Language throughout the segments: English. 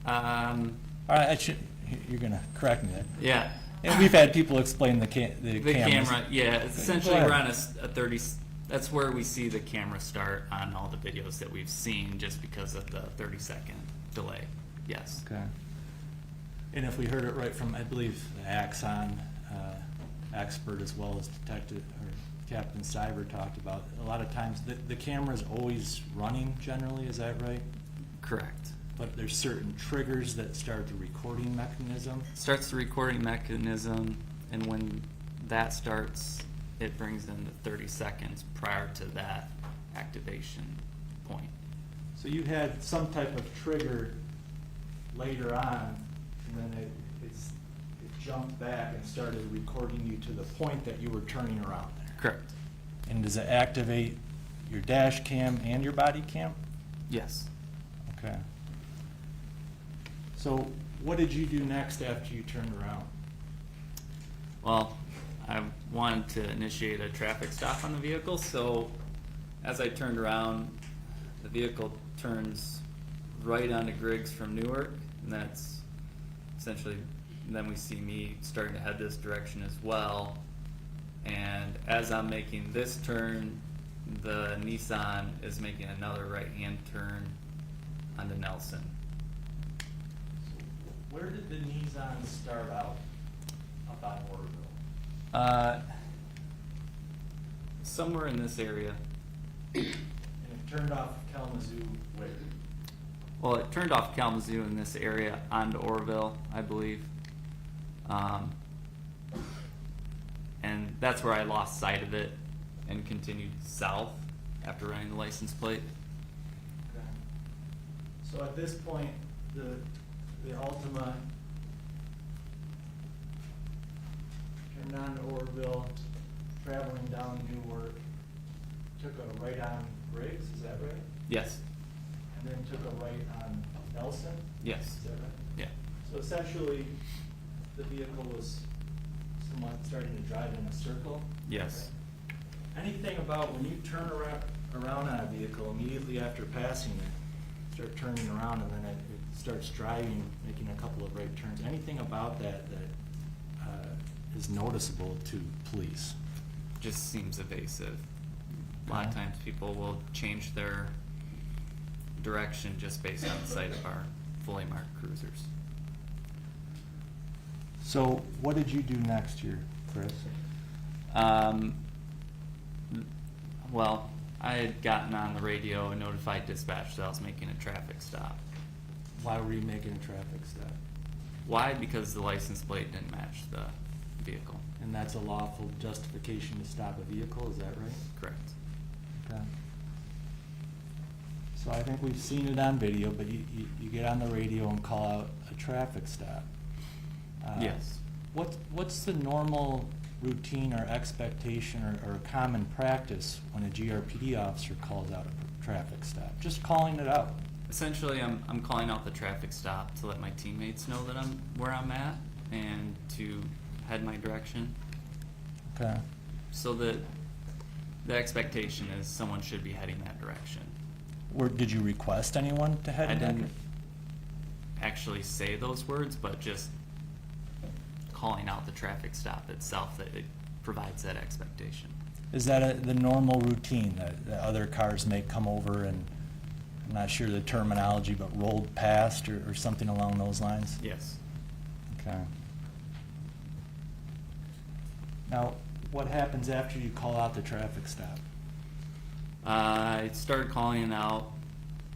All right, you're going to correct me then. Yeah. And we've had people explain the The cameras. camera, yeah. Essentially, we're on a 30. That's where we see the camera start on all the videos that we've seen, just because of the 30-second delay. Yes. Okay. And if we heard it right from, I believe, the Axon expert as well as Detective or Captain Cyber talked about, a lot of times the camera is always running generally, is that right? Correct. But there's certain triggers that start the recording mechanism. Starts the recording mechanism, and when that starts, it brings in the 30 seconds prior to that activation point. So you had some type of trigger later on, and then it jumped back and started recording you to the point that you were turning around there. Correct. And does it activate your dash cam and your body cam? Yes. Okay. So what did you do next after you turned around? Well, I wanted to initiate a traffic stop on the vehicle, so as I turned around, the vehicle turns right onto Griggs from Newark, and that's essentially, then we see me starting to head this direction as well. And as I'm making this turn, the Nissan is making another right-hand turn onto Nelson. So where did the Nissan start out up on Orville? Somewhere in this area. And it turned off Kalamazoo where? Well, it turned off Kalamazoo in this area onto Orville, I believe. And that's where I lost sight of it and continued south after running the license plate. Okay. So at this point, the Altima turned on to Orville, traveling down Newark, took a right on Griggs, is that right? Yes. And then took a right on Nelson? Yes. Is that right? Yeah. So essentially, the vehicle was somewhat starting to drive in a circle? Yes. Right? Anything about when you turn around on a vehicle immediately after passing it, start turning around and then it starts driving, making a couple of right turns, anything about that is noticeable to police? Just seems evasive. A lot of times people will change their direction just based on the sight of our fully marked cruisers. So what did you do next year, Chris? Well, I had gotten on the radio and notified dispatch that I was making a traffic stop. Why were you making a traffic stop? Why? Because the license plate didn't match the vehicle. And that's a lawful justification to stop a vehicle, is that right? Correct. Okay. So I think we've seen it on video, but you get on the radio and call out a traffic stop. Yes. What's the normal routine or expectation or common practice when a GRPD officer calls out a traffic stop? Just calling it out. Essentially, I'm calling out the traffic stop to let my teammates know that I'm where I'm at and to head my direction. Okay. So that the expectation is someone should be heading that direction. Did you request anyone to head I in that didn't actually say those words, but just calling out the traffic stop itself, that it provides that expectation. Is that the normal routine that other cars may come over and, I'm not sure the terminology, but rolled past or something along those lines? Yes. Okay. Now, what happens after you call out the traffic stop? I started calling it out,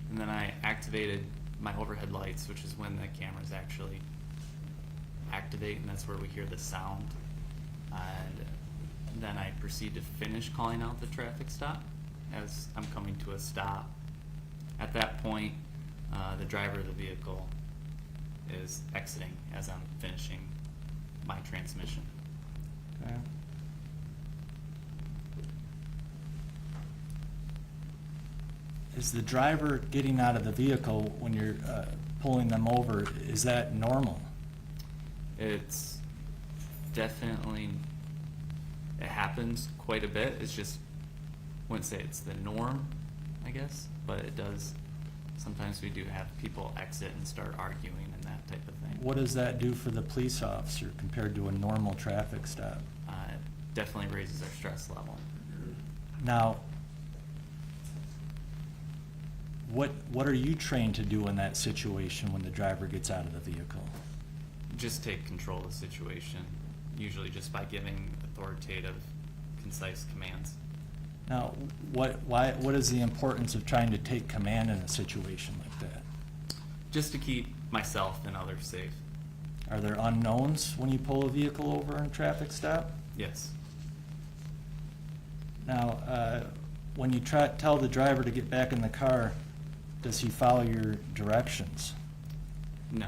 and then I activated my overhead lights, which is when the cameras actually activate, and that's where we hear the sound. And then I proceed to finish calling out the traffic stop as I'm coming to a stop. At that point, the driver of the vehicle is exiting as I'm finishing my transmission. Okay. Is the driver getting out of the vehicle when you're pulling them over, is that normal? It's definitely, it happens quite a bit. It's just, I wouldn't say it's the norm, I guess, but it does Sometimes we do have people exit and start arguing and that type of thing. What does that do for the police officer compared to a normal traffic stop? It definitely raises our stress level. Now, what are you trained to do in that situation when the driver gets out of the vehicle? Just take control of the situation, usually just by giving authoritative, concise commands. Now, what is the importance of trying to take command in a situation like that? Just to keep myself and others safe. Are there unknowns when you pull a vehicle over in a traffic stop? Yes. Now, when you tell the driver to get back in the car, does he follow your directions? No.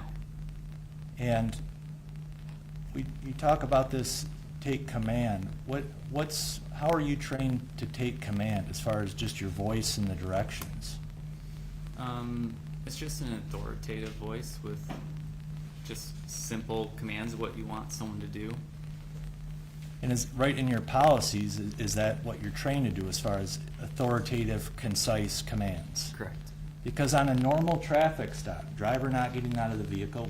And you talk about this take command. How are you trained to take command as far as just your voice and the directions? It's just an authoritative voice with just simple commands of what you want someone to do. And is right in your policies, is that what you're trained to do as far as authoritative, concise commands? Correct. Because on a normal traffic stop, driver not getting out of the vehicle,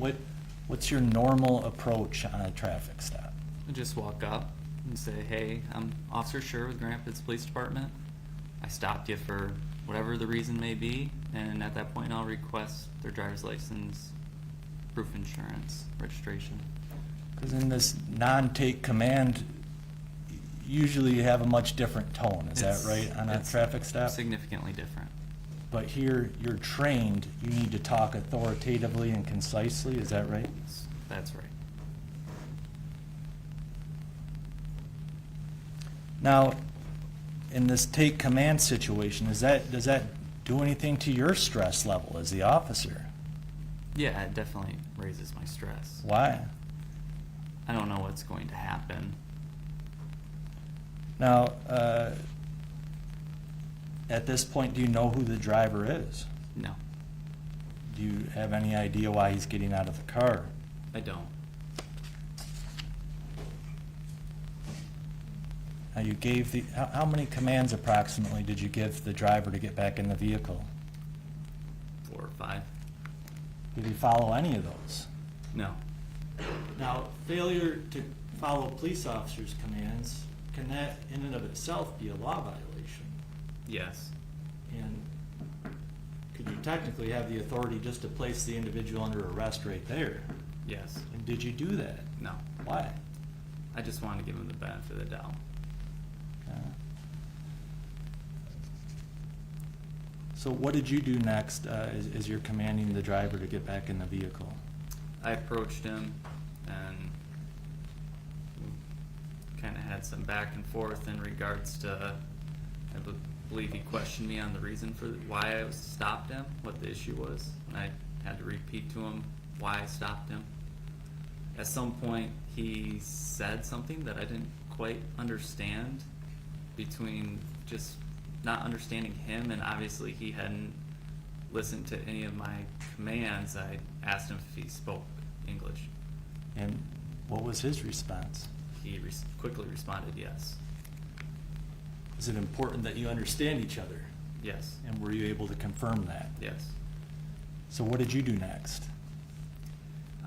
what's your normal approach on a traffic stop? I just walk up and say, hey, I'm Officer Schurr with Grand Rapids Police Department. I stopped you for whatever the reason may be, and at that point I'll request their driver's license, proof of insurance, registration. Because in this non-take command, usually you have a much different tone, is that right, on a It's traffic stop? significantly different. But here, you're trained, you need to talk authoritatively and concisely, is that right? That's right. Now, in this take command situation, does that do anything to your stress level as the officer? Yeah, it definitely raises my stress. Why? I don't know what's going to happen. Now, at this point, do you know who the driver is? No, Do you have any idea why he's getting out of the car? I don't. Now, you gave how many commands approximately did you give the driver to get back in the vehicle? 4 or 5. Did he follow any of those? No. Now, failure to follow police officers' commands, can that in and of itself be a law violation? Yes. And could you technically have the authority just to place the individual under arrest right there? Yes. And did you do that? No. Why? I just wanted to give him the benefit of the doubt. So what did you do next as you're commanding the driver to get back in the vehicle? I approached him and kind of had some back and forth in regards to, I believe he questioned me on the reason for why I stopped him, what the issue was. And I had to repeat to him why I stopped him. At some point, he said something that I didn't quite understand, between just not understanding him and obviously he hadn't listened to any of my commands. I asked him if he spoke English. And what was his response? He quickly responded yes. Is it important that you understand each other? Yes. And were you able to confirm that? Yes. So what did you do next?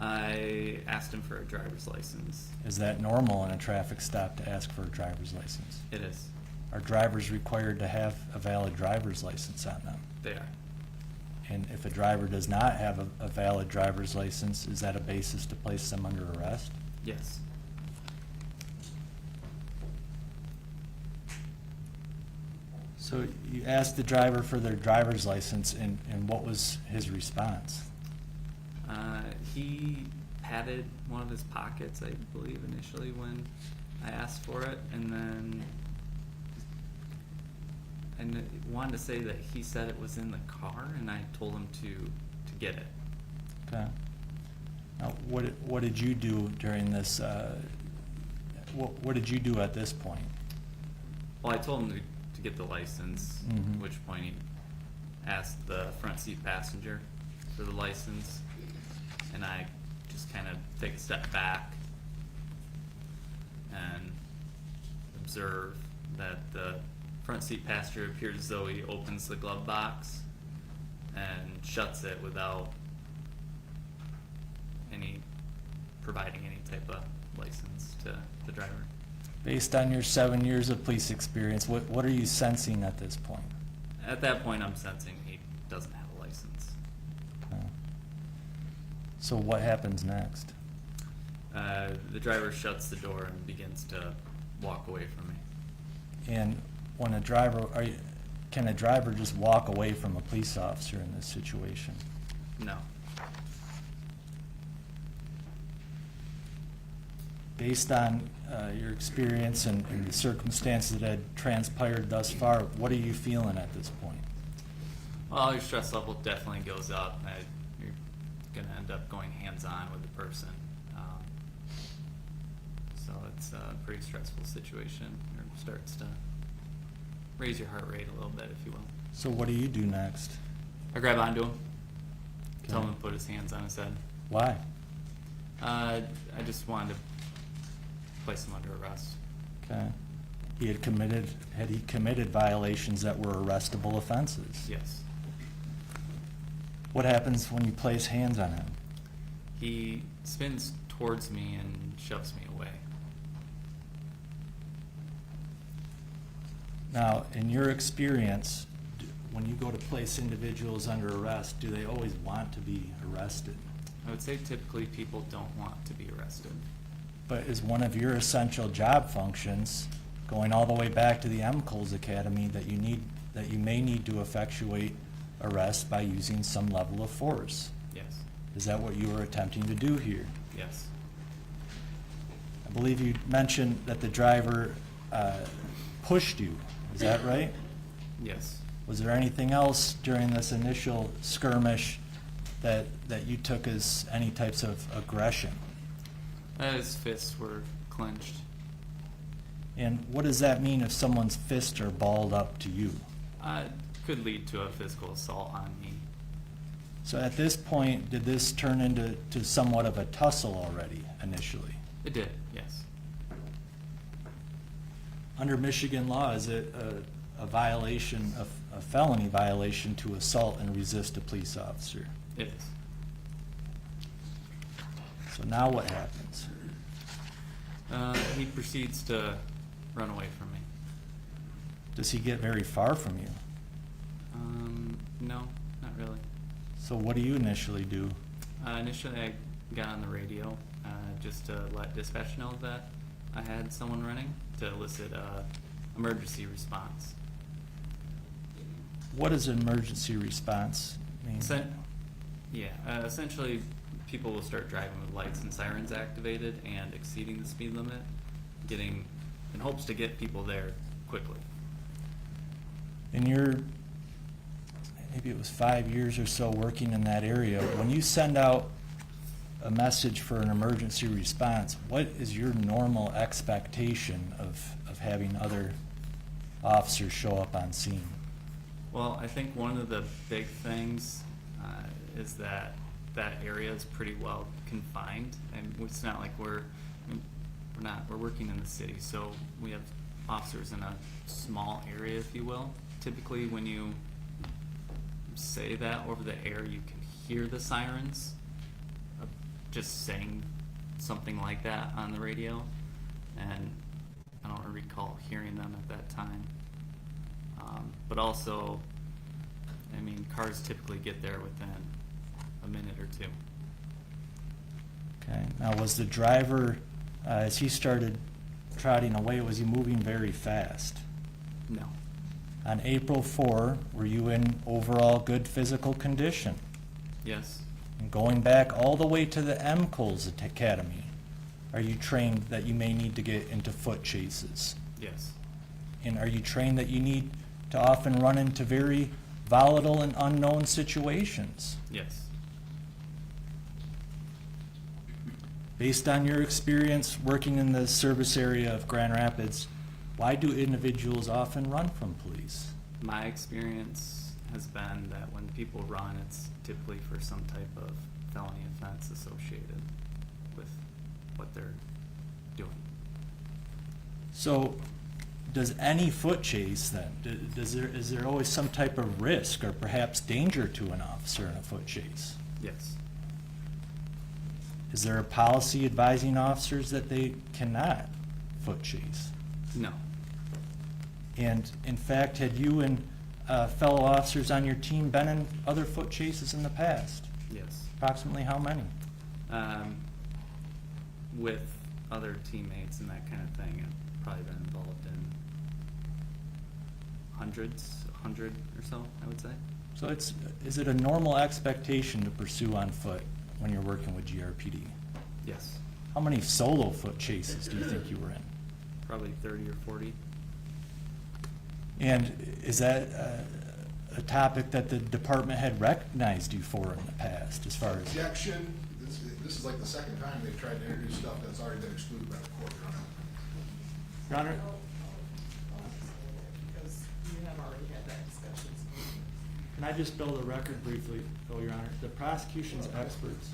I asked him for a driver's license. Is that normal in a traffic stop to ask for a driver's license? It is. Are drivers required to have a valid driver's license on them? They are. And if a driver does not have a valid driver's license, is that a basis to place them under arrest? Yes. So you asked the driver for their driver's license, and what was his response? He patted one of his pockets, I believe, initially when I asked for it, and then wanted to say that he said it was in the car, and I told him to get it. Okay. Now, what did you do during this? What did you do at this point? Well, I told him to get the license, Mhm. at which point he asked the front seat passenger for the license, and I just kind of take a step back and observe that the front seat passenger appears as though he opens the glove box and shuts it without providing any type of license to the driver. Based on your 7 years of police experience, what are you sensing at this point? At that point, I'm sensing he doesn't have a license. So what happens next? The driver shuts the door and begins to walk away from me. And when a driver, can a driver just walk away from a police officer in this situation? No. Based on your experience and the circumstances that had transpired thus far, what are you feeling at this point? Well, your stress level definitely goes up. You're going to end up going hands-on with the person. So it's a pretty stressful situation. It starts to raise your heart rate a little bit, if you will. So what do you do next? I grab onto him, tell Okay. him to put his hands on his head. Why? I just wanted to place him under arrest. Okay. Had he committed violations that were arrestable offenses? Yes. What happens when you place hands on him? He spins towards me and shoves me away. Now, in your experience, when you go to place individuals under arrest, do they always want to be arrested? I would say typically people don't want to be arrested. But is one of your essential job functions, going all the way back to the MCOLS Academy, that you may need to effectuate arrest by using some level of force? Yes. Is that what you were attempting to do here? Yes. I believe you mentioned that the driver pushed you. Is that right? Yes. Was there anything else during this initial skirmish that you took as any types of aggression? His fists were clenched. And what does that mean if someone's fists are balled up to you? Could lead to a physical assault on me. So at this point, did this turn into somewhat of a tussle already initially? It did, yes. Under Michigan law, is it a violation, a felony violation to assault and resist a police officer? It is. So now what happens? He proceeds to run away from me. Does he get very far from you? No, not really. So what do you initially do? Initially, I got on the radio just to let dispatch know that I had someone running to elicit emergency response. What does an emergency response mean? Essentially, people will start driving with lights and sirens activated and exceeding the speed limit, in hopes to get people there quickly. In your, maybe it was 5 years or so working in that area, when you send out a message for an emergency response, what is your normal expectation of having other officers show up on scene? Well, I think one of the big things is that area is pretty well confined, and it's not like we're working in the city, so we have officers in a small area, if you will. Typically, when you say that over the air, you can hear the sirens of just saying something like that on the radio, and I don't recall hearing them at that time. But also, I mean, cars typically get there within a minute or two. Okay. Now, was the driver, as he started trotting away, was he moving very fast? No. On April 4, were you in overall good physical condition? Yes. And going back all the way to the MCOLS Academy, are you trained that you may need to get into foot chases? Yes. And are you trained that you need to often run into very volatile and unknown situations? Yes. Based on your experience working in the service area of Grand Rapids, why do individuals often run from police? My experience has been that when people run, it's typically for some type of felony offense associated with what they're doing. So, does any foot chase then, is there always some type of risk or perhaps danger to an officer in a foot chase? Yes. Is there a policy advising officers that they cannot foot chase? No. And in fact, had you and fellow officers on your team been in other foot chases in the past? Yes. Approximately how many? With other teammates and that kind of thing, I've probably been involved in hundreds, 100 or so, I would say. So is it a normal expectation to pursue on foot when you're working with GRPD? Yes. How many solo foot chases do you think you were in? Probably 30 or 40. And is that a topic that the department had recognized you for in the past, as far as? Objection. This is like the second time they've tried to introduce stuff that's already been excluded by the court, Your Honor. Your Honor? Because you have already had that discussion. Can I just build a record briefly, though, Your Honor? The prosecution's experts.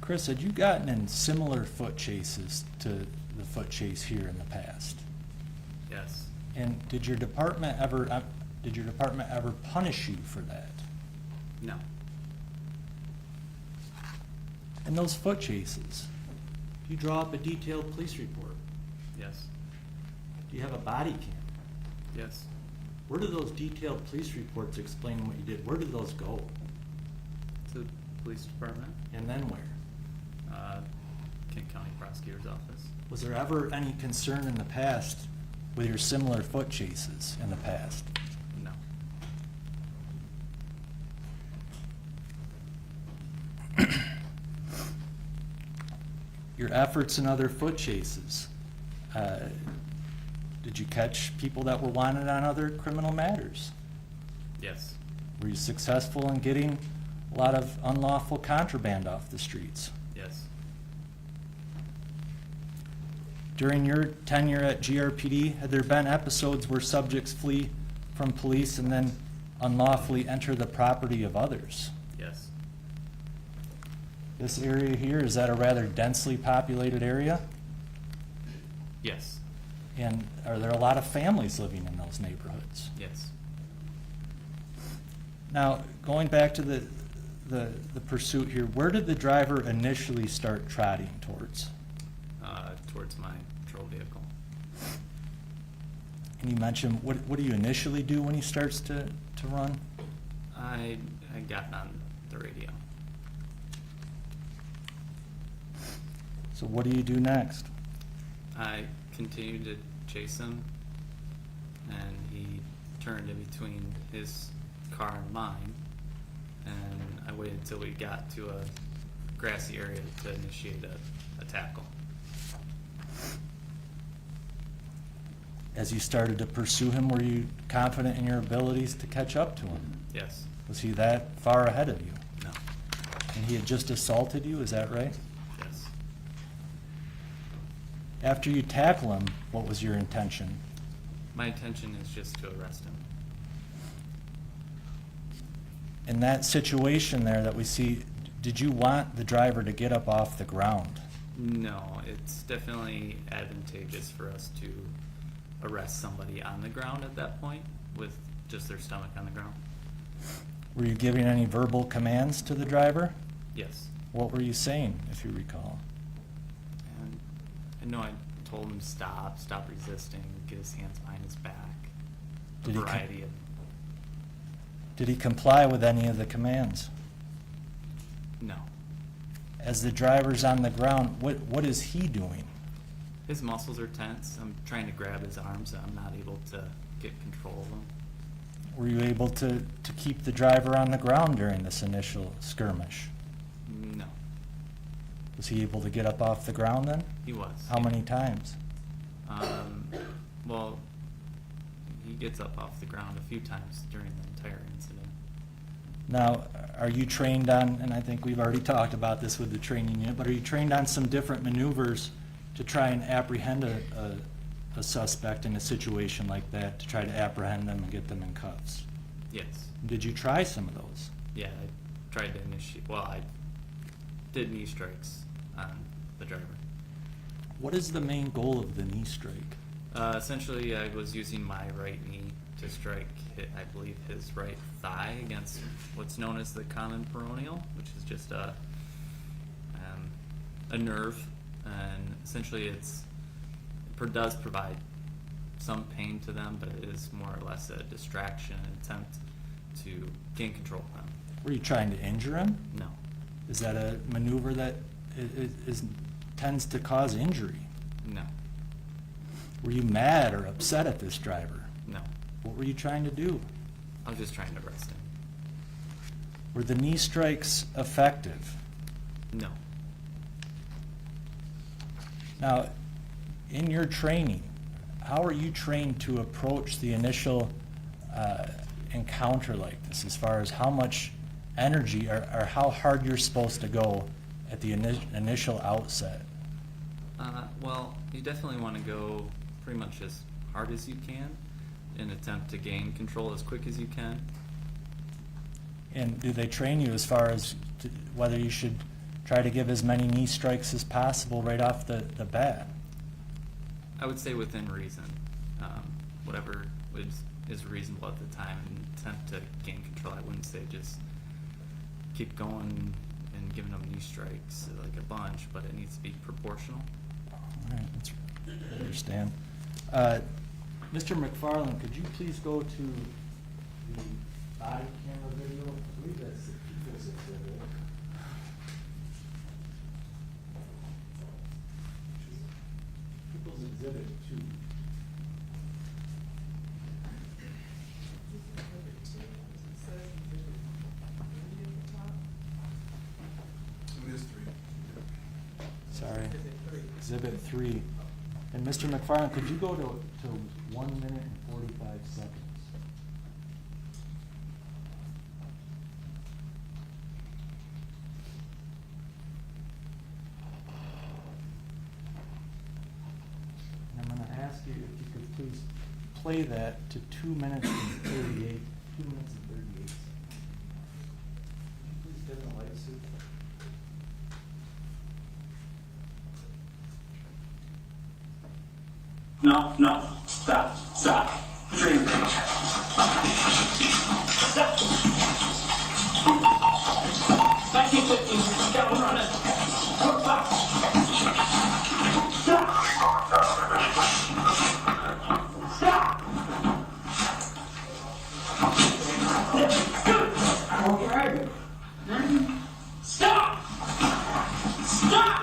Chris, had you gotten in similar foot chases to the foot chase here in the past? Yes. And did your department ever punish you for that? No. In those foot chases, do you draw up a detailed police report? Yes. Do you have a body cam? Yes. Where do those detailed police reports explain what you did? Where do those go? To the police department, And then where? Kent County Prosecutor's Office. Was there ever any concern in the past with your similar foot chases in the past? No. Your efforts in other foot chases, did you catch people that were wanted on other criminal matters? Yes. Were you successful in getting a lot of unlawful contraband off the streets? Yes. During your tenure at GRPD, had there been episodes where subjects flee from police and then unlawfully enter the property of others? Yes. This area here, is that a rather densely populated area? Yes. And are there a lot of families living in those neighborhoods? Yes. Now, going back to the pursuit here, where did the driver initially start trotting towards? Towards my patrol vehicle. And you mentioned, what do you initially do when he starts to run? I got on the radio. So what do you do next? I continued to chase him, and he turned in between his car and mine, and I waited until we got to a grassy area to initiate a tackle. As you started to pursue him, were you confident in your abilities to catch up to him? Yes. Was he that far ahead of you? No. And he had just assaulted you, is that right? Yes. After you tackle him, what was your intention? My intention is just to arrest him. In that situation there that we see, did you want the driver to get up off the ground? No, it's definitely advantageous for us to arrest somebody on the ground at that point with just their stomach on the ground. Were you giving any verbal commands to the driver? Yes. What were you saying, if you recall? And I know I told him stop resisting, get his hands behind his back. Did he variety of. Did he comply with any of the commands? No. As the driver's on the ground, what is he doing? His muscles are tense. I'm trying to grab his arms and I'm not able to get control of them. Were you able to keep the driver on the ground during this initial skirmish? No. Was he able to get up off the ground then? He was. How many times? Well, he gets up off the ground a few times during the entire incident. Now, are you trained on, and I think we've already talked about this with the training unit, but are you trained on some different maneuvers to try and apprehend a suspect in a situation like that, to try to apprehend them and get them in cuffs? Yes. Did you try some of those? Yeah, I tried to initiate, well, I did knee strikes on the driver. What is the main goal of the knee strike? Essentially, I was using my right knee to strike, I believe, his right thigh against what's known as the common peroneal, which is just a nerve, and essentially it does provide some pain to them, but it is more or less a distraction, an attempt to gain control of them. Were you trying to injure him? No. Is that a maneuver that tends to cause injury? No. Were you mad or upset at this driver? No. What were you trying to do? I was just trying to arrest him. Were the knee strikes effective? No. Now, in your training, how are you trained to approach the initial encounter like this, as far as how much energy or how hard you're supposed to go at the initial outset? Well, you definitely want to go pretty much as hard as you can and attempt to gain control as quick as you can. And do they train you as far as whether you should try to give as many knee strikes as possible right off the bat? I would say within reason, whatever is reasonable at the time, and attempt to gain control. I wouldn't say just keep going and giving them knee strikes like a bunch, but it needs to be proportional. All right, I understand. Mr. McFarland, could you please go to the body camera video? I believe that's the people's exhibit. People's exhibit 2. It is 3. Sorry. Exhibit 3. And Mr. McFarland, could you go to 1 minute and 45 seconds? And I'm going to ask you if you could please play that to 2 minutes and 38. 2 minutes and 38 seconds. Please dim the light, Sue. No, no, stop, stop. Put your hands Stop. 1915, down running. Look back. Stop. Stop. Good. Okay. Stop. Stop.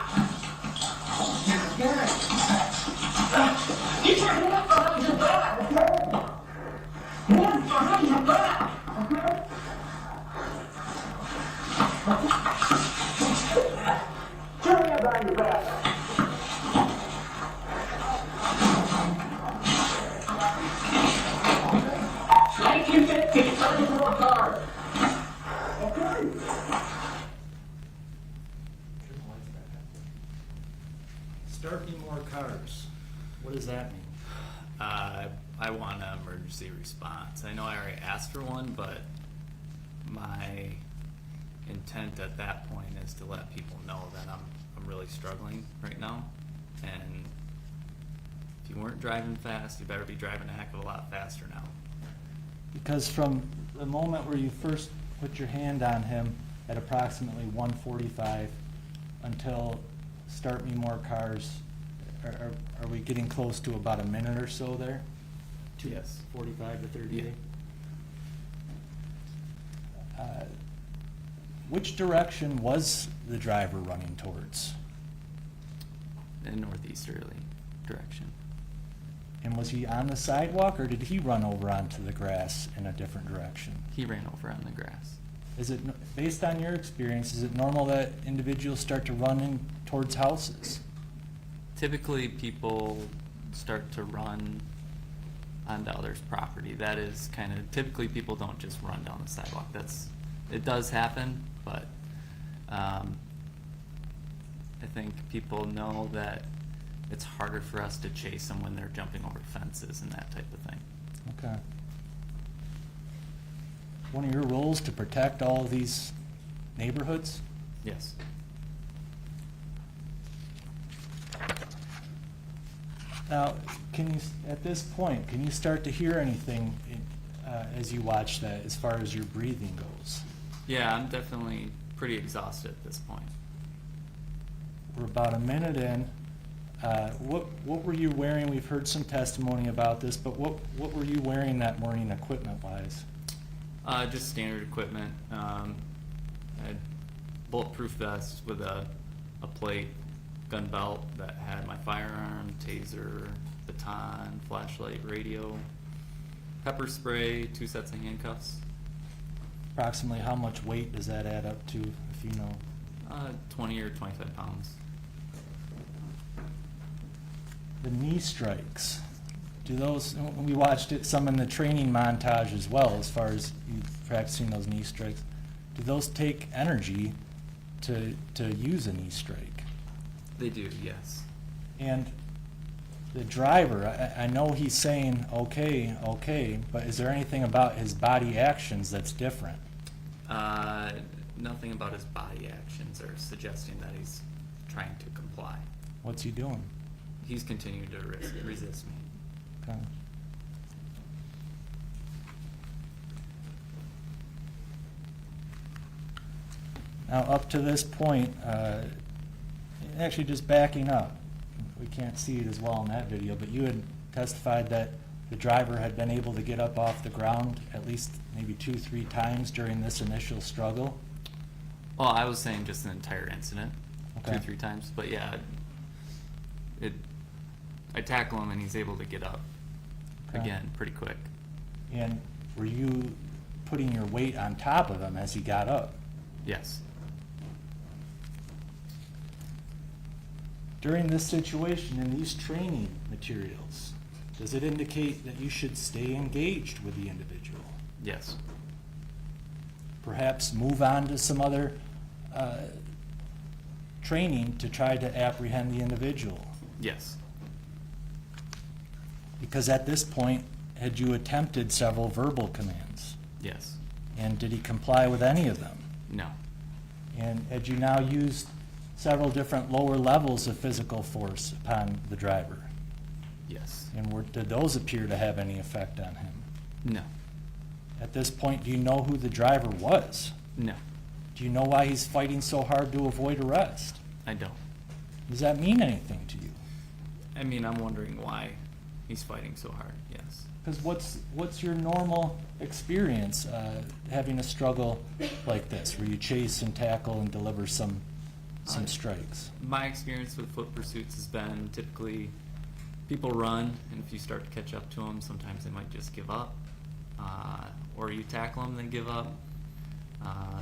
Get your hand up behind your back, okay? Hands behind your back, okay? Turn your hand behind your back. 1950, turn your car. Okay? Start me more cars. What does that mean? I want an emergency response. I know I already asked for one, but my intent at that point is to let people know that I'm really struggling right now. And if you weren't driving fast, you better be driving a heck of a lot faster now. Because from the moment where you first put your hand on him at approximately 1:45 until start me more cars, are we getting close to about a minute or so there? Yes. 45 to 38? Yeah. Which direction was the driver running towards? In northeasterly direction. And was he on the sidewalk, or did he run over onto the grass in a different direction? He ran over on the grass. Is it, based on your experience, is it normal that individuals start to run in towards houses? Typically, people start to run onto others' property. That is kind of, typically people don't just run down the sidewalk. It does happen, but I think people know that it's harder for us to chase them when they're jumping over fences and that type of thing. Okay. One of your roles to protect all of these neighborhoods? Yes. Now, can you, at this point, can you start to hear anything as you watch that, as far as your breathing goes? Yeah, I'm definitely pretty exhausted at this point. We're about a minute in. What were you wearing? We've heard some testimony about this, but what were you wearing that morning equipment-wise? Just standard equipment. I had bulletproof vest with a plate, gun belt that had my firearm, taser, baton, flashlight, radio, pepper spray, 2 sets of handcuffs. Approximately how much weight does that add up to, if you know? 20 or 25 pounds. The knee strikes, do those, we watched it some in the training montage as well, as far as you practicing those knee strikes, do those take energy to use a knee strike? They do, yes. And the driver, I know he's saying, okay, but is there anything about his body actions that's different? Nothing about his body actions are suggesting that he's trying to comply. What's he doing? He's continuing to resist me. Okay. Now, up to this point, actually just backing up, we can't see it as well in that video, but you had testified that the driver had been able to get up off the ground at least maybe 2-3 times during this initial struggle. Well, I was saying just an entire incident, Okay. 2 or 3 times, but yeah, I tackle him and he's able to get up Okay. again pretty quick. And were you putting your weight on top of him as he got up? Yes. During this situation, in these training materials, does it indicate that you should stay engaged with the individual? Yes. Perhaps move on to some other training to try to apprehend the individual? Yes. Because at this point, had you attempted several verbal commands? Yes. And did he comply with any of them? No. And had you now used several different lower levels of physical force upon the driver? Yes. And did those appear to have any effect on him? No. At this point, do you know who the driver was? No. Do you know why he's fighting so hard to avoid arrest? I don't. Does that mean anything to you? I mean, I'm wondering why he's fighting so hard, yes. Because what's your normal experience having a struggle like this, where you chase and tackle and deliver some strikes? My experience with foot pursuits has been typically people run, and if you start to catch up to them, sometimes they might just give up. Or you tackle them, then give up.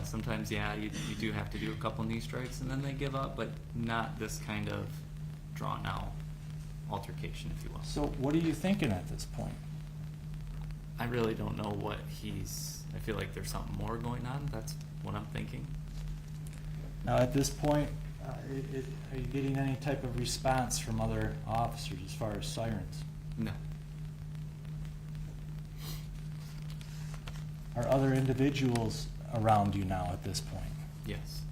Sometimes, yeah, you do have to do a couple knee strikes, and then they give up, but not this kind of drawn-out altercation, if you will. So what are you thinking at this point? I really don't know what I feel like there's something more going on. That's what I'm thinking. Now, at this point, are you getting any type of response from other officers as far as sirens? No. Are other individuals around you now at this point? Yes.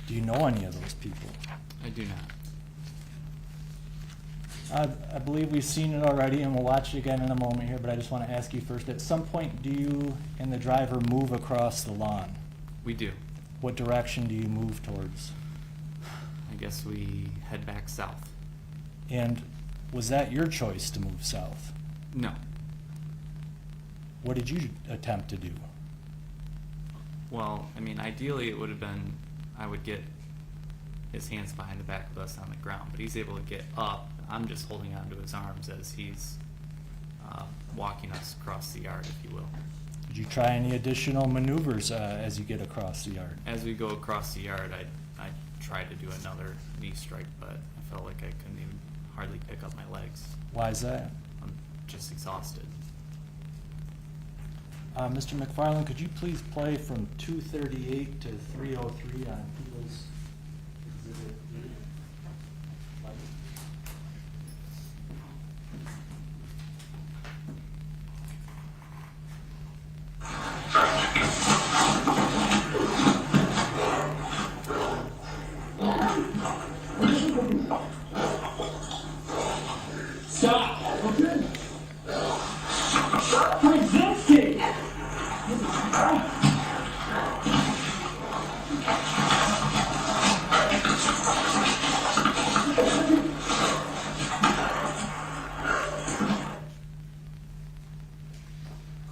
Do you know any of those people? I do not. I believe we've seen it already, and we'll watch it again in a moment here, but I just want to ask you first, at some point, do you and the driver move across the lawn? We do. What direction do you move towards? I guess we head back south. And was that your choice to move south? No. What did you attempt to do? Well, I mean, ideally it would have been I would get his hands behind the back of us on the ground, but he's able to get up. I'm just holding onto his arms as he's walking us across the yard, if you will. Did you try any additional maneuvers as you get across the yard? As we go across the yard, I tried to do another knee strike, but I felt like I couldn't even hardly pick up my legs. Why is that? I'm just exhausted. Mr. McFarland, could you please play from 238 to 303 on People's Exhibit 8? Stop! Okay. Persisting!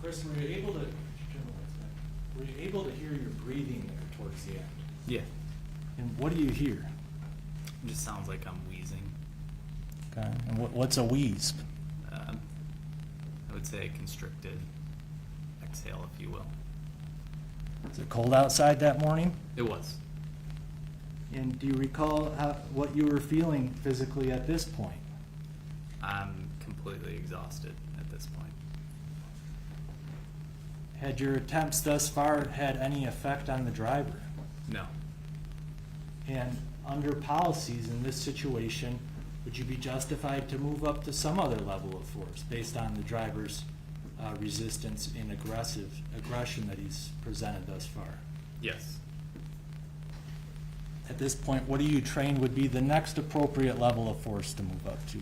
Chris, were you able to hear your breathing there towards the end? Yeah. And what do you hear? It just sounds like I'm wheezing. Okay. And what's a wheeze? I would say a constricted exhale, if you will. Is it cold outside that morning? It was. And do you recall what you were feeling physically at this point? I'm completely exhausted at this point. Had your attempts thus far had any effect on the driver? No. And under policies in this situation, would you be justified to move up to some other level of force based on the driver's resistance and aggression that he's presented thus far? Yes. At this point, what do you train would be the next appropriate level of force to move up to?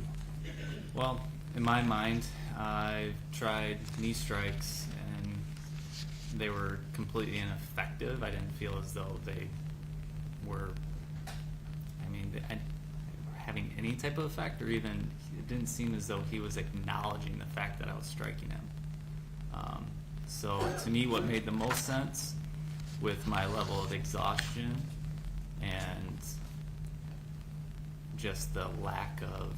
Well, in my mind, I've tried knee strikes and they were completely ineffective. I didn't feel as though they were, having any type of effect, or even it didn't seem as though he was acknowledging the fact that I was striking him. So to me, what made the most sense with my level of exhaustion and just the lack of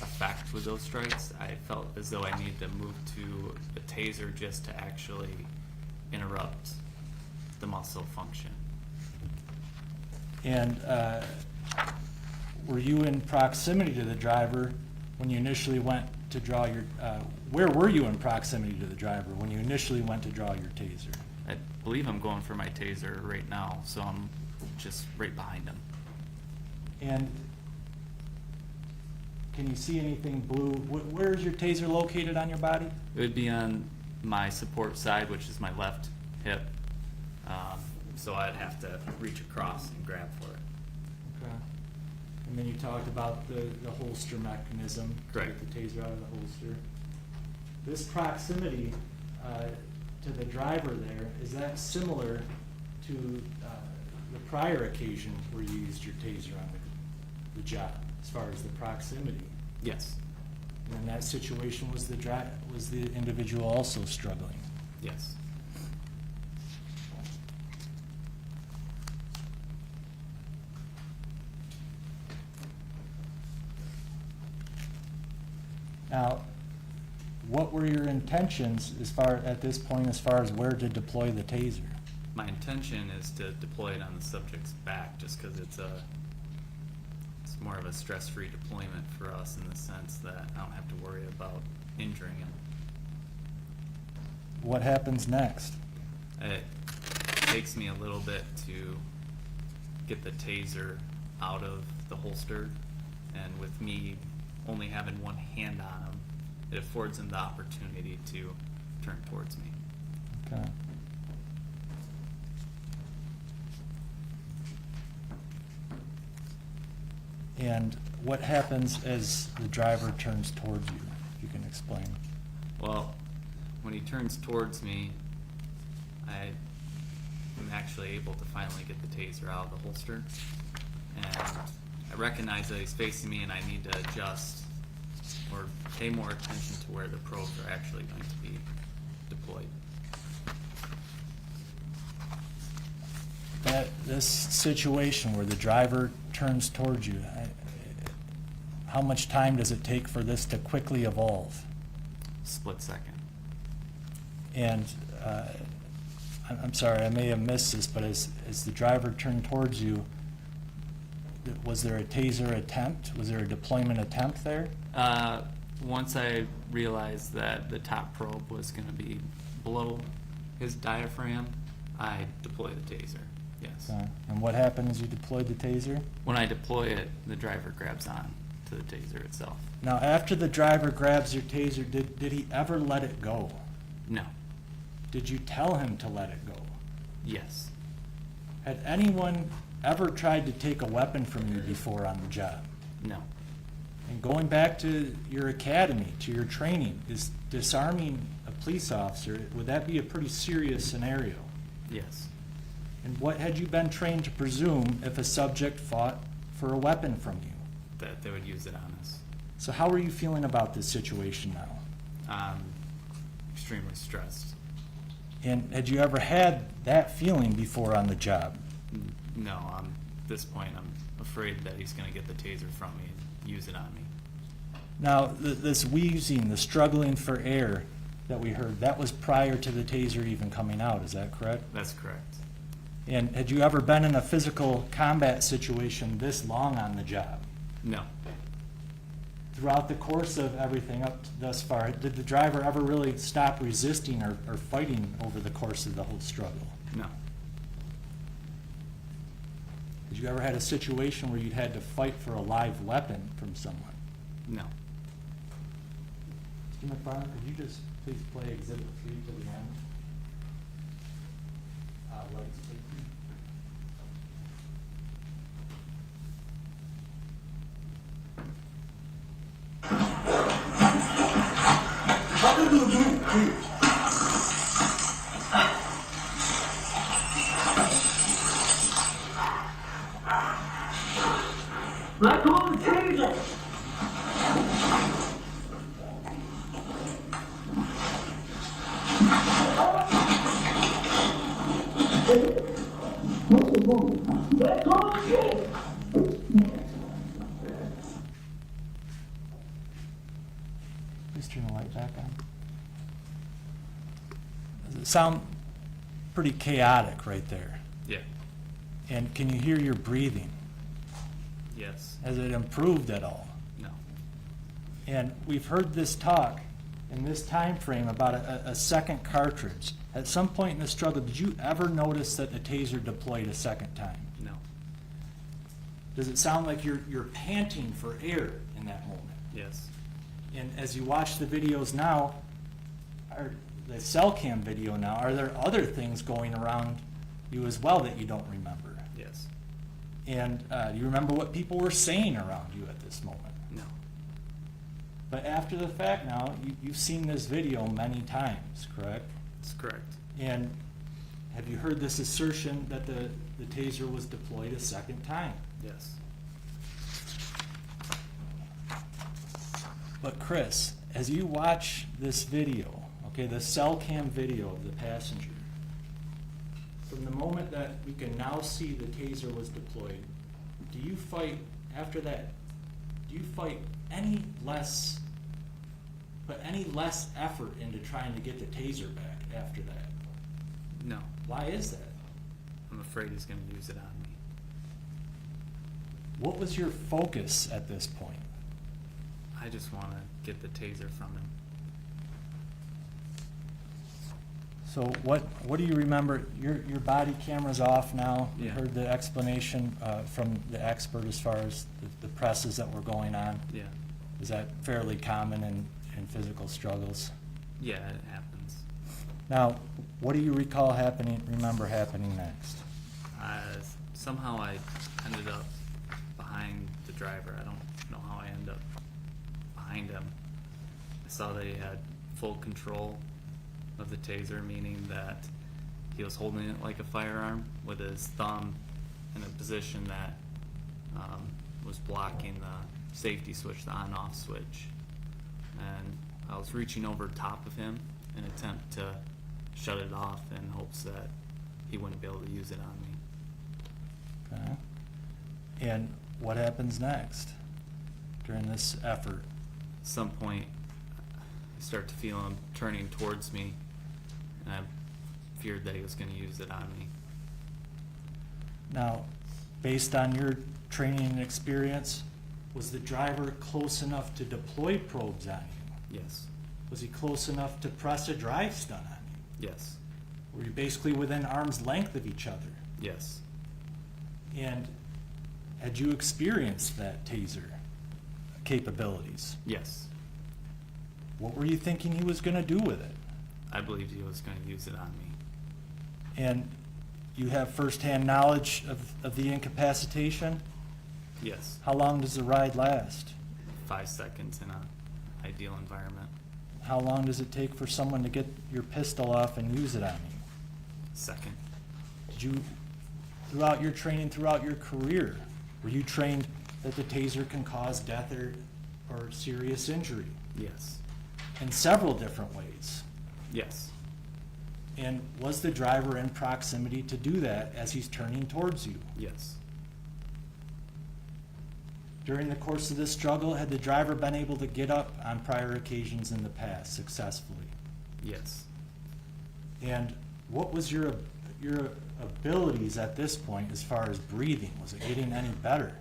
effect with those strikes, I felt as though I needed to move to a taser just to actually interrupt the muscle function. And were you in proximity to the driver when you initially went to draw your, where were you in proximity to the driver when you initially went to draw your taser? I believe I'm going for my taser right now, so I'm just right behind him. And can you see anything blue? Where is your taser located on your body? It would be on my support side, which is my left hip. So I'd have to reach across and grab for it. Okay. And then you talked about the holster mechanism. Correct. To get the taser out of the holster. This proximity to the driver there, is that similar to the prior occasion where you used your taser on the job, as far as the proximity? Yes. And in that situation, was the individual also struggling? Yes. Now, what were your intentions at this point as far as where to deploy the taser? My intention is to deploy it on the subject's back, just because it's more of a stress-free deployment for us in the sense that I don't have to worry about injuring him. What happens next? It takes me a little bit to get the taser out of the holster, and with me only having one hand on him, it affords him the opportunity to turn towards me. Okay. And what happens as the driver turns towards you, if you can explain? Well, when he turns towards me, I am actually able to finally get the taser out of the holster. And I recognize that he's facing me and I need to adjust or pay more attention to where the probes are actually going to be deployed. This situation where the driver turns towards you, how much time does it take for this to quickly evolve? Split second. And I'm sorry, I may have missed this, but as the driver turned towards you, was there a taser attempt? Was there a deployment attempt there? Once I realized that the top probe was going to be below his diaphragm, I deployed the taser. Yes. And what happened as you deployed the taser? When I deploy it, the driver grabs on to the taser itself. Now, after the driver grabs your taser, did he ever let it go? No. Did you tell him to let it go? Yes. Had anyone ever tried to take a weapon from you before on the job? No. And going back to your academy, to your training, is disarming a police officer, would that be a pretty serious scenario? Yes. And what had you been trained to presume if a subject fought for a weapon from you? That they would use it on us. So how are you feeling about this situation now? Extremely stressed. And had you ever had that feeling before on the job? No, at this point I'm afraid that he's going to get the taser from me and use it on me. Now, this wheezing, the struggling for air that we heard, that was prior to the taser even coming out, is that correct? That's correct. And had you ever been in a physical combat situation this long on the job? No. Throughout the course of everything up to thus far, did the driver ever really stop resisting or fighting over the course of the whole struggle? No. Did you ever had a situation where you'd had to fight for a live weapon from someone? No. Mr. McFarland, could you just please play Exhibit 3 to the end? Lights, please. Let go of the taser! Let go of the taser! Please turn the light back on. Does it sound pretty chaotic right there? Yeah. And can you hear your breathing? Yes. Has it improved at all? No. And we've heard this talk in this time frame about a second cartridge. At some point in the struggle, did you ever notice that the taser deployed a second time? No. Does it sound like you're panting for air in that moment? Yes. And as you watch the videos now, the cell cam video now, are there other things going around you as well that you don't remember? Yes. And do you remember what people were saying around you at this moment? No. But after the fact now, you've seen this video many times, correct? That's correct. And have you heard this assertion that the taser was deployed a second time? Yes. But Chris, as you watch this video, okay, the cell cam video of the passenger, from the moment that we can now see the taser was deployed, do you fight, after that, do you fight any less, put any less effort into trying to get the taser back after that? No. Why is that? I'm afraid he's going to use it on me. What was your focus at this point? I just want to get the taser from him. So what do you remember? Your body camera's off now. You Yeah. heard the explanation from the expert as far as the presses that were going on. Yeah. Is that fairly common in physical struggles? Yeah, it happens. Now, what do you recall remember happening next? Somehow I ended up behind the driver. I don't know how I ended up behind him. I saw that he had full control of the taser, meaning that he was holding it like a firearm with his thumb in a position that was blocking the safety switch, the on-off switch. And I was reaching over top of him in an attempt to shut it off in hopes that he wouldn't be able to use it on me. Okay. And what happens next during this effort? At some point, I start to feel him turning towards me, and I feared that he was going to use it on me. Now, based on your training and experience, was the driver close enough to deploy probes on you? Yes. Was he close enough to press a drive stun on you? Yes. Were you basically within arm's length of each other? Yes. And had you experienced that taser capabilities? Yes. What were you thinking he was going to do with it? I believed he was going to use it on me. And you have firsthand knowledge of the incapacitation? Yes. How long does the ride last? 5 seconds in an ideal environment. How long does it take for someone to get your pistol off and use it on you? Second. Did you, throughout your training, throughout your career, were you trained that the taser can cause death or serious injury Yes. in several different ways? Yes. And was the driver in proximity to do that as he's turning towards you? Yes. During the course of this struggle, had the driver been able to get up on prior occasions in the past successfully? Yes. And what was your abilities at this point as far as breathing? Was it getting any better?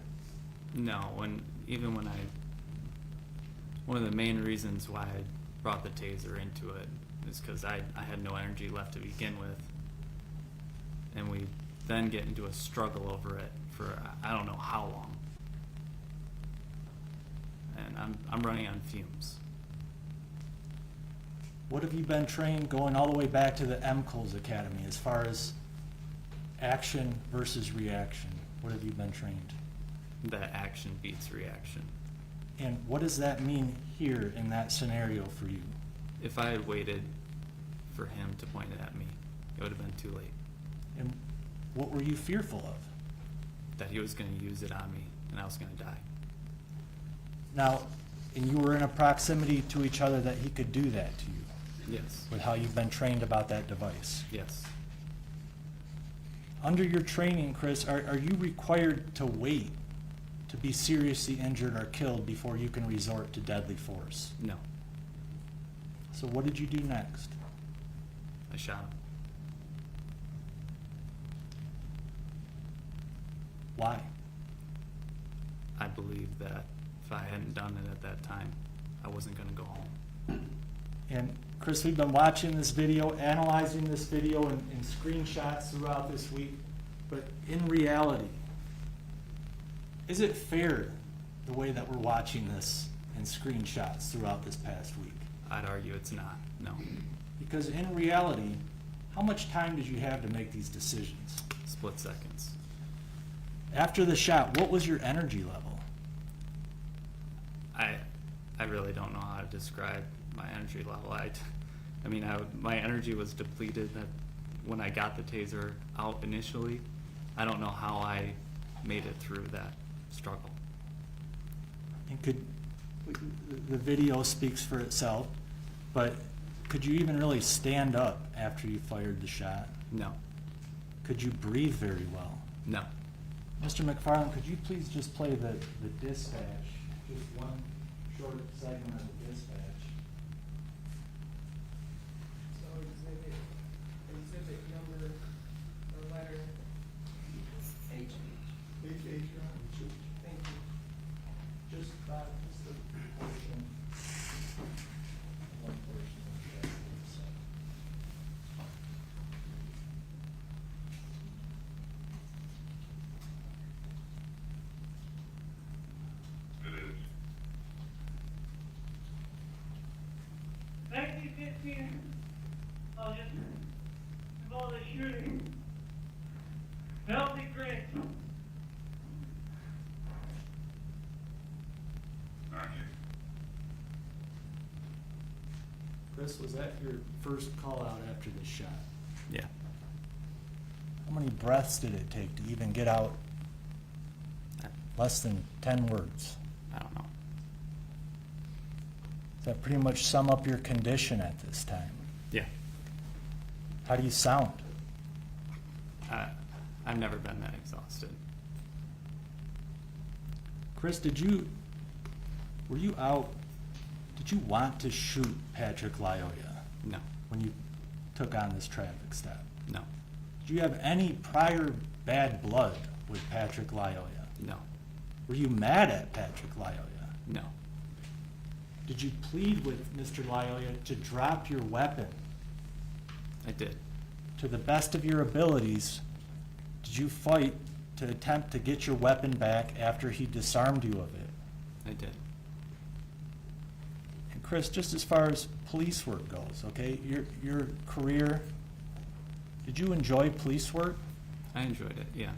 No, one of the main reasons why I brought the taser into it is because I had no energy left to begin with. And we then get into a struggle over it for I don't know how long. And I'm running on fumes. What have you been trained going all the way back to the MCOLS Academy as far as action versus reaction? What have you been trained? That action beats reaction. And what does that mean here in that scenario for you? If I had waited for him to point it at me, it would have been too late. And what were you fearful of? That he was going to use it on me and I was going to die. Now, and you were in a proximity to each other that he could do that to you Yes. with how you've been trained about that device. Yes. Under your training, Chris, are you required to wait to be seriously injured or killed before you can resort to deadly force? No. So what did you do next? I shot him. Why? I believe that if I hadn't done it at that time, I wasn't going to go home. And Chris, we've been watching this video, analyzing this video in screenshots throughout this week, but in reality, is it fair the way that we're watching this in screenshots throughout this past week? I'd argue it's not. No. Because in reality, how much time did you have to make these decisions? Split seconds. After the shot, what was your energy level? I really don't know how to describe my energy level. My energy was depleted when I got the taser out initially. I don't know how I made it through that struggle. And the video speaks for itself, but could you even really stand up after you fired the shot? No, Could you breathe very well? no. Mr. McFarland, could you please just play the dispatch, just one short segment of the dispatch? So exhibit number, or letter H. Thank you. Just the portion, one portion of that. August, involved a shooting. Healthy Chris. Chris, was that your first call out after the shot? Yeah. How many breaths did it take to even get out less than 10 words? I don't know. Does that pretty much sum up your condition at this time? Yeah. How do you sound? I've never been that exhausted. Chris, did you want to shoot Patrick Lyoya No, when you took on this traffic stop? no, Did you have any prior bad blood with Patrick Lyoya? no, Were you mad at Patrick Lyoya? no, Did you plead with Mr. Lyoya to drop your weapon? I did. To the best of your abilities, did you fight to attempt to get your weapon back after he disarmed you of it? I did. And Chris, just as far as police work goes, okay, your career, did you enjoy police work? I enjoyed it, yeah.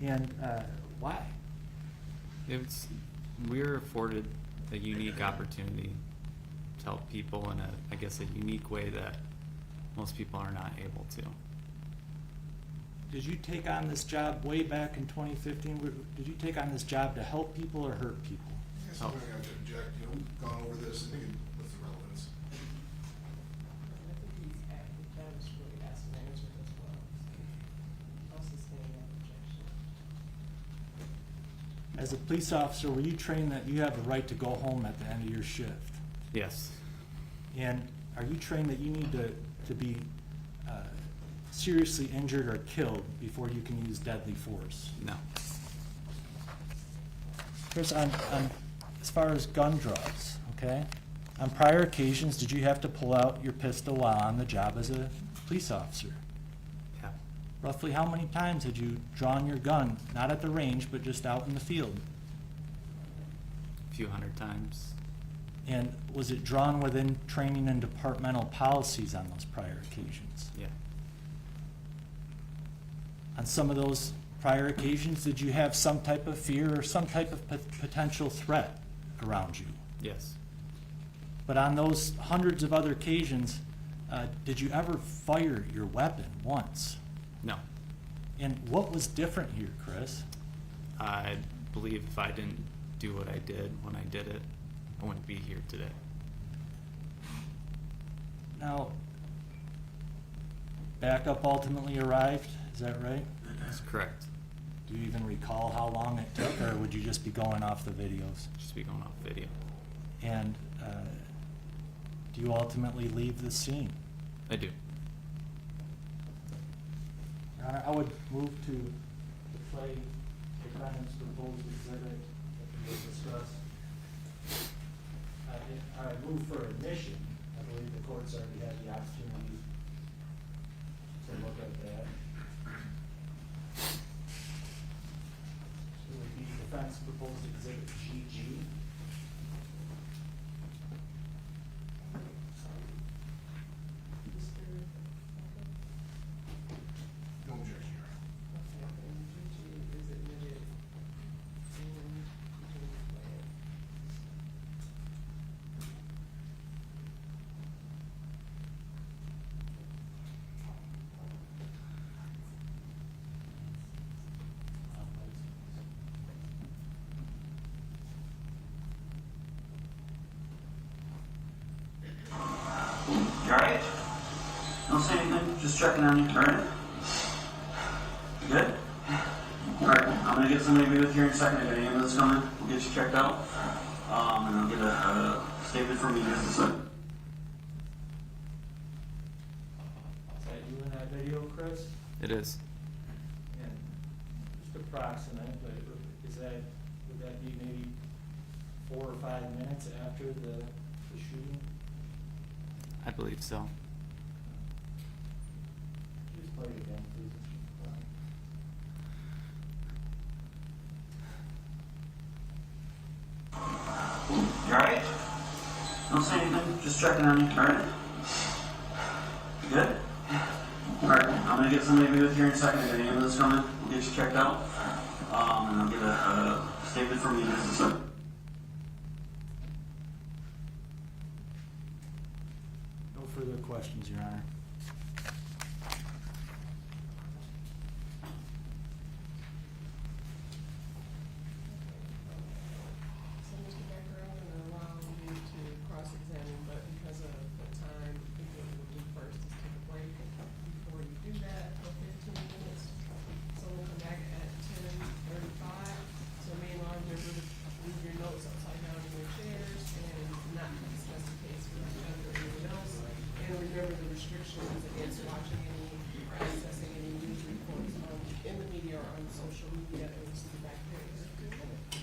And why? We were afforded a unique opportunity to help people in a unique way that most people are not able to. Did you take on this job way back in 2015? Did you take on this job to help people or hurt people? I guess I'm going to have to object, we've gone over this, I think what's the relevance? I think that was really asking the answer as well. I'll sustain that objection. As a police officer, were you trained that you have the right to go home at the end of your shift? Yes, And are you trained that you need to be seriously injured or killed before you can use deadly force? no, Chris, as far as gun draws, okay? On prior occasions, did you have to pull out your pistol while on the job as a police officer? yeah, Roughly how many times had you drawn your gun, not at the range, but just out in the field? a few hundred times. And was it drawn within training and departmental policies on those prior occasions? Yeah, On some of those prior occasions, did you have some type of fear or some type of potential threat around you? yes, But on those hundreds of other occasions, did you ever fire your weapon once? no. And what was different here, Chris? I believe if I didn't do what I did when I did it, I wouldn't be here today. Now, backup ultimately arrived, is that right? That's correct. Do you even recall how long it took, or would you just be going off the videos? Just be going off video. And do you ultimately leave the scene? I do. Your Honor, I would move to play defendant's proposed exhibit that we discussed. I move for admission. I believe the court's already had the opportunity to look at that. It would be defense proposed exhibit GG. No objection, Your Honor. Okay, and GG, is it just checking on you. All right? You good? All right. I'm gonna get somebody to be with you in a second. I got an ambulance coming. We'll get you checked out. And I'll get a statement from you in just a second. Is that you in that video, Chris? It is. And just approximate, but would that be maybe 4 or 5 minutes after the shooting? I believe so. Just play it again, please. You all right? Don't say anything. Just checking on you. All right? You good? All right. I'm gonna get somebody to be with you in a second. I got an ambulance coming. We'll get you checked out. And I'll get a statement from you in just a second. No further questions, Your Honor. So, Mr. Becker, I'm gonna allow you to cross-examine, but because of the time, I think what we'll do first is take a break before you do that for 15 minutes. So we'll come back at 10:35. So me and Lauren, we're gonna leave your notes upside down in your chairs and not discuss the case with each other or anyone else. And remember the restrictions against watching any or accessing any news reports in the media or on social media, and we'll see you back there in 15 minutes.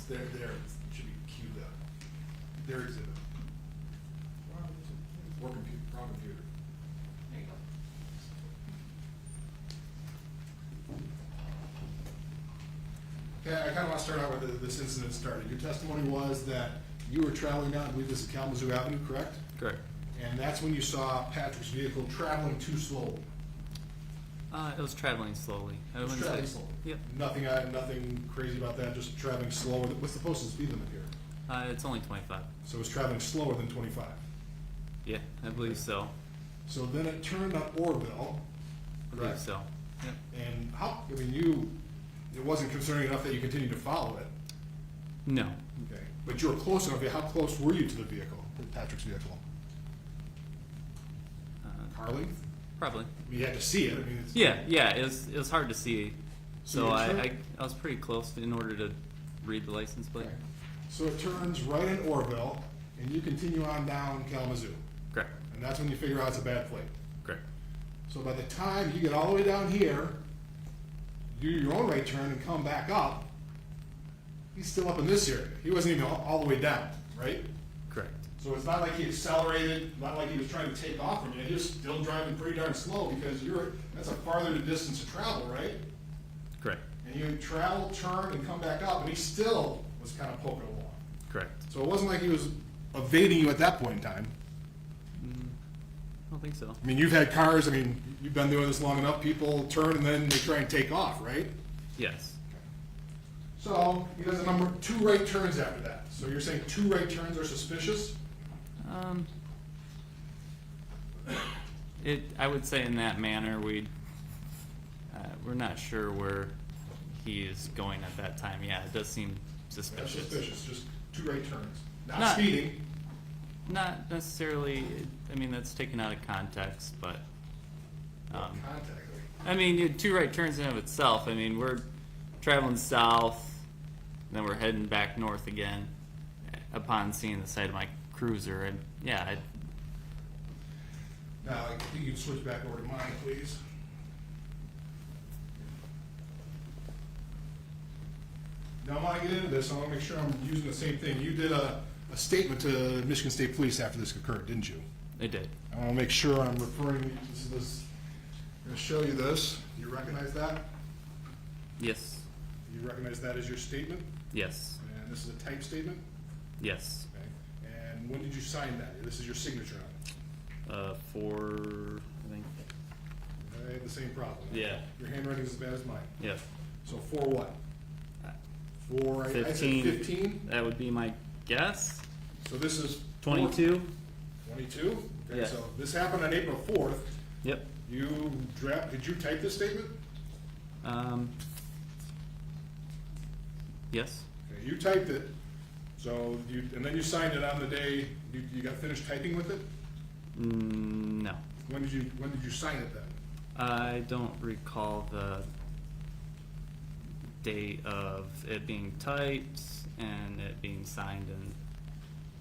there, it should be queued up. Their exhibit. Or computer, wrong computer. There you go. Okay, I kind of want to start out with this incident started. Your testimony was that you were traveling down, I believe this is Kalamazoo Avenue, correct? Correct. And that's when you saw Patrick's vehicle traveling too slowly. It was traveling slowly. I It was wouldn't traveling say- slowly. Yep. Nothing crazy about that, just traveling slower. What's the posted speed limit here? It's only 25. So it's traveling slower than 25. Yeah, I believe so. So then it turned on Orville, I believe correct? so. Yep. And it wasn't concerning enough that you continued to follow it. No. Okay. But you were close enough. How close were you to the vehicle, Patrick's vehicle? Car length? Probably. You had to see it. I mean, it's. Yeah. It was hard to see, So so you I turn- I was pretty close in order to read the license plate. Okay. So it turns right in Orville, and you continue on down Kalamazoo. Correct. And that's when you figure out it's a bad plate. Correct. So by the time you get all the way down here, do your own right turn and come back up, he's still up in this area. He wasn't even all the way down, right? Correct. So it's not like he accelerated, not like he was trying to take off from you. He was still driving pretty darn slow because that's a farther distance to travel, right? Correct. And you travel, turn, and come back up, and he still was kind of poking along. Correct. So it wasn't like he was evading you at that point in time. I don't think so. I mean, you've had cars, you've been doing this long enough, people turn and then they try and take off, right? Yes. So he does a number 2 right turns after that. So you're saying 2 right turns are suspicious? I would say in that manner, we're not sure where he is going at that time. Yeah, it does seem That's suspicious. suspicious, just 2 right turns. Not Not- speeding. Not necessarily. I mean, that's taken out of context, but Contact. I mean, 2 right turns in of itself. I mean, we're traveling south, then we're heading back north again. Upon seeing the side of my cruiser, and yeah, Now, I think you can switch back over to mine, please. Now, when I get into this, I want to make sure I'm using the same thing. You did a statement to Michigan State Police after this occurred, didn't you? I did. I want to make sure I'm referring to this. I'm going to show you this. You recognize that? Yes. You recognize that as your statement? Yes. And this is a type statement? Yes. Okay. And when did you sign that? This is your signature on it. For I think. I had the same problem. Yeah. Your handwriting is as bad as mine. Yeah. So for what? For, I said 15? That would be my guess. So this is? 22. 22? Okay, Yeah. so this happened on April 4th. Yep. Did you type this statement? Yes. Okay, you typed it, and then you signed it on the day you got finished typing with it? No. When did you sign it then? I don't recall the date of it being typed and it being signed and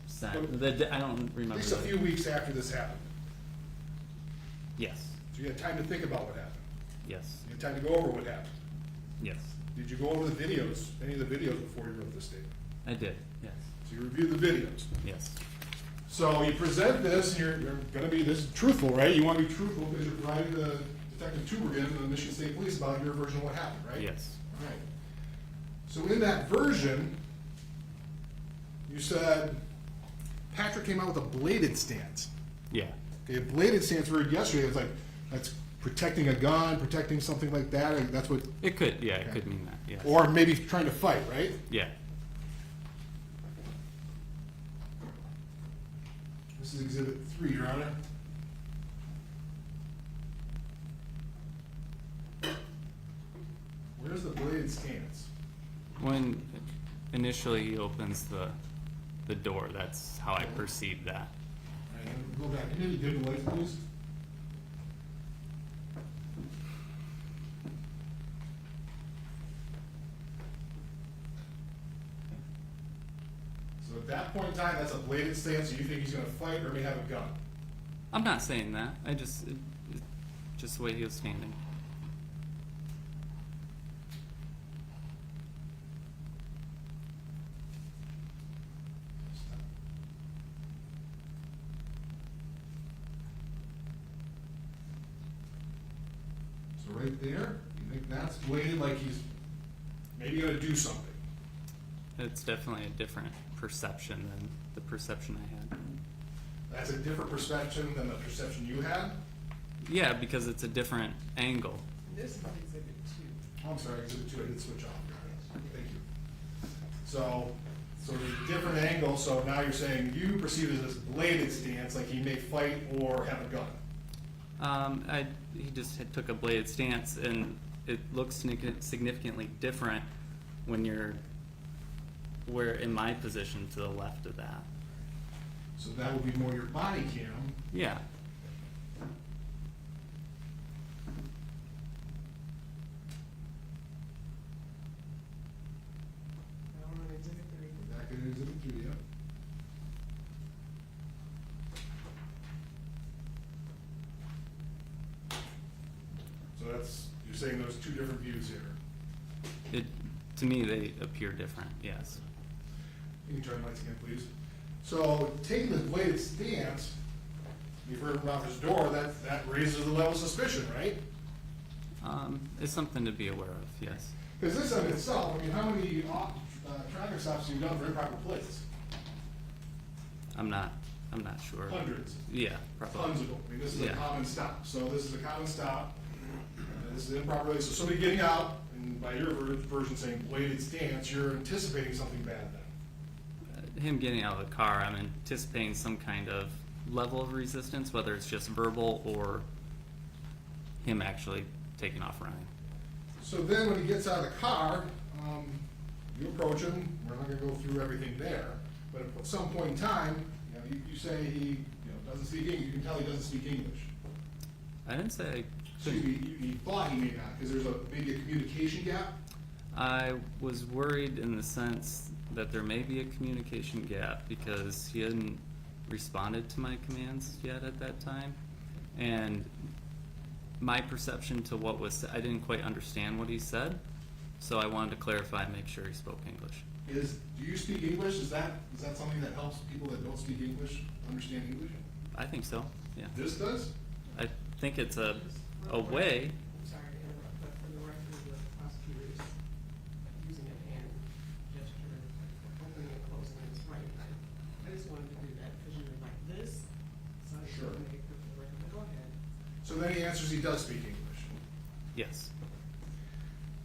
sent. I don't At remember. least a the- few weeks after this happened. Yes. So you had time to think about what happened. Yes. You had time to go over what happened. Yes. Did you go over the videos, any of the videos before you wrote this statement? I did. Yes. So you reviewed the videos. Yes. So you present this, and you're gonna be truthful, right? You wanna be truthful because you're providing the Detective Tubergen and the Michigan State Police about your version of what happened, right? Yes. All right. So in that version, you said Patrick came out with a bladed stance. Yeah. Okay, a bladed stance we heard yesterday, it's like, that's protecting a gun, protecting something like that, and that's what, It could. Yeah. It Okay. could mean that. Yes. or maybe trying to fight, right? Yeah. This is Exhibit 3, Your Honor. Where's the bladed stance? When initially he opens the door, that's how I perceived that. All right, go back. Can you dim the lights, please? So at that point in time, that's a bladed stance, so you think he's gonna fight or may have a gun? I'm not saying that. It's just the way he was standing. right there, you think that's bladed like he's maybe gonna do something? It's definitely a different perception than the perception I had. That's a different perception than the perception you had? Yeah, because it's a different angle. This is exhibit 2. Oh, I'm sorry, exhibit 2, I did switch off. Thank you. So the different angle, so now you're saying you perceive it as this bladed stance, like he may fight or have a gun. He just took a bladed stance, and it looks significantly different when you're in my position to the left of that. So that would be more your body cam. Yeah. Now we're on exhibit 3. Back in exhibit 3, yeah. So that's, you're saying there's two different views here. To me, they appear different, yes. You can turn the lights again, please. So taking this bladed stance, you've heard about his door, that raises the level of suspicion, right? It's something to be aware of, yes. Because this in itself, I mean, how many traffic stops have you done for improper plates? I'm not sure. Hundreds. Yeah, probably. Tons of them. I mean, this is a Yeah. common stop. So this is a common stop. And this is improper plate. So somebody getting out, and by your version saying bladed stance, you're anticipating something bad then. Him getting out of the car, I'm anticipating some kind of level of resistance, whether it's just verbal or him actually taking off running. So then when he gets out of the car, you approach him. We're not going to go through everything there. But at some point in time, you say he doesn't speak English. You can tell he doesn't speak English. I didn't say I So you thought he may not, because there's maybe a communication gap? I was worried in the sense that there may be a communication gap because he hadn't responded to my commands yet at that time. And my perception to what was said, I didn't quite understand what he said, so I wanted to clarify and make sure he spoke English. Do you speak English? Is that something that helps people that don't speak English understand English? I think so, yeah. This does? I think it's a Real quick, way. I'm sorry to interrupt, but for the record, the prosecutor is using a hand gesture, opening and closing his right hand. I just wanted to do that because you were like this, so I just Sure. want to make it for the record, but go ahead. So then he answers he does speak English. Yes.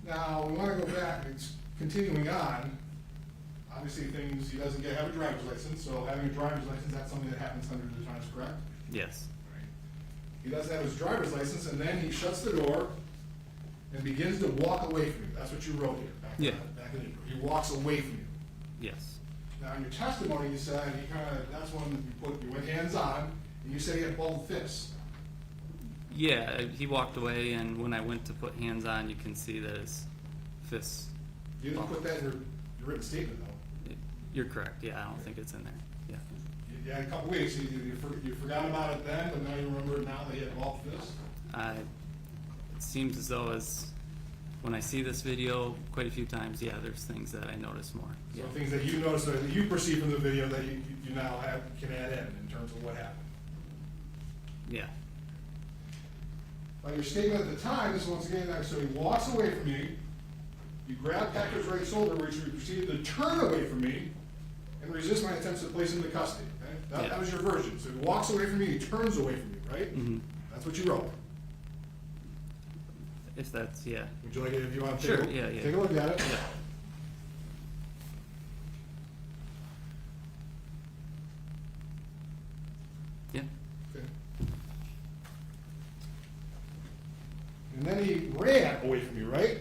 Now, we want to go back, it's continuing on. Obviously, he doesn't have a driver's license, so having a driver's license, that's something that happens hundreds of times, correct? Yes. He doesn't have his driver's license, and then he shuts the door and begins to walk away from you. That's what you wrote here, Yeah. back in April. He walks away from you. Yes. Now, in your testimony, you said that's when you went hands-on, and you said he had balled fists. Yeah, he walked away, and when I went to put hands on, you can see that his fists. You didn't put that in your written statement, though. You're correct, yeah, I don't think it's in there, yeah. You had a couple weeks, you forgot about it then, but now you remember it now that he had balled fists? It seems as though when I see this video quite a few times, yeah, there's things that I notice more. So Yeah. things that you noticed, that you perceive from the video that you now can add in terms of what happened. Yeah. By your statement at the time, this once again, so he walks away from me, you grab Patrick's right shoulder, which you proceeded to turn away from me, and resist my attempts to place him into custody. Okay? That was your version. So he walks away from me, he turns away from you, right? Mm-hmm. That's what you wrote. If that's, yeah. Would you like it if you want to Sure, yeah. take a look at it? Yeah. Yeah. Okay. And then he ran away from you, right?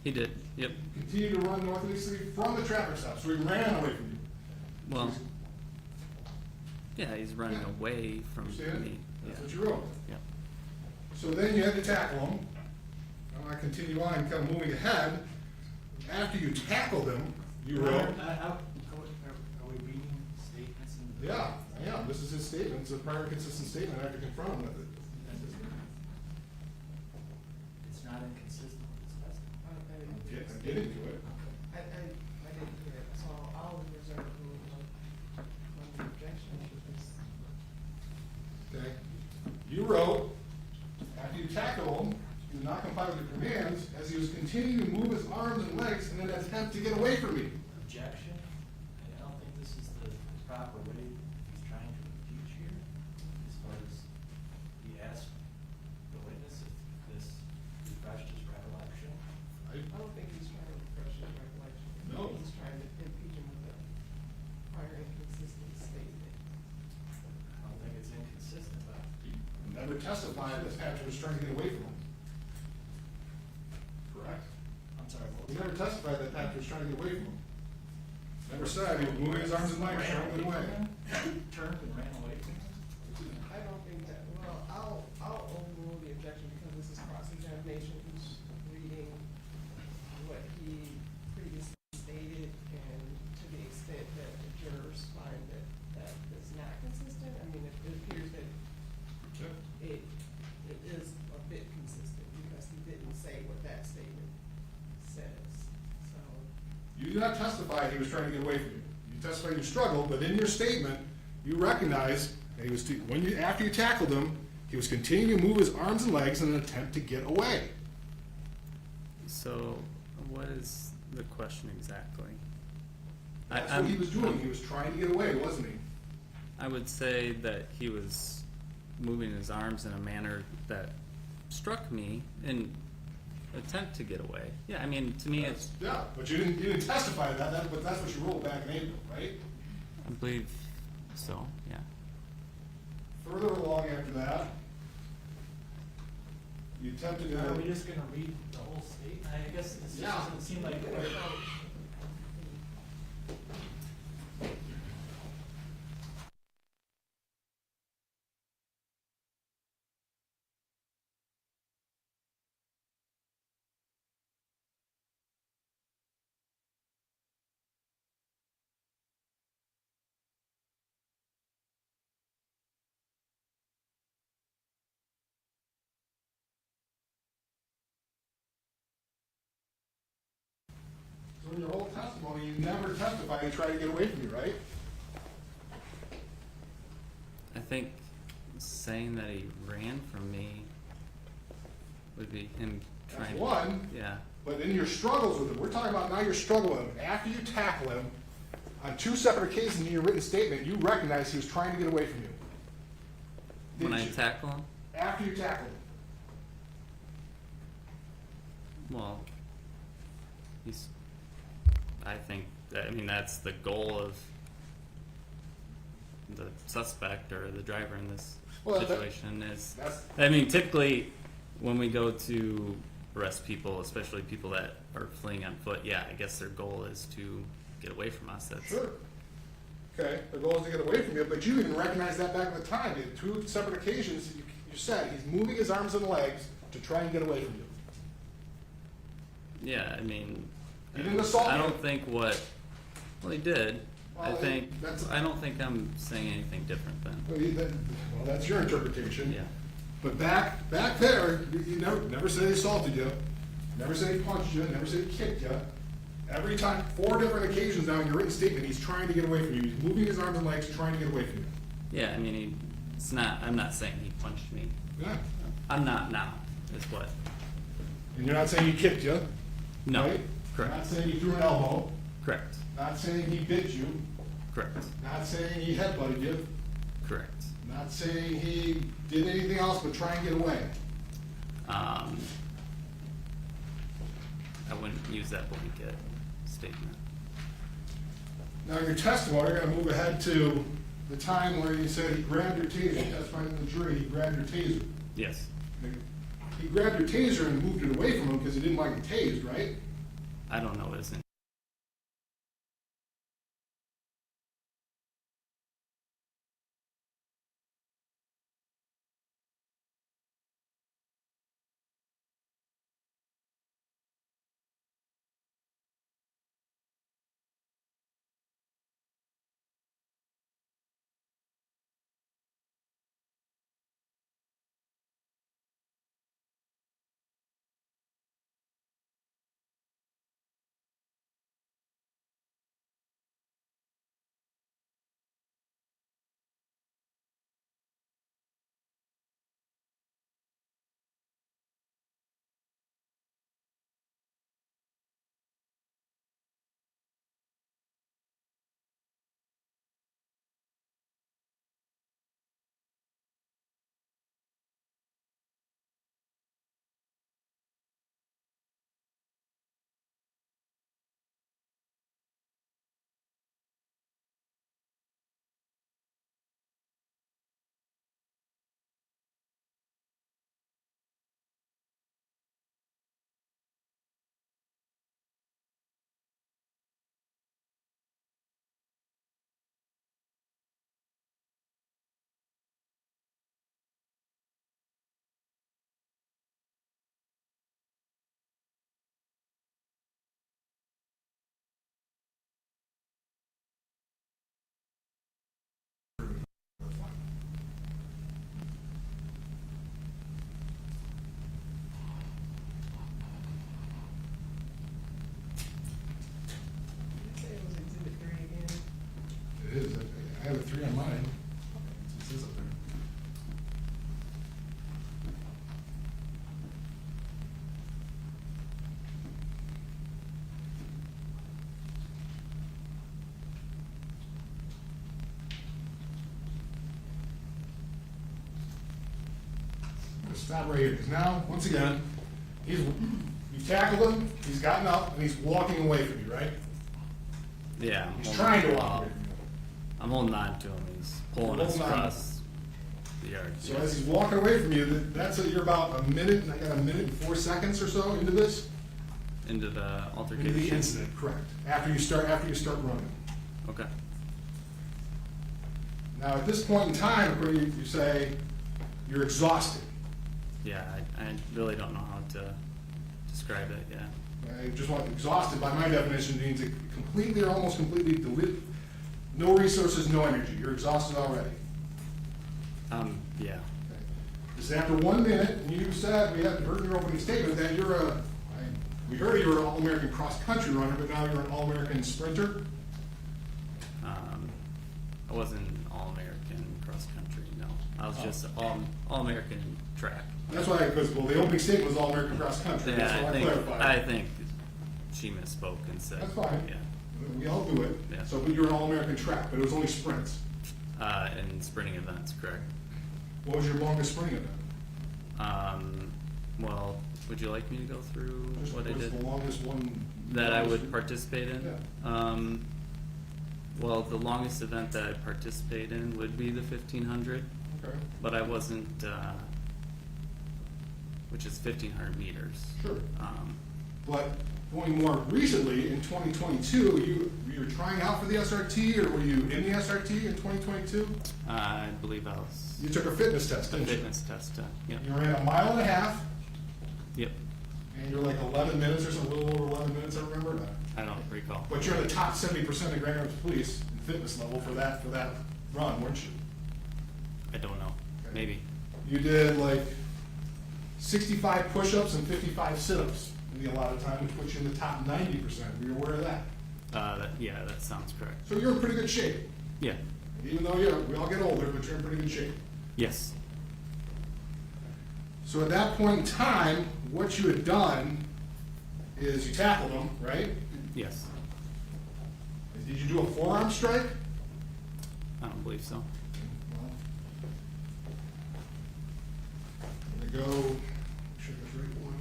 He did, yep. Continued to run northeasterly from the traffic stop, so he ran away from you. Well, yeah, he's running away from Understand? me. That's Yeah. what you wrote. Yeah. So then you had to tackle him. I want to continue on, kind of moving ahead. After you tackled him, you wrote. Are we reading statements in the? Yeah, I am. This is his statement. It's a prior consistent statement. I have to confront him with it. It's not inconsistent with his testimony. I'm getting to it. I didn't hear it, so I'll reserve the rule on the objection because Okay. You wrote, after you tackle him, you do not comply with the attempt to get away from me. Objection? I don't think this is the proper way he's trying to impeach here. As far as he asked the witness if this refreshed his recollection. I don't think he's trying to refresh his recollection. I No. think he's trying to impeach him with a prior inconsistent statement. I don't think it's inconsistent, but He never testified that Patrick was trying to get away from him. Correct? I'm sorry, what He was never that? testified that Patrick was trying to get away from him. Never said he was moving his arms and legs, Ran trying to get away. from him? Turned and ran away from him? I don't think that, well, I'll overrule the objection because this is cross-examination. He's reading what he previously stated, and to the extent that the jurors find that that is not consistent, I mean, it appears that it is a bit consistent because he didn't say what that statement says, so. You did not testify he was trying to get away from you. You testified you struggled, but in your statement, you recognize that he was, after you tackled him, he was continuing to move his arms and legs in an attempt to get away. So, what is the question exactly? That's I'm- what he was doing. He was trying to get away, wasn't he? I would say that he was moving his arms in a manner that struck me in attempt to get away. Yeah, I mean, to me, it's, Yeah, but you didn't testify to that, but that's what you ruled back in April, right? I believe so, yeah. Further along after that, you attempted to. Are we just gonna read the whole statement? I guess this Yeah. doesn't seem like the way. So in your whole testimony, you never testified he tried to get away from you, right? I think saying that he ran from me would be him That's trying one. to, yeah. But in your struggles with him, we're talking about now you're struggling with him. After you tackle him, on two separate occasions in your written statement, you recognize he was trying to get away from you. When Didn't I you? tackle him, After you tackled him. well, he's, I think, I mean, that's the goal of the suspect or the driver in this Well, that- situation is, that's- I mean, typically, when we go to arrest people, especially people that are fleeing on foot, yeah, I guess their goal is to get away from us. That's, Sure. Okay, the goal is to get away from you, but you even recognized that back at the time. In two separate occasions, you said he's moving his arms and legs to try and get away from you. yeah, I mean, He didn't assault I you. don't think what, well, he did. Well, I don't think I'm saying anything different than, Well, that's your interpretation. yeah. But back there, you never said he assaulted you, never said he punched you, never said he kicked you. Every time, 4 different occasions now in your written statement, he's trying to get away from you. He's moving his arms and legs, trying to get away from you. Yeah, I mean, I'm not saying he punched me. Yeah. I'm not now, is what. And you're not saying he kicked you. No, right? correct. Not saying he threw an elbow. Correct, Not saying he bit you. correct, Not saying he headbutted you. correct. Not saying he did anything else but try and get away. I wouldn't use that blanket statement. Now, in your testimony, you're gonna move ahead to the time where you said he grabbed your taser. You testified in the jury, he grabbed your taser. Yes, He grabbed your taser and moved it away from him because he didn't like it tased, right? I don't know what his stop right here, because now, once again, you've tackled him, he's gotten up, and he's walking away from you, right? Yeah. I'm He's holding- trying to walk well, away from you. I'm holding on to him. He's pulling You're us holding on. across the yard. So as he's walking away from you, you're about a minute, I got a minute and 4 seconds or so into this, Into the into altercation. the incident, correct, after you start running. Okay. Now, at this point in time, where you say you're exhausted, Yeah, I really don't know how to describe it, yeah. I just want, exhausted by my definition means it completely or almost completely deleted, no resources, no energy, you're exhausted already. Yeah. Okay. Just after 1 minute, and you said, we had heard in your opening statement that we heard you were an All-American cross-country runner, but now you're an All-American sprinter? I wasn't All-American cross-country, no. I was just All-American in track. That's why, because, well, the opening statement was All-American cross-country, that's Yeah, why I clarified. I think she misspoke and said. That's fine. Yeah. We all do it. Yeah. So, but you're an All-American track, but it was only sprints. In sprinting events, correct. What was your longest sprinting event? Well, would you like me to go through Just what I what's did? the longest one? That I would participate in? Yeah. Well, the longest event that I participate in would be the 1500, Okay, but I wasn't, which is 1500 meters. sure. But going more recently, in 2022, you were trying out for the SRT, or were you in the SRT in 2022? I believe I was. You took a fitness test, The didn't you? fitness test, yeah. You ran 1.5 miles, Yep, and you're like 11 minutes or something, a little over 11 minutes, I remember. I don't recall. But you're in the top 70% of Grand Rapids Police in fitness level for that run, weren't you? I don't know, Okay. maybe. You did like 65 push-ups and 55 sit-ups in the allotted time, which puts you in the top 90%. Were you aware of that? Yeah, that sounds correct. So you're in pretty good shape. Yeah, Even though we all get older, but you're in pretty good shape. yes, So at that point in time, what you had done is you tackled him, right? yes. Did you do a forearm strike? I don't believe so. Well, I'm gonna go, make sure that's right one.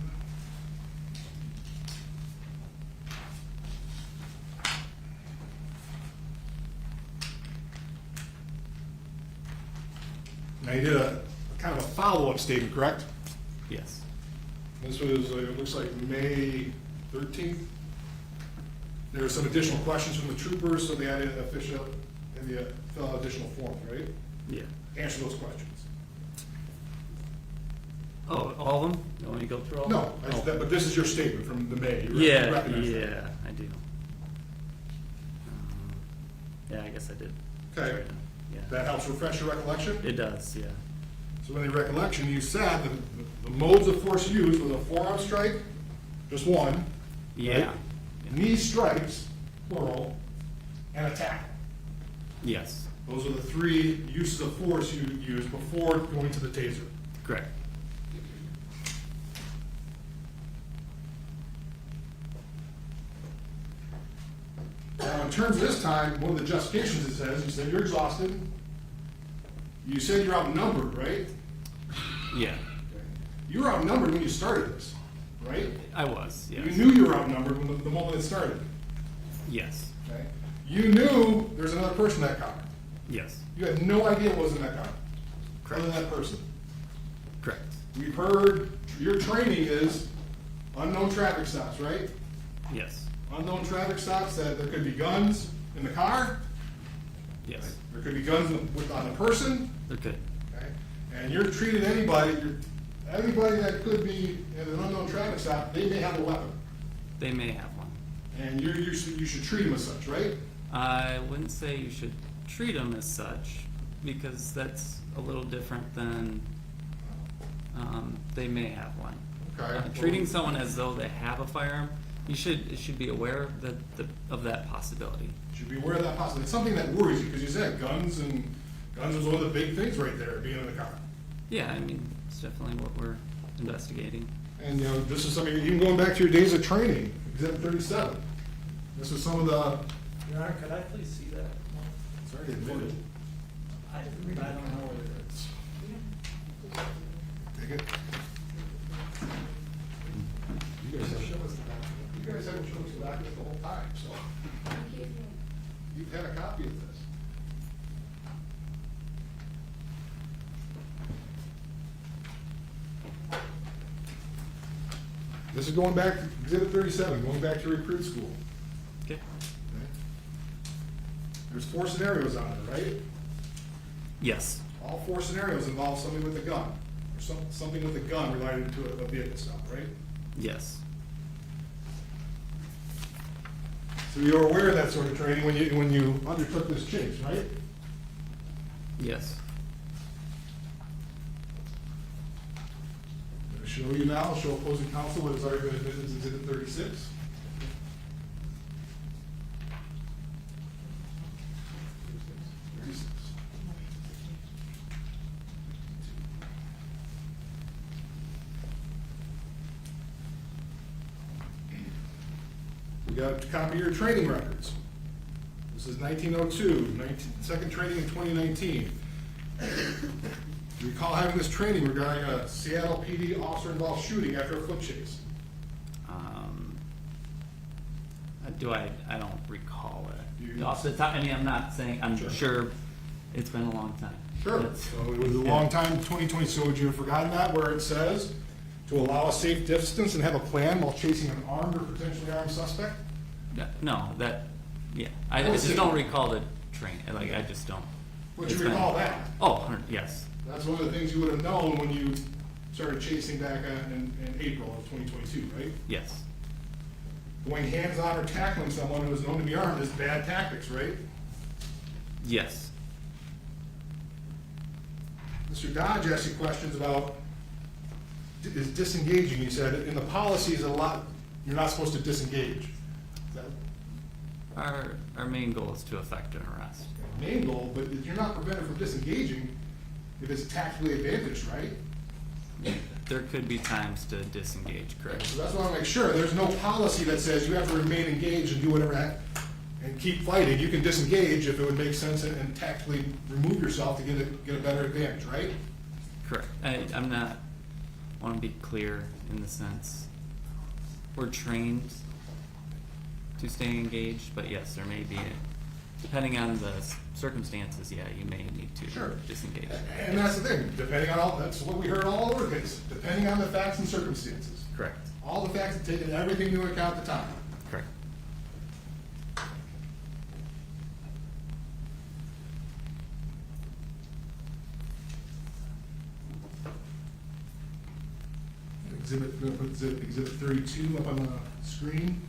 Now you did a kind of a follow-up statement, correct? Yes, This was, it looks like May 13th. There were some additional questions from the troopers, so they had to fill out additional forms, right? yeah. Answer those questions. Oh, all of them? You want me to go through all of them? No, Oh. but this is your statement from the May. You Yeah, recognize that. yeah, I do. Yeah, I guess I did. Okay. Yeah, That helps refresh your recollection? it does, yeah. So in the recollection, you said the modes of force used was a forearm strike, just one. Yeah, right? Knee strikes, plural, and a tackle. yes, Those are the three uses of force you used before going to the taser. correct. Now, in terms of this time, one of the justifications it says, you said you're exhausted. You said you're outnumbered, right? Yeah, You were outnumbered when you started this, right? I was, yes. You knew you were outnumbered when the moment it started, Yes, okay? You knew there's another person in that car. yes, You had no idea what was in that car, Correct. other than that person. correct. We've heard your training is unknown traffic stops, right? Yes, Unknown traffic stops, that there could be guns in the car, yes, there could be guns on the person, they're good. okay? And you're treating anybody that could be in an unknown traffic stop, they may have a weapon. They may have one. And you should treat them as such, right? I wouldn't say you should treat them as such, because that's a little different than, they may have one. Okay. Treating someone as though they have a firearm, you should be aware of that possibility. You should be aware of that possibility. It's something that worries you, because you said guns was one of the big things right there, being in the car. Yeah, I mean, it's definitely what we're investigating. And, you know, this is something, even going back to your days of training, Exhibit 37. This is some of the, Your Honor, could I please see that? it's already admitted. I don't know whether it's. Take You guys have shown us the document. You guys haven't shown us the document the whole time, so you've had a copy of this. This is going back, Exhibit 37, going back to recruit school. Okay. Okay? There's 4 scenarios on it, right? Yes. All 4 scenarios involve somebody with a gun, or something with a gun related to a vehicle stop, right? Yes. So you were aware of that sort of training when you undertook this chase, right? Yes. I'm going to show you now, show opposing counsel what has already been admitted as Exhibit 36. We got a copy of your training records. This is 1902, second training in 2019. You recall having this training regarding a Seattle PD officer-involved shooting after a foot chase. I don't recall it. You- Off the top, I mean, I'm not saying, I'm Sure. sure it's been a long time. Sure. It's- So it was a long time, 2020, so would you have forgotten that, where it says to allow a safe distance and have a plan while chasing an armed or potentially armed suspect? No, yeah, I Well, just see- don't recall the train, like, I just don't. Would It's you been- recall that? Oh, yes, That's one of the things you would have known when you started chasing back in April of 2022, right? yes, Going hands-on or tackling someone who is known to be armed is bad tactics, right? yes, Mr. Dodge asked you questions about, is disengaging, you said, in the policies a lot, you're not supposed to disengage. Is that our main goal is to effect an arrest. the main goal? But you're not prevented from disengaging if it's tactically advantaged, right? There could be times to disengage, correct? So that's why I want to make sure, there's no policy that says you have to remain engaged and do whatever, and keep fighting. You can disengage if it would make sense and tactically remove yourself to get a better advantage, right? Correct. I'm not, want to be clear in the sense, we're trained to stay engaged, but yes, there may be, depending on the circumstances, yeah, you may need to Sure. disengage. And that's the thing, depending on all, that's what we heard all over the place, depending on the facts and circumstances. Correct, All the facts and taking everything into account at the time. correct. Exhibit, we're gonna put exhibit 32 up on the screen.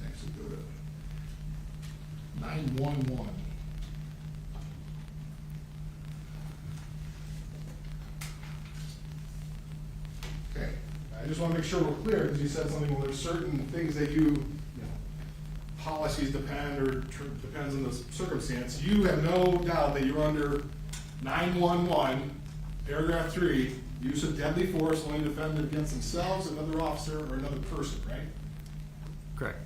Next we go to 911. Okay, I just wanna make sure we're clear, because you said something, well, there's certain things that you know, policies depend or depends on the circumstance. You have no doubt that you're under 911, paragraph 3, use of deadly force when defended against themselves, another officer, or another person, right? Correct,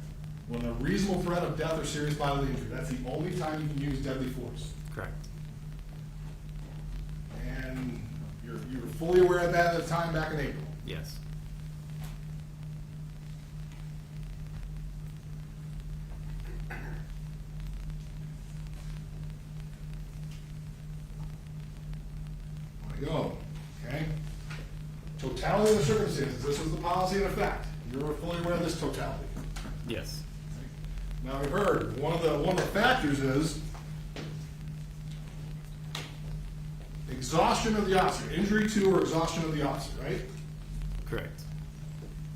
When a reasonable threat of death or serious bodily injury, that's the only time you can use deadly force. correct. And you're fully aware of that at the time back in April. Yes, There we go, okay? Totality of the circumstances, this was the policy in effect. You're fully aware of this totality. yes, Now, we've heard, one of the factors is exhaustion of the officer, injury to or exhaustion of the officer, right? correct.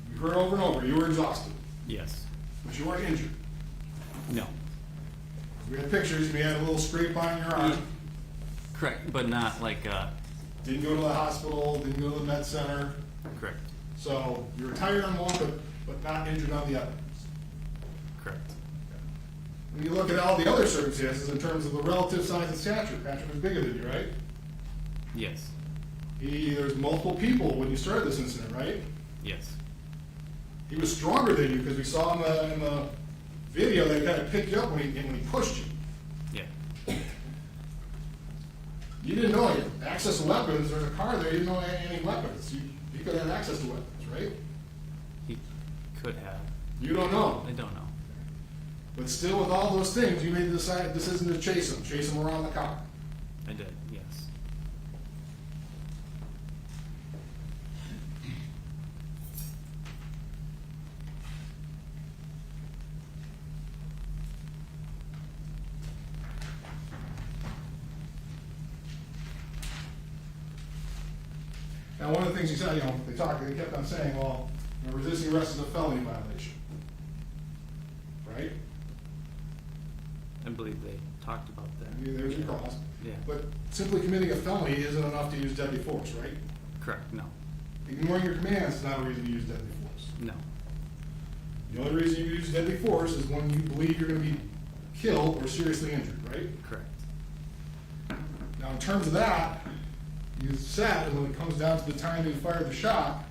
We've heard over and over, you were exhausted, Yes, but you weren't injured. no, We had pictures, you had a little scrape on your arm, correct, but not like, didn't go to the hospital, didn't go to the med center, correct, so you were tired on one, but not injured on the other. correct. When you look at all the other circumstances in terms of the relative size and stature, Patrick was bigger than you, right? Yes, There's multiple people when you started this incident, right? yes, He was stronger than you because we saw in the video that kind of picked you up when he pushed you. Yeah. You didn't know you had access to weapons. There's a car there. You didn't know any weapons. You could have access to weapons, right? He could have. You don't know. I don't know. But still, with all those things, you made the decision to chase him around the car. I did, yes. Now, one of the things he said, they kept on saying, well, resisting arrest is a felony violation. Right? I believe they talked about that. There's your cross. Yeah. But simply committing a felony isn't enough to use deadly force, right? Correct, no. Ignoring your commands is not a reason to use deadly force. No. The only reason you use deadly force is when you believe you're going to be killed or seriously injured, right? Correct. Now, in terms of that, you said, and when it comes down to the time you fired the shot,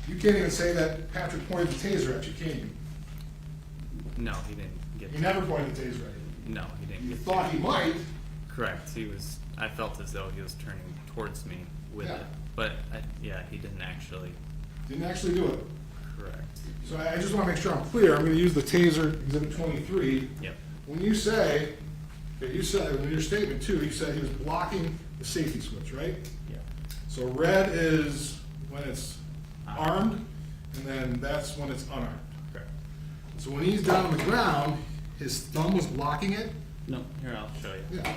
you can't even say that Patrick pointed the taser at you, can you? No, he didn't get He never pointed the taser at you. No, he didn't You get thought he might. Correct. I felt as though he was turning towards me with Yeah. it. But, he didn't actually. Didn't actually do it. Correct. So I just want to make sure I'm clear. I'm going to use the taser exhibit 23. Yep. When you say, okay, you said in your statement too, you said he was blocking the safety switch, right? Yeah. So red is when it's armed, and then that's when it's unarmed. Correct. So when he's down on the ground, his thumb was blocking it? No, here, I'll show you. Yeah,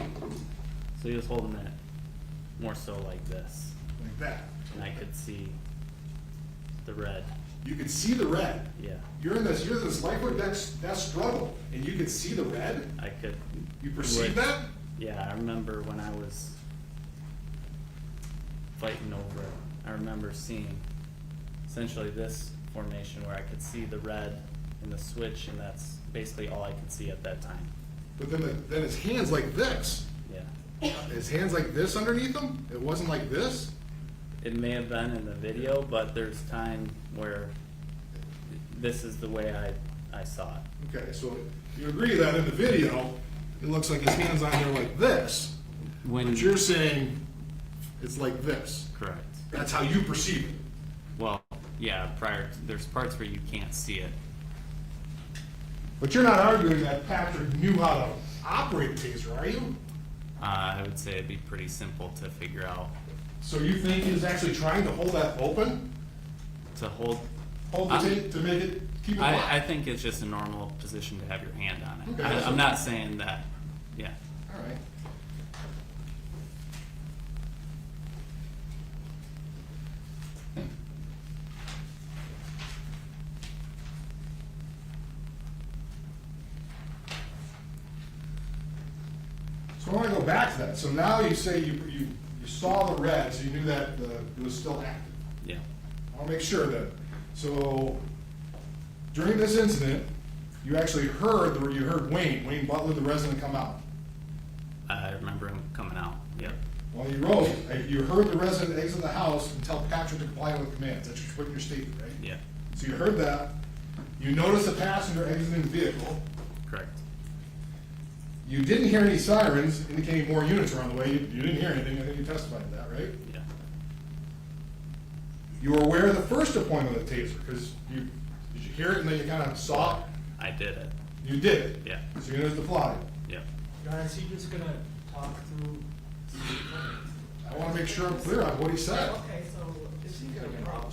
So he was holding it more so like this. like that. And I could see the red. You could see the red. Yeah. You're in this life or death struggle, and you could see the red? I could. You perceive would- that? Yeah, I remember when I was fighting over it. I remember seeing essentially this formation where I could see the red in the switch, and that's basically all I could see at that time. But then his hand's like this. Yeah. His hand's like this underneath him? It wasn't like this? It may have been in the video, but there's time where this is the way I saw it. Okay, so you agree that in the video, it looks like his hand's on there like this, When but you're saying it's like this. correct. That's how you perceive it. Well, yeah, there's parts where you can't see it. But you're not arguing that Patrick knew how to operate a taser, are you? I would say it'd be pretty simple to figure out. So you think he was actually trying to hold that open? To hold. Hold the tape to make it, keep it I locked? think it's just a normal position to have your hand on it. Okay. I'm not saying that, yeah. All right. So I want to go back to that. So now you say you saw the red, so you knew that it was still active. Yeah. I'll make sure that, so during this incident, you actually heard, you heard Wayne Butler, the resident, come out. I remember him coming out, yep. While you wrote, you heard the resident exit the house and tell Patrick to comply with commands. That's what your statement, right? Yeah, So you heard that. You noticed a passenger exiting the vehicle. correct. You didn't hear any sirens indicating more units were on the way. You didn't hear anything. I think you testified to that, right? Yeah, You were aware of the first deployment of the taser because did you hear it and then you kind of saw it? I did it, You did it. yeah, So you know it's the fly. yeah. John, is he just gonna talk through? I want to make sure I'm clear on what he said. Okay, so if you can approach,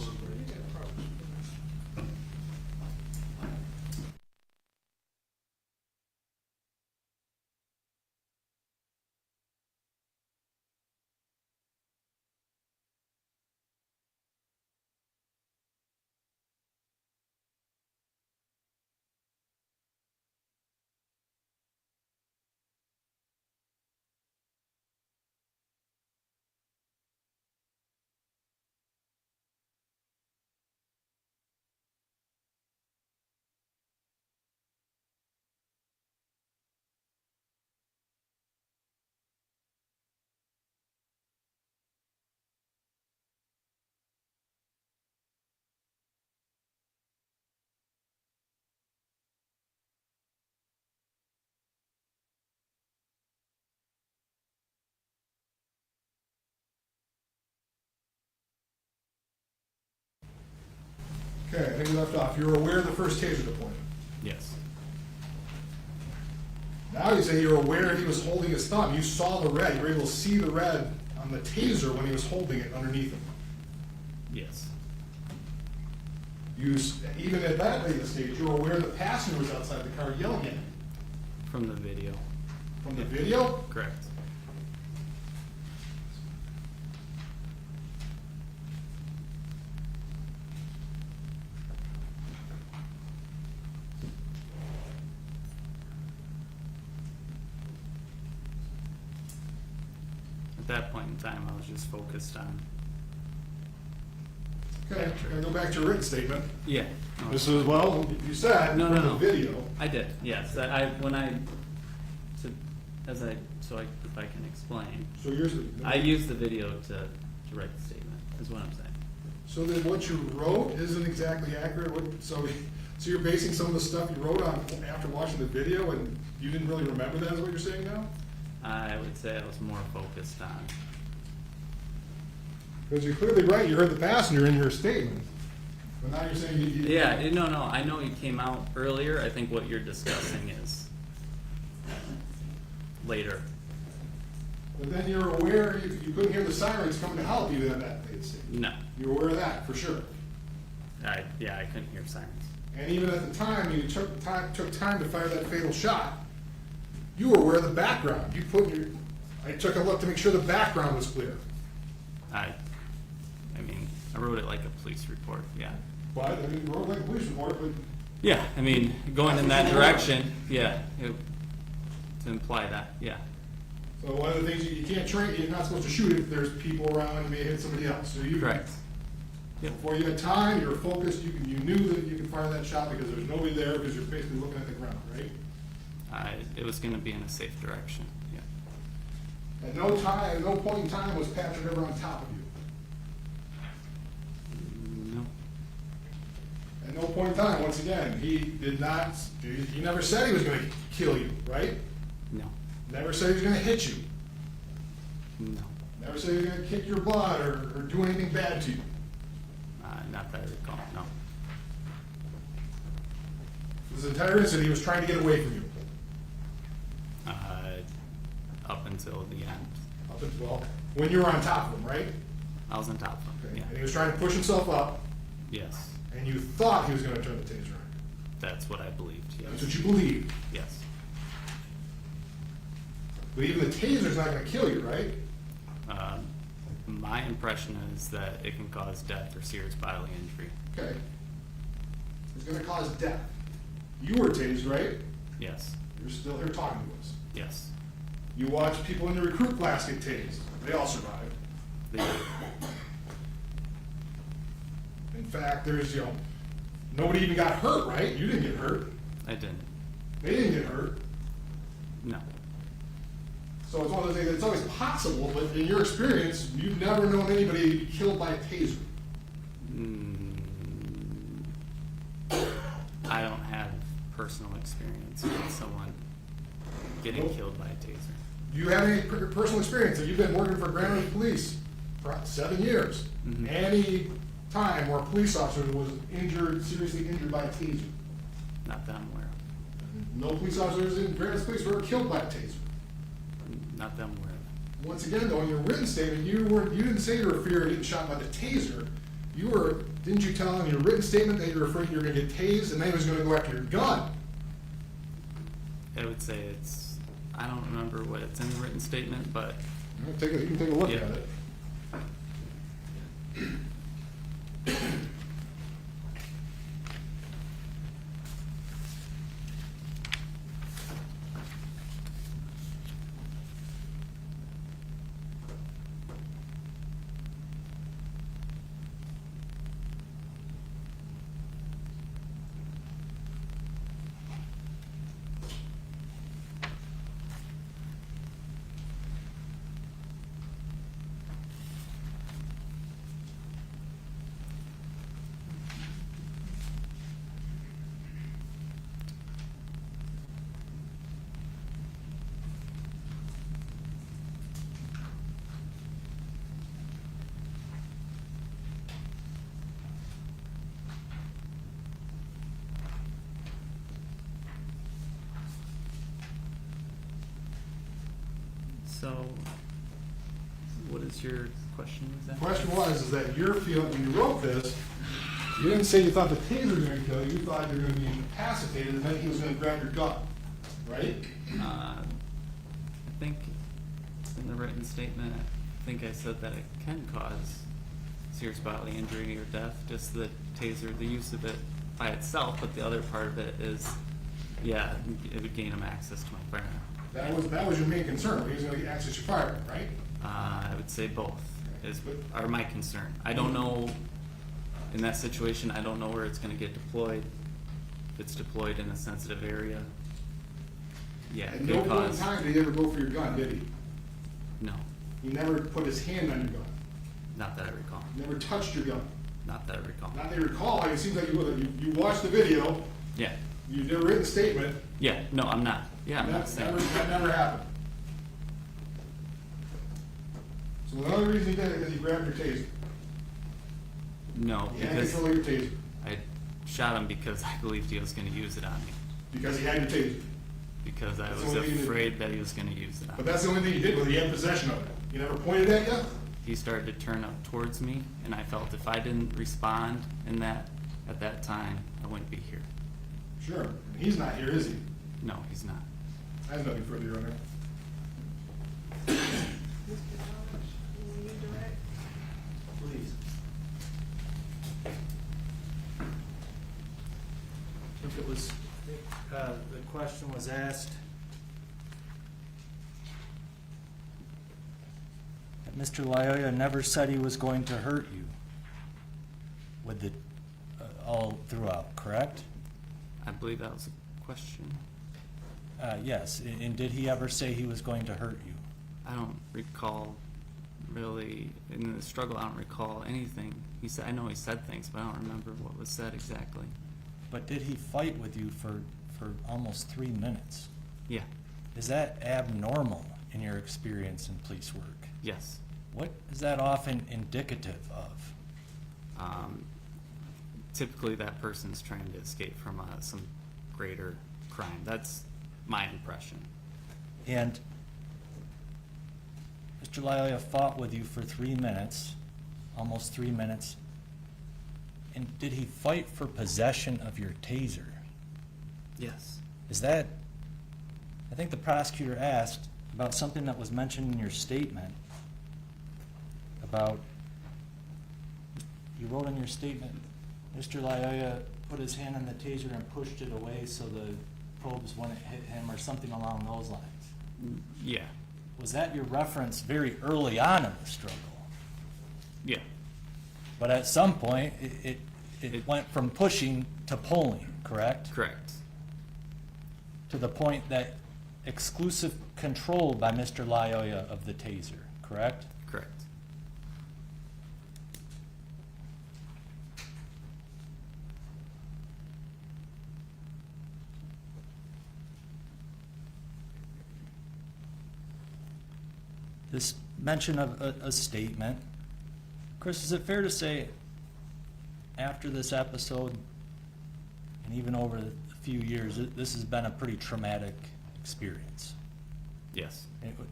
Okay, I think we left off. You were aware of the first taser deployment. Yes. Now you say you're aware he was holding his thumb. You saw the red. You were able to see the red on the taser when he was holding it underneath him. Yes. Even at that late stage, you were aware the passenger was outside the car yelling at him. From the video. From the video? Correct. At that point in time, I was just focused on. Okay, I'm gonna go back to your written statement. Yeah. This is, well, you said No, from no, the no. video. I did, yes. If I can explain. So yours. I used the video to write the statement, is what I'm saying. So then what you wrote isn't exactly accurate? So you're basing some of the stuff you wrote on after watching the video and you didn't really remember that is what you're saying now? I would say I was more focused on, Because you're clearly right, you heard the passenger in your statement. But now you're saying you. yeah, no, I know you came out earlier. I think what you're discussing is later. But then you're aware, you couldn't hear the sirens coming to help you in that late stage. No, You were aware of that, for sure. I couldn't hear sirens. And even at the time, you took time to fire that fatal shot, you were aware of the background. I took a look to make sure the background was clear. I mean, I wrote it like a police report, yeah. But, I mean, you wrote like a police report, but Yeah, I mean, going in that direction, yeah, to imply that, yeah. so one of the things you can't train, you're not supposed to shoot if there's people around, you may hit somebody else. So you. Correct. Yep. Before you had time, you were focused, you knew that you could fire that shot because there was nobody there because you're basically looking at the ground, right? It was gonna be in a safe direction, yeah. At no time, at no point in time was Patrick ever on top of you. No, At no point in time, once again, he never said he was gonna kill you, right? no, Never said he was gonna hit you. no, Never said he was gonna kick your butt or do anything bad to you. not that I recall, no. This entire incident, he was trying to get away from you. Up until the end, Up until, well, when you were on top of him, right? I was on top of Okay. him, And he yeah, was trying to push himself up, yes, and you thought he was gonna turn the taser on. that's what I believed, That's yes, what you believed. yes. But even the taser's not gonna kill you, right? My impression is that it can cause death or serious bodily injury, Okay. It's gonna cause death. You were tased, right? yes, You're still here talking to us. yes. You watch people in the recruit class get tased. They all survived. They- In fact, nobody even got hurt, right? You didn't get hurt. I didn't, They didn't get hurt. no, So it's one of those things that's always possible, but in your experience, you've never known anybody to be killed by a taser. I don't have personal experience with someone getting Nope. killed by a taser. Do you have any personal experience that you've been working for Grand Rapids Police for 7 years? Mhm. Any time where a police officer was seriously injured by a taser? Not that I'm aware of. No police officers in Grand Rapids Police were killed by a taser. Not that I'm aware of. Once again, though, in your written statement, you didn't say you were afraid of getting shot by the taser. Didn't you tell in your written statement that you were afraid you were gonna get tased and then he was gonna go after your gun? I would say I don't remember what it's in the written statement, but You can take a look Yeah. at it. So, what is your question The exactly? question was, is that your feeling, when you wrote this, you didn't say you thought the taser was gonna kill you, you thought you were gonna be incapacitated, and then he was gonna grab your gun, right? I think in the written statement, I think I said that it can cause serious bodily injury or death, just the taser, the use of it by itself, but the other part of it is, yeah, it would gain him access to my firearm. That was your main concern, he was gonna get access to your firearm, right? I would say both are my concern. I don't know, in that situation, I don't know where it's gonna get deployed. If it's deployed in a sensitive area, yeah, At it no could point in cause, time did he ever go for your gun, did he? no, He never put his hand on your gun, not that I recall, he never touched your gun. not that I recall. Not that you recall, it seems like you watched the video, Yeah, you did a written statement, yeah, no, I'm not, yeah, I'm not that saying. never happened. So the only reason he did it is he grabbed your taser. No, He had because control of your taser, I shot him because I believed he was gonna use it on me, because he had your taser. because I That's the was only thing you did. afraid that he was gonna use it on But me. that's the only thing you did, was he had possession of it. You never pointed at you? He started to turn up towards me, and I felt if I didn't respond at that time, I wouldn't be here. Sure, he's not here, is he? No, he's not. I have nothing further, Your Honor. Mr. Dodge, will you direct? Please. I think it was, the question was asked that Mr. Lyoya never said he was going to hurt you with the, all throughout, correct? I believe that was a question. Yes, and did he ever say he was going to hurt you? I don't recall really, in the struggle, I don't recall anything. He said, I know he said things, but I don't remember what was said exactly. But did he fight with you for almost 3 minutes? Yeah, Is that abnormal in your experience in police work? yes. What is that often indicative of? Typically that person's trying to escape from some greater crime. That's my impression. And Mr. Lyoya fought with you for 3 minutes, almost 3 minutes. And did he fight for possession of your taser? Yes. Is that, I think the prosecutor asked about something that was mentioned in your statement about, you wrote in your statement, Mr. Lyoya put his hand on the taser and pushed it away so the probes wouldn't hit him, or something along those lines. Yeah. Was that your reference very early on in the struggle? Yeah. But at some point, it went from pushing to pulling, correct? Correct. To the point that exclusive control by Mr. Lyoya of the taser, correct? Correct. This mention of a statement. Chris, is it fair to say after this episode, and even over a few years, this has been a pretty traumatic experience? Yes.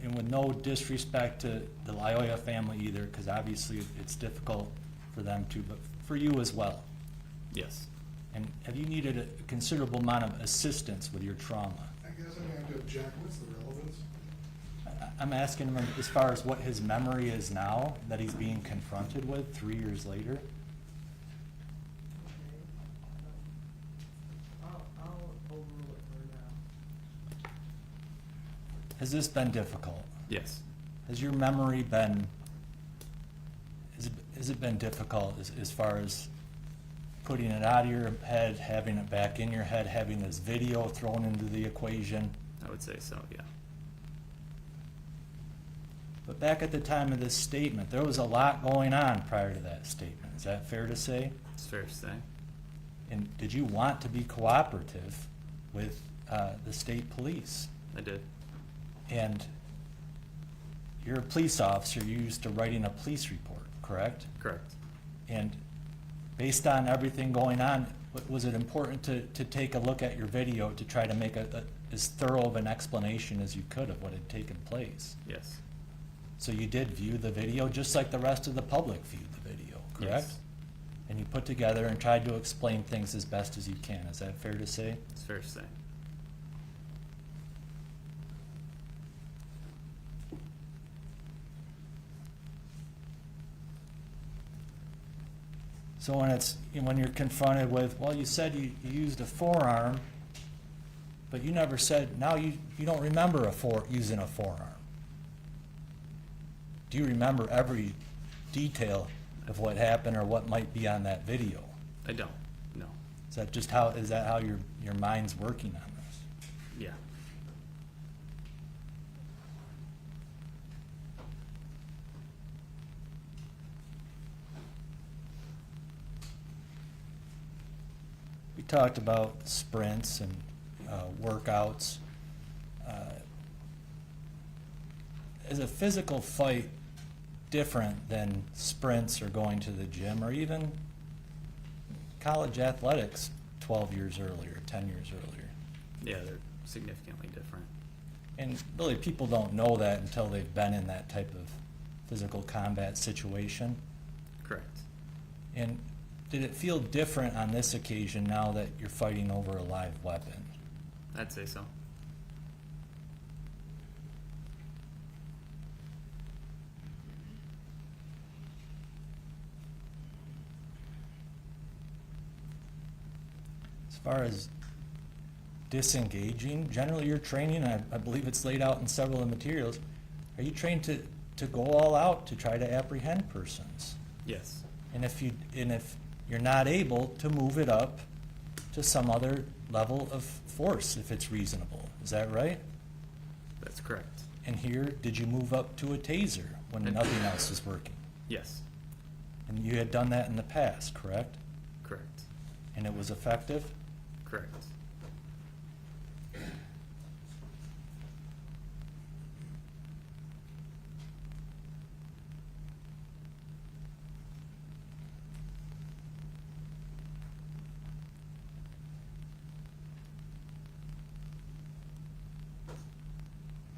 And with no disrespect to the Lyoya family either, because obviously it's difficult for them too, but for you as well. Yes. And have you needed a considerable amount of assistance with your trauma? I guess I'm gonna have to object, what's the relevance? I'm asking him as far as what his memory is now that he's being confronted with 3 years later. Okay. I'll overrule it for now. Has this been difficult? Yes. Has your memory been, has it been difficult as far as putting it out of your head, having it back in your head, having this video thrown into the equation? I would say so, yeah. But back at the time of this statement, there was a lot going on prior to that statement. Is that fair to say? It's fair to say. And did you want to be cooperative with the state police? I did. And you're a police officer, you're used to writing a police report, correct? Correct. And based on everything going on, was it important to take a look at your video to try to make as thorough of an explanation as you could of what had taken place. Yes. So you did view the video just like the rest of the public viewed the video, correct? Yes. And you put together and tried to explain things as best as you can. Is that fair to say? It's fair to say. So when you're confronted with, well, you said you used a forearm, but you never said, now you don't remember using a forearm. Do you remember every detail of what happened or what might be on that video? I don't, no. Is that how your mind's working on this? Yeah. We talked about sprints and workouts. Is a physical fight different than sprints or going to the gym or even college athletics 12 years earlier, 10 years earlier? Yeah, they're significantly different. And really, people don't know that until they've been in that type of physical combat situation. Correct. And did it feel different on this occasion now that you're fighting over a live weapon? I'd say so. As far as disengaging, generally your training, I believe it's laid out in several of the materials, are you trained to go all out to try to apprehend persons? Yes. And if you're not able to move it up to some other level of force if it's reasonable. Is that right? That's correct. And here, did you move up to a taser when nothing else was working? Yes. And you had done that in the past, correct? Correct. And it was effective? Correct.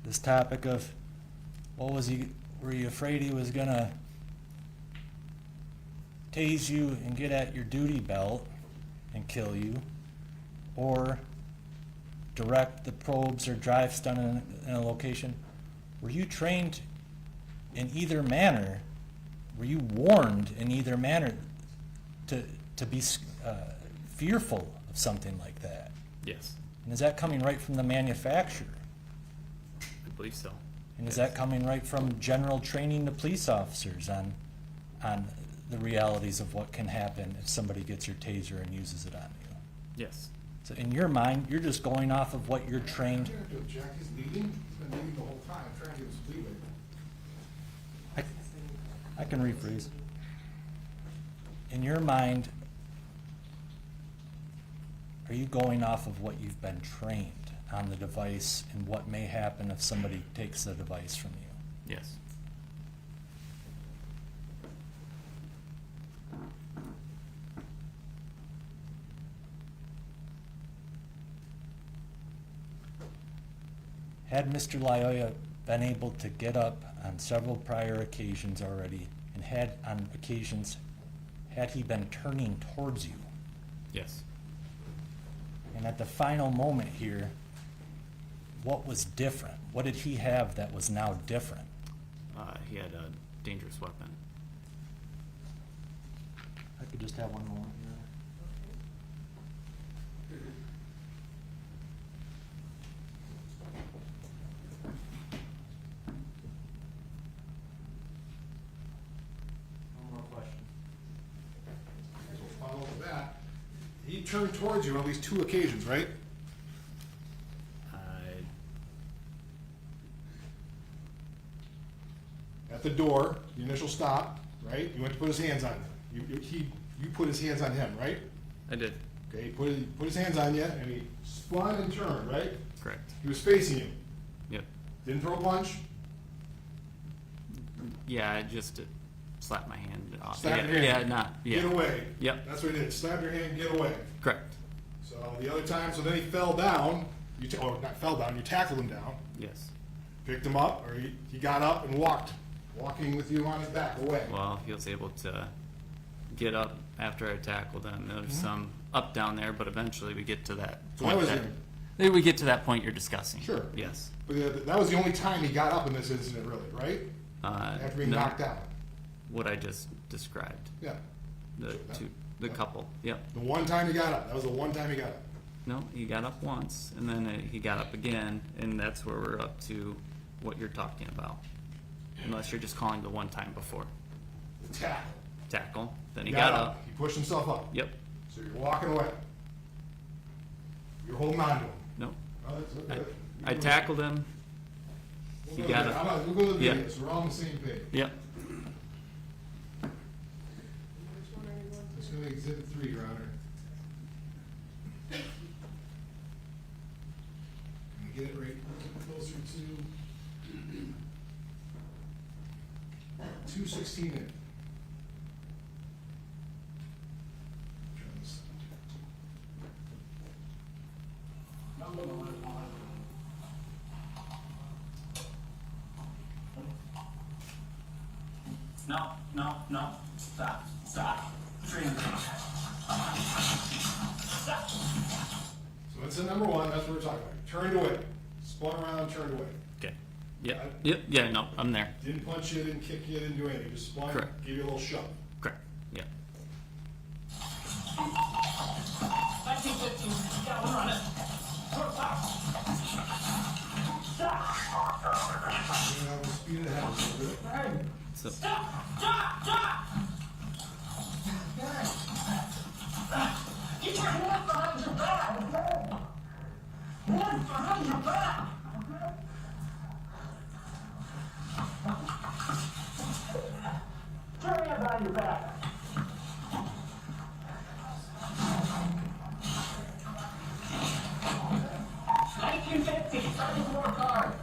This topic of, were you afraid he was gonna tase you and get at your duty belt and kill you, or direct the probes or drive stun in a location? Were you trained in either manner? Were you warned in either manner to be fearful of something like that? Yes. And is that coming right from the manufacturer? I believe so. And is Yes. that coming right from general training to police officers on the realities of what can happen if somebody gets your taser and uses it on you? Yes. So in your mind, you're just going off of what you're trained. You don't have to object, he's leading, he's been leading the whole time, I'm trying to give him some leeway. I can rephrase. In your mind, are you going off of what you've been trained on the device and what may happen if somebody takes the device from you? Yes. Had Mr. Lyoya been able to get up on several prior occasions already, and had he been turning towards you? Yes. And at the final moment here, what was different? What did he have that was now different? He had a dangerous weapon. I could just have one moment here. One more question. Okay, so we'll follow with that. He turned towards you on at least 2 occasions, right? At the door, the initial stop, right? You went to put his hands on you. You put his hands on him, right? I did. Okay, he put his hands on you, and he spun and turned, right? Correct. He was facing you. Yep. Didn't throw a punch. Yeah, I just slapped my hand off. Slap yeah, your hand. yeah, not. Yeah. Get away. Yep. That's what he did. Slap your hand, get away. Correct. So the other time, so then he fell down, or not fell down, you tackled him down, Yes. picked him up, or he got up and walking with you on his back away. Well, he was able to get up after I tackled him. There's Mm-hmm. some up down there, but eventually we get to that So point. that was We get to that point you're discussing. Sure. Yes. But that was the only time he got up in this incident, really, right? After being no, knocked down. What I just described. Yeah. The Sure. the couple. Yep. The one time he got up. That was the one time he got up. No, he got up once, and then he got up again, and that's where we're up to what you're talking about. Unless you're just calling the one time before. The tackle. Tackle. Then he got up. He pushed himself up. Yep. So you're walking away. You're holding on to him. No. Oh, that's okay. I tackled him. We'll He go got there. up. We'll go to the Yeah. video, so we're all on the same page. Yep. Which one are you going Let's to? go to exhibit 3, Your Honor. Can you get it right closer to 216 in? Turn this No. Stop. Train. Stop. So that's the number 1, that's what we're talking about. Turned away. Spun around, turned away. Okay. Yep. Yep. Yeah. No, I'm there. Didn't punch you, didn't kick you, didn't do anything. Just spun, Correct. gave you a little shove. Correct. Yep. 1915. Got one on it. You know, speed it ahead a little bit. So. Stop. Keep your hands behind your back, okay? Hands behind your back, okay? Put your hands behind your back. 1950, time to work hard.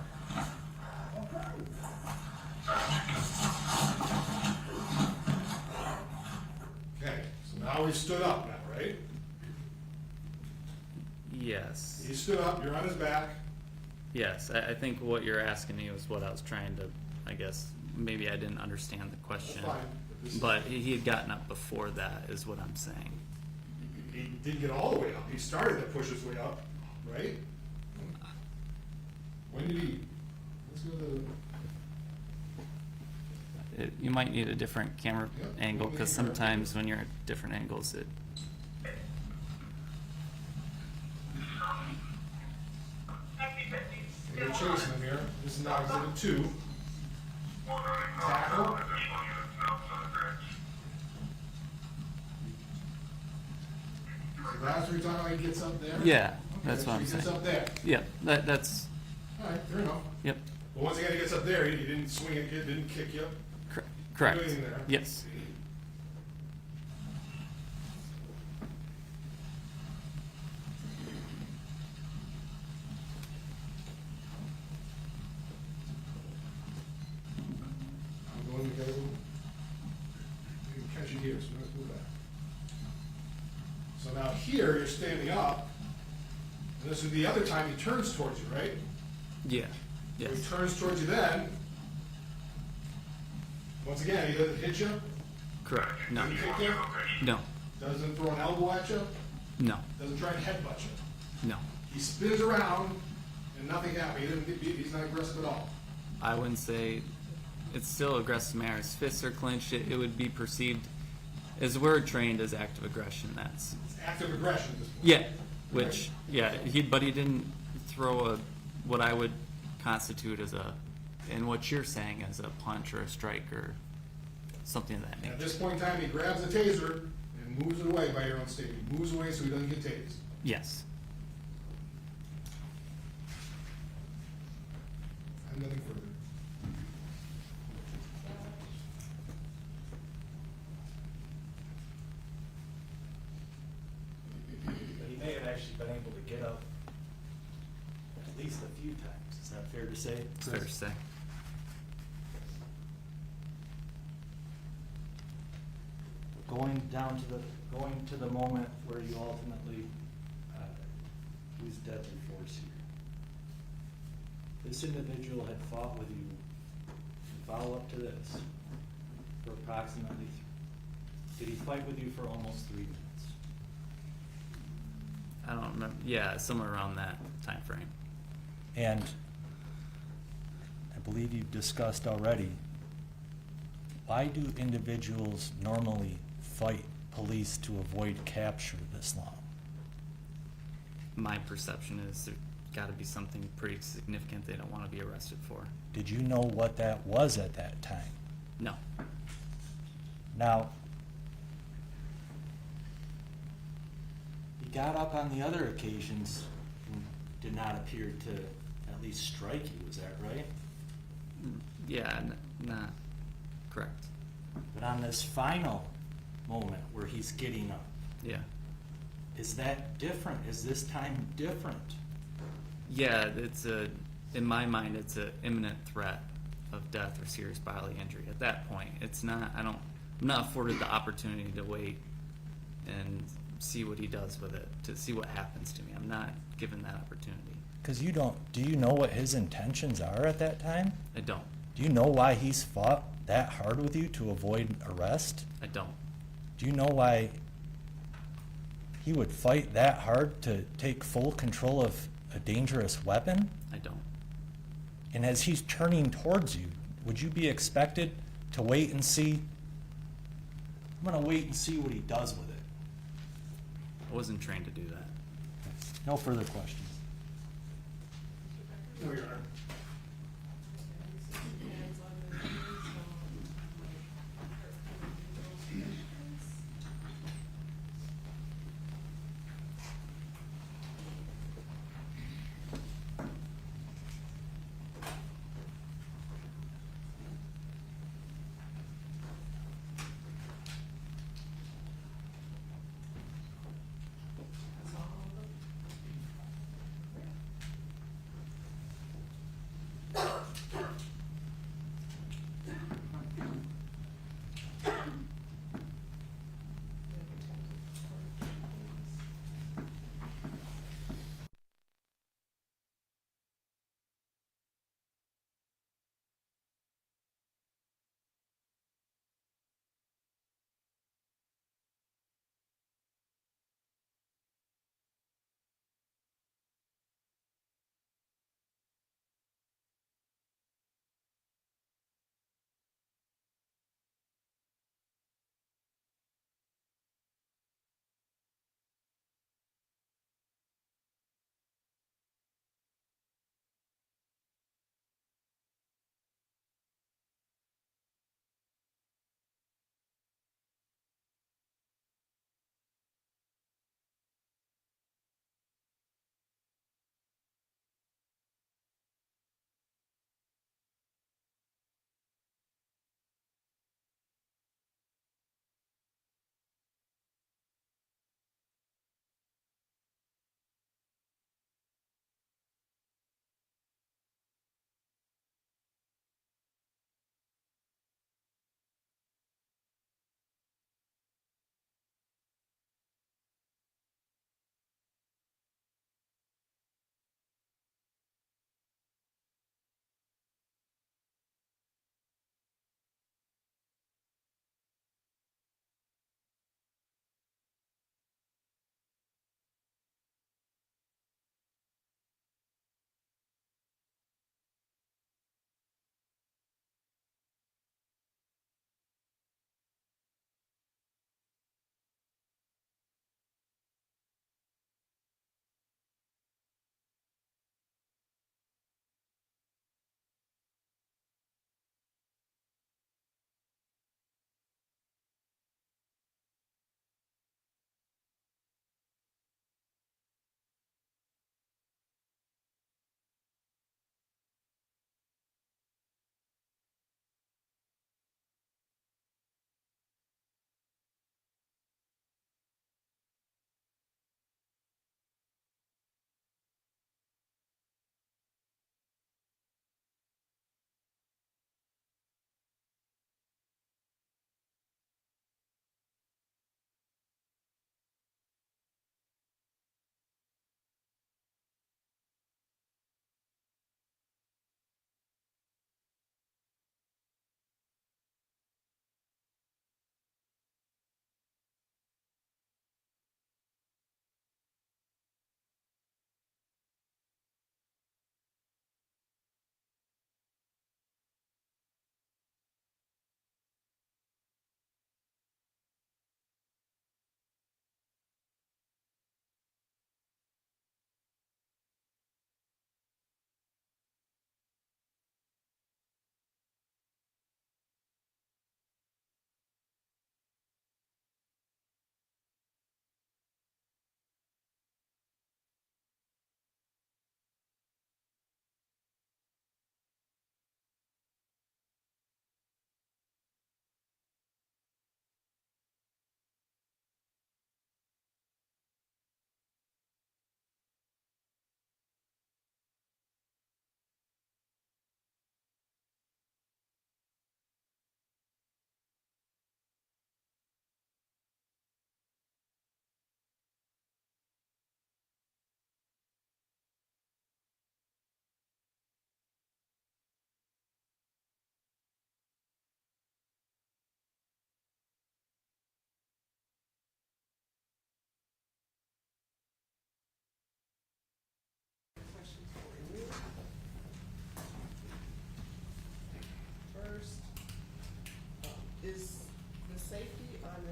Okay, so now he stood up now, right? Yes. He stood up, you're on his back. Yes. I think what you're asking me was what I was trying to. I guess maybe I didn't understand the question. That's fine. This is- But he had gotten up before that, is what I'm saying. He didn't get all the way up. He started to push his way up, right? When did he? Let's go to. You might need a different camera Yep. angle, because We'll need a sometimes when you're at different angles, it. We're chasing him here. This is now exhibit 2. Tackle. So that's where you're talking about he gets up there? Yeah, Okay, that's so what I'm he gets saying. up there. Yep. That's. All right, fair enough. Yep. But once again, he gets up there, he didn't swing at you, didn't kick you. Correct. Doing there. Yes. I'm going to go. You can catch it here, so let's move back. So now here, you're standing up. And this is the other time he turns towards you, right? Yeah. So he Yes. turns towards you then. Once again, he doesn't hit you, Correct. No. doesn't kick you, No. doesn't throw an elbow at you, No. doesn't try and headbutt you. No. He spins around and nothing happened. He's not aggressive at all. I wouldn't say it's still aggressive manner. His fists are clenched. It would be perceived as we're trained as active aggression. That's It's active aggression at this point. yeah. Which yeah. But he didn't throw what I would constitute as and what you're saying as a punch or a strike or something of that At nature. this point in time, he grabs the taser and moves it away by your own statement. He moves away so he doesn't get tased. Yes. I have nothing further. But he may have actually been able to get up at least a few times. Is that fair to say? It's fair to say. Going to the moment where you ultimately use deadly force here. This individual had fought with you, and follow up to this, for approximately, did he fight with you for almost 3 minutes? I don't remember, yeah, somewhere around that time frame. And I believe you've discussed already, why do individuals normally fight police to avoid capture this long? My perception is there gotta be something pretty significant they don't wanna be arrested for. Did you know what that was at that time? No, Now, he got up on the other occasions and did not appear to at least strike you, is that right? yeah, not correct. But on this final moment where he's getting up, Yeah. is that different? Is this time different? Yeah, in my mind, it's a imminent threat of death or serious bodily injury. At that point, it's not, I'm not afforded the opportunity to wait and see what he does with it, to see what happens to me. I'm not given that opportunity. Because do you know what his intentions are at that time? I don't. Do you know why he's fought that hard with you to avoid arrest? I don't. Do you know why he would fight that hard to take full control of a dangerous weapon? I don't. And as he's turning towards you, would you be expected to wait and see? I'm gonna wait and see what he does with it. I wasn't trained to do that. No further questions. No, Your Honor. Hands on the knees, That's all of them.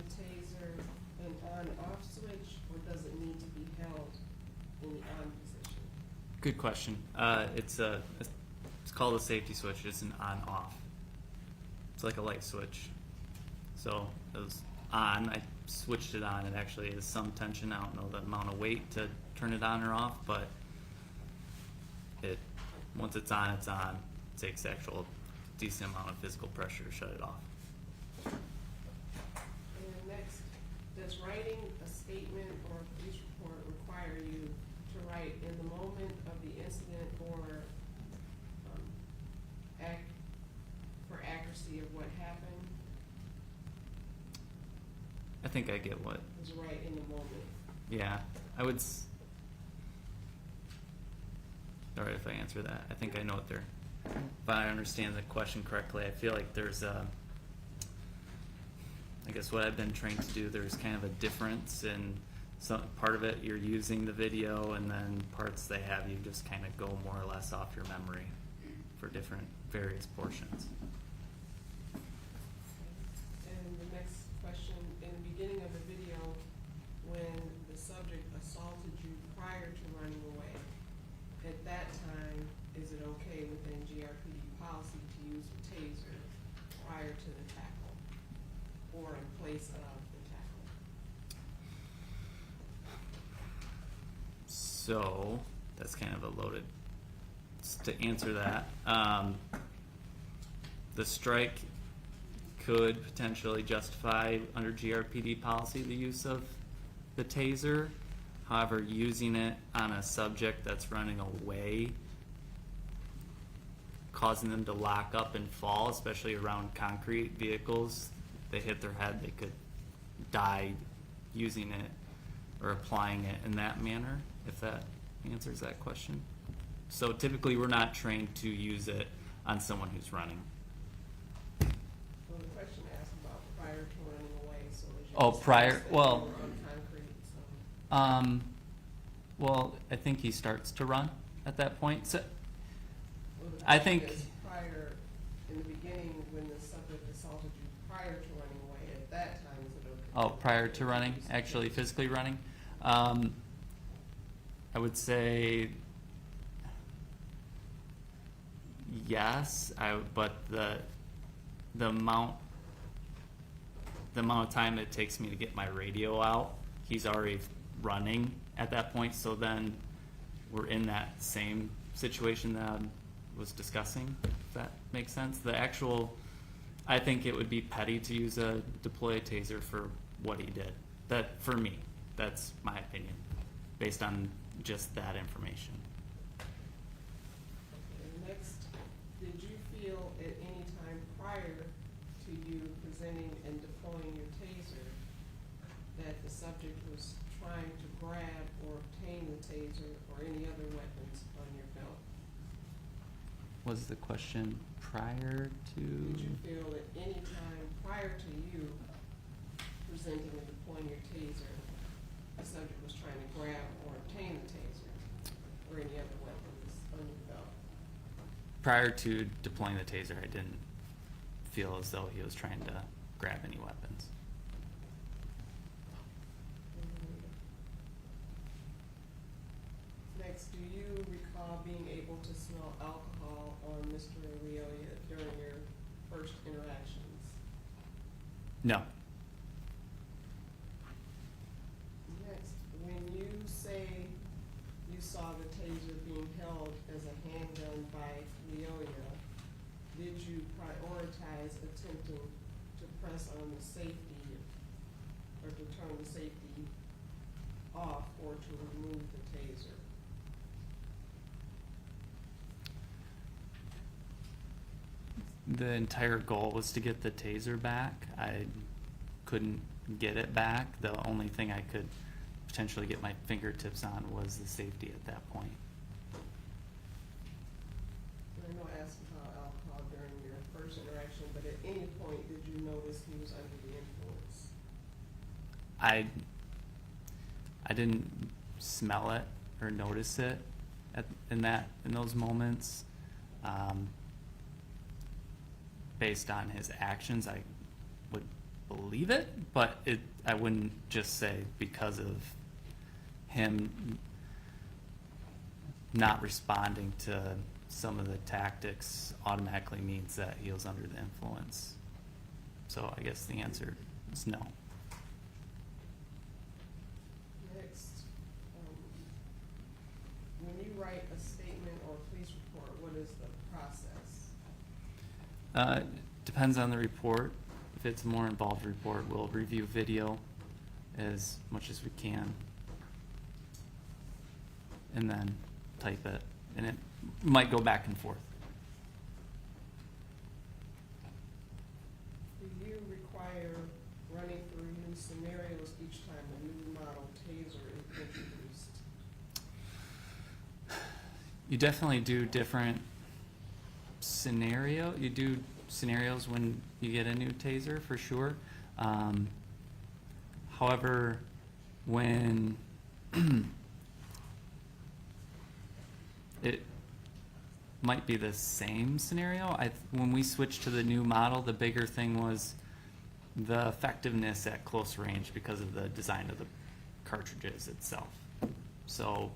taser an on-off switch, or does it need to be held in the on position? Good question. It's called a safety switch. It's an on-off. It's like a light switch. So it was on. I switched it on. It actually is some tension. I don't know the amount of weight to turn it on or off, but once it's on, it's on. It takes actual decent amount of physical pressure to shut it off. And next, does writing a statement or a police report require you to write in the moment of the incident or for accuracy of what happened? I think I get what. Is right in the moment? Yeah, I would. All right, if I answer that, I think I know what they're. If I understand the question correctly, I feel like there's a. I guess what I've been trained to do, there's kind of a difference in some part of it. You're using the video, and then parts they have you just kind of go more or less off your memory for different various portions. And the next question, in the beginning of the video, when the subject assaulted you prior to running away, at that time, is it okay within GRPD policy to use a taser prior to the tackle or in place of the tackle? So that's kind of a loaded. To answer that, the strike could potentially justify under GRPD policy the use of the taser. However, using it on a subject that's running away, causing them to lock up and fall, especially around concrete vehicles, they hit their head, they could die using it or applying it in that manner, if that answers that question. So typically we're not trained to use it on someone who's running. Well, the question asked about prior to running away, so as you. Oh, prior- discussed that well- you were on concrete, so. Well, I think he starts to run at that point. So Well, the I question think- is prior, in the beginning, when the subject assaulted you prior to running away, at that time, is it okay? Oh, prior to running, actually physically running. I would say yes, but the amount of time it takes me to get my radio out, he's already running at that point, so then we're in that same situation that I was discussing, if that makes sense. I think it would be petty to deploy a taser for what he did. That, for me, that's my opinion, based on just that information. And next, did you feel at any time prior to you presenting and deploying your taser that the subject was trying to grab or obtain the taser or any other weapons on your belt? Was the question prior to? Did you feel at any time prior to you presenting and deploying your taser, the subject was trying to grab or obtain the taser or any other weapons on your belt? Prior to deploying the taser, I didn't feel as though he was trying to grab any weapons. Next, do you recall being able to smell alcohol on Mr. Lyoya during your first interactions? No. Next, when you say you saw the taser being held as a handgun by Lyoya, did you prioritize attempting to press on the safety or to turn the safety off or to remove the taser? The entire goal was to get the taser back. I couldn't get it back. The only thing I could potentially get my fingertips on was the safety at that point. I know I asked about alcohol during your first interaction, but at any point did you notice he was under the influence? I didn't smell it or notice it in those moments. Based on his actions, I would believe it, but I wouldn't just say because of him not responding to some of the tactics automatically means that he was under the influence. So I guess the answer is no. Next, when you write a statement or police report, what is the process? Depends on the report. If it's a more involved report, we'll review video as much as we can, and then type it, and it might go back and forth. Do you require running through new scenarios each time a new model taser is introduced? You definitely do different you do scenarios when you get a new taser, for sure. However, when it might be the same scenario, when we switched to the new model, the bigger thing was the effectiveness at close range because of the design of the cartridges itself. So,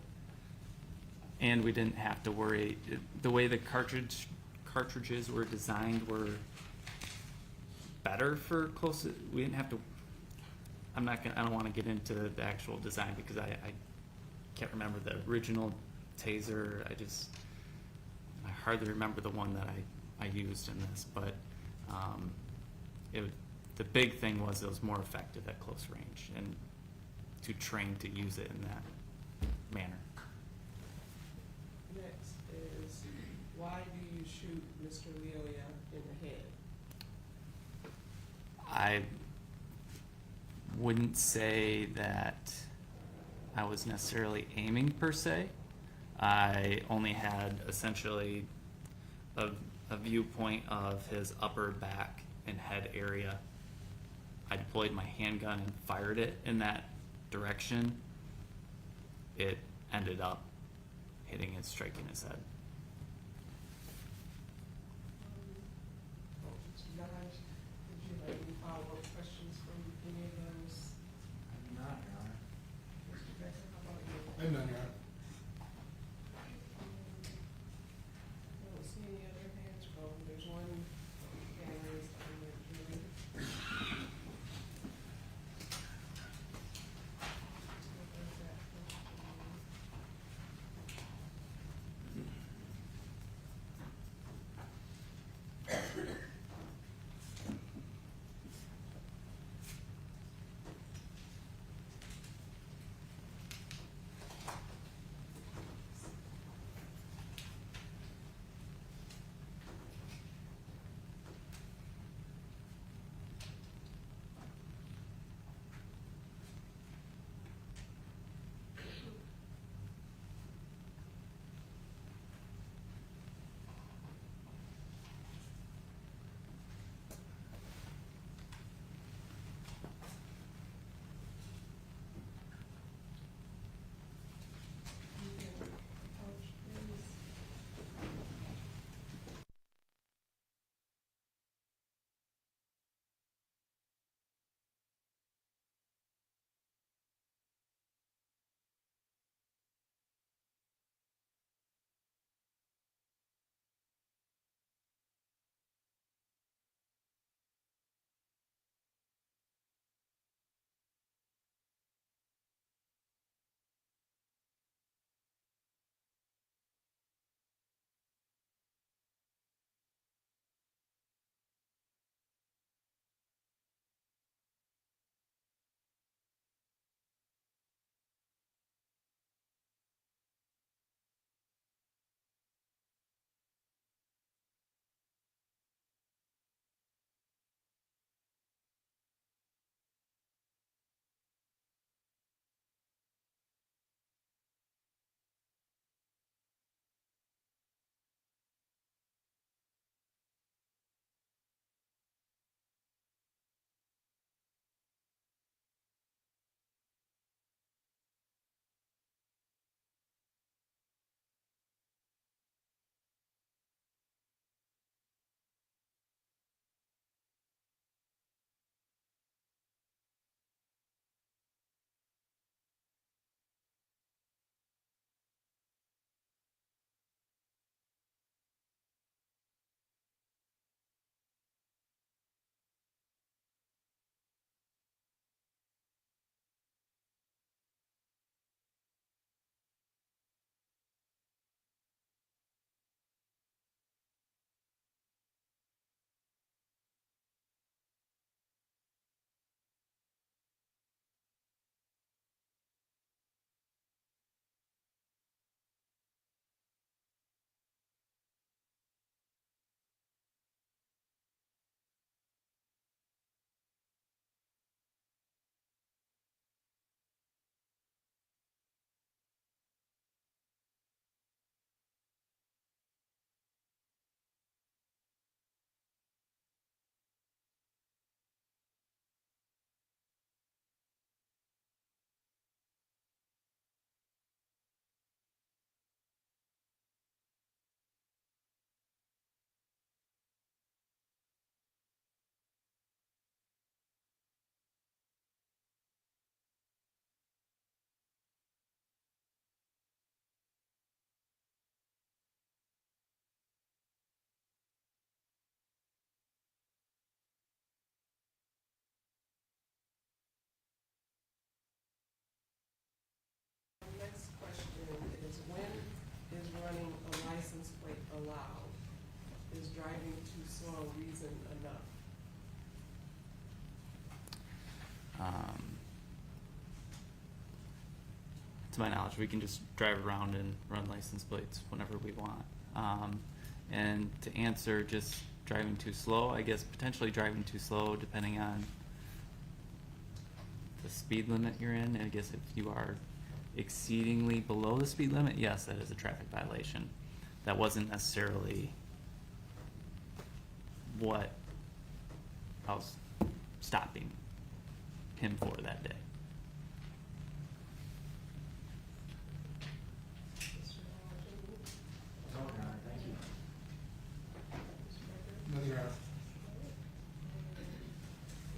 and we didn't have to worry, the way the cartridges were designed were better for close, we didn't have to, I don't want to get into the actual design because I can't remember the original taser. I hardly remember the one that I used in this, but the big thing was it was more effective at close range and to train to use it in that manner. Next is, why do you shoot Mr. Lyoya in the head? I wouldn't say that I was necessarily aiming per se. I only had essentially a viewpoint of his upper back and head area. I deployed my handgun and fired it in that direction. It ended up hitting and striking his head. Mr. Dodge, did you have any follow-up questions from any of those? I'm not, Your Honor. Mr. Becker, how about you? I'm done, Your Honor. I don't see any other hands. Oh, there's one hand raised on the jury. What was that question? to my knowledge, we can just drive around and run license plates whenever we want. And to answer just driving too slow, I guess potentially driving too slow depending on the speed limit you're in. I guess if you are exceedingly below the speed limit, yes, that is a traffic violation. That wasn't necessarily what I was stopping him for that day. Mr. Hodgson, No, Your Honor, thank you. Mr. Becker? Nothing, Your Honor.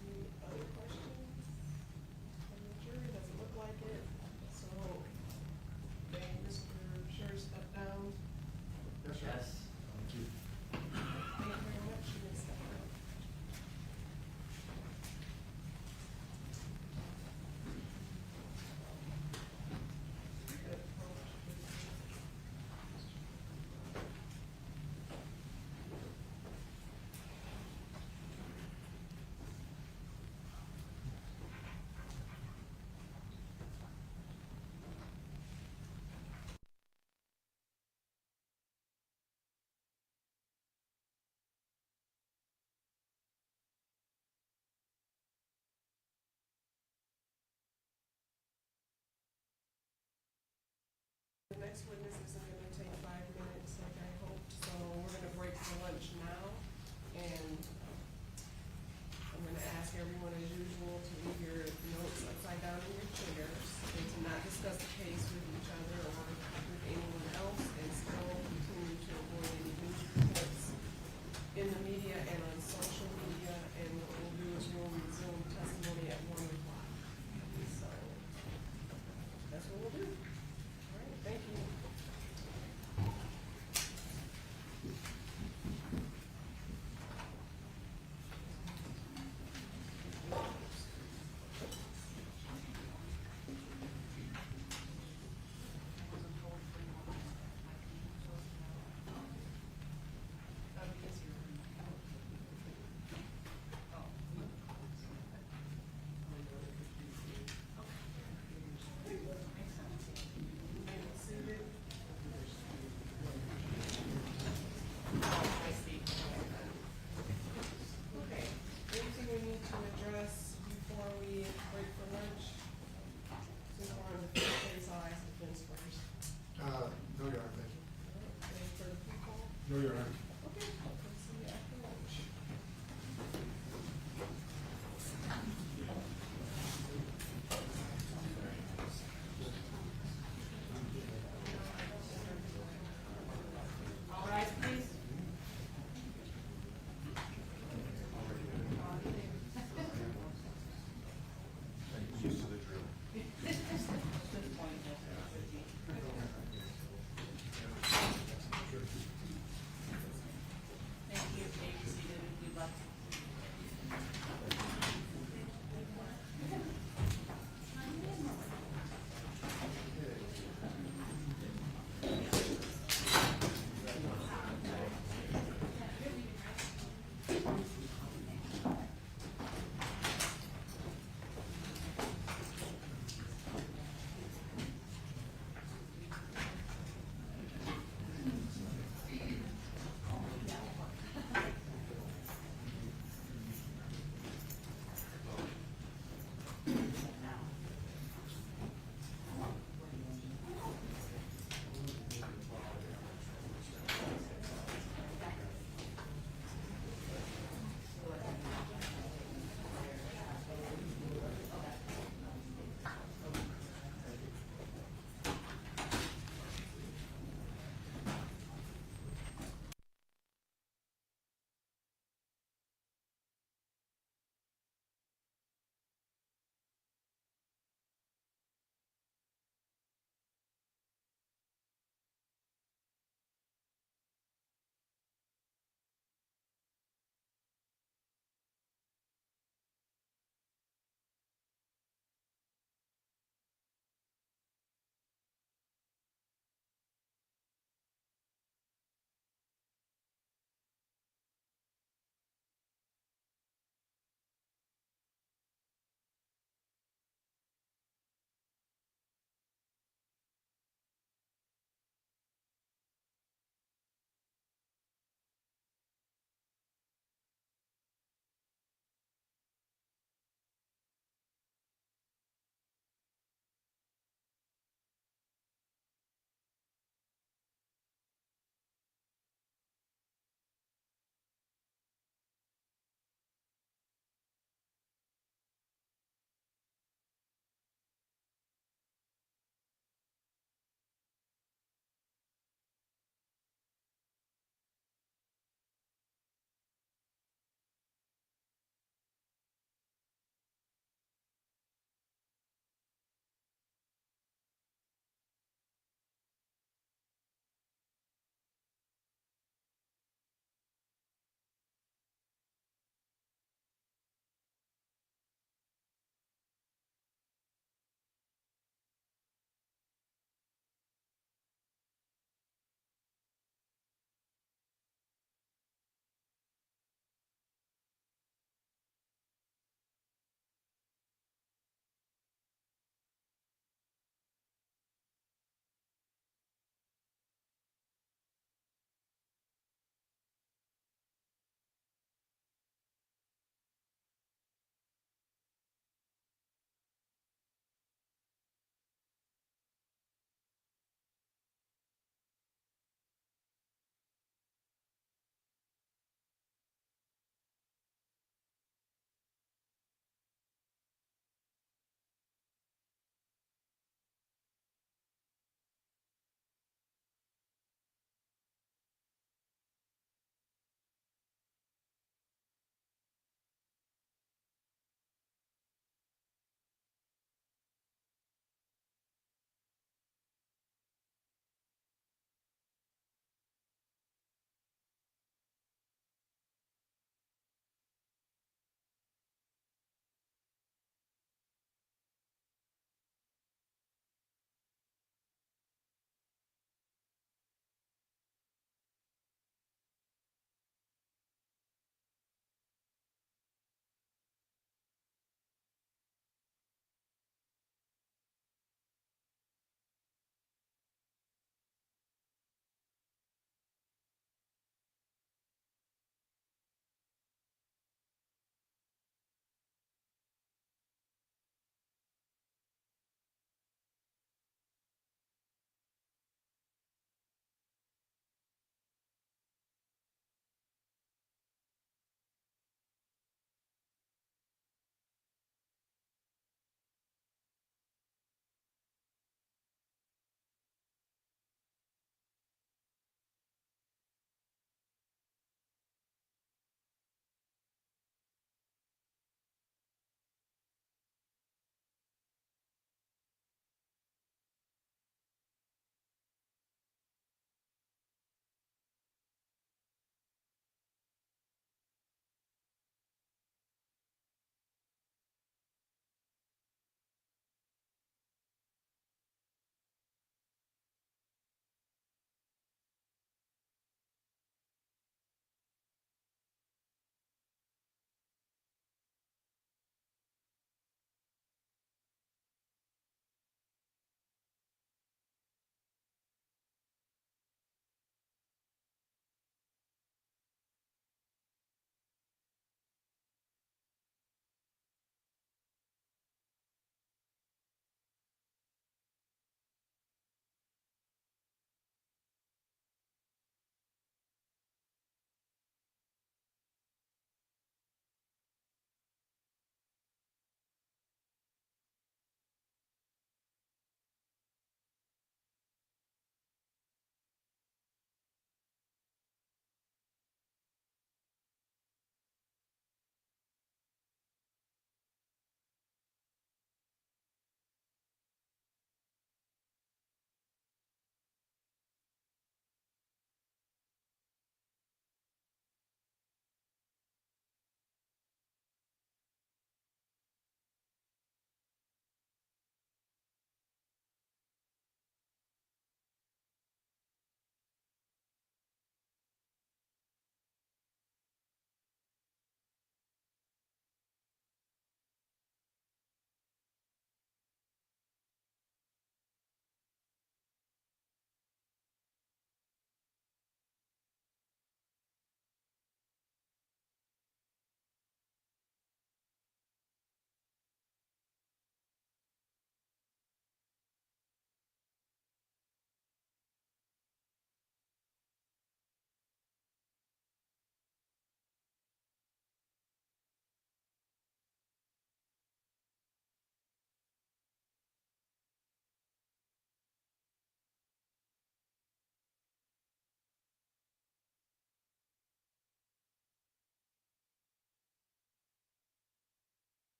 Any other questions from the jury? Doesn't look like it. So, may Mr. Schurr step down? Yes, sir. Yes, thank you. Thank you very much. You may step down.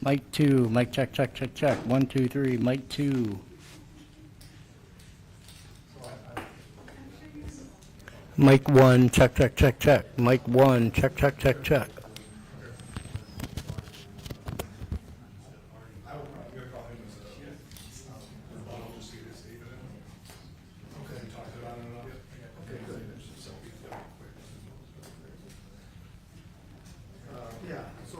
Mic 2, mic check, check, check, check. 1, 2, 3, mic 2. Mic 1, check, check, check, check. Mic 1, check, check, check, check. I will probably, I'm gonna call him as a rebuttal, just to get his statement in. Okay. We talked about it enough? Okay, good. So, yeah, so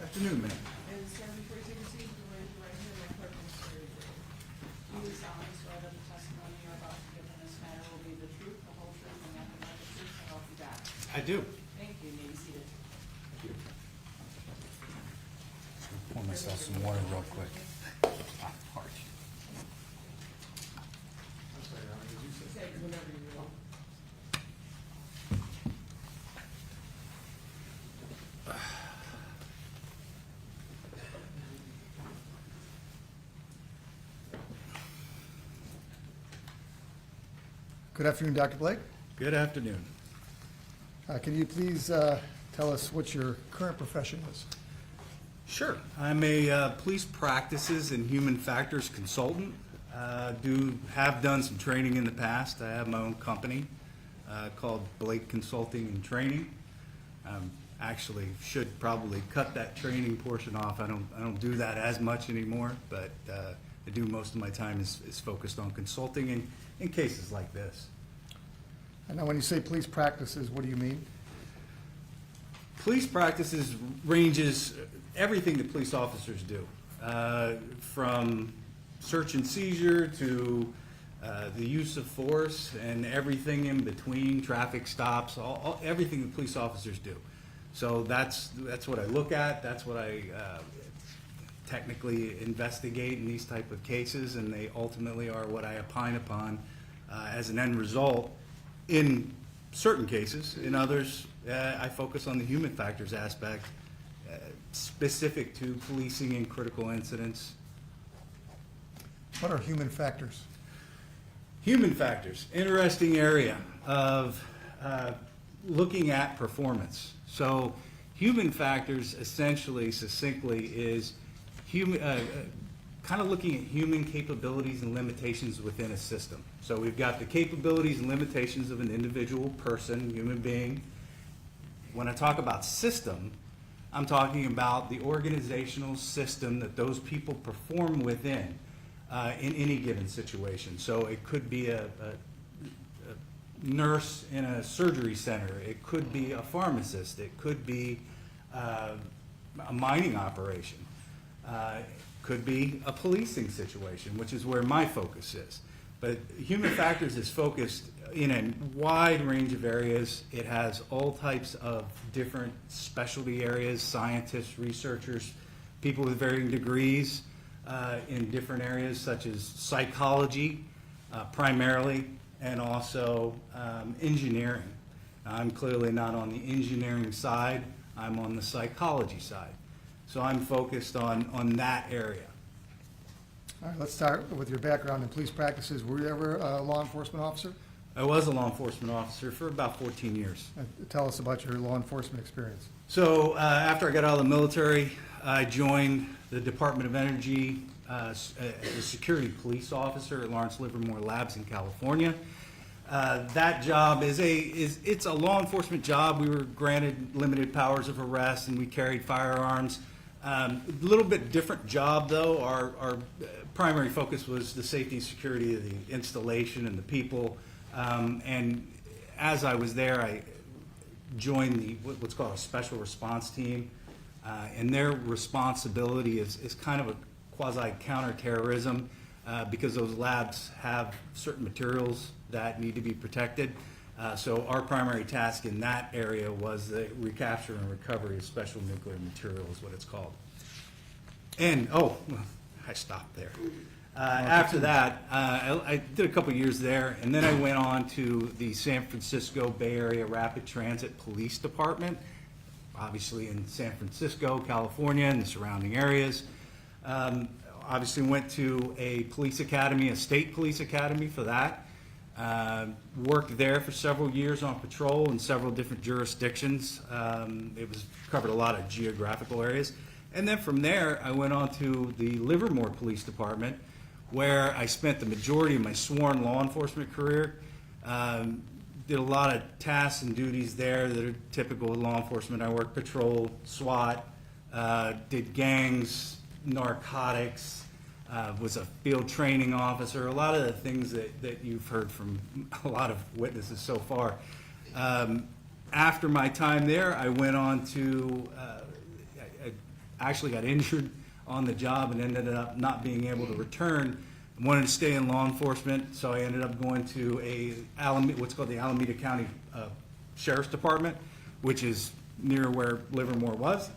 Afternoon, ma'am. And sir, before you take your seat, you raise your right hand, my clerk will swear you in. Do you solemnly swear that the testimony you are about to give in this matter will be the truth, the whole truth, and nothing but the truth, so help you God? I do. Thank you. You may be seated. Pour myself some water real quick. Ah, heart. I'm sorry, Your Honor, did you say? Say it whenever you're ready. Good afternoon, Dr. Blake. Good afternoon. Can you please tell us what your current profession is? Sure. I'm a police practices and human factors consultant. Have done some training in the past. I have my own company called Blake Consulting and Training. Actually, should probably cut that training portion off. I don't do that as much anymore, but I do most of my time is focused on consulting in cases like this. I know when you say police practices, what do you mean? Police practices ranges everything that police officers do, from search and seizure to the use of force and everything in between, traffic stops, everything that police officers do. So that's what I look at. That's what I technically investigate in these type of cases, and they ultimately are what I opine upon as an end result in certain cases. In others, I focus on the human factors aspect specific to policing and critical incidents. What are human factors? Human factors, interesting area of looking at performance. So human factors essentially, succinctly, is human, kind of looking at human capabilities and limitations within a system. So we've got the capabilities and limitations of an individual person, human being. When I talk about system, I'm talking about the organizational system that those people perform within in any given situation. So it could be a nurse in a surgery center. It could be a pharmacist. It could be a mining operation. It could be a policing situation, which is where my focus is. But human factors is focused in a wide range of areas. It has all types of different specialty areas, scientists, researchers, people with varying degrees in different areas such as psychology primarily, and also engineering. I'm clearly not on the engineering side, I'm on the psychology side. So I'm focused on that area. All right, let's start with your background in police practices. Were you ever a law enforcement officer? I was a law enforcement officer for about 14 years. Tell us about your law enforcement experience. So after I got out of the military, I joined the Department of Energy as a security police officer at Lawrence Livermore Labs in California. That job it's a law enforcement job. We were granted limited powers of arrest and we carried firearms. A little bit different job though. Our primary focus was the safety and security of the installation and the people. And as I was there, I joined what's called a special response team. And their responsibility is kind of a quasi counterterrorism because those labs have certain materials that need to be protected. So our primary task in that area was the recapture and recovery of special nuclear material is what it's called. And, I stopped there. After that, I did a couple years there, and then I went on to the San Francisco Bay Area Rapid Transit Police Department, obviously in San Francisco, California, and the surrounding areas. Obviously went to a police academy, a state police academy for that. Worked there for several years on patrol in several different jurisdictions. It was covered a lot of geographical areas. And then from there, I went on to the Livermore Police Department, where I spent the majority of my sworn law enforcement career. Did a lot of tasks and duties there that are typical of law enforcement. I worked patrol, SWAT, did gangs, narcotics, was a field training officer, a lot of the things that you've heard from a lot of witnesses so far. After my time there, I went on to, I actually got injured on the job and ended up not being able to return. I wanted to stay in law enforcement, so I ended up going to what's called the Alameda County Sheriff's Department, which is near where Livermore was.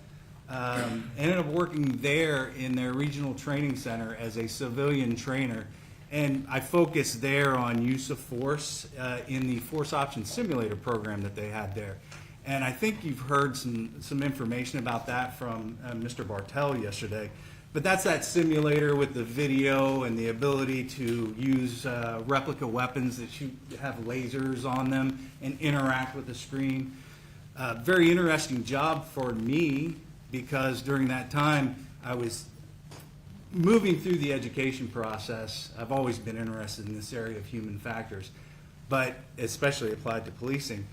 Ended up working there in their regional training center as a civilian trainer, and I focused there on use of force in the force option simulator program that they had there. And I think you've heard some information about that from Mr. Bartel yesterday. But that's that simulator with the video and the ability to use replica weapons that have lasers on them and interact with the screen. Very interesting job for me, because during that time I was moving through the education process. I've always been interested in this area of human factors, but especially applied to policing.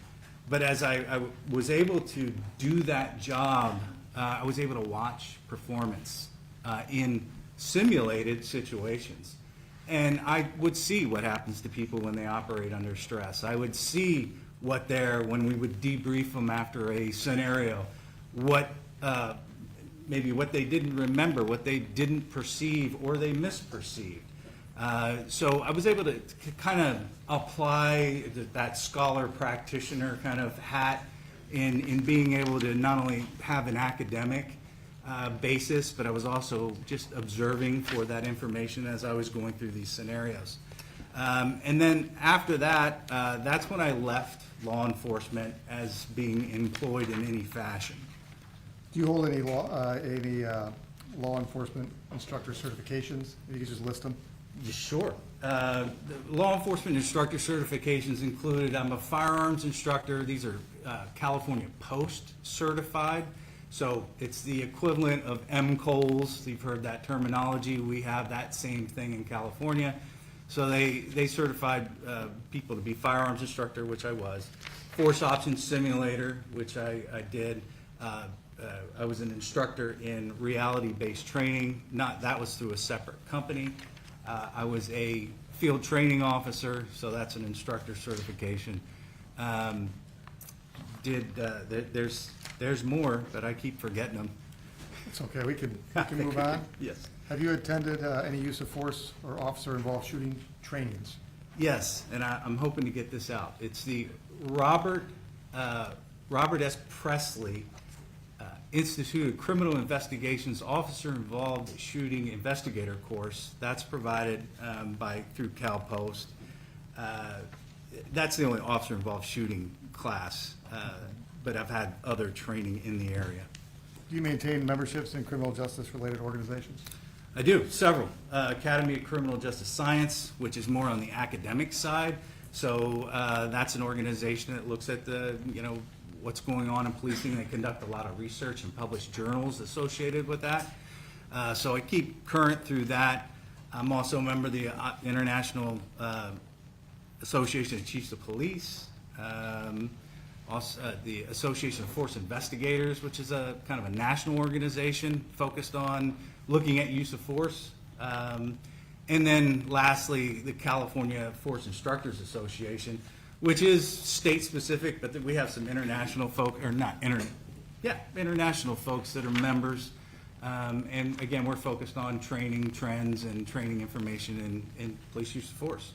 But as I was able to do that job, I was able to watch performance in simulated situations. And I would see what happens to people when they operate under stress. I would see when we would debrief them after a scenario, maybe what they didn't remember, what they didn't perceive, or they misperceived. So I was able to kind of apply that scholar practitioner kind of hat in being able to not only have an academic basis, but I was also just observing for that information as I was going through these scenarios. And then after that, that's when I left law enforcement as being employed in any fashion. Do you hold any law enforcement instructor certifications? You can just list them. Yeah, sure. The law enforcement instructor certifications included, I'm a firearms instructor. These are California Post certified. So it's the equivalent of MCOLs. You've heard that terminology. We have that same thing in California. So they certified people to be firearms instructor, which I was. Force option simulator, which I did. I was an instructor in reality-based training. That was through a separate company. I was a field training officer, so that's an instructor certification. There's more, but I keep forgetting them. It's okay, we can move on. Yes. Have you attended any use of force or officer-involved shooting trainings? Yes, and I'm hoping to get this out. It's the Robert S. Presley Institute of Criminal Investigations Officer-Involved Shooting Investigator course. That's provided through Cal Post. That's the only officer-involved shooting class, but I've had other training in the area. Do you maintain memberships in criminal justice-related organizations? I do, several. Academy of Criminal Justice Science, which is more on the academic side. So that's an organization that looks at what's going on in policing. They conduct a lot of research and publish journals associated with that. So I keep current through that. I'm also a member of the International Association of Chiefs of Police. Also, the Association of Force Investigators, which is a kind of a national organization focused on looking at use of force. And then lastly, the California Force Instructors Association, which is state-specific, but we have some international international folks that are members. And again, we're focused on training trends and training information in police use of force.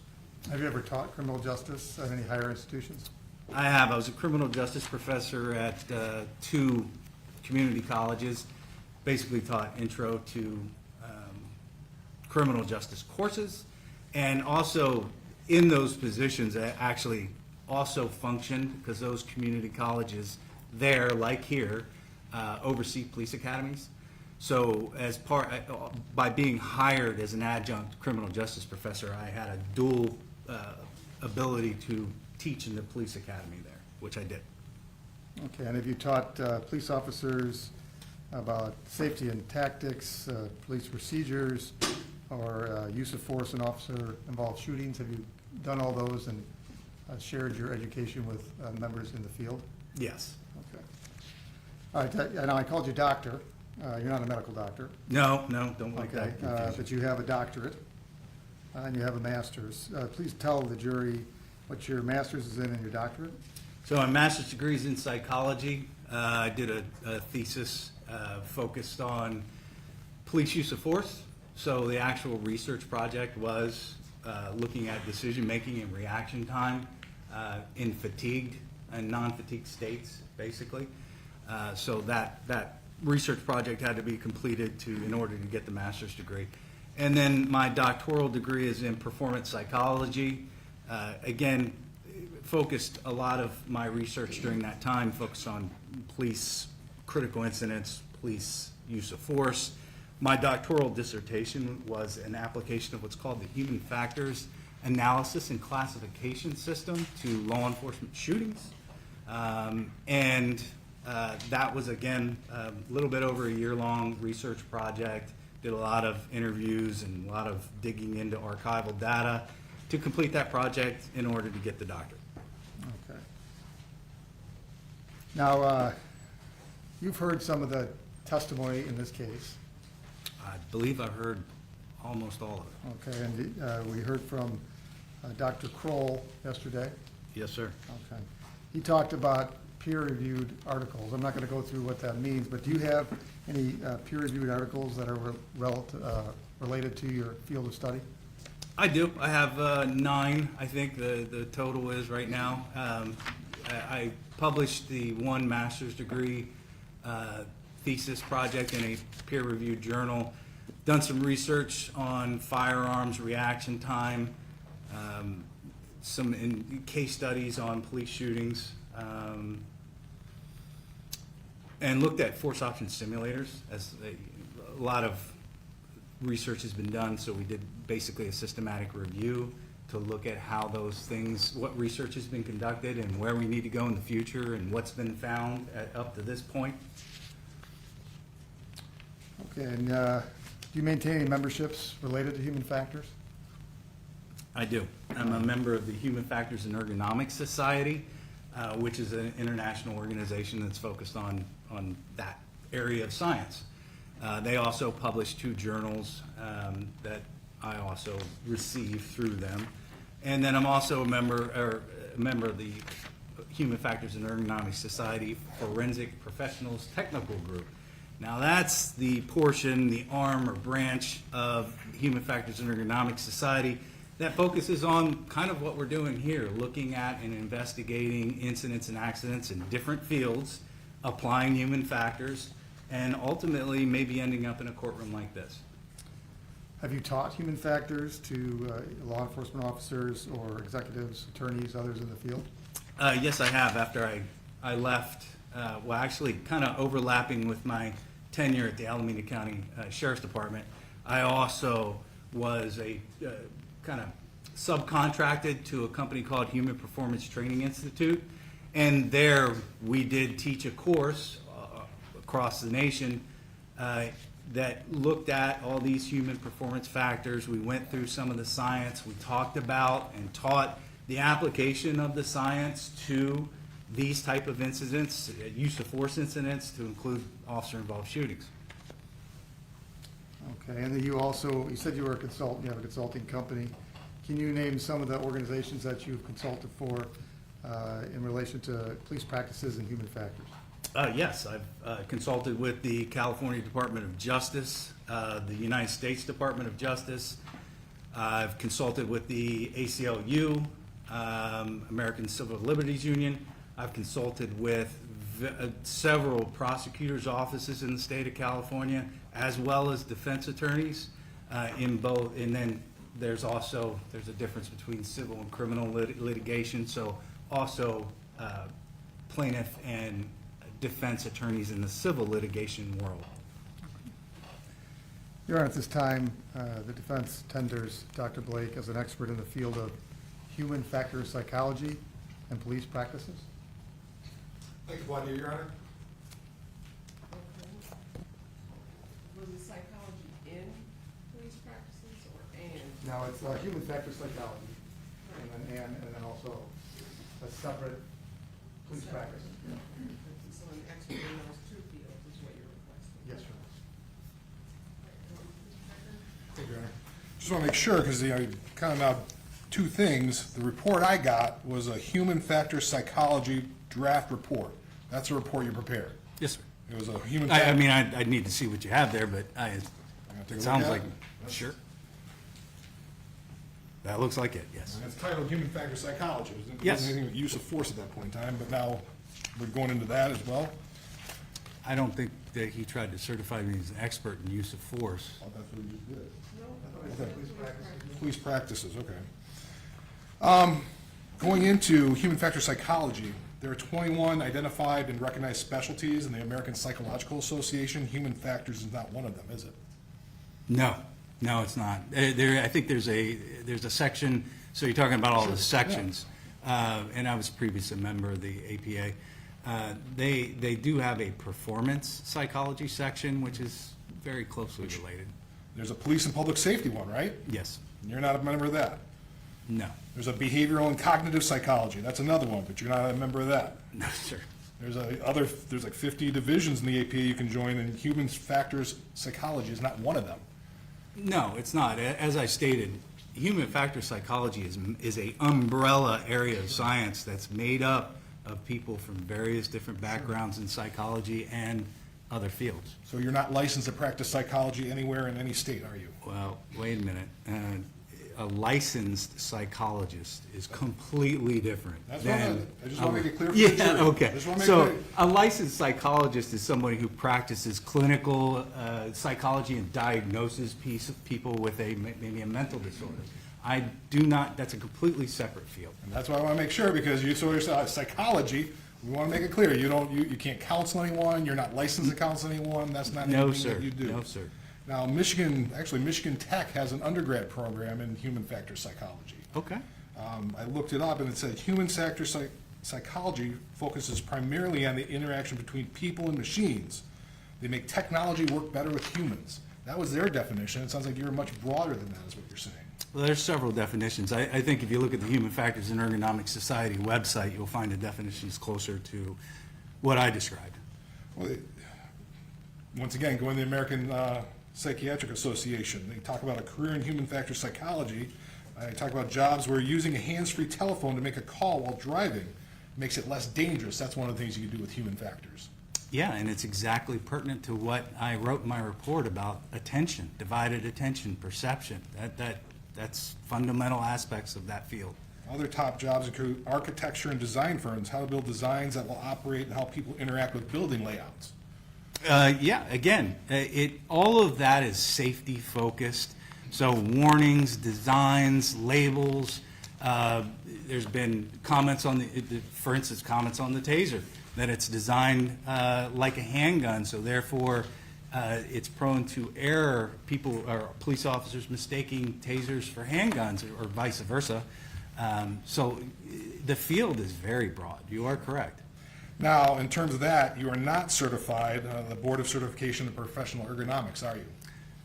Have you ever taught criminal justice at any higher institutions? I have. I was a criminal justice professor at 2 community colleges. Basically taught intro to criminal justice courses, and also in those positions I actually also functioned, because those community colleges there, like here, oversee police academies. So by being hired as an adjunct criminal justice professor, I had a dual ability to teach in the police academy there, which I did. Okay, and have you taught police officers about safety and tactics, police procedures, or use of force and officer-involved shootings? Have you done all those and shared your education with members in the field? Yes. Okay. All right, and I called you doctor. You're not a medical doctor. No, don't like Okay, that. but you have a doctorate, and you have a master's. Please tell the jury what your master's is in and your doctorate. So my master's degree is in psychology. I did a thesis focused on police use of force. So the actual research project was looking at decision-making and reaction time in fatigued and non-fatigued states, basically. So that research project had to be completed in order to get the master's degree. And then my doctoral degree is in performance psychology. Again, focused a lot of my research during that time, focused on police critical incidents, police use of force. My doctoral dissertation was an application of what's called the human factors analysis and classification system to law enforcement shootings. That was, again, a little bit over a year-long research project. Did a lot of interviews and a lot of digging into archival data to complete that project in order to get the doctorate. Okay. Now, you've heard some of the testimony in this case. I believe I heard almost all of it. Okay, and we heard from Dr. Kroll yesterday. Yes, sir. Okay. He talked about peer-reviewed articles. I'm not going to go through what that means, but do you have any peer-reviewed articles that are related to your field of study? I do. I have 9, I think the total is right now. I published the one master's degree thesis project in a peer-reviewed journal. Done some research on firearms reaction time, some case studies on police shootings, and looked at force option simulators. As a lot of research has been done, so we did basically a systematic review to look at how those things, what research has been conducted and where we need to go in the future and what's been found up to this point. Okay, and do you maintain any memberships related to human factors? I do. I'm a member of the Human Factors and Ergonomics Society, which is an international organization that's focused on that area of science. They also publish 2 journals that I also receive through them. And then I'm also a member of the Human Factors and Ergonomics Society Forensic Professionals Technical Group. Now that's the portion, the arm or branch of Human Factors and Ergonomics Society that focuses on kind of what we're doing here, looking at and investigating incidents and accidents in different fields, applying human factors, and ultimately maybe ending up in a courtroom like this. Have you taught human factors to law enforcement officers or executives, attorneys, others in the field? Yes, I have. After I left, well, actually kind of overlapping with my tenure at the Alameda County Sheriff's Department, I also was a kind of subcontracted to a company called Human Performance Training Institute. And there we did teach a course across the nation that looked at all these human performance factors. We went through some of the science. We talked about and taught the application of the science to these type of incidents, use of force incidents, to include officer-involved shootings. Okay, and then you said you were a consultant, you have a consulting company. Can you name some of the organizations that you've consulted for in relation to police practices and human factors? Yes, I've consulted with the California Department of Justice, the United States Department of Justice. I've consulted with the ACLU, American Civil Liberties Union. I've consulted with several prosecutors' offices in the state of California, as well as defense attorneys in both. And then there's a difference between civil and criminal litigation. So also plaintiff and defense attorneys in the civil litigation world. Your Honor, at this time, the defense tenders Dr. Blake as an expert in the field of human factor psychology and police practices. Thank you, Vladimir, Your Honor. Okay. Was it psychology in police practices or and? Now, it's human factor psychology, and then also a separate police practice. So an expert in those 2 fields is what you're requesting? Yes, sir. Thank you, Your Honor. Just want to make sure, because you kind of now 2 things. The report I got was a human factor psychology draft report. That's a report you prepared. Yes, sir. It was a human. I mean, I'd need to see what you have there, but I'm gonna take a it look sounds at like, it. sure. That looks like it, yes. And it's titled Human Factor Psychology. It wasn't Yes. anything with use of force at that point in time, but now we're going into that as well. I don't think that he tried to certify me as an expert in use of force. Oh, that's what we just did. Okay. Police practices, okay. Going into human factor psychology, there are 21 identified and recognized specialties in the American Psychological Association. Human factors is not one of them, is it? No, no, it's not. I think there's a section, so you're talking about all the sections. And I was previously a member of the APA. They do have a performance psychology section, which is very closely related. There's a police and public safety one, right? Yes. You're not a member of that. No. There's a behavioral and cognitive psychology. That's another one, but you're not a member of that. No, sir. There's like 50 divisions in the APA you can join, and human factors psychology is not one of them. No, it's not. As I stated, human factor psychology is a umbrella area of science that's made up of people from various different backgrounds in psychology and other fields. So you're not licensed to practice psychology anywhere in any state, are you? Well, wait a minute. A licensed psychologist is completely different That's what than. I just want to make it clear for the Yeah, jury. okay. Just wanna make So it- a licensed psychologist is somebody who practices clinical psychology and diagnoses people with maybe a mental disorder. I do not, that's a completely separate field. And that's why I want to make sure, because you sort of psychology, we want to make it clear, you can't counsel anyone, you're not licensed to counsel anyone, that's not No, anything sir. that you do. No, sir. Now, Michigan Tech has an undergrad program in human factor psychology. Okay. I looked it up and it said human factor psychology focuses primarily on the interaction between people and machines. They make technology work better with humans. That was their definition. It sounds like you're much broader than that is what you're saying. Well, there's several definitions. I think if you look at the Human Factors and Ergonomic Society website, you'll find the definitions closer to what I described. Well, once again, going to the American Psychiatric Association, they talk about a career in human factor psychology. They talk about jobs where using a hands-free telephone to make a call while driving makes it less dangerous. That's one of the things you can do with human factors. Yeah, and it's exactly pertinent to what I wrote in my report about attention, divided attention, perception. That's fundamental aspects of that field. Other top jobs include architecture and design firms, how to build designs that will operate and how people interact with building layouts. Yeah, again, all of that is safety focused. So warnings, designs, labels. There's been comments on for instance, comments on the taser, that it's designed like a handgun, so therefore it's prone to error. People or police officers mistaking tasers for handguns or vice versa. So the field is very broad. You are correct. Now, in terms of that, you are not certified, the Board of Certification in Professional Ergonomics, are you?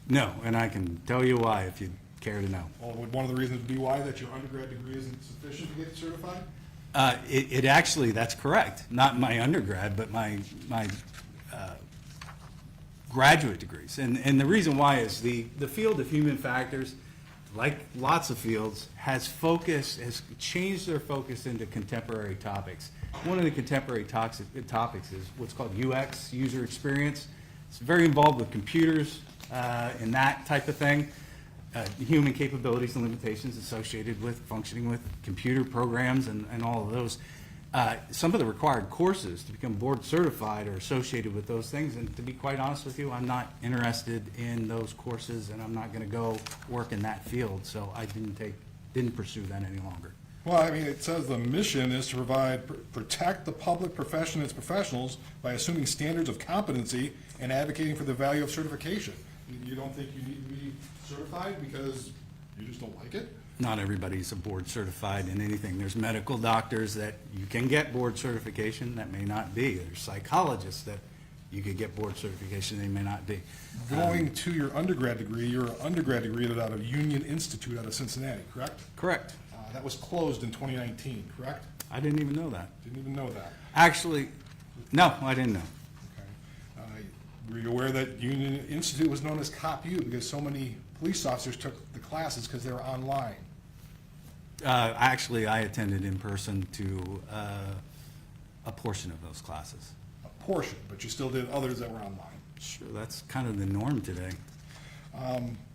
No, and I can tell you why if you'd care to know. Well, would one of the reasons be why that your undergrad degree isn't sufficient to get certified? It actually, that's correct. Not my undergrad, but my graduate degrees. And the reason why is the field of human factors, like lots of fields, has changed their focus into contemporary topics. One of the contemporary topics is what's called UX, user experience. It's very involved with computers and that type of thing. Human capabilities and limitations associated with functioning with computer programs and all of those. Some of the required courses to become board certified are associated with those things, and to be quite honest with you, I'm not interested in those courses, and I'm not going to go work in that field, so I didn't pursue that any longer. Well, I mean, it says the mission is to protect the public, profession, and its professionals by assuming standards of competency and advocating for the value of certification. You don't think you need to be certified because you just don't like it? Not everybody's a board certified in anything. There's medical doctors that you can get board certification, that may not be. There's psychologists that you could get board certification, they may not be. Going to your undergrad degree, your undergrad degree is out of Union Institute out of Cincinnati, correct? Correct. That was closed in 2019, correct? I didn't even know that. Didn't even know that. Actually, no, I didn't know. Okay. Were you aware that Union Institute was known as CopU because so many police officers took the classes because they were online? Actually, I attended in person to a portion of those classes. A portion, but you still did others that were online. Sure, that's kind of the norm today.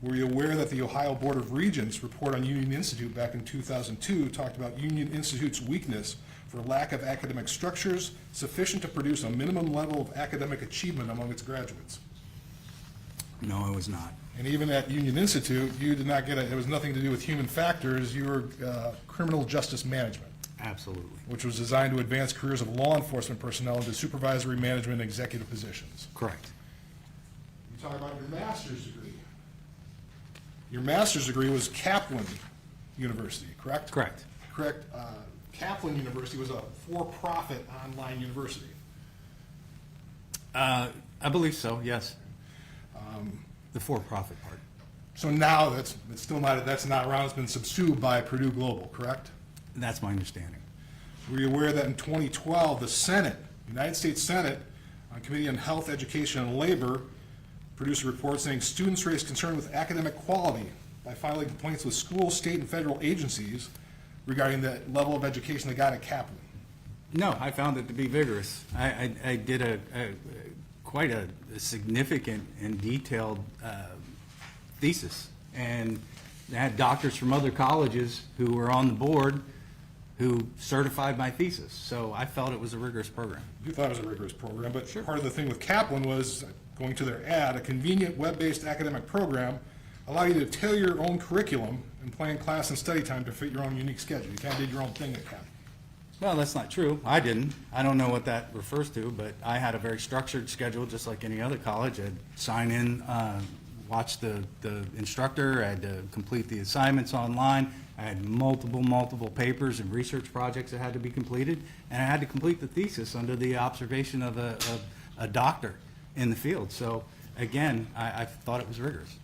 Were you aware that the Ohio Board of Regents report on Union Institute back in 2002 talked about Union Institute's weakness for lack of academic structures sufficient to produce a minimum level of academic achievement among its graduates? No, it was not. And even at Union Institute, you did not get it was nothing to do with human factors, you were criminal justice management, Absolutely. which was designed to advance careers of law enforcement personnel into supervisory management and executive positions. Correct. You talk about your master's degree. Your master's degree was Kaplan University, correct? Correct. Correct. Kaplan University was a for-profit online university. I believe so, yes. The for-profit part. So now that's not around, it's been subsumed by Purdue Global, correct? That's my understanding. Were you aware that in 2012, the Senate, United States Senate, on Committee on Health, Education, and Labor, produced a report saying students raised concern with academic quality by filing complaints with school, state, and federal agencies regarding the level of education they got at Kaplan? No, I found it to be vigorous. I did quite a significant and detailed thesis, and I had doctors from other colleges who were on the board who certified my thesis, so I felt it was a rigorous program. You thought it was a rigorous program, but part of the thing with Kaplan was, going to their ad, a convenient web-based academic program allow you to tailor your own curriculum and plan class and study time to fit your own unique schedule. You kind of did your own thing at Kaplan. Well, that's not true. I didn't. I don't know what that refers to, but I had a very structured schedule, just like any other college. I'd sign in, watch the instructor, I had to complete the assignments online, I had multiple papers and research projects that had to be completed, and I had to complete the thesis under the observation of a doctor in the field. So, again, I thought it was rigorous.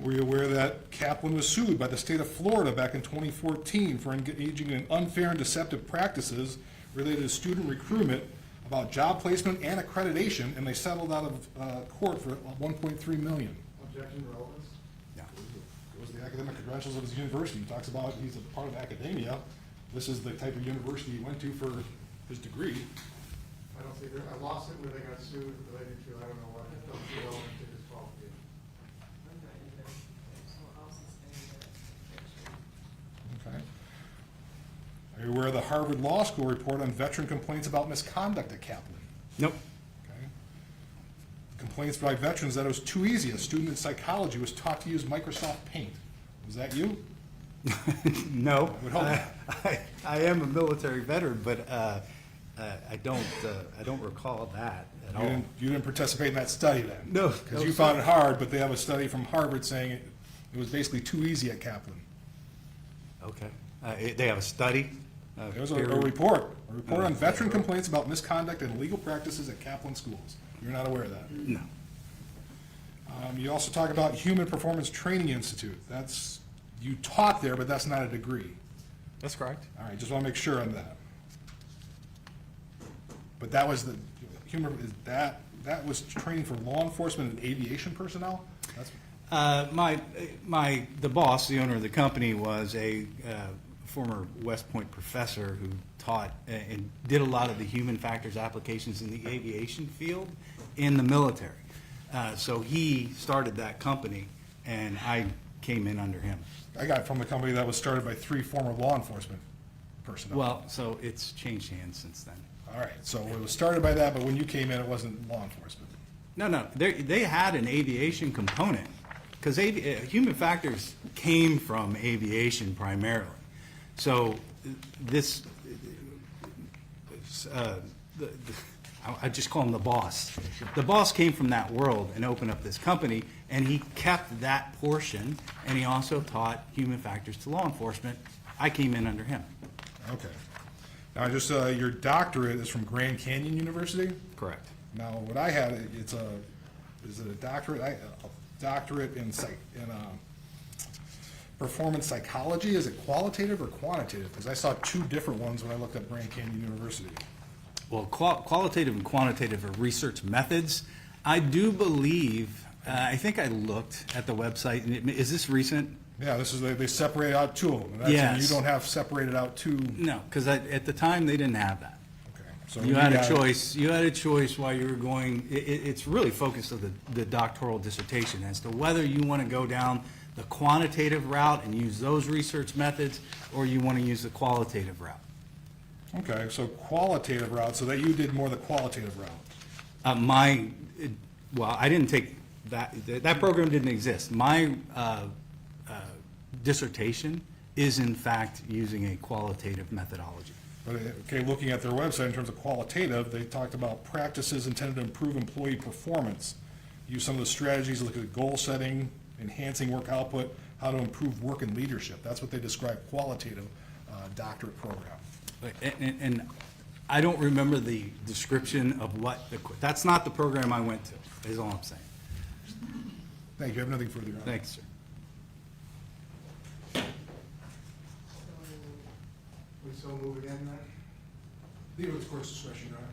Were you aware that Kaplan was sued by the state of Florida back in 2014 for engaging in unfair and deceptive practices related to student recruitment about job placement and accreditation, and they settled out of court for $1.3 million? Objection to relevance? Yeah. It was the academic credentials of his university. He talks about he's a part of academia. This is the type of university he went to for his degree. I don't see, a lawsuit where they got sued related to, I don't know what, I don't see relevant to his qualification. I'm not either. Someone else is saying that. Okay. Are you aware of the Harvard Law School report on veteran complaints about misconduct at Kaplan? Nope. Okay. Complaints by veterans that it was too easy. A student in psychology was taught to use Microsoft Paint. Was that you? No. I would hope I am a military veteran, but I don't recall that at all. You didn't participate in that study then? No. Because you found it hard, but they have a study from Harvard saying it was basically too easy at Kaplan. Okay. They have a study? There was a report on veteran complaints about misconduct and illegal practices at Kaplan schools. You're not aware of that? No. You also talk about Human Performance Training Institute. You taught there, but that's not a degree. That's correct. All right, just want to make sure on that. But that was that was training for law enforcement and aviation personnel? The boss, the owner of the company, was a former West Point professor who taught and did a lot of the human factors applications in the aviation field in the military. So he started that company, and I came in under him. I got it from a company that was started by 3 former law enforcement personnel. Well, so it's changed hands since then. All right, so it was started by that, but when you came in, it wasn't law enforcement. No, they had an aviation component, because human factors came from aviation primarily. So this, I just call him the boss. The boss came from that world and opened up this company, and he kept that portion, and he also taught human factors to law enforcement. I came in under him. Okay. Now, your doctorate is from Grand Canyon University? Correct. Now, what I had, is it a doctorate? A doctorate in performance psychology. Is it qualitative or quantitative? Because I saw 2 different ones when I looked up Grand Canyon University. Well, qualitative and quantitative are research methods. I do believe, I think I looked at the website, and is this recent? Yeah, they separate out 2 of them. And that's Yes. You don't have separated out 2. No, because at the time, they didn't have that. Okay. So You had a got- choice, you had a choice while you were going, it's really focused on the doctoral dissertation as to whether you want to go down the quantitative route and use those research methods, or you want to use the qualitative route. Okay, so qualitative route, so that you did more the qualitative route. Well, I didn't take that program didn't exist. My dissertation is in fact using a qualitative methodology. But, okay, looking at their website in terms of qualitative, they talked about practices intended to improve employee performance. Use some of the strategies, look at goal setting, enhancing work output, how to improve work and leadership. That's what they describe qualitative doctorate program. And I don't remember the description of that's not the program I went to, is all I'm saying. Thank you, I have nothing further. Your Honor. Thanks, sir. We so move again, Your Honor? Leave it at the court's discretion, Your Honor.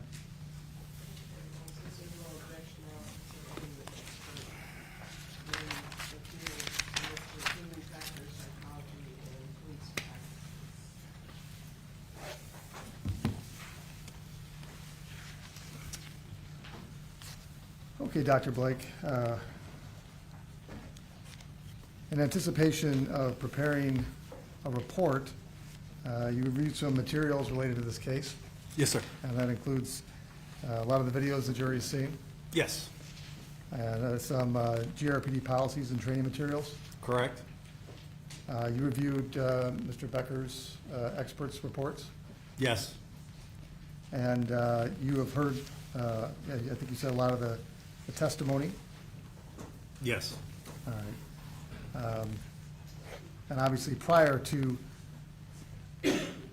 Since there's no objection now to any of the expert, then the field looks for human factors, psychology, and police factors. Okay, Dr. Blake. In anticipation of preparing a report, you reviewed some materials related to this case, Yes, sir. and that includes a lot of the videos the jury has seen, Yes, and some GRPD policies and training materials. correct. You reviewed Mr. Becker's experts' reports, Yes, and you have heard, I think you said a lot of the testimony. yes, All right. And obviously, prior to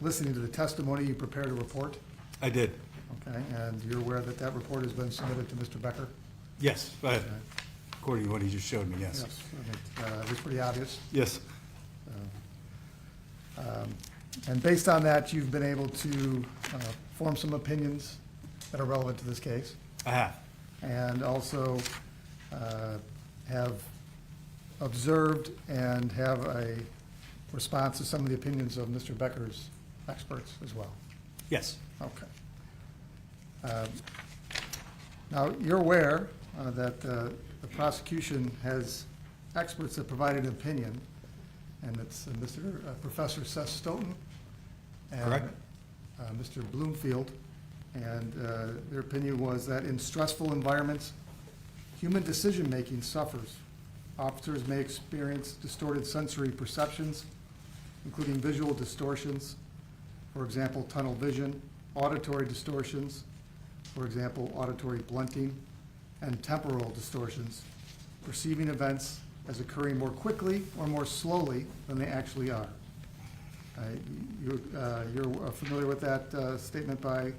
listening to the testimony, you prepared a report, I did. okay? And you're aware that that report has been submitted to Mr. Becker? Yes, according to what he just showed me, yes. Yes. It was pretty obvious. Yes, And based on that, you've been able to form some opinions that are relevant to this case, I have. and also have observed and have a response to some of the opinions of Mr. Becker's experts as well. Yes, Okay. Now, you're aware that the prosecution has experts that provided an opinion, and it's Professor Seth Stoughton and Correct. Mr. Bloomfield, and their opinion was that in stressful environments, human decision-making suffers. Officers may experience distorted sensory perceptions, including visual distortions, for example, tunnel vision, auditory distortions, for example, auditory blunting, and temporal distortions, perceiving events as occurring more quickly or more slowly than they actually are. You're familiar with that statement by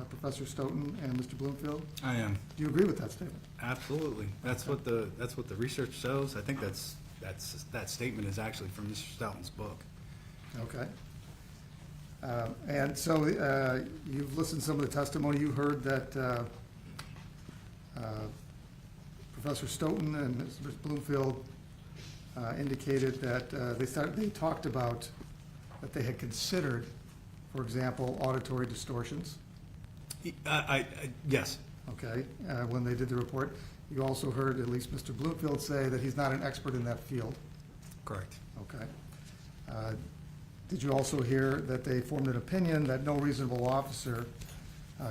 Professor Stoughton and Mr. Bloomfield? I am. Do you agree with that statement? Absolutely. That's what the research shows. I think that statement is actually from Mr. Stoughton's book. Okay. And so you've listened to some of the testimony. You heard that Professor Stoughton and Mr. Bloomfield indicated that they talked about that they had considered, for example, auditory distortions, Yes, okay, when they did the report. You also heard at least Mr. Bloomfield say that he's not an expert in that field, correct. okay? Did you also hear that they formed an opinion that no reasonable officer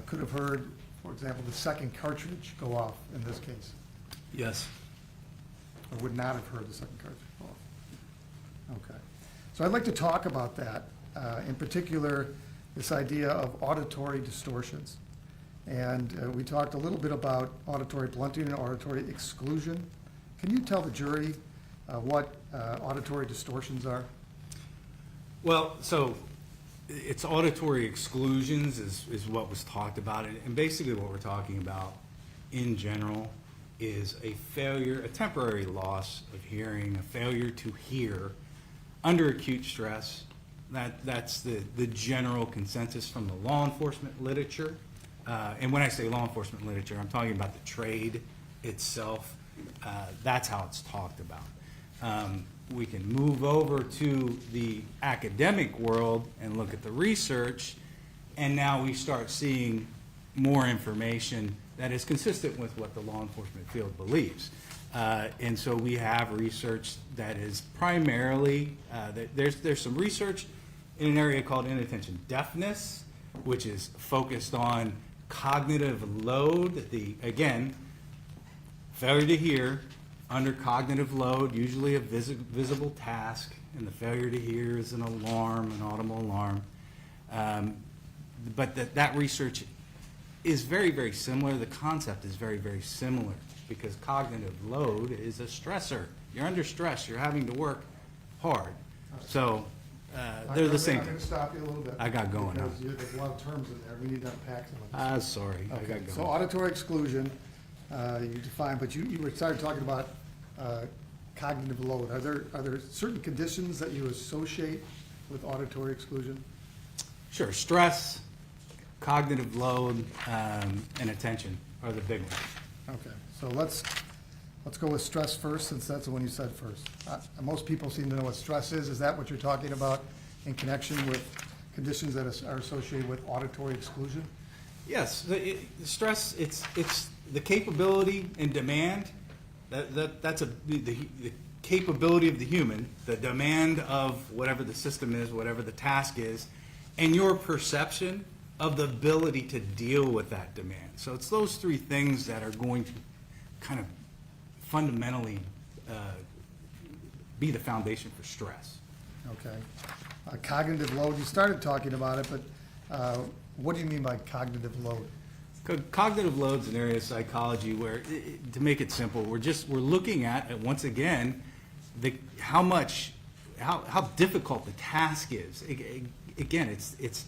could have heard, for example, the second cartridge go off in this case, Yes. or would not have heard the second cartridge go off? Okay. So I'd like to talk about that, in particular, this idea of auditory distortions. And we talked a little bit about auditory blunting and auditory exclusion. Can you tell the jury what auditory distortions are? Well, so it's auditory exclusions is what was talked about. And basically what we're talking about in general is a temporary loss of hearing, a failure to hear under acute stress. That's the general consensus from the law enforcement literature. And when I say law enforcement literature, I'm talking about the trade itself. That's how it's talked about. We can move over to the academic world and look at the research, and now we start seeing more information that is consistent with what the law enforcement field believes. And so we have research that is primarily, there's some research in an area called inattention deafness, which is focused on cognitive load, again, failure to hear under cognitive load, usually a visible task, and the failure to hear is an alarm, an audible alarm. But that research is very, very similar. The concept is very, very similar because cognitive load is a stressor. You're under stress. You're having to work hard. So they're the same I'm thing. going to stop you a little bit. I got going now. Because there's a lot of terms in there. We need to unpack some of this. Sorry, I Okay, got so going. auditory exclusion, you define, but you were started talking about cognitive load. Are there certain conditions that you associate with auditory exclusion? Sure, stress, cognitive load, and attention are the big ones. Okay, so let's go with stress first, since that's the one you said first. Most people seem to know what stress is. Is that what you're talking about in connection with conditions that are associated with auditory exclusion? Yes, the stress, it's the capability and demand, that's the capability of the human, the demand of whatever the system is, whatever the task is, and your perception of the ability to deal with that demand. So it's those three things that are going to kind of fundamentally be the foundation for stress. Okay. Cognitive load, you started talking about it, but what do you mean by cognitive load? Cognitive load's an area of psychology where, to make it simple, we're looking at, once again, how difficult the task is. Again, it's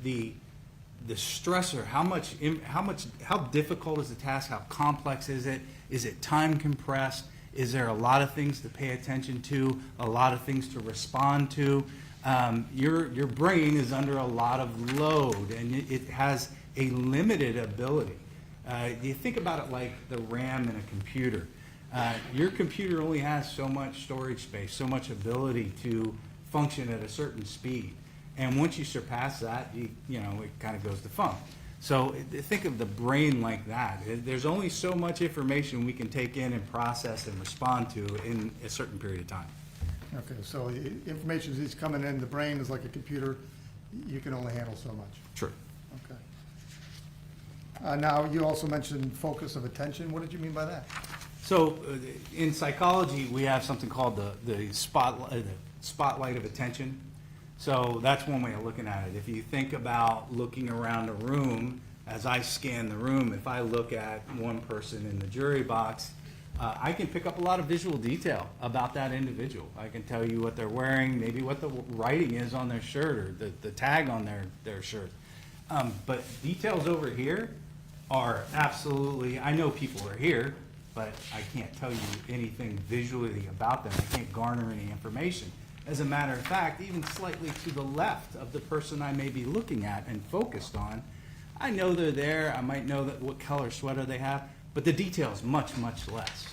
the stressor. How difficult is the task? How complex is it? Is it time compressed? Is there a lot of things to pay attention to? A lot of things to respond to? Your brain is under a lot of load, and it has a limited ability. You think about it like the RAM in a computer. Your computer only has so much storage space, so much ability to function at a certain speed. And once you surpass that, it kind of goes defunct. So think of the brain like that. There's only so much information we can take in and process and respond to in a certain period of time. Okay, so the information is coming in, the brain is like a computer, you can only handle so much. True. Okay. Now, you also mentioned focus of attention. What did you mean by that? So in psychology, we have something called the spotlight of attention. So that's one way of looking at it. If you think about looking around a room, as I scan the room, if I look at one person in the jury box, I can pick up a lot of visual detail about that individual. I can tell you what they're wearing, maybe what the writing is on their shirt or the tag on their shirt. But details over here are absolutely, I know people are here, but I can't tell you anything visually about them. I can't garner any information. As a matter of fact, even slightly to the left of the person I may be looking at and focused on, I know they're there. I might know what color sweater they have, but the detail is much, much less.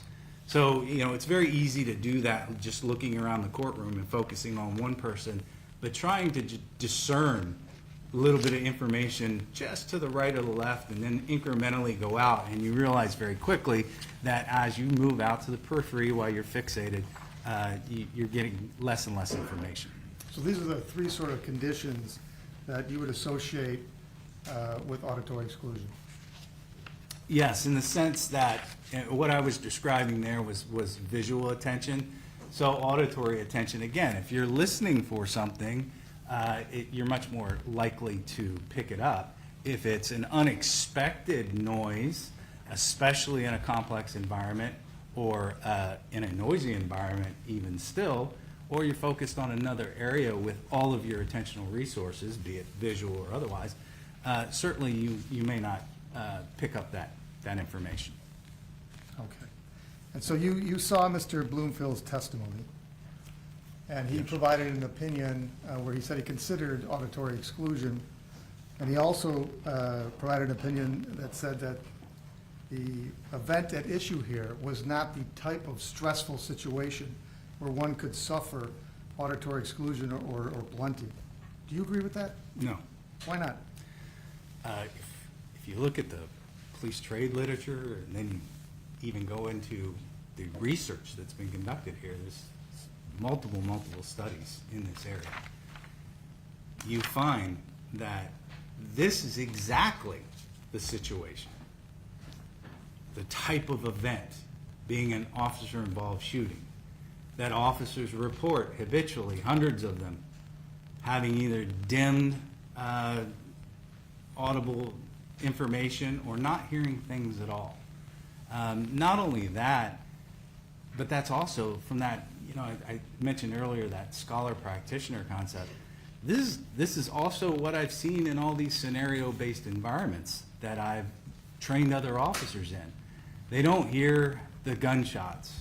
So, it's very easy to do that just looking around the courtroom and focusing on one person, but trying to discern a little bit of information just to the right or the left and then incrementally go out, and you realize very quickly that as you move out to the periphery while you're fixated, you're getting less and less information. So these are the three sort of conditions that you would associate with auditory exclusion. Yes, in the sense that what I was describing there was visual attention. So auditory attention, again, if you're listening for something, you're much more likely to pick it up. If it's an unexpected noise, especially in a complex environment, or in a noisy environment even still, or you're focused on another area with all of your attentional resources, be it visual or otherwise, certainly you may not pick up that information. Okay. And so you saw Mr. Bloomfield's testimony, and he provided an opinion where he said he considered auditory exclusion, and he also provided an opinion that said that the event at issue here was not the type of stressful situation where one could suffer auditory exclusion or blunting. Do you agree with that? No. Why not? If if you look at the police trade literature, and then you even go into the research that's been conducted here, there's multiple studies in this area. You find that this is exactly the situation, the type of event, being an officer-involved shooting, that officers report habitually, hundreds of them, having either dimmed audible information or not hearing things at all. Not only that, but that's also from that, I mentioned earlier that scholar-practitioner concept. This is also what I've seen in all these scenario-based environments that I've trained other officers in. They don't hear the gunshots.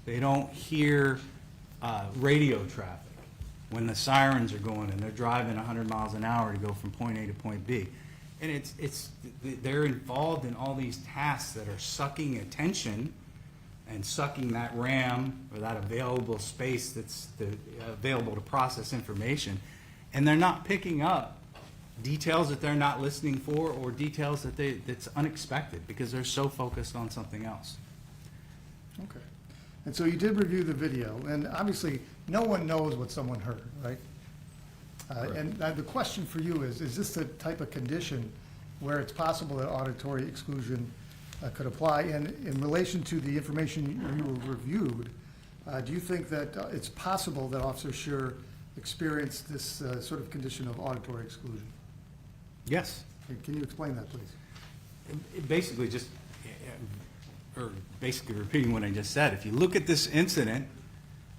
They don't hear radio traffic when the sirens are going and they're driving 100 miles an hour to go from point A to point B. And they're involved in all these tasks that are sucking attention and sucking that RAM or that available space that's available to process information. And they're not picking up details that they're not listening for or details that's unexpected because they're so focused on something else. Okay. And so you did review the video, and obviously, no one knows what someone heard, right? And the question for you is this the type of condition where it's possible that auditory exclusion could apply? And in relation to the information you reviewed, do you think that it's possible that Officer Schurr experienced this sort of condition of auditory exclusion? Yes. Can you explain that, please? Basically basically repeating what I just said. If you look at this incident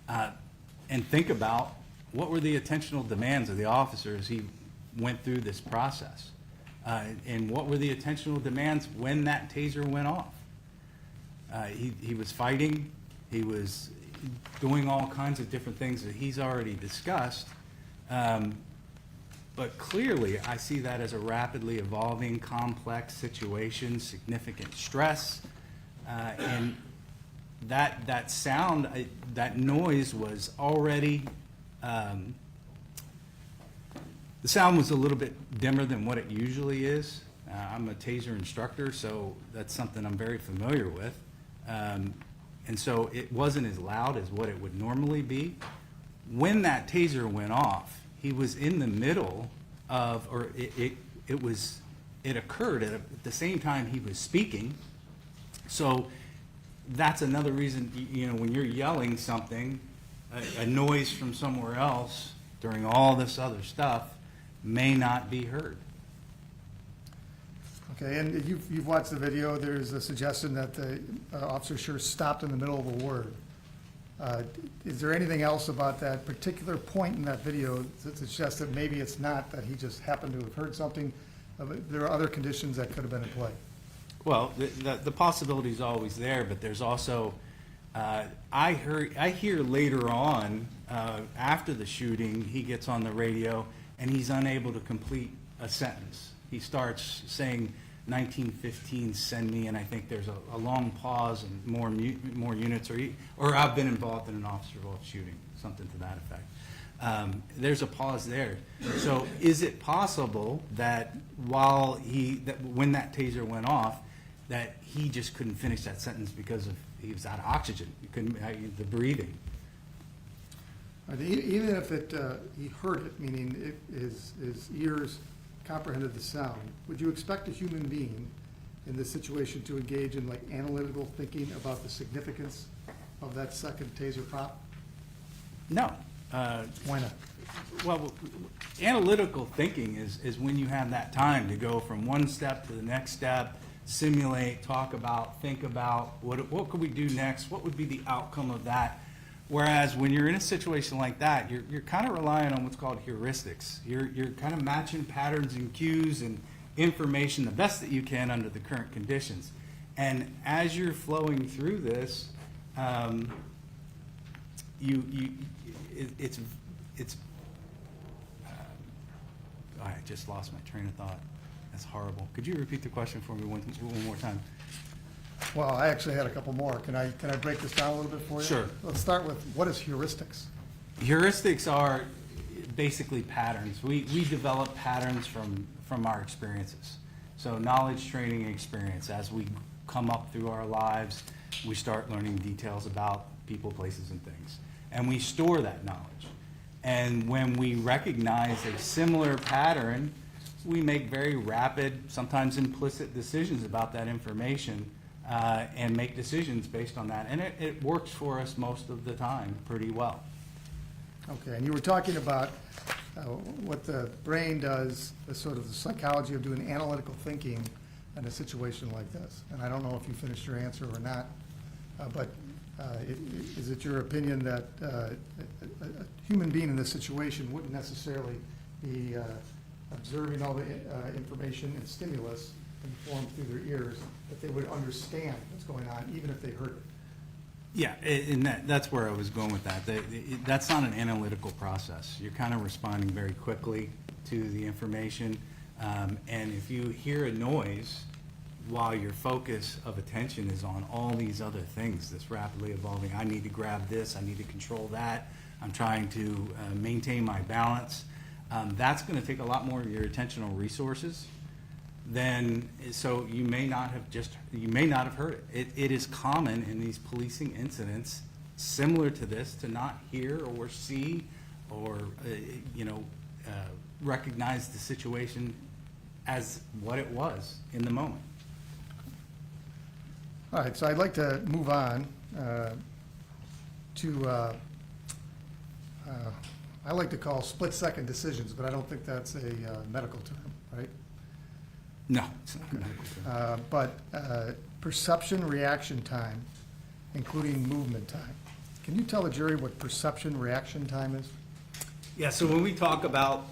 and think about what were the attentional demands of the officer as he went through this process, and what were the attentional demands when that taser went off. He was fighting, he was doing all kinds of different things that he's already discussed, but clearly I see that as a rapidly evolving, complex situation, significant stress, and that sound, that noise was already, the sound was a little bit dimmer than what it usually is. I'm a taser instructor, so that's something I'm very familiar with. And so it wasn't as loud as what it would normally be. When that taser went off, he was in the middle of, or it occurred at the same time he was speaking. So that's another reason, when you're yelling something, a noise from somewhere else during all this other stuff may not be heard. Okay, and you've watched the video. There's a suggestion that Officer Schurr stopped in the middle of a word. Is there anything else about that particular point in that video that suggests that maybe it's not that he just happened to have heard something? There are other conditions that could have been in play. Well, the possibility is always there, but there's also, I hear later on, after the shooting, he gets on the radio and he's unable to complete a sentence. He starts saying 1915, send me, and I think there's a long pause and more units, or I've been involved in an officer-involved shooting, something to that effect. There's a pause there. So is it possible that when that taser went off, that he just couldn't finish that sentence because he was out of oxygen? He couldn't, the breathing. Even if he heard it, meaning his ears comprehended the sound, would you expect a human being in this situation to engage in analytical thinking about the significance of that second taser pop? No. Why not? Well, analytical thinking is when you have that time to go from one step to the next step, simulate, talk about, think about, what could we do next? What would be the outcome of that? Whereas when you're in a situation like that, you're kind of relying on what's called heuristics. You're kind of matching patterns and cues and information the best that you can under the current conditions. And as you're flowing through this, I just lost my train of thought. That's horrible. Could you repeat the question for me one more time? Well, I actually had a couple more. Can I break this down a little bit for you? Sure. Let's start with, what is heuristics? Heuristics are basically patterns. We develop patterns from our experiences. So knowledge, training, and experience. As we come up through our lives, we start learning details about people, places, and things. And we store that knowledge. And when we recognize a similar pattern, we make very rapid, sometimes implicit decisions about that information, and make decisions based on that. And it works for us most of the time pretty well. Okay, and you were talking about what the brain does, the sort of the psychology of doing analytical thinking in a situation like this. And I don't know if you finished your answer or not, but is it your opinion that a human being in this situation wouldn't necessarily be observing all the information and stimulus informed through their ears, that they would understand what's going on, even if they heard it? Yeah, and that's where I was going with that. That's not an analytical process. You're kind of responding very quickly to the information. And if you hear a noise while your focus of attention is on all these other things that's rapidly evolving, I need to grab this, I need to control that, I'm trying to maintain my balance, that's going to take a lot more of your attentional resources. Then, so you may not have heard it. It is common in these policing incidents similar to this to not hear or see or recognize the situation as what it was in the moment. All right, so I'd like to move on to, I like to call split-second decisions, but I don't think that's a medical term, right? No, it's not a medical term. But perception reaction time, including movement time. Can you tell the jury what perception reaction time is? Yeah, so when we talk about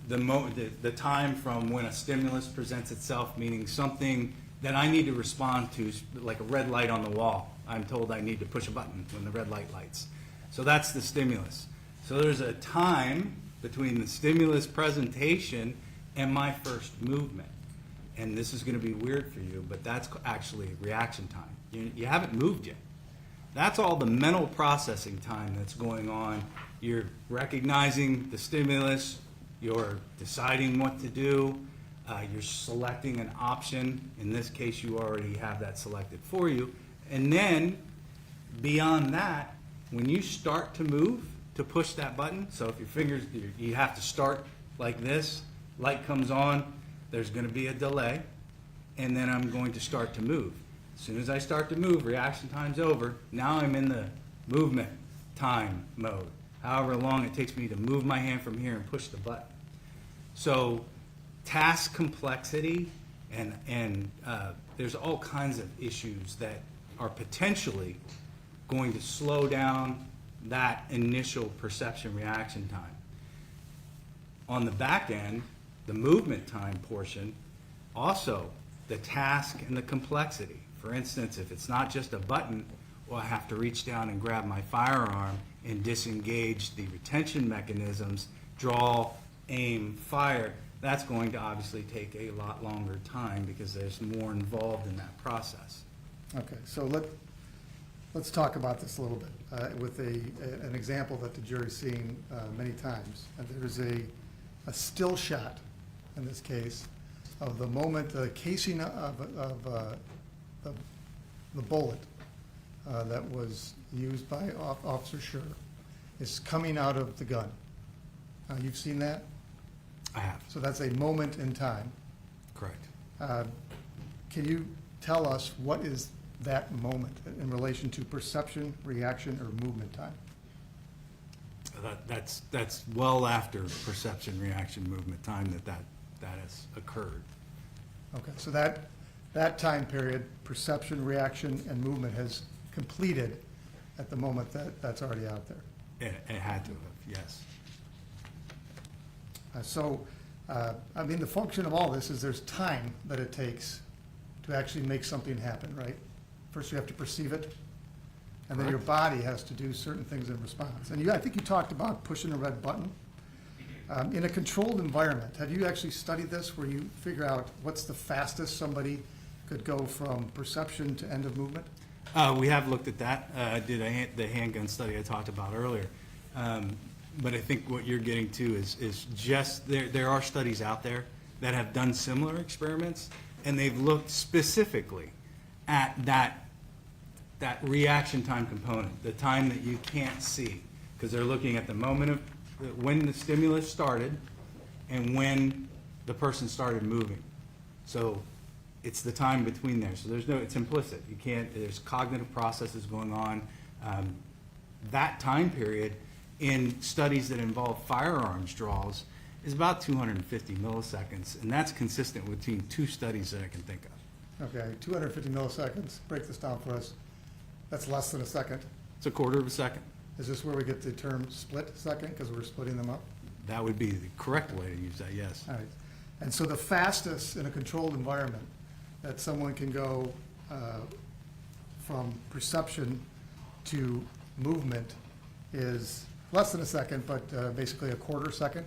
the time from when a stimulus presents itself, meaning something that I need to respond to, like a red light on the wall. I'm told I need to push a button when the red light lights. So that's the stimulus. So there's a time between the stimulus presentation and my first movement. And this is going to be weird for you, but that's actually reaction time. You haven't moved yet. That's all the mental processing time that's going on. You're recognizing the stimulus, you're deciding what to do, you're selecting an option. In this case, you already have that selected for you. And then beyond that, when you start to move, to push that button, so if your fingers, you have to start like this, light comes on, there's going to be a delay, and then I'm going to start to move. As soon as I start to move, reaction time's over. Now I'm in the movement time mode, however long it takes me to move my hand from here and push the button. So task complexity and there's all kinds of issues that are potentially going to slow down that initial perception reaction time. On the back end, the movement time portion, also the task and the complexity. For instance, if it's not just a button, well, I have to reach down and grab my firearm and disengage the retention mechanisms, draw, aim, fire. That's going to obviously take a lot longer time because there's more involved in that process. Okay, so let's talk about this a little bit with an example that the jury's seen many times. And there's a still shot, in this case, of the moment the casing of the bullet that was used by Officer Schurr is coming out of the gun. You've seen that? I have. So that's a moment in time. Correct. Can you tell us what is that moment in relation to perception, reaction, or movement time? That's well after perception, reaction, movement time that has occurred. Okay, so that time period, perception, reaction, and movement has completed at the moment that's already out there. It had to have, yes. I mean, the function of all this is there's time that it takes to actually make something happen, right? First you have to perceive it, and then your body has to do certain things in response. And I think you talked about pushing a red button. In a controlled environment, have you actually studied this where you figure out what's the fastest somebody could go from perception to end of movement? We have looked at that. I did the handgun study I talked about earlier. But I think what you're getting to is just, there are studies out there that have done similar experiments, and they've looked specifically at that reaction time component, the time that you can't see, because they're looking at the moment of when the stimulus started and when the person started moving. So it's the time between there. So it's implicit. You can't, there's cognitive processes going on. That time period in studies that involve firearms draws is about 250 milliseconds, and that's consistent between two studies that I can think of. Okay, 250 milliseconds, break this down for us. That's less than a second. It's a quarter of a second. Is this where we get the term split second, because we're splitting them up? That would be the correct way to use that, yes. All right. And so the fastest in a controlled environment that someone can go from perception to movement is less than a second, but basically a quarter second?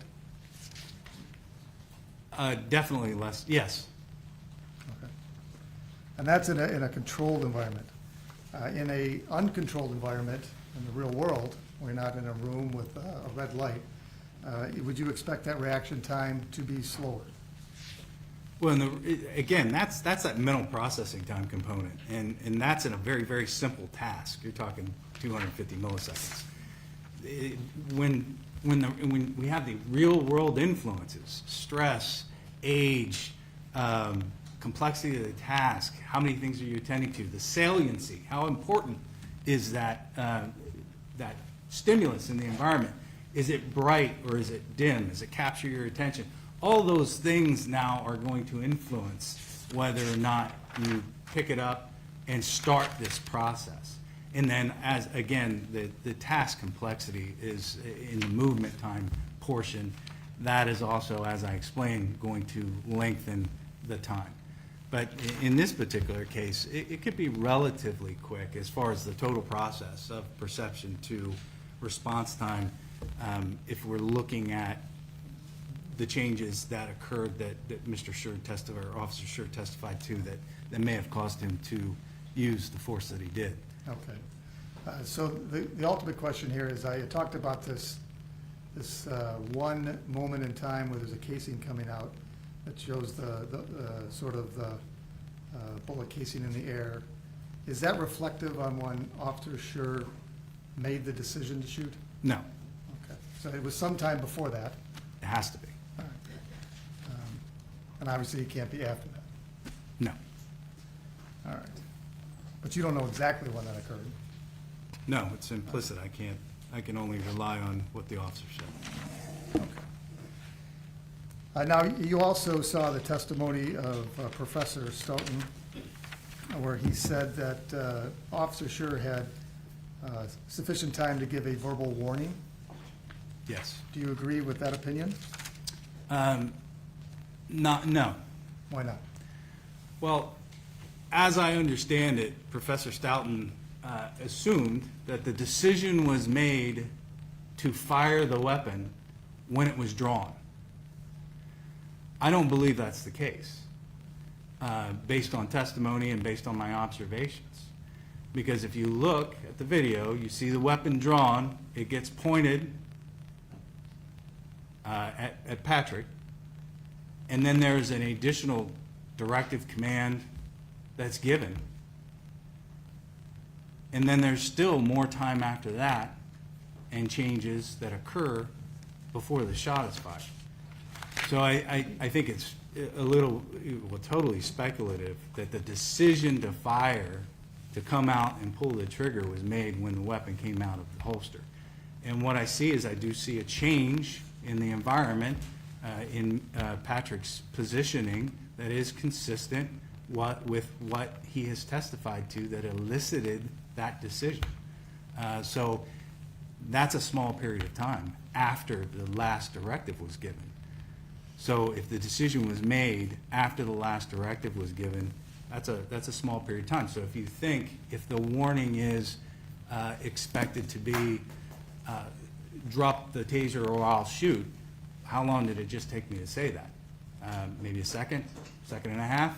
Definitely less, yes. Okay. And that's in a controlled environment. In a uncontrolled environment, in the real world, we're not in a room with a red light, would you expect that reaction time to be slower? Well, again, that's that mental processing time component, and that's in a very, very simple task. You're talking 250 milliseconds. When we have the real world influences, stress, age, complexity of the task, how many things are you attending to, the saliency, how important is that stimulus in the environment? Is it bright or is it dim? Does it capture your attention? All those things now are going to influence whether or not you pick it up and start this process. And then, as again, the task complexity is in the movement time portion. That is also, as I explained, going to lengthen the time. But in this particular case, it could be relatively quick as far as the total process of perception to response time, if we're looking at the changes that occurred that Mr. Schurr testified, or Officer Schurr testified to, that may have caused him to use the force that he did. Okay. So the ultimate question here is, I talked about this one moment in time where there's a casing coming out that shows the sort of the bullet casing in the air. Is that reflective on when Officer Schurr made the decision to shoot? No, Okay. So it was sometime before that. it has to be. All right. And obviously it can't be after that. No. All right. But you don't know exactly when that occurred. No, it's implicit. I can only rely on what the officer said. Okay. Now, you also saw the testimony of Professor Stoughton, where he said that Officer Schurr had sufficient time to give a verbal warning. Yes. Do you agree with that opinion? No. Why not? Well, as I understand it, Professor Stoughton assumed that the decision was made to fire the weapon when it was drawn. I don't believe that's the case, based on testimony and based on my observations. Because if you look at the video, you see the weapon drawn, it gets pointed at Patrick, and then there's an additional directive command that's given. And then there's still more time after that and changes that occur before the shot is fired. So I think it's a little, well, totally speculative that the decision to fire, to come out and pull the trigger, was made when the weapon came out of the holster. And what I see is, I do see a change in the environment, in Patrick's positioning, that is consistent with what he has testified to that elicited that decision. So that's a small period of time after the last directive was given. So if the decision was made after the last directive was given, that's a small period of time. So if you think, if the warning is expected to be drop the taser or I'll shoot, how long did it just take me to say that? Maybe a second and a half?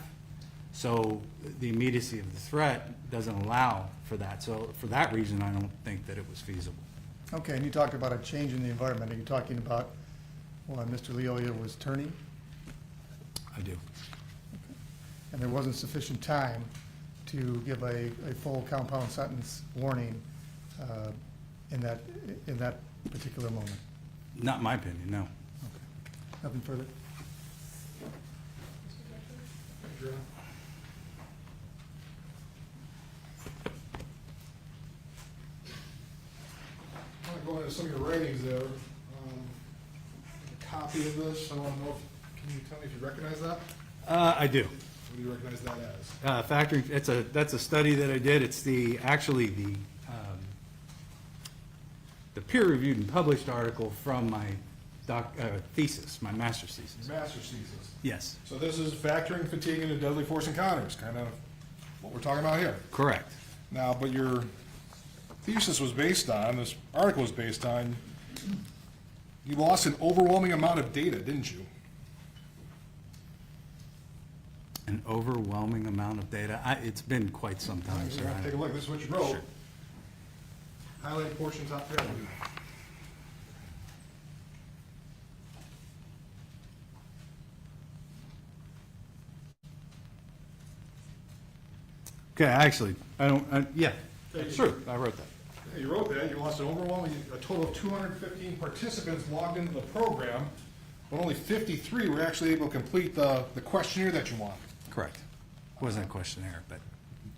So the immediacy of the threat doesn't allow for that. So for that reason, I don't think that it was feasible. Okay, and you talked about a change in the environment. Are you talking about when Mr. Lyoya was turning? I do. And there wasn't sufficient time to give a full compound sentence warning in that particular moment? Not my opinion, no. Nothing further? I want to go into some of your writings there. A copy of this, I want to know, can you tell me if you recognize that? I do. What do you recognize that as? Factoring, that's a study that I did. It's actually the peer-reviewed and published article from my thesis, my master's thesis. Master's thesis. Yes, So this is factoring fatigue into deadly force encounters, kind of what we're talking about here. correct. Now, but your thesis was based on, this article was based on, you lost an overwhelming amount of data, didn't you? An overwhelming amount of data. It's been quite some time, sir. Take a look, this is what you wrote. Sure. Highlight portion top paragraph. Okay, actually, yeah, sure, I wrote that. Yeah, you wrote that, you lost an overwhelming, a total of 215 participants logged into the program, but only 53 were actually able to complete the questionnaire that you wanted. Correct. Wasn't a questionnaire, but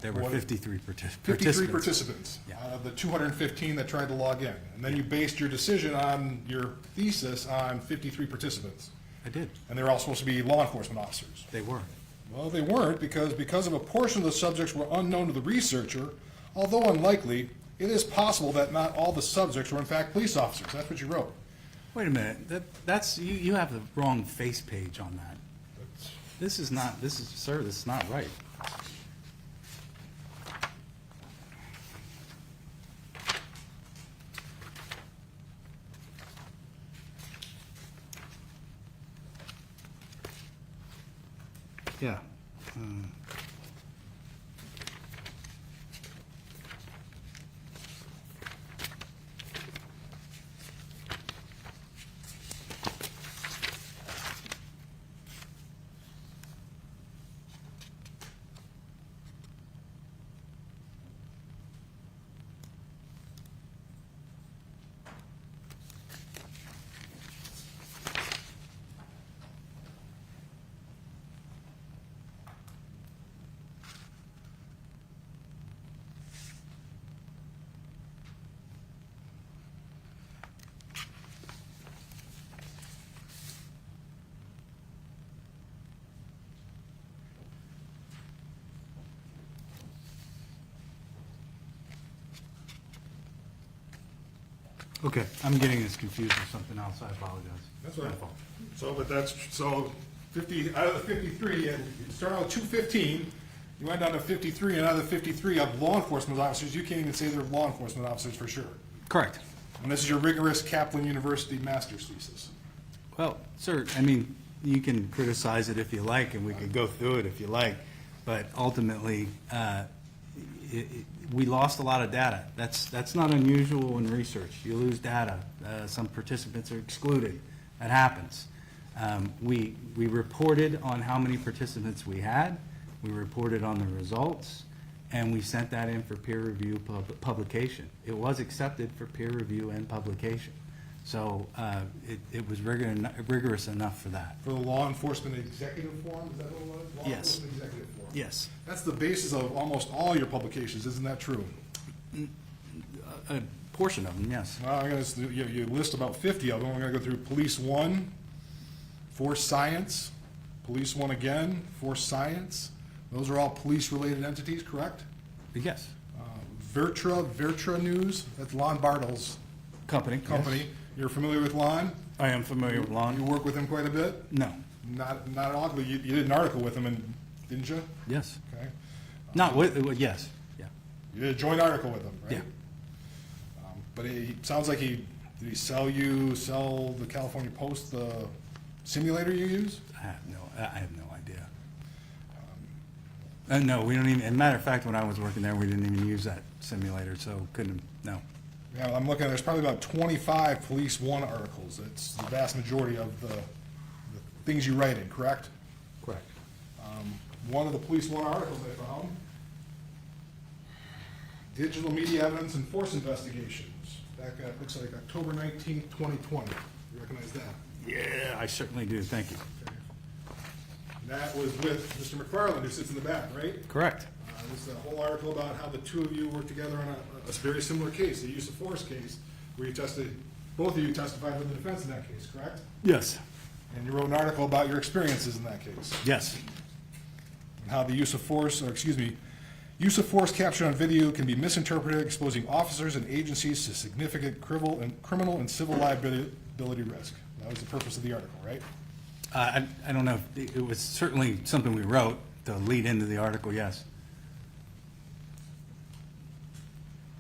there were What- 53 participants. 53 participants Yeah. out of the 215 that tried to log in. And then you based your decision on your thesis on 53 participants. I did. And they're all supposed to be law enforcement officers. They were. Well, they weren't, because of a portion of the subjects were unknown to the researcher. Although unlikely, it is possible that not all the subjects were in fact police officers. That's what you wrote. Wait a minute, that's, you have the wrong face page on that. This is, sir, this is not right. Yeah. Okay, I'm getting this confused with something else, I apologize. That's what I My thought. fault. So 50, out of the 53, you start out with 215, you went down to 53, and out of the 53 of law enforcement officers, you can't even say they're law enforcement officers for sure. Correct. And this is your rigorous Kaplan University master's thesis. Well, sir, I mean, you can criticize it if you like, and we could go through it if you like, but ultimately, we lost a lot of data. That's not unusual in research. You lose data. Some participants are excluded. That happens. We reported on how many participants we had. We reported on the results, and we sent that in for peer review publication. It was accepted for peer review and publication. So it was rigorous enough for that. For the law enforcement executive forum, is that what it was? Law Yes. enforcement executive forum. Yes. That's the basis of almost all your publications, isn't that true? A portion of them, yes. Well, you list about 50 of them. I'm gonna go through Police One, Force Science, Police One again, Force Science. Those are all police-related entities, correct? Yes. Vertra News, that's Lon Bartle's Company. company. Yes. You're familiar with Lon? I am familiar with You Lon. work with him quite a bit? No. Not at all, but you did an article with him, didn't you? Yes. Okay. Not with, yes. Yeah. You did a joint article with him, right? Yeah. But he sounds like did he sell the California Post, the simulator you use? I have no idea. No, we don't even, as a matter of fact, when I was working there, we didn't even use that simulator, so couldn't, no. Yeah, I'm looking, there's probably about 25 Police One articles. It's the vast majority of the things you write in, correct? Correct. One of the Police One articles I found, Digital Media Evidence and Force Investigations, back at, looks like October 19th, 2020. You recognize that? Yeah, I certainly do, thank you. Okay. And that was with Mr. McFarland, who sits in the back, right? Correct. This is a whole article about how the two of you worked together on a very similar case, a use of force case, where you both of you testified with the defense in that case, correct? Yes. And you wrote an article about your experiences in that case. Yes. And how the use of force captured on video can be misinterpreted, exposing officers and agencies to significant criminal and civil liability risk. That was the purpose of the article, right? I don't know, it was certainly something we wrote to lead into the article, yes.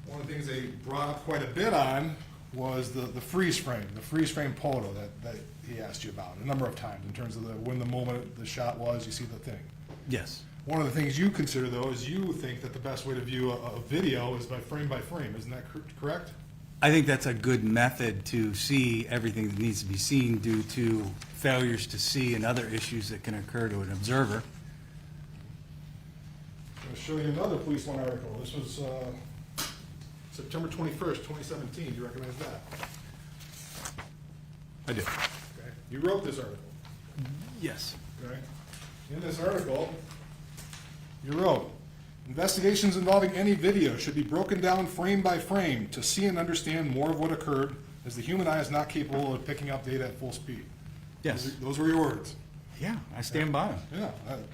One of the things they brought up quite a bit on was the freeze frame photo that he asked you about a number of times in terms of when the moment the shot was, you see the thing. Yes. One of the things you consider, though, is you think that the best way to view a video is by frame, isn't that correct? I think that's a good method to see everything that needs to be seen due to failures to see and other issues that can occur to an observer. I'm going to show you another Police One article. This was September 21st, 2017. Do you recognize that? I do. Okay. You wrote this article. Yes. Okay. In this article, you wrote, investigations involving any video should be broken down frame by frame to see and understand more of what occurred, as the human eye is not capable of picking up data at full speed. Yes. Those were your words. Yeah, I stand by them. Yeah. Your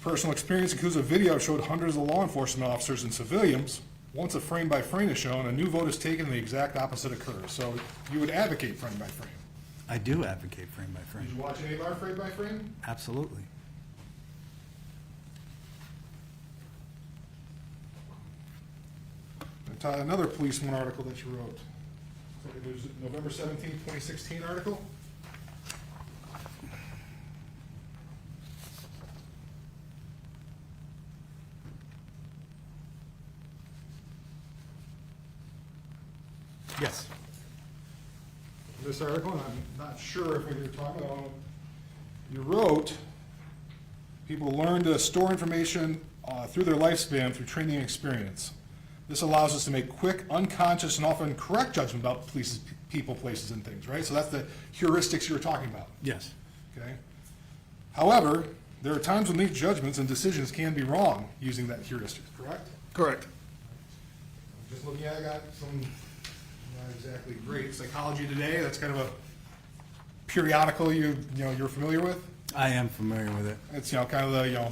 personal experience includes a video showed hundreds of law enforcement officers and civilians. Once a frame by frame is shown, a new vote is taken and the exact opposite occurs. So you would advocate frame by frame. I do advocate frame by Did frame. you watch any of our frame by frame? Absolutely. Another Police One article that you wrote. It was November 17th, 2016 article. Yes. This article, and I'm not sure if what you're talking about, you wrote, people learn to store information through their lifespan through training and experience. This allows us to make quick, unconscious, and often correct judgment about people, places, and things, right? So that's the heuristics you were talking about, Yes. okay? However, there are times when these judgments and decisions can be wrong using that heuristic, correct? Correct. Just looking at it, I got some not exactly great Psychology Today. That's kind of a periodical you're familiar with. I am familiar with it. It's kind of the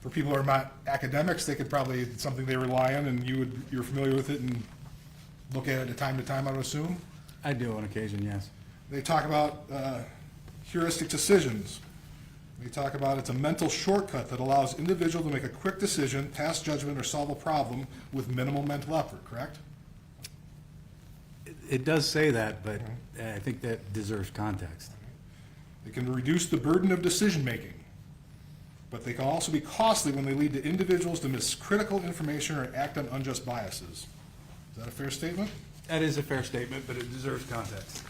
for people who are not academics, they could probably, it's something they rely on, and you're familiar with it and look at it de time to time, I would assume. I do on occasion, yes. They talk about heuristic decisions. They talk about it's a mental shortcut that allows individual to make a quick decision, pass judgment, or solve a problem with minimal mental effort, correct? It does say that, but I think that deserves context. They can reduce the burden of decision-making, but they can also be costly when they lead to individuals to miss critical information or act on unjust biases. Is that a fair statement? That is a fair statement, but it deserves context.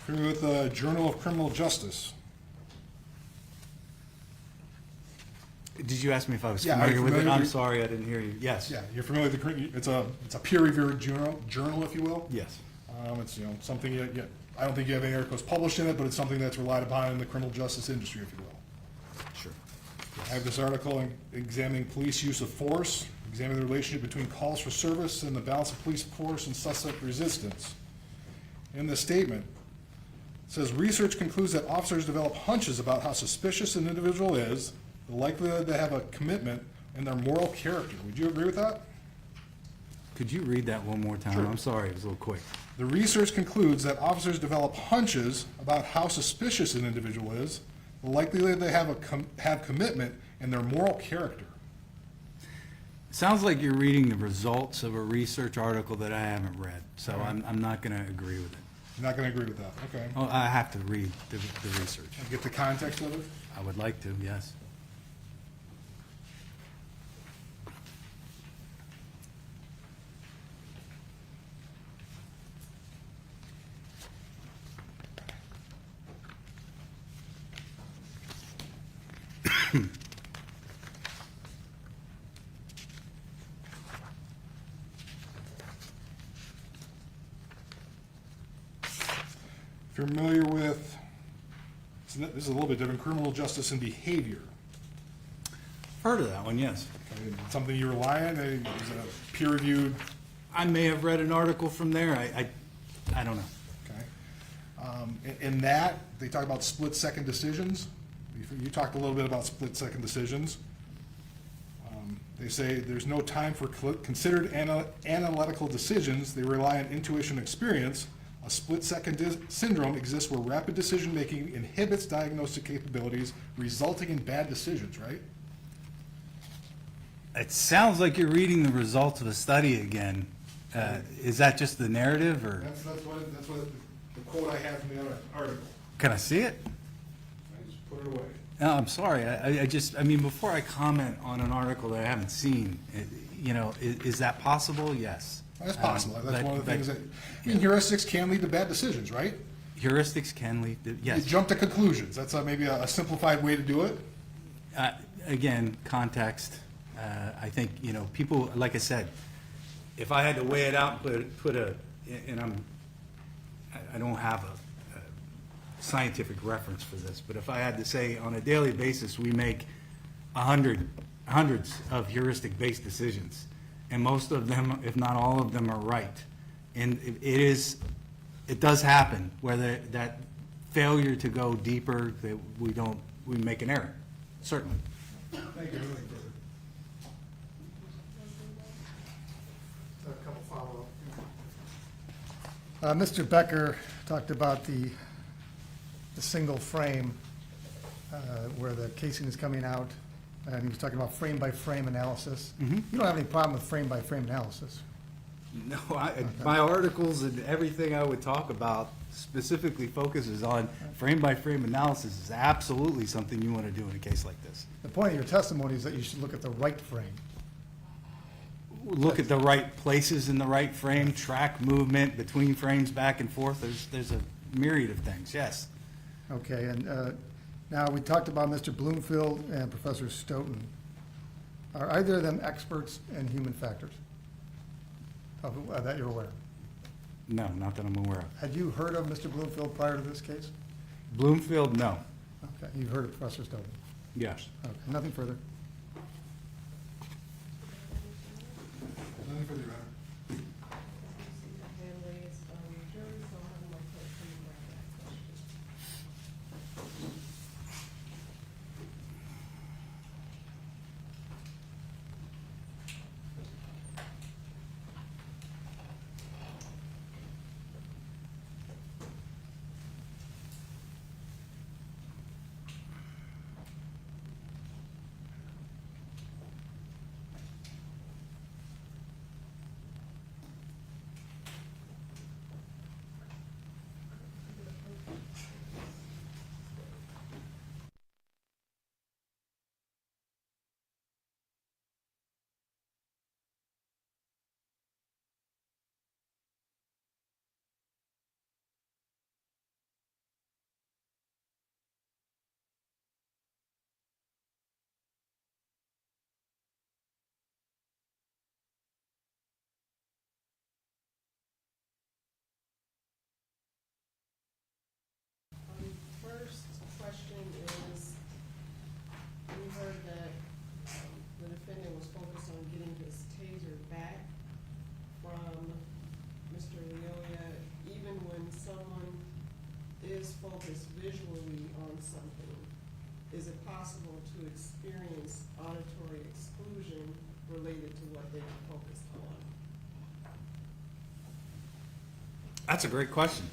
Familiar with the Journal of Criminal Justice? Did you ask me if I was Yeah, familiar I'm with it? familiar I'm with- sorry, I didn't hear you. Yes. Yeah, you're familiar with it's a peer-reviewed journal, if you will. Yes. It's something I don't think you have any articles published in it, but it's something that's relied upon in the criminal justice industry, if you will. Sure. I have this article examining police use of force, examining the relationship between calls for service and the balance of police force and suspect resistance. In this statement, it says research concludes that officers develop hunches about how suspicious an individual is, the likelihood they have a commitment, and their moral character. Would you agree with that? Could you read that one more time? Sure. I'm sorry, it was a little quick. The research concludes that officers develop hunches about how suspicious an individual is, the likelihood they have commitment, and their moral character. Sounds like you're reading the results of a research article that I haven't read, so I'm not going to agree with it. You're not going to agree with that, okay? Oh, I have to read the research. Get the context of it? I would like to, yes. If you're familiar with, this is a little bit different, criminal justice and behavior. Heard of that one, yes. Okay, something you rely on, is a peer-reviewed, I may have read an article from there, I don't know. okay? In that, they talk about split-second decisions. You talked a little bit about split-second decisions. They say there's no time for considered analytical decisions. They rely on intuition and experience. A split-second syndrome exists where rapid decision-making inhibits diagnostic capabilities, resulting in bad decisions, right? It sounds like you're reading the results of a study again. Is that just the narrative, or That's what the quote I have from the other article. can I see it? I just put it away. No, I'm sorry. I mean, before I comment on an article that I haven't seen, is that possible? Yes. That's possible. That's But- one of the but things that, I mean, heuristics can lead to bad decisions, right? Heuristics can lead to, You yes. jump to conclusions. That's maybe a simplified way to do it. Again, context. I think, people, like I said, if I had to weigh it out and put a, and I don't have a scientific reference for this, but if I had to say on a daily basis, we make hundreds of heuristic-based decisions, and most of them, if not all of them, are right. And it does happen, where that failure to go deeper, that we make an error, certainly. Thank you. Anything further? A couple follow-up. Mr. Becker talked about the single frame where the casing is coming out, and he was talking about frame-by-frame analysis. You don't have any problem with frame-by-frame analysis? No, my articles and everything I would talk about specifically focuses on frame-by-frame analysis. Is absolutely something you want to do in a case like this. The point of your testimony is that you should look at the right frame. Look at the right places in the right frame, track movement between frames back and forth. There's a myriad of things, yes. Okay, and now we talked about Mr. Bloomfield and Professor Stoughton. Are either of them experts in human factors that you're aware of? No, not that I'm aware of. Had you heard of Mr. Bloomfield prior to this case? Bloomfield, no. Okay, you've heard of Professor Stoughton? Yes. Okay, nothing further. Nothing further, Your Honor. Hand raised on the jury, so I'm having my clerk come back to that question. First question is, we heard that the defendant was focused on getting his taser back from Mr. Lyoya. Even when someone is focused visually on something, is it possible to experience auditory exclusion related to what they are focused on? That's a great question.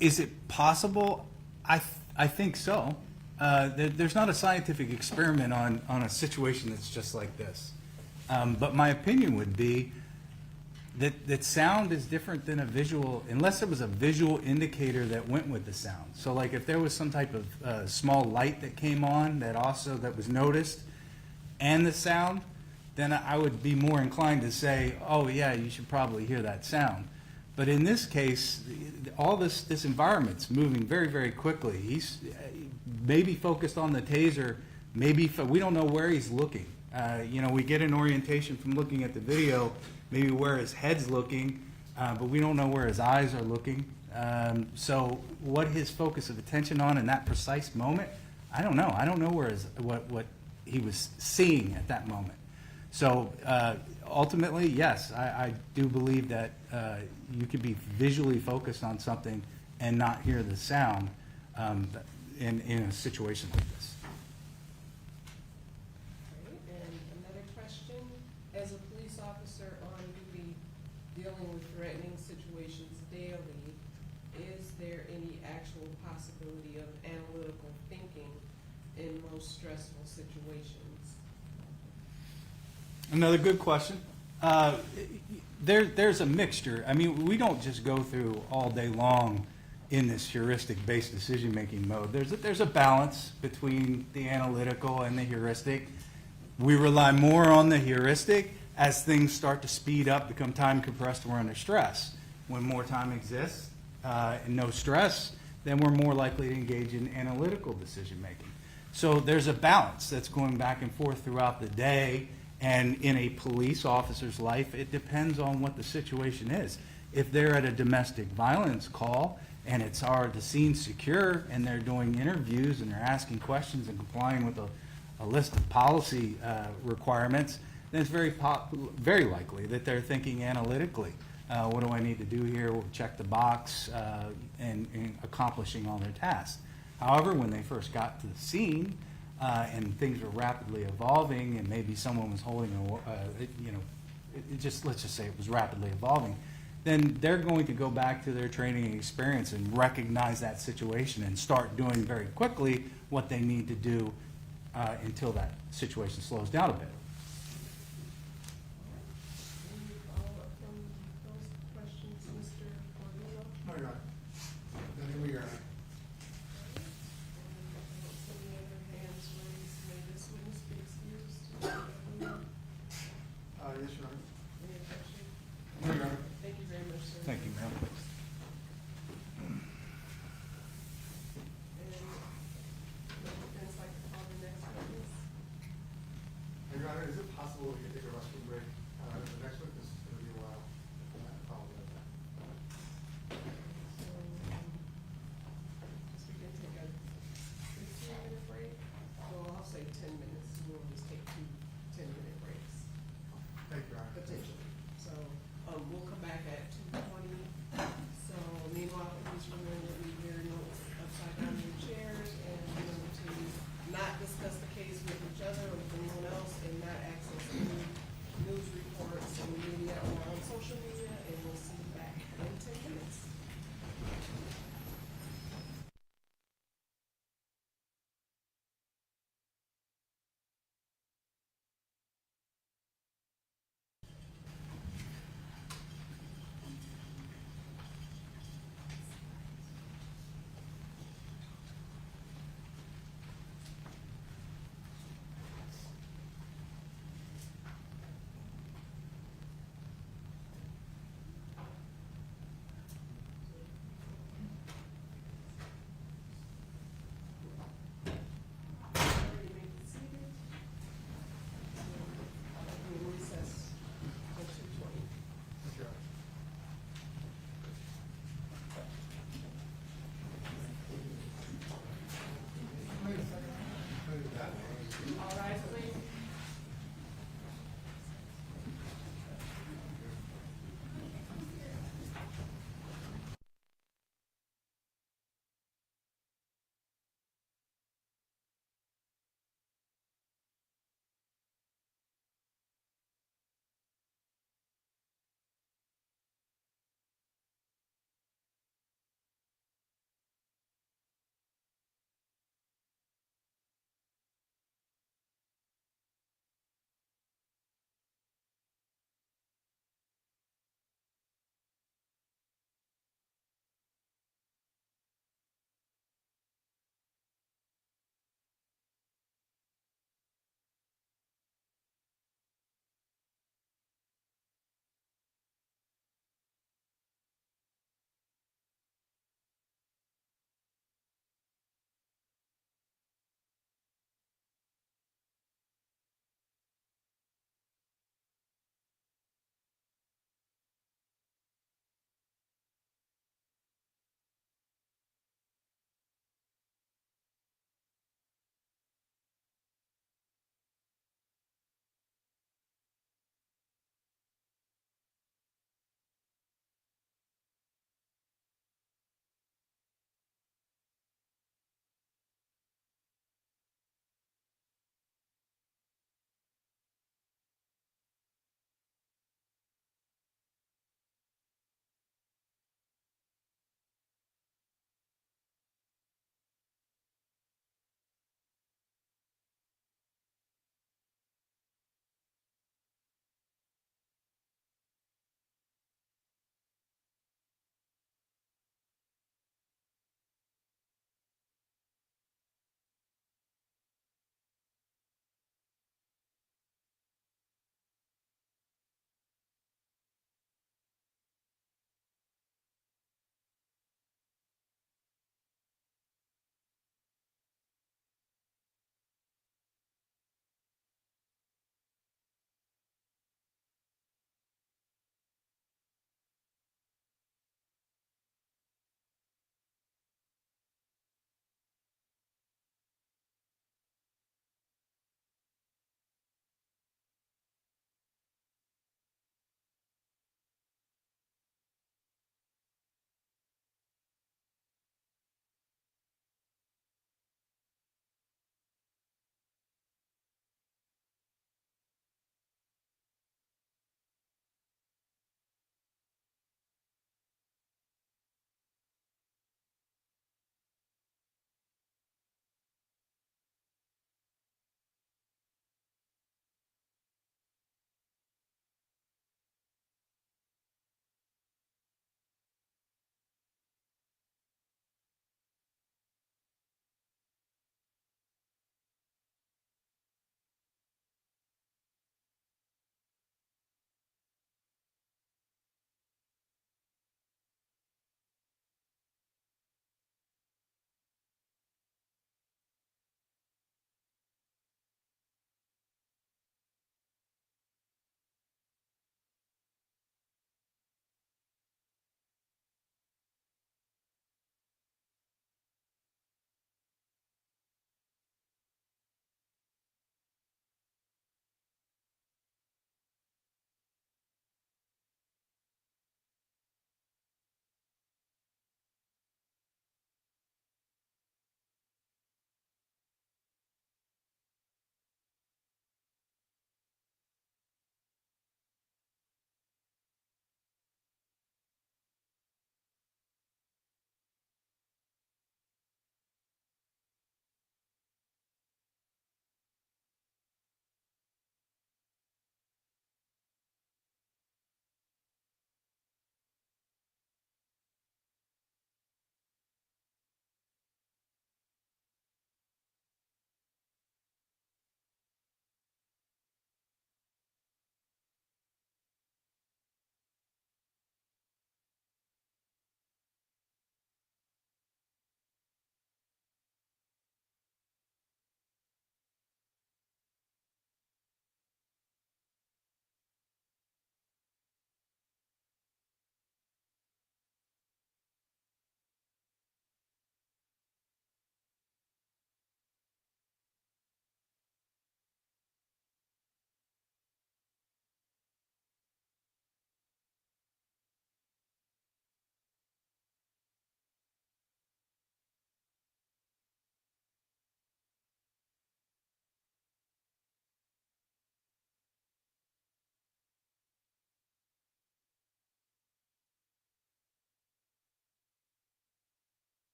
Is it possible? I think so. There's not a scientific experiment on a situation that's just like this. But my opinion would be that sound is different than a visual, unless it was a visual indicator that went with the sound. So like if there was some type of small light that came on that was noticed, and the sound, then I would be more inclined to say, oh yeah, you should probably hear that sound. But in this case, all this environment's moving very, very quickly. He's maybe focused on the taser, we don't know where he's looking. We get an orientation from looking at the video, maybe where his head's looking, but we don't know where his eyes are looking. So what his focus of attention on in that precise moment, I don't know. I don't know where what he was seeing at that moment. So ultimately, yes, I do believe that you could be visually focused on something and not hear the sound in a situation like this. Great, and another question, as a police officer on duty dealing with threatening situations daily, is there any actual possibility of analytical thinking in most stressful situations? Another good question. There's a mixture. I mean, we don't just go through all day long in this heuristic-based decision-making mode. There's a balance between the analytical and the heuristic. We rely more on the heuristic as things start to speed up, become time compressed, we're under stress. When more time exists and no stress, then we're more likely to engage in analytical decision-making. So there's a balance that's going back and forth throughout the day. And in a police officer's life, it depends on what the situation is. If they're at a domestic violence call and it's the scene's secure and they're doing interviews and they're asking questions and complying with a list of policy requirements, then it's very likely that they're thinking analytically. What do I need to do here? We'll check the box and accomplishing all their tasks. However, when they first got to the scene, and things were rapidly evolving, and maybe someone was holding let's just say it was rapidly evolving, then they're going to go back to their training and experience and recognize that situation and start doing very quickly what they need to do until that situation slows down a bit. Any follow-up from those questions, Mr. Cornelio? No, Your Honor. Nothing we are. Any other hands raised? May this witness be excused? Yes, Your Honor. Any objection? No, Your Honor. Thank you very much, sir. Thank you, ma'am. And the defense like to call the next witness? Your Honor, is it possible we could take a restroom break? The next one, this is going to be a while. I apologize. So, guess we can take a 15-minute break. Well, I'll say 10 minutes. We'll just take 2 10-minute breaks, Thank you, Your Honor. potentially. So, we'll come back at 2:20.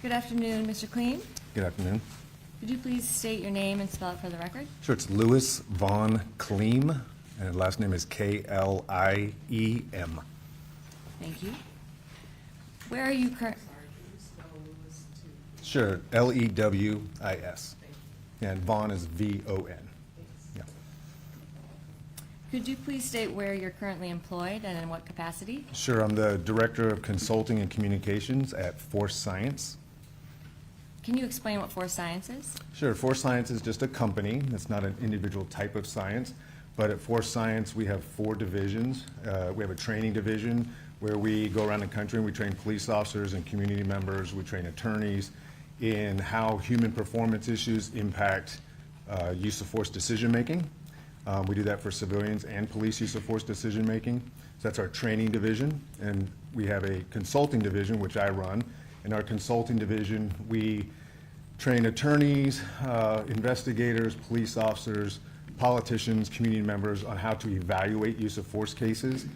Good afternoon, Mr. Kleen. Good afternoon. Could you please state your name and spell it for the record? Sure, it's Louis Von Kleem, and last name is Kliem. Thank you. Where are you current? Sorry, can you spell Lewis too? Sure, Lewis. And Von is VON. Yeah. Could you please state where you're currently employed and in what capacity? Sure, I'm the Director of Consulting and Communications at Force Science. Can you explain what Force Science is? Sure, Force Science is just a company. It's not an individual type of science. But at Force Science, we have 4 divisions. We have a training division where we go around the country and we train police officers and community members. We train attorneys in how human performance issues impact use of force decision-making. We do that for civilians and police use of force decision-making. So that's our training division. And we have a consulting division, which I run. In our consulting division, we train attorneys, investigators, police officers, politicians, community members on how to evaluate use of force cases.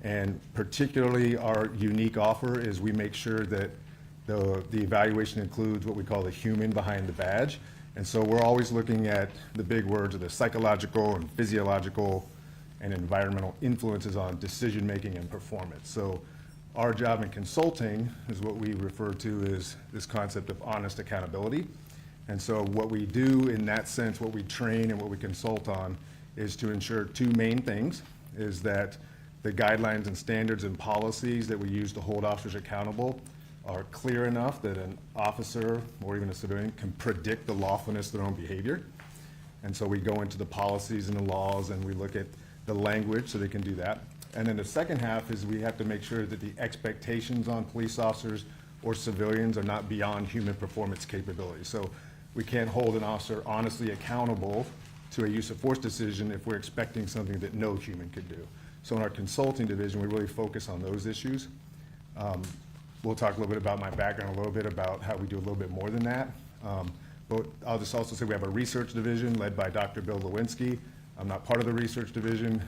And particularly our unique offer is we make sure that the evaluation includes what we call the human behind the badge. And so we're always looking at the big words of the psychological and physiological and environmental influences on decision-making and performance. So our job in consulting is what we refer to as this concept of honest accountability. And so what we do in that sense, what we train and what we consult on is to ensure 2 main things, is that the guidelines and standards and policies that we use to hold officers accountable are clear enough that an officer or even a civilian can predict the lawfulness of their own behavior. And so we go into the policies and the laws and we look at the language so they can do that. And then the second half is we have to make sure that the expectations on police officers or civilians are not beyond human performance capability. So we can't hold an officer honestly accountable to a use of force decision if we're expecting something that no human could do. So in our consulting division, we really focus on those issues. We'll talk a little bit about my background, a little bit about how we do a little bit more than that. But I'll just also say we have a research division led by Dr. Bill Lewinsky. I'm not part of the research division,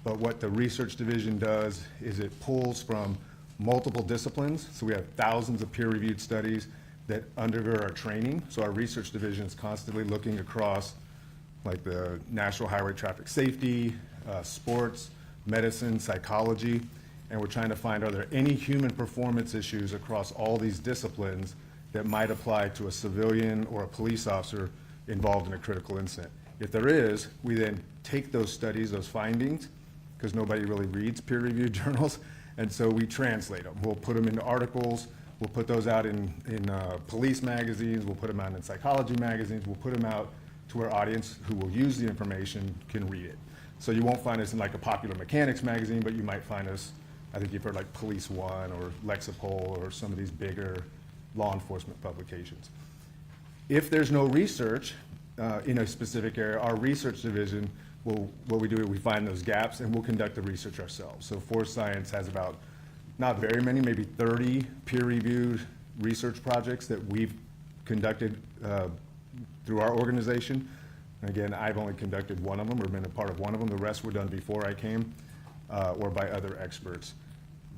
but what the research division does is it pulls from multiple disciplines. So we have thousands of peer-reviewed studies that undergird our training. So our research division is constantly looking across like the National Highway Traffic Safety, sports, medicine, psychology, and we're trying to find, are there any human performance issues across all these disciplines that might apply to a civilian or a police officer involved in a critical incident? If there is, we then take those studies, those findings, because nobody really reads peer-reviewed journals, and so we translate them. We'll put them into articles, we'll put those out in police magazines, we'll put them out in psychology magazines, we'll put them out to our audience who will use the information can read it. So you won't find us in like a popular mechanics magazine, but you might find us, I think you've heard like Police One or Lexapol or some of these bigger law enforcement publications. If there's no research in a specific area, our research division will, what we do is we find those gaps and we'll conduct the research ourselves. So Force Science has about, not very many, maybe 30 peer-reviewed research projects that we've conducted through our organization. And again, I've only conducted one of them or been a part of one of them. The rest were done before I came or by other experts.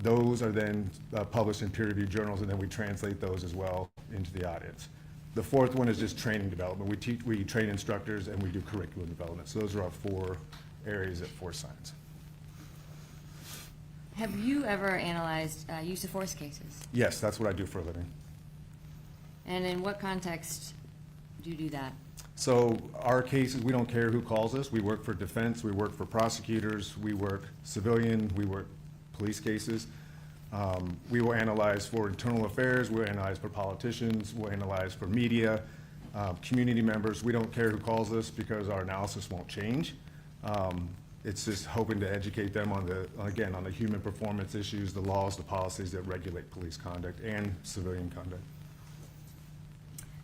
Those are then published in peer-reviewed journals, and then we translate those as well into the audience. The fourth one is just training development. We train instructors and we do curriculum development. So those are our 4 areas at Force Science. Have you ever analyzed use of force cases? Yes, that's what I do for a living. And in what context do you do that? So our cases, we don't care who calls us. We work for defense, we work for prosecutors, we work civilian, we work police cases. We will analyze for internal affairs, we'll analyze for politicians, we'll analyze for media, community members. We don't care who calls us because our analysis won't change. It's just hoping to educate them on the human performance issues, the laws, the policies that regulate police conduct and civilian conduct.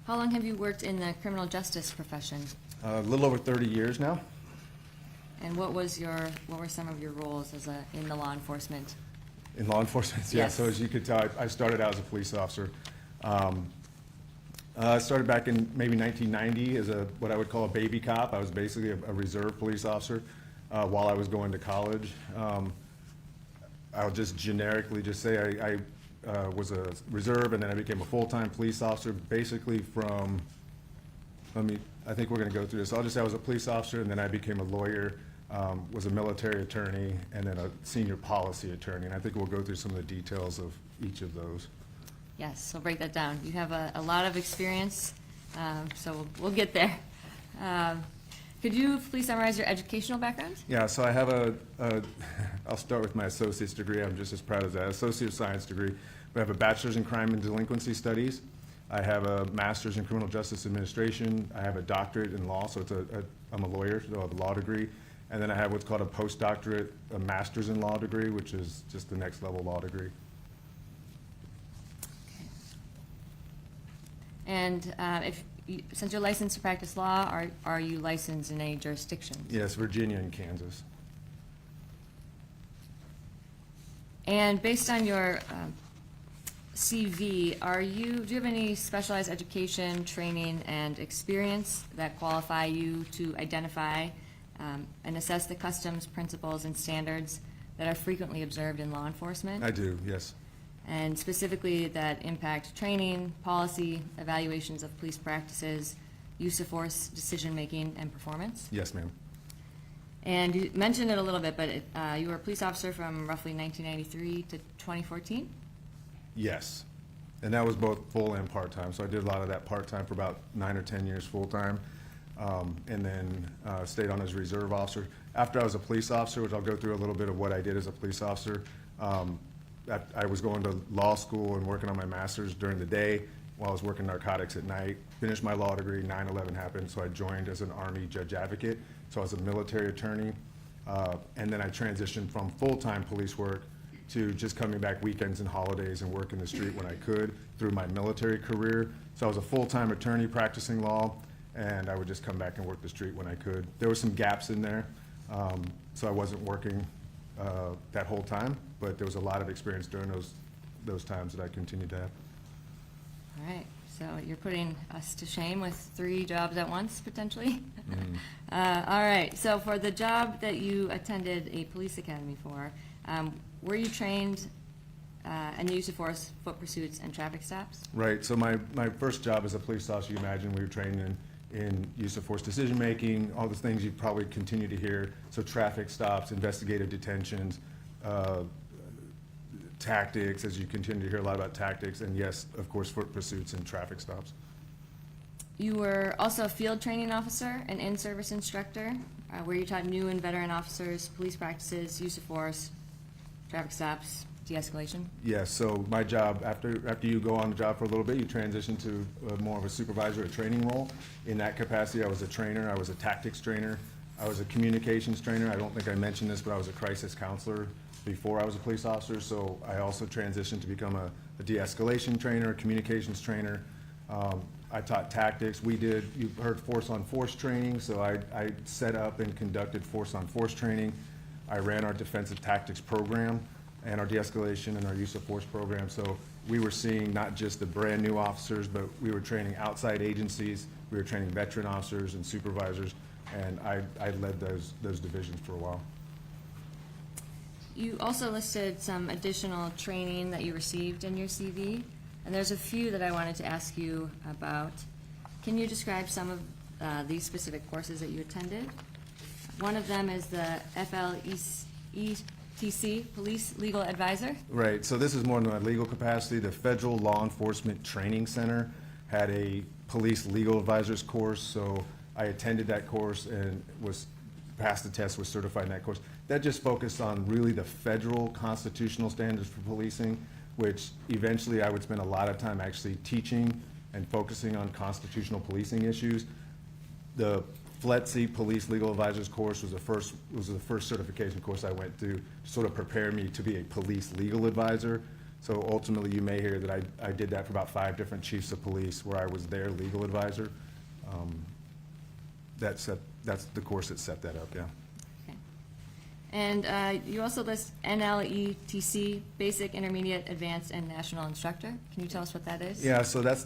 How long have you worked in the criminal justice profession? A little over 30 years now. And what were some of your roles in the law enforcement? In law enforcement, yeah. Yes. So as you could tell, I started out as a police officer. I started back in maybe 1990 as what I would call a baby cop. I was basically a reserve police officer while I was going to college. I'll just generically just say was a reserve, and then I became a full-time police officer, basically from, I think we're gonna go through this. I'll just say I was a police officer, and then I became a lawyer, was a military attorney, and then a senior policy attorney. And I think we'll go through some of the details of each of those. Yes, so break that down. You have a lot of experience, so we'll get there. Could you please summarize your educational background? Yeah, so I have I'll start with my associate's degree. I'm just as proud as that, associate of science degree. I have a bachelor's in crime and delinquency studies. I have a master's in criminal justice administration. I have a doctorate in law, so I'm a lawyer, so I have a law degree. And then I have what's called a postdoctorate, a master's in law degree, which is just the next level law degree. And since you're licensed to practice law, are you licensed in any jurisdictions? Yes, Virginia and Kansas. And based on your CV, do you have any specialized education, training, and experience that qualify you to identify and assess the customs principles and standards that are frequently observed in law enforcement? I do, yes. And specifically that impact training, policy, evaluations of police practices, use of force, decision-making, and performance? Yes, ma'am. And you mentioned it a little bit, but you were a police officer from roughly 1993 to 2014? Yes. And that was both full and part-time. So I did a lot of that part-time for about 9 or 10 years full-time. And then stayed on as a reserve officer. After I was a police officer, which I'll go through a little bit of what I did as a police officer, I was going to law school and working on my master's during the day while I was working narcotics at night. Finished my law degree, 9/11 happened, so I joined as an Army judge advocate. So I was a military attorney. And then I transitioned from full-time police work to just coming back weekends and holidays and working the street when I could through my military career. So I was a full-time attorney practicing law, and I would just come back and work the street when I could. There were some gaps in there, so I wasn't working that whole time, but there was a lot of experience during those times that I continued to have. All right, so you're putting us to shame with 3 jobs at once, potentially? Mhm. All right, so for the job that you attended a police academy for, were you trained in the use of force, foot pursuits, and traffic stops? Right, so my first job as a police officer, you imagine we were trained in use of force decision-making, all the things you probably continue to hear. So traffic stops, investigative detentions, tactics, as you continue to hear a lot about tactics, and yes, of course, foot pursuits and traffic stops. You were also a field training officer, an in-service instructor, where you taught new and veteran officers police practices, use of force, traffic stops, de-escalation? Yes, so my job, after you go on the job for a little bit, you transition to more of a supervisor, a training role. In that capacity, I was a trainer, I was a tactics trainer, I was a communications trainer. I don't think I mentioned this, but I was a crisis counselor before I was a police officer, so I also transitioned to become a de-escalation trainer, a communications trainer. I taught tactics. You've heard force-on-force training, so I set up and conducted force-on-force training. I ran our defensive tactics program and our de-escalation and our use of force program. So we were seeing not just the brand-new officers, but we were training outside agencies. We were training veteran officers and supervisors, and I led those divisions for a while. You also listed some additional training that you received in your CV, and there's a few that I wanted to ask you about. Can you describe some of these specific courses that you attended? One of them is the FLETC, Police Legal Advisor. Right, so this is more in my legal capacity. The Federal Law Enforcement Training Center had a police legal advisors course, so I attended that course and passed the test, was certified in that course. That just focused on really the federal constitutional standards for policing, which eventually I would spend a lot of time actually teaching and focusing on constitutional policing issues. The FLETC Police Legal Advisors course was the first certification course I went through to sort of prepare me to be a police legal advisor. So ultimately, you may hear that I did that for about 5 different chiefs of police where I was their legal advisor. That's the course that set that up, yeah. Okay. And you also list NLETC, Basic, Intermediate, Advanced, and National Instructor. Can you tell us what that is? Yeah, so that's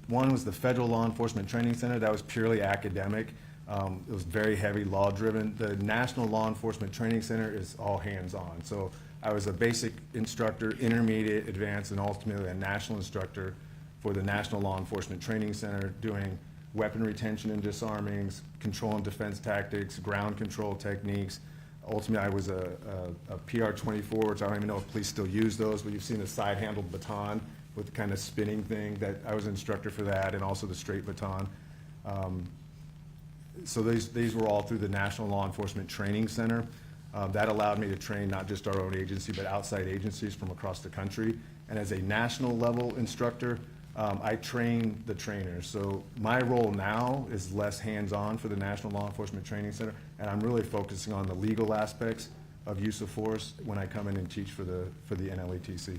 one was the Federal Law Enforcement Training Center. That was purely academic. It was very heavy law-driven. The National Law Enforcement Training Center is all hands-on. So I was a basic instructor, intermediate, advanced, and ultimately a national instructor for the National Law Enforcement Training Center, doing weapon retention and disarmings, control and defense tactics, ground control techniques. Ultimately, I was a PR-24, which I don't even know if police still use those, but you've seen the side-handled baton with the kind of spinning thing. That I was an instructor for that, and also the straight baton. So these were all through the National Law Enforcement Training Center. That allowed me to train not just our own agency, but outside agencies from across the country. And as a national level instructor, I train the trainers. So my role now is less hands-on for the National Law Enforcement Training Center, and I'm really focusing on the legal aspects of use of force when I come in and teach for the NLETC.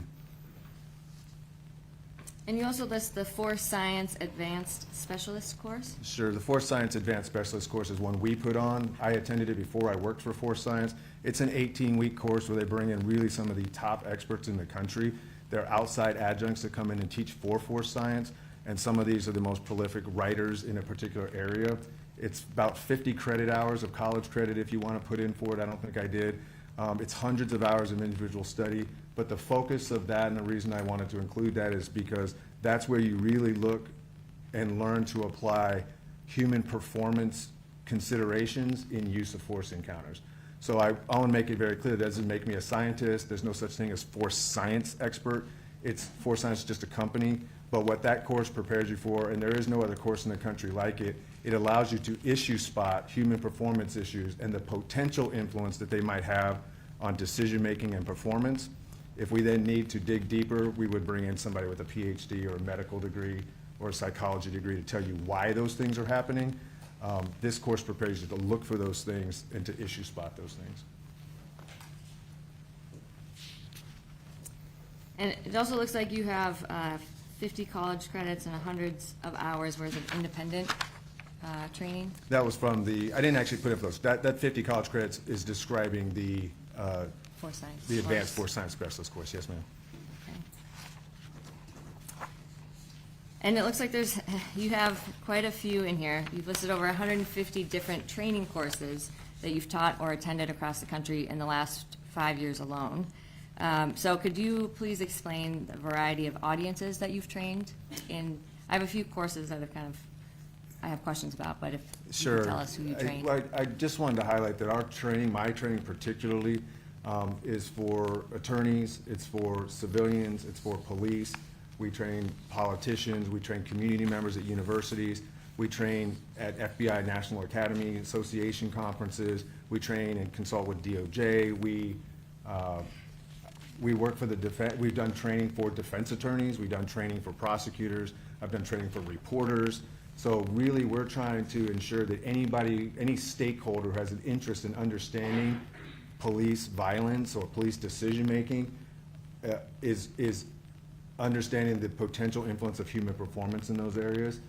And you also list the Force Science Advanced Specialist course? Sure, the Force Science Advanced Specialist course is one we put on. I attended it before I worked for Force Science. It's an 18-week course where they bring in really some of the top experts in the country. They're outside adjuncts that come in and teach for Force Science, and some of these are the most prolific writers in a particular area. It's about 50 credit hours of college credit if you want to put in for it. I don't think I did. It's hundreds of hours of individual study, but the focus of that, and the reason I wanted to include that, is because that's where you really look and learn to apply human performance considerations in use of force encounters. So I want to make it very clear, that doesn't make me a scientist. There's no such thing as force science expert. Force Science is just a company, but what that course prepares you for, and there is no other course in the country like it, it allows you to issue spot human performance issues and the potential influence that they might have on decision-making and performance. If we then need to dig deeper, we would bring in somebody with a PhD or a medical degree or a psychology degree to tell you why those things are happening. This course prepares you to look for those things and to issue spot those things. And it also looks like you have 50 college credits and hundreds of hours worth of independent training. That was from I didn't actually put up those. That 50 college credits is describing the Force Science. the Advanced Force Science Specialist course. Yes, ma'am. Okay. And it looks like you have quite a few in here. You've listed over 150 different training courses that you've taught or attended across the country in the last 5 years alone. So could you please explain the variety of audiences that you've trained in? I have a few courses that I have questions about, but if you could tell us who you trained. I just wanted to highlight that our training, my training particularly, is for attorneys, it's for civilians, it's for police. We train politicians, we train community members at universities, we train at FBI National Academy Association conferences, we train and consult with DOJ, we work for the defense. We've done training for defense attorneys, we've done training for prosecutors, I've done training for reporters. So really, we're trying to ensure that any stakeholder who has an interest in understanding police violence or police decision-making is understanding the potential influence of human performance in those areas.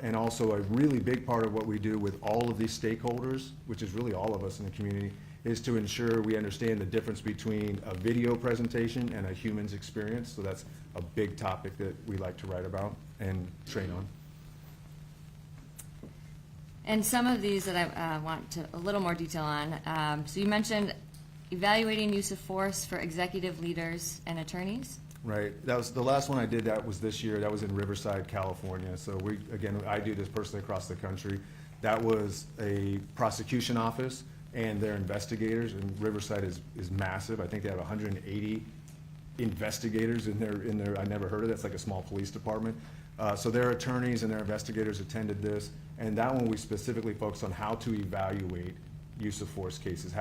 And also a really big part of what we do with all of these stakeholders, which is really all of us in the community, is to ensure we understand the difference between a video presentation and a human's experience. So that's a big topic that we like to write about and train on. And some of these that I want a little more detail on. So you mentioned evaluating use of force for executive leaders and attorneys. Right. That was the last one I did. That was this year. That was in Riverside, California. So I do this personally across the country. That was a prosecution office and their investigators. And Riverside is massive. I think they have 180 investigators in their. I never heard of that. It's like a small police department. So their attorneys and their investigators attended this, and that one we specifically focused on how to evaluate use of force cases,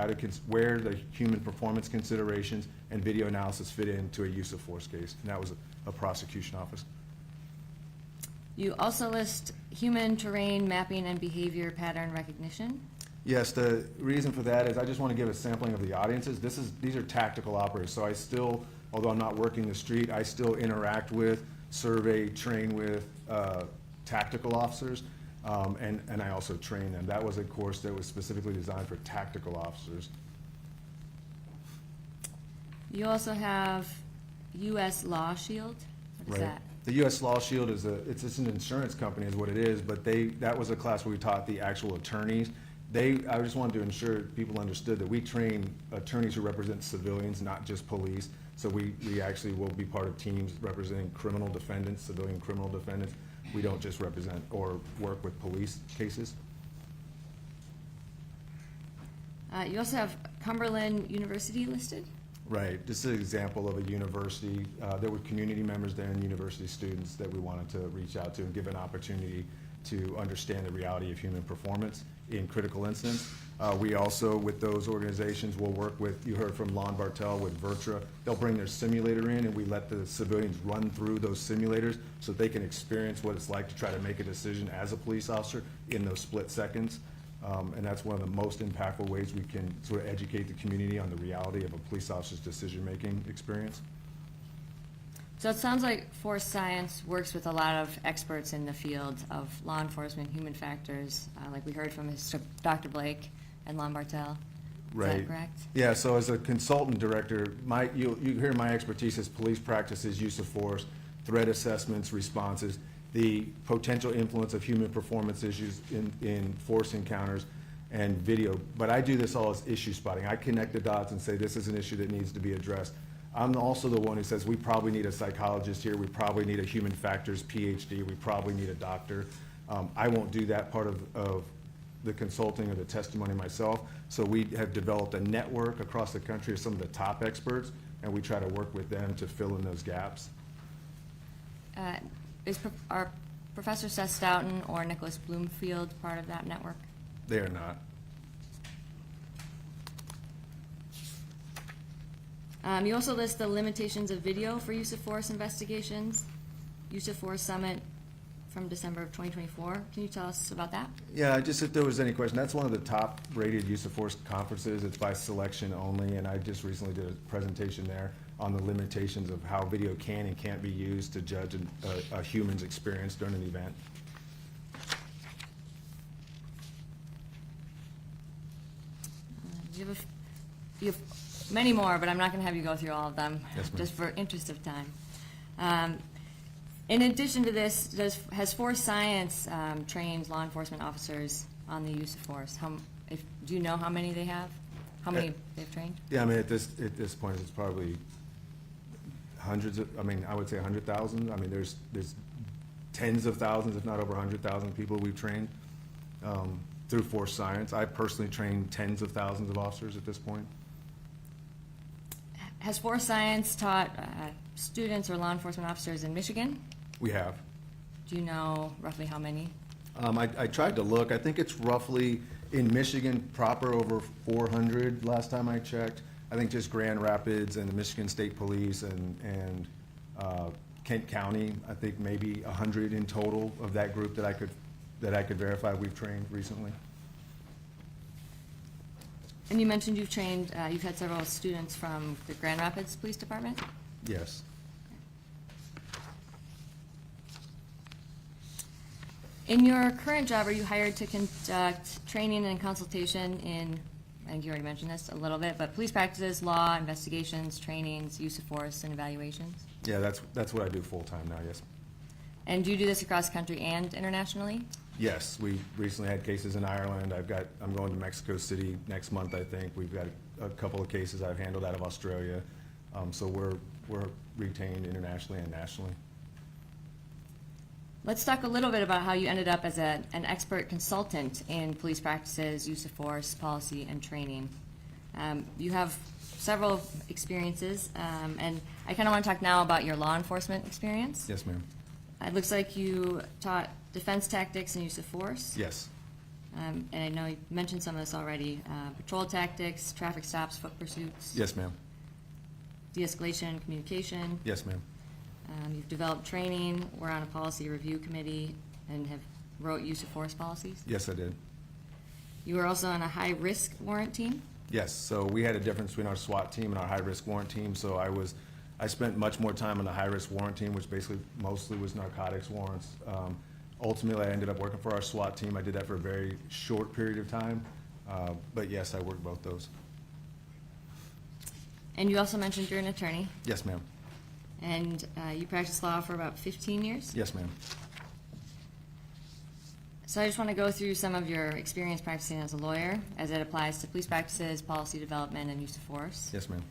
where the human performance considerations and video analysis fit into a use of force case, and that was a prosecution office. You also list human terrain mapping and behavior pattern recognition. Yes, the reason for that is I just want to give a sampling of the audiences. These are tactical operators, so I still, although I'm not working the street, I still interact with, survey, train with tactical officers, and I also train them. That was a course that was specifically designed for tactical officers. You also have U.S. Law Shield. What is Right. that? The U.S. Law Shield it's an insurance company is what it is, but that was a class where we taught the actual attorneys. I just wanted to ensure people understood that we train attorneys who represent civilians, not just police. So we actually will be part of teams representing criminal defendants, civilian criminal defendants. We don't just represent or work with police cases. You also have Cumberland University listed? Right, this is an example of a university. There were community members there and university students that we wanted to reach out to and give an opportunity to understand the reality of human performance in critical incidents. We also, with those organizations, will work with, you heard from Lon Bartel with Vertra. They'll bring their simulator in and we let the civilians run through those simulators so they can experience what it's like to try to make a decision as a police officer in those split seconds. And that's one of the most impactful ways we can sort of educate the community on the reality of a police officer's decision-making experience. So it sounds like Force Science works with a lot of experts in the field of law enforcement, human factors, like we heard from Dr. Blake and Lon Bartel. Is that correct? Yeah, so as a consultant director, you hear my expertise is police practices, use of force, threat assessments, responses, the potential influence of human performance issues in force encounters and video. But I do this all as issue spotting. I connect the dots and say this is an issue that needs to be addressed. I'm also the one who says we probably need a psychologist here, we probably need a human factors PhD, we probably need a doctor. I won't do that part of the consulting or the testimony myself. So we have developed a network across the country of some of the top experts, and we try to work with them to fill in those gaps. Are Professor Seth Stoughton or Nicholas Bloomfield part of that network? They are not. You also list the limitations of video for use of force investigations, use of force summit from December of 2024. Can you tell us about that? Yeah, just if there was any question, that's one of the top rated use of force conferences. It's by selection only, and I just recently did a presentation there on the limitations of how video can and can't be used to judge a human's experience during an event. You have many more, but I'm not going to have you go through all of them, Yes, ma'am. just for interest of time. In addition to this, has Force Science trained law enforcement officers on the use of force? Do you know how many they have? How many they've trained? Yeah, I mean, at this point, it's probably hundreds of, I would say 100,000. I mean, there's tens of thousands, if not over 100,000 people we've trained through Force Science. I personally trained tens of thousands of officers at this point. Has Force Science taught students or law enforcement officers in Michigan? We have. Do you know roughly how many? I tried to look. I think it's roughly, in Michigan proper, over 400 last time I checked. I think just Grand Rapids and the Michigan State Police and Kent County, I think maybe 100 in total of that group that I could verify we've trained recently. And you mentioned you've had several students from the Grand Rapids Police Department? Yes. In your current job, are you hired to conduct training and consultation in, I think you already mentioned this a little bit, but police practices, law, investigations, trainings, use of force, and evaluations? Yeah, that's what I do full-time now, yes. And do you do this across the country and internationally? Yes, we recently had cases in Ireland. I'm going to Mexico City next month, I think. We've got a couple of cases I've handled out of Australia. So we're retained internationally and nationally. Let's talk a little bit about how you ended up as an expert consultant in police practices, use of force, policy, and training. You have several experiences, and I kind of want to talk now about your law enforcement experience. Yes, ma'am. It looks like you taught defense tactics and use of force. Yes. And I know you mentioned some of this already. Patrol tactics, traffic stops, foot pursuits. Yes, ma'am. De-escalation and communication. Yes, ma'am. You've developed training, we're on a policy review committee, and have wrote use of force policies. Yes, I did. You were also on a high-risk warrant team. Yes, so we had a difference between our SWAT team and our high-risk warrant team. So I spent much more time on the high-risk warrant team, which basically mostly was narcotics warrants. Ultimately, I ended up working for our SWAT team. I did that for a very short period of time. But yes, I worked both those. And you also mentioned you're an attorney. Yes, ma'am. And you practiced law for about 15 years. Yes, ma'am. So I just want to go through some of your experience practicing as a lawyer as it applies to police practices, policy development, and use of force. Yes, ma'am.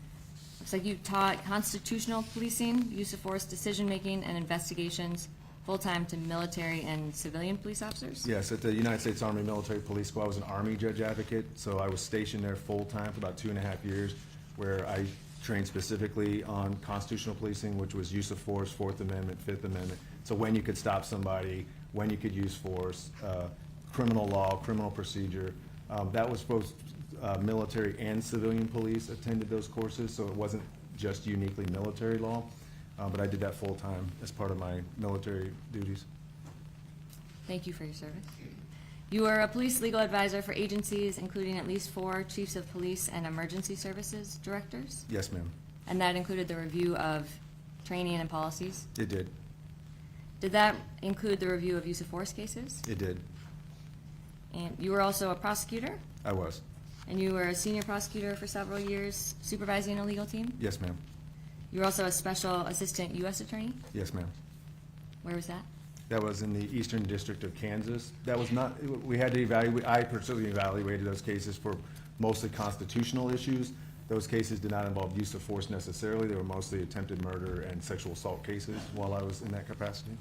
Looks like you've taught constitutional policing, use of force, decision-making, and investigations full-time to military and civilian police officers? Yes, at the United States Army Military Police School, I was an Army judge advocate, so I was stationed there full-time for about 2.5 years, where I trained specifically on constitutional policing, which was use of force, Fourth Amendment, Fifth Amendment. So when you could stop somebody, when you could use force, criminal law, criminal procedure. That was both military and civilian police attended those courses, so it wasn't just uniquely military law. But I did that full-time as part of my military duties. Thank you for your service. You were a police legal advisor for agencies including at least 4 chiefs of police and emergency services directors? Yes, ma'am. And that included the review of training and policies? It did. Did that include the review of use of force cases? It did. And you were also a prosecutor? I was. And you were a senior prosecutor for several years, supervising a legal team? Yes, ma'am. You were also a special assistant U.S. attorney? Yes, ma'am. Where was that? That was in the Eastern District of Kansas. That was not, we had to evaluate, I personally evaluated those cases for mostly constitutional issues. Those cases did not involve use of force necessarily. They were mostly attempted murder and sexual assault cases while I was in that capacity.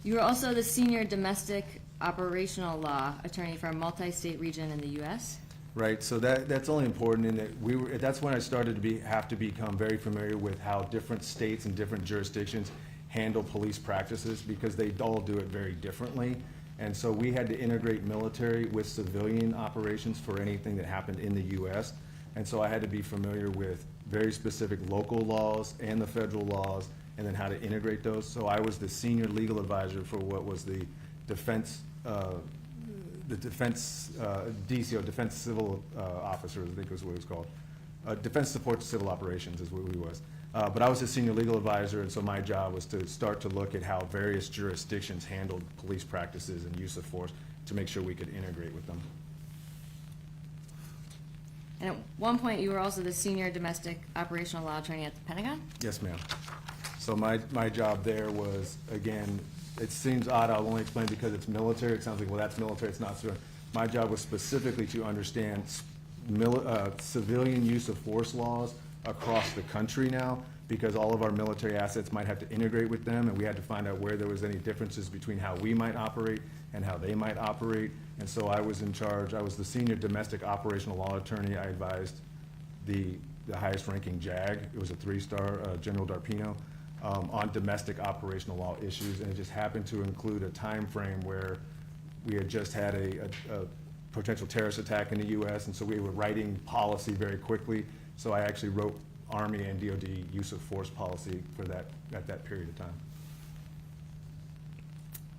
You were also the senior domestic operational law attorney for a multi-state region in the U.S.? Right, so that's only important in that that's when I started to have to become very familiar with how different states and different jurisdictions handle police practices, because they all do it very differently. And so we had to integrate military with civilian operations for anything that happened in the U.S. And so I had to be familiar with very specific local laws and the federal laws, and then how to integrate those. So I was the senior legal advisor for what was the defense DCO, Defense Civil Officer, I think was what it was called. Defense Support to Civil Operations is what we was. But I was a senior legal advisor, and so my job was to start to look at how various jurisdictions handled police practices and use of force to make sure we could integrate with them. And at one point, you were also the senior domestic operational law attorney at the Pentagon? Yes, ma'am. So my job there was, again, it seems odd, I'll only explain because it's military. It sounds like, well, that's military, it's not civilian. My job was specifically to understand civilian use of force laws across the country now, because all of our military assets might have to integrate with them, and we had to find out where there was any differences between how we might operate and how they might operate. And so I was in charge. I was the senior domestic operational law attorney. I advised the highest ranking JAG. It was a 3-star, General Darpino, on domestic operational law issues, and it just happened to include a time frame where we had just had a potential terrorist attack in the U.S., and so we were writing policy very quickly. So I actually wrote Army and DOD use of force policy for that at that period of time.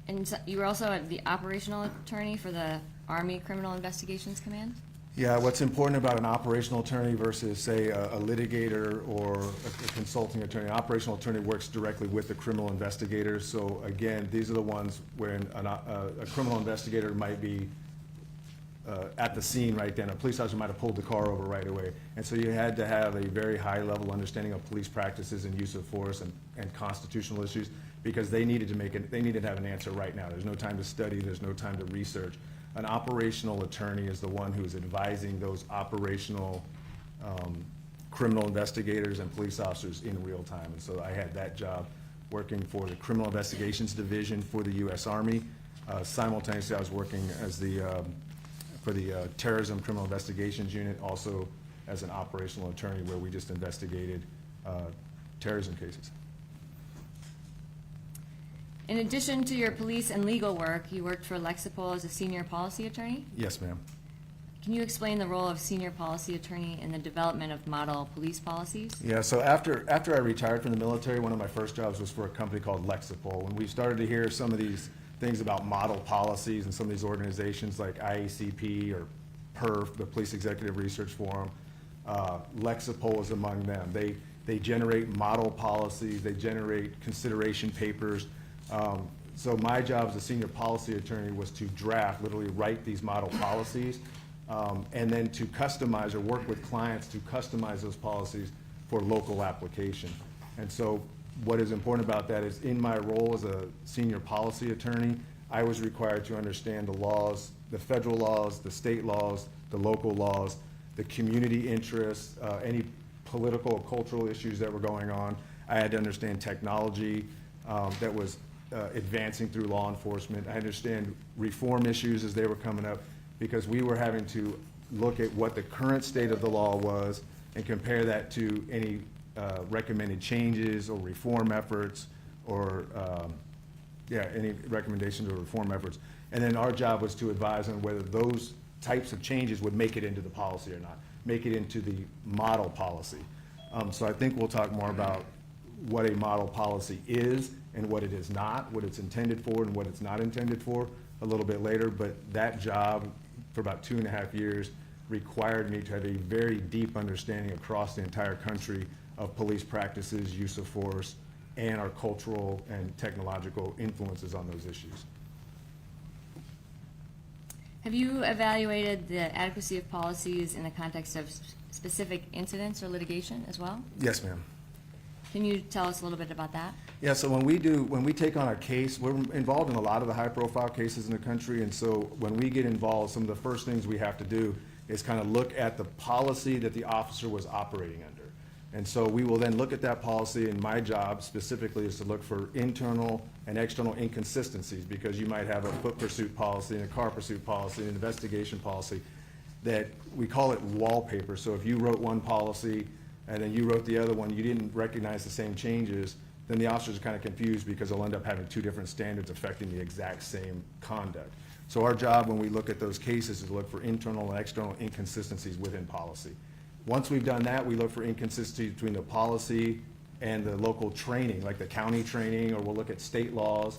And so you were also the operational attorney for the Army Criminal Investigations Command? Yeah, what's important about an operational attorney versus, say, a litigator or a consulting attorney? An operational attorney works directly with the criminal investigators. So again, these are the ones where a criminal investigator might be at the scene right then. A police officer might have pulled the car over right away. And so you had to have a very high level understanding of police practices and use of force and constitutional issues, because they needed to have an answer right now. There's no time to study, there's no time to research. An operational attorney is the one who's advising those operational criminal investigators and police officers in real time. And so I had that job working for the Criminal Investigations Division for the U.S. Army. Simultaneously, I was working as for the Terrorism Criminal Investigations Unit, also as an operational attorney, where we just investigated terrorism cases. In addition to your police and legal work, you worked for Lexipol as a senior policy attorney? Yes, ma'am. Can you explain the role of senior policy attorney in the development of model police policies? Yeah, so after I retired from the military, one of my first jobs was for a company called Lexipol. When we started to hear some of these things about model policies and some of these organizations like IACP or PERF, the Police Executive Research Forum, Lexipol is among them. They generate model policies, they generate consideration papers. So my job as a senior policy attorney was to draft, literally write these model policies, and then to customize or work with clients to customize those policies for local application. And so what is important about that is in my role as a senior policy attorney, I was required to understand the laws, the federal laws, the state laws, the local laws, the community interests, any political or cultural issues that were going on. I had to understand technology that was advancing through law enforcement. I understand reform issues as they were coming up, because we were having to look at what the current state of the law was and compare that to any recommended changes or reform efforts or any recommendations or reform efforts. And then our job was to advise on whether those types of changes would make it into the policy or not, make it into the model policy. So I think we'll talk more about what a model policy is and what it is not, what it's intended for and what it's not intended for a little bit later. But that job for about 2.5 years required me to have a very deep understanding across the entire country of police practices, use of force, and our cultural and technological influences on those issues. Have you evaluated the adequacy of policies in the context of specific incidents or litigation as well? Yes, ma'am. Can you tell us a little bit about that? Yeah, so when we take on a case, we're involved in a lot of the high-profile cases in the country, and so when we get involved, some of the first things we have to do is kind of look at the policy that the officer was operating under. And so we will then look at that policy, and my job specifically is to look for internal and external inconsistencies, because you might have a foot pursuit policy and a car pursuit policy and an investigation policy that we call it wallpaper. So if you wrote one policy and then you wrote the other one, you didn't recognize the same changes, then the officers are kind of confused because they'll end up having two different standards affecting the exact same conduct. So our job when we look at those cases is to look for internal and external inconsistencies within policy. Once we've done that, we look for inconsistencies between the policy and the local training, like the county training, or we'll look at state laws,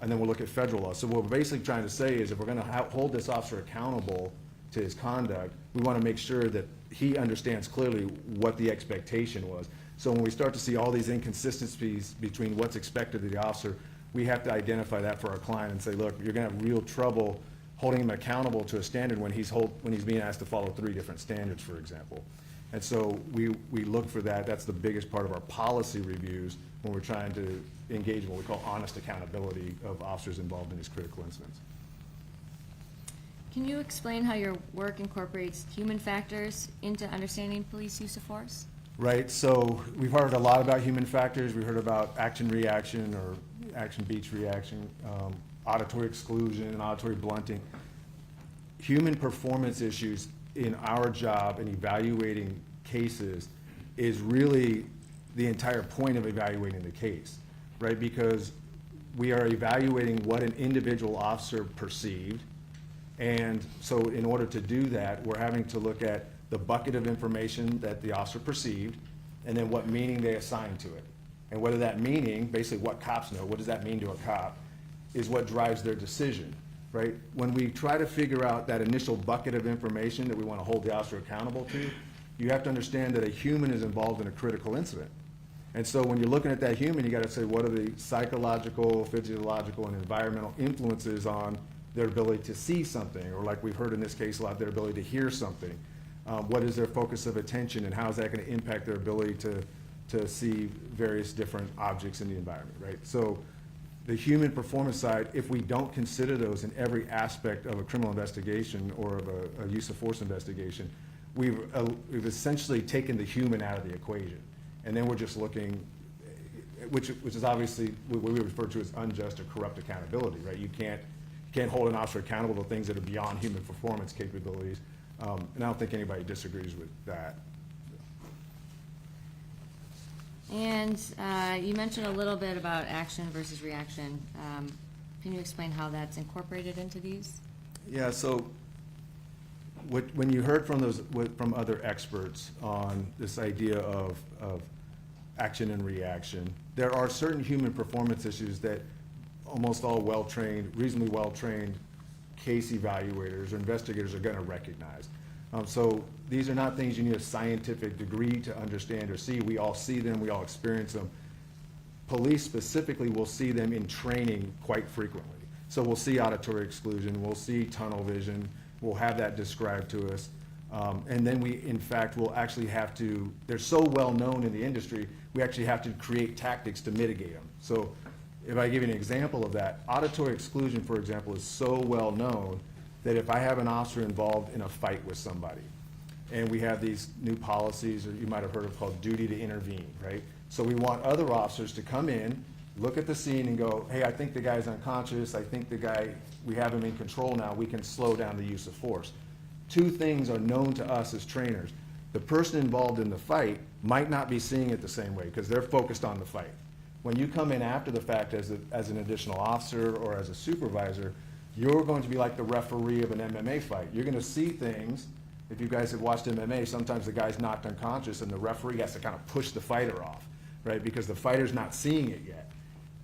and then we'll look at federal laws. So what we're basically trying to say is if we're going to hold this officer accountable to his conduct, we want to make sure that he understands clearly what the expectation was. So when we start to see all these inconsistencies between what's expected of the officer, we have to identify that for our client and say, look, you're going to have real trouble holding him accountable to a standard when he's being asked to follow 3 different standards, for example. And so we look for that. That's the biggest part of our policy reviews when we're trying to engage in what we call honest accountability of officers involved in these critical incidents. Can you explain how your work incorporates human factors into understanding police use of force? Right, so we've heard a lot about human factors. We've heard about action-reaction or action-beats reaction, auditory exclusion and auditory blunting. Human performance issues in our job in evaluating cases is really the entire point of evaluating the case, right? Because we are evaluating what an individual officer perceived. And so in order to do that, we're having to look at the bucket of information that the officer perceived, and then what meaning they assign to it. And whether that meaning, basically what cops know, what does that mean to a cop, is what drives their decision, right? When we try to figure out that initial bucket of information that we want to hold the officer accountable to, you have to understand that a human is involved in a critical incident. And so when you're looking at that human, you got to say, what are the psychological, physiological, and environmental influences on their ability to see something, or like we've heard in this case a lot, their ability to hear something. What is their focus of attention, and how is that going to impact their ability to see various different objects in the environment, right? So the human performance side, if we don't consider those in every aspect of a criminal investigation or of a use of force investigation, we've essentially taken the human out of the equation. And then we're just looking, which is obviously what we refer to as unjust or corrupt accountability, right? You can't hold an officer accountable to things that are beyond human performance capabilities. And I don't think anybody disagrees with that. And you mentioned a little bit about action versus reaction. Can you explain how that's incorporated into these? Yeah, so when you heard from other experts on this idea of action and reaction, there are certain human performance issues that almost all reasonably well-trained case evaluators or investigators are going to recognize. So these are not things you need a scientific degree to understand or see. We all see them, we all experience them. Police specifically will see them in training quite frequently. So we'll see auditory exclusion, we'll see tunnel vision, we'll have that described to us. And then we, in fact, will actually have to, they're so well-known in the industry, we actually have to create tactics to mitigate them. So if I give you an example of that, auditory exclusion, for example, is so well-known that if I have an officer involved in a fight with somebody, and we have these new policies, or you might have heard of called duty to intervene, right? So we want other officers to come in, look at the scene and go, hey, I think the guy's unconscious, I think the guy, we have him in control now, we can slow down the use of force. Two things are known to us as trainers. The person involved in the fight might not be seeing it the same way because they're focused on the fight. When you come in after the fact as an additional officer or as a supervisor, you're going to be like the referee of an MMA fight. You're going to see things. If you guys have watched MMA, sometimes the guy's knocked unconscious and the referee has to kind of push the fighter off, right? Because the fighter's not seeing it yet.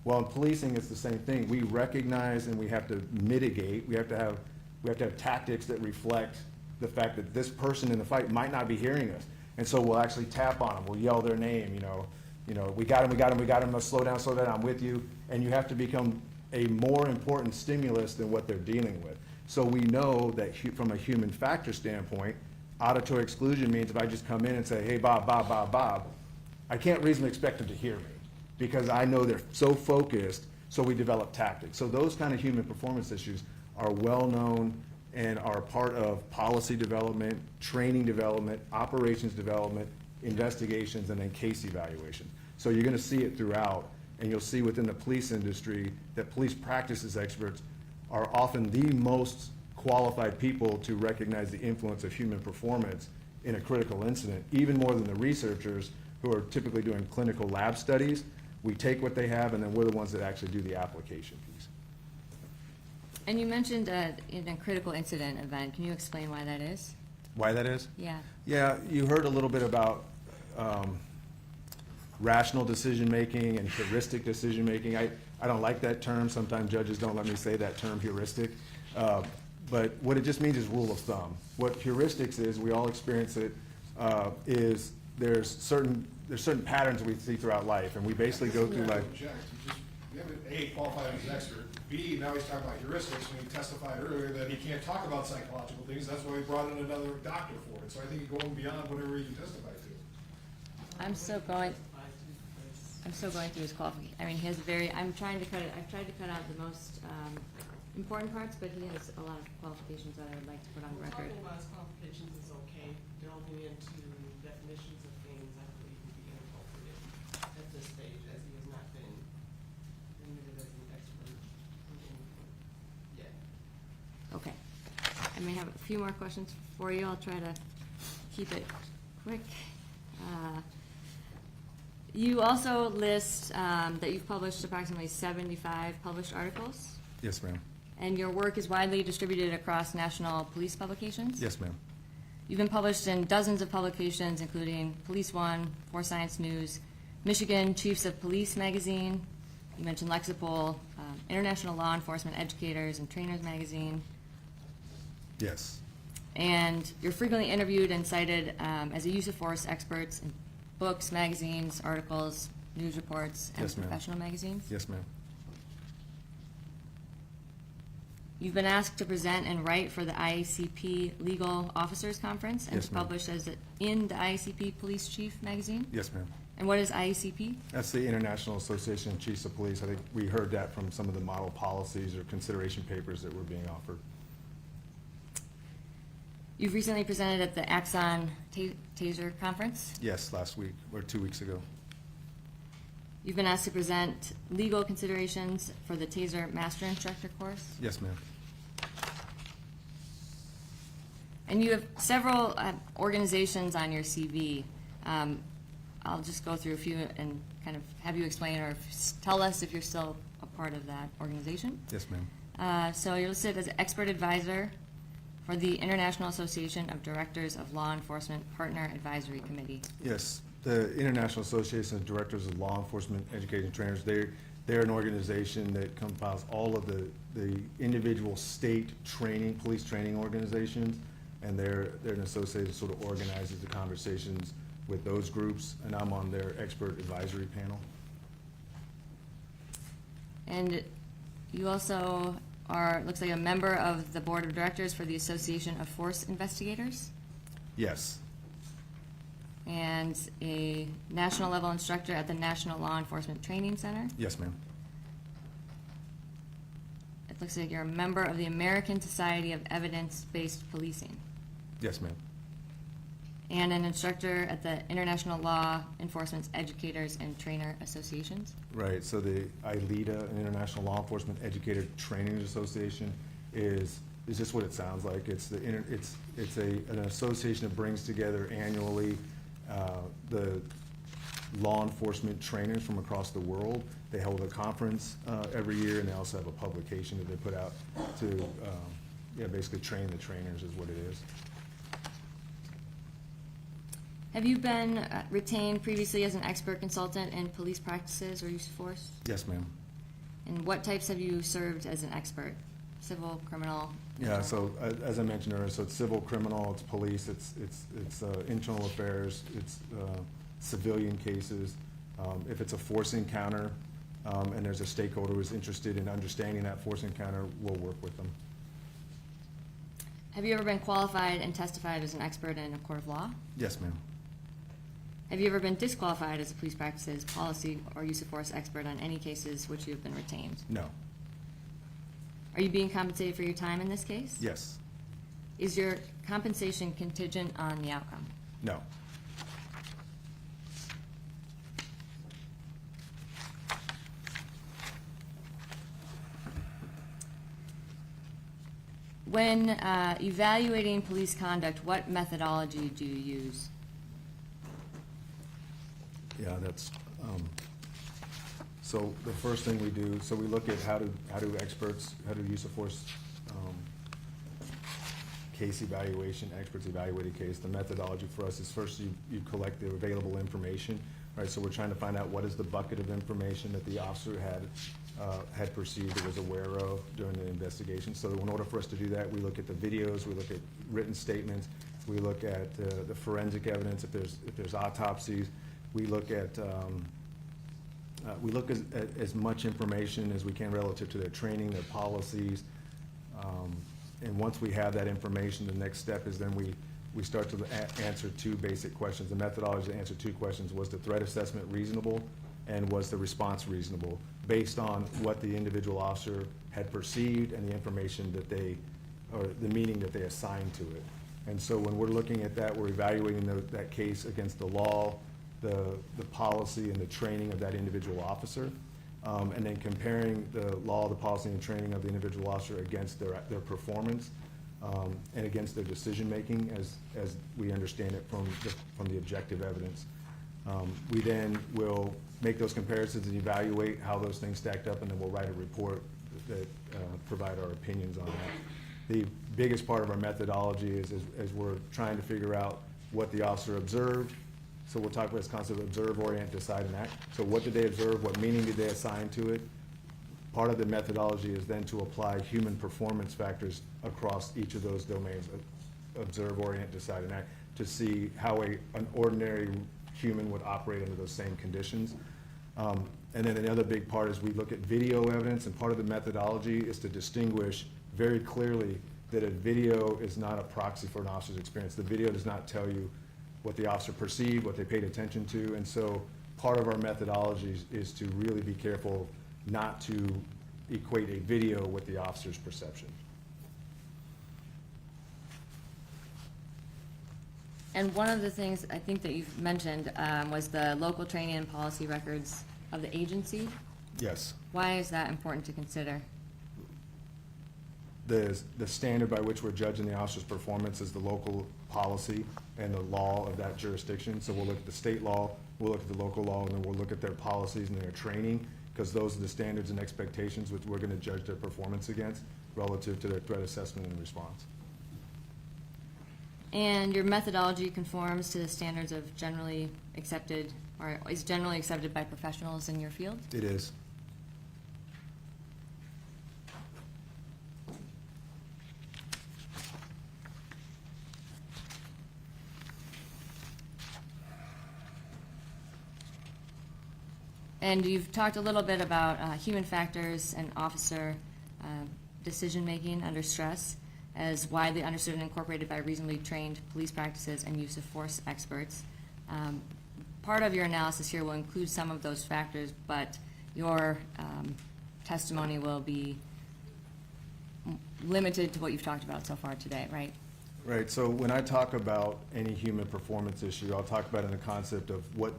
Well, in policing, it's the same thing. We recognize and we have to mitigate. We have to have tactics that reflect the fact that this person in the fight might not be hearing us. And so we'll actually tap on them. We'll yell their name, we got him, let's slow down, I'm with you. And you have to become a more important stimulus than what they're dealing with. So we know that from a human factor standpoint, auditory exclusion means if I just come in and say, hey, Bob, I can't reasonably expect them to hear me because I know they're so focused, so we develop tactics. So those kind of human performance issues are well known and are part of policy development, training development, operations development, investigations, and then case evaluation. So you're going to see it throughout, and you'll see within the police industry that police practices experts are often the most qualified people to recognize the influence of human performance in a critical incident, even more than the researchers who are typically doing clinical lab studies. We take what they have, and then we're the ones that actually do the application piece. And you mentioned in a critical incident event. Can you explain why that is? Why that is? Yeah. Yeah, you heard a little bit about rational decision-making and heuristic decision-making. I don't like that term. Sometimes judges don't let me say that term, heuristic. But what it just means is rule of thumb. What heuristics is, we all experience it, is there's certain patterns we see throughout life, and we basically go through life. You have A, qualified as an expert. B, now he's talking about heuristics, when he testified earlier that he can't talk about psychological things. That's why he brought in another doctor for it. So I think he's going beyond whatever he can testify to. I'm still going through his qualification. I mean, he has I've tried to cut out the most important parts, but he has a lot of qualifications that I would like to put on the record. Talking about his qualifications is okay. Delving into definitions of things, I believe, would be inappropriate at this stage, as he has not been admitted as an expert in anything yet. Okay. I may have a few more questions for you. I'll try to keep it quick. You also list that you've published approximately 75 published articles, Yes, ma'am. and your work is widely distributed across national police publications? Yes, ma'am. You've been published in dozens of publications, including Police One, For Science News, Michigan Chiefs of Police magazine. You mentioned Lexipol, International Law Enforcement Educators and Trainers magazine. Yes. And you're frequently interviewed and cited as a use of force expert in books, magazines, articles, news reports, and Yes, ma'am. professional magazines. Yes, ma'am. You've been asked to present and write for the IACP Legal Officers Conference and Yes, to ma'am. publish in the IACP Police Chief magazine. Yes, ma'am. And what is IACP? That's the International Association of Chiefs of Police. I think we heard that from some of the model policies or consideration papers that were being offered. You've recently presented at the Axon Taser Conference. Yes, last week or 2 weeks ago. You've been asked to present legal considerations for the Taser Master Instructor course. Yes, ma'am. And you have several organizations on your CV. I'll just go through a few and kind of have you explain or tell us if you're still a part of that organization. Yes, ma'am. So you're listed as an expert advisor for the International Association of Directors of Law Enforcement Partner Advisory Committee. Yes, the International Association of Directors of Law Enforcement Education Trainers, they're an organization that compiles all of the individual state training, police training organizations, and they're an association that sort of organizes the conversations with those groups, and I'm on their expert advisory panel. And you also are, looks like, a member of the board of directors for the Association of Force Investigators. Yes. And a national level instructor at the National Law Enforcement Training Center. Yes, ma'am. It looks like you're a member of the American Society of Evidence-Based Policing. Yes, ma'am. And an instructor at the International Law Enforcement Educators and Trainer Associations. Right, so the ILETA, an International Law Enforcement Educator Training Association, is just what it sounds like. It's an association that brings together annually the law enforcement trainers from across the world. They hold a conference every year, and they also have a publication that they put out to basically train the trainers is what it is. Have you been retained previously as an expert consultant in police practices or use of force? Yes, ma'am. And what types have you served as an expert? Civil, criminal? Yeah, so as I mentioned earlier, so it's civil, criminal, it's police, it's internal affairs, it's civilian cases. If it's a force encounter and there's a stakeholder who's interested in understanding that force encounter, we'll work with them. Have you ever been qualified and testified as an expert in a court of law? Yes, ma'am. Have you ever been disqualified as a police practices, policy, or use of force expert on any cases which you have been retained? No. Are you being compensated for your time in this case? Yes. Is your compensation contingent on the outcome? No. When evaluating police conduct, what methodology do you use? Yeah, that's, so the first thing we do, so we look at how do use of force case evaluation, experts evaluate a case. The methodology for us is first you collect the available information, right? So we're trying to find out what is the bucket of information that the officer had perceived or was aware of during the investigation. So in order for us to do that, we look at the videos, we look at written statements, we look at the forensic evidence, if there's autopsies, we look at as much information as we can relative to their training, their policies. And once we have that information, the next step is then we start to answer two basic questions. The methodology to answer two questions: was the threat assessment reasonable, and was the response reasonable, based on what the individual officer had perceived and the information that or the meaning that they assigned to it. And so when we're looking at that, we're evaluating that case against the law, the policy, and the training of that individual officer. And then comparing the law, the policy, and training of the individual officer against their performance and against their decision-making as we understand it from the objective evidence. We then will make those comparisons and evaluate how those things stacked up, and then we'll write a report that provide our opinions on that. The biggest part of our methodology is as we're trying to figure out what the officer observed. So we'll talk about this concept of observe, orient, decide, and act. So what did they observe? What meaning did they assign to it? Part of the methodology is then to apply human performance factors across each of those domains, observe, orient, decide, and act, to see how an ordinary human would operate under those same conditions. And then the other big part is we look at video evidence, and part of the methodology is to distinguish very clearly that a video is not a proxy for an officer's experience. The video does not tell you what the officer perceived, what they paid attention to, and so part of our methodology is to really be careful not to equate a video with the officer's perception. And one of the things I think that you've mentioned was the local training and policy records of the agency. Yes. Why is that important to consider? The standard by which we're judging the officer's performance is the local policy and the law of that jurisdiction. So we'll look at the state law, we'll look at the local law, and then we'll look at their policies and their training, because those are the standards and expectations which we're going to judge their performance against relative to their threat assessment and response. And your methodology conforms to the standards of generally accepted, or is generally accepted by professionals in your field? It is. And you've talked a little bit about human factors and officer decision-making under stress. as widely understood and incorporated by reasonably trained police practices and use of force experts. Part of your analysis here will include some of those factors, but your testimony will be limited to what you've talked about so far today, right? Right, so when I talk about any human performance issue, I'll talk about it in the concept of what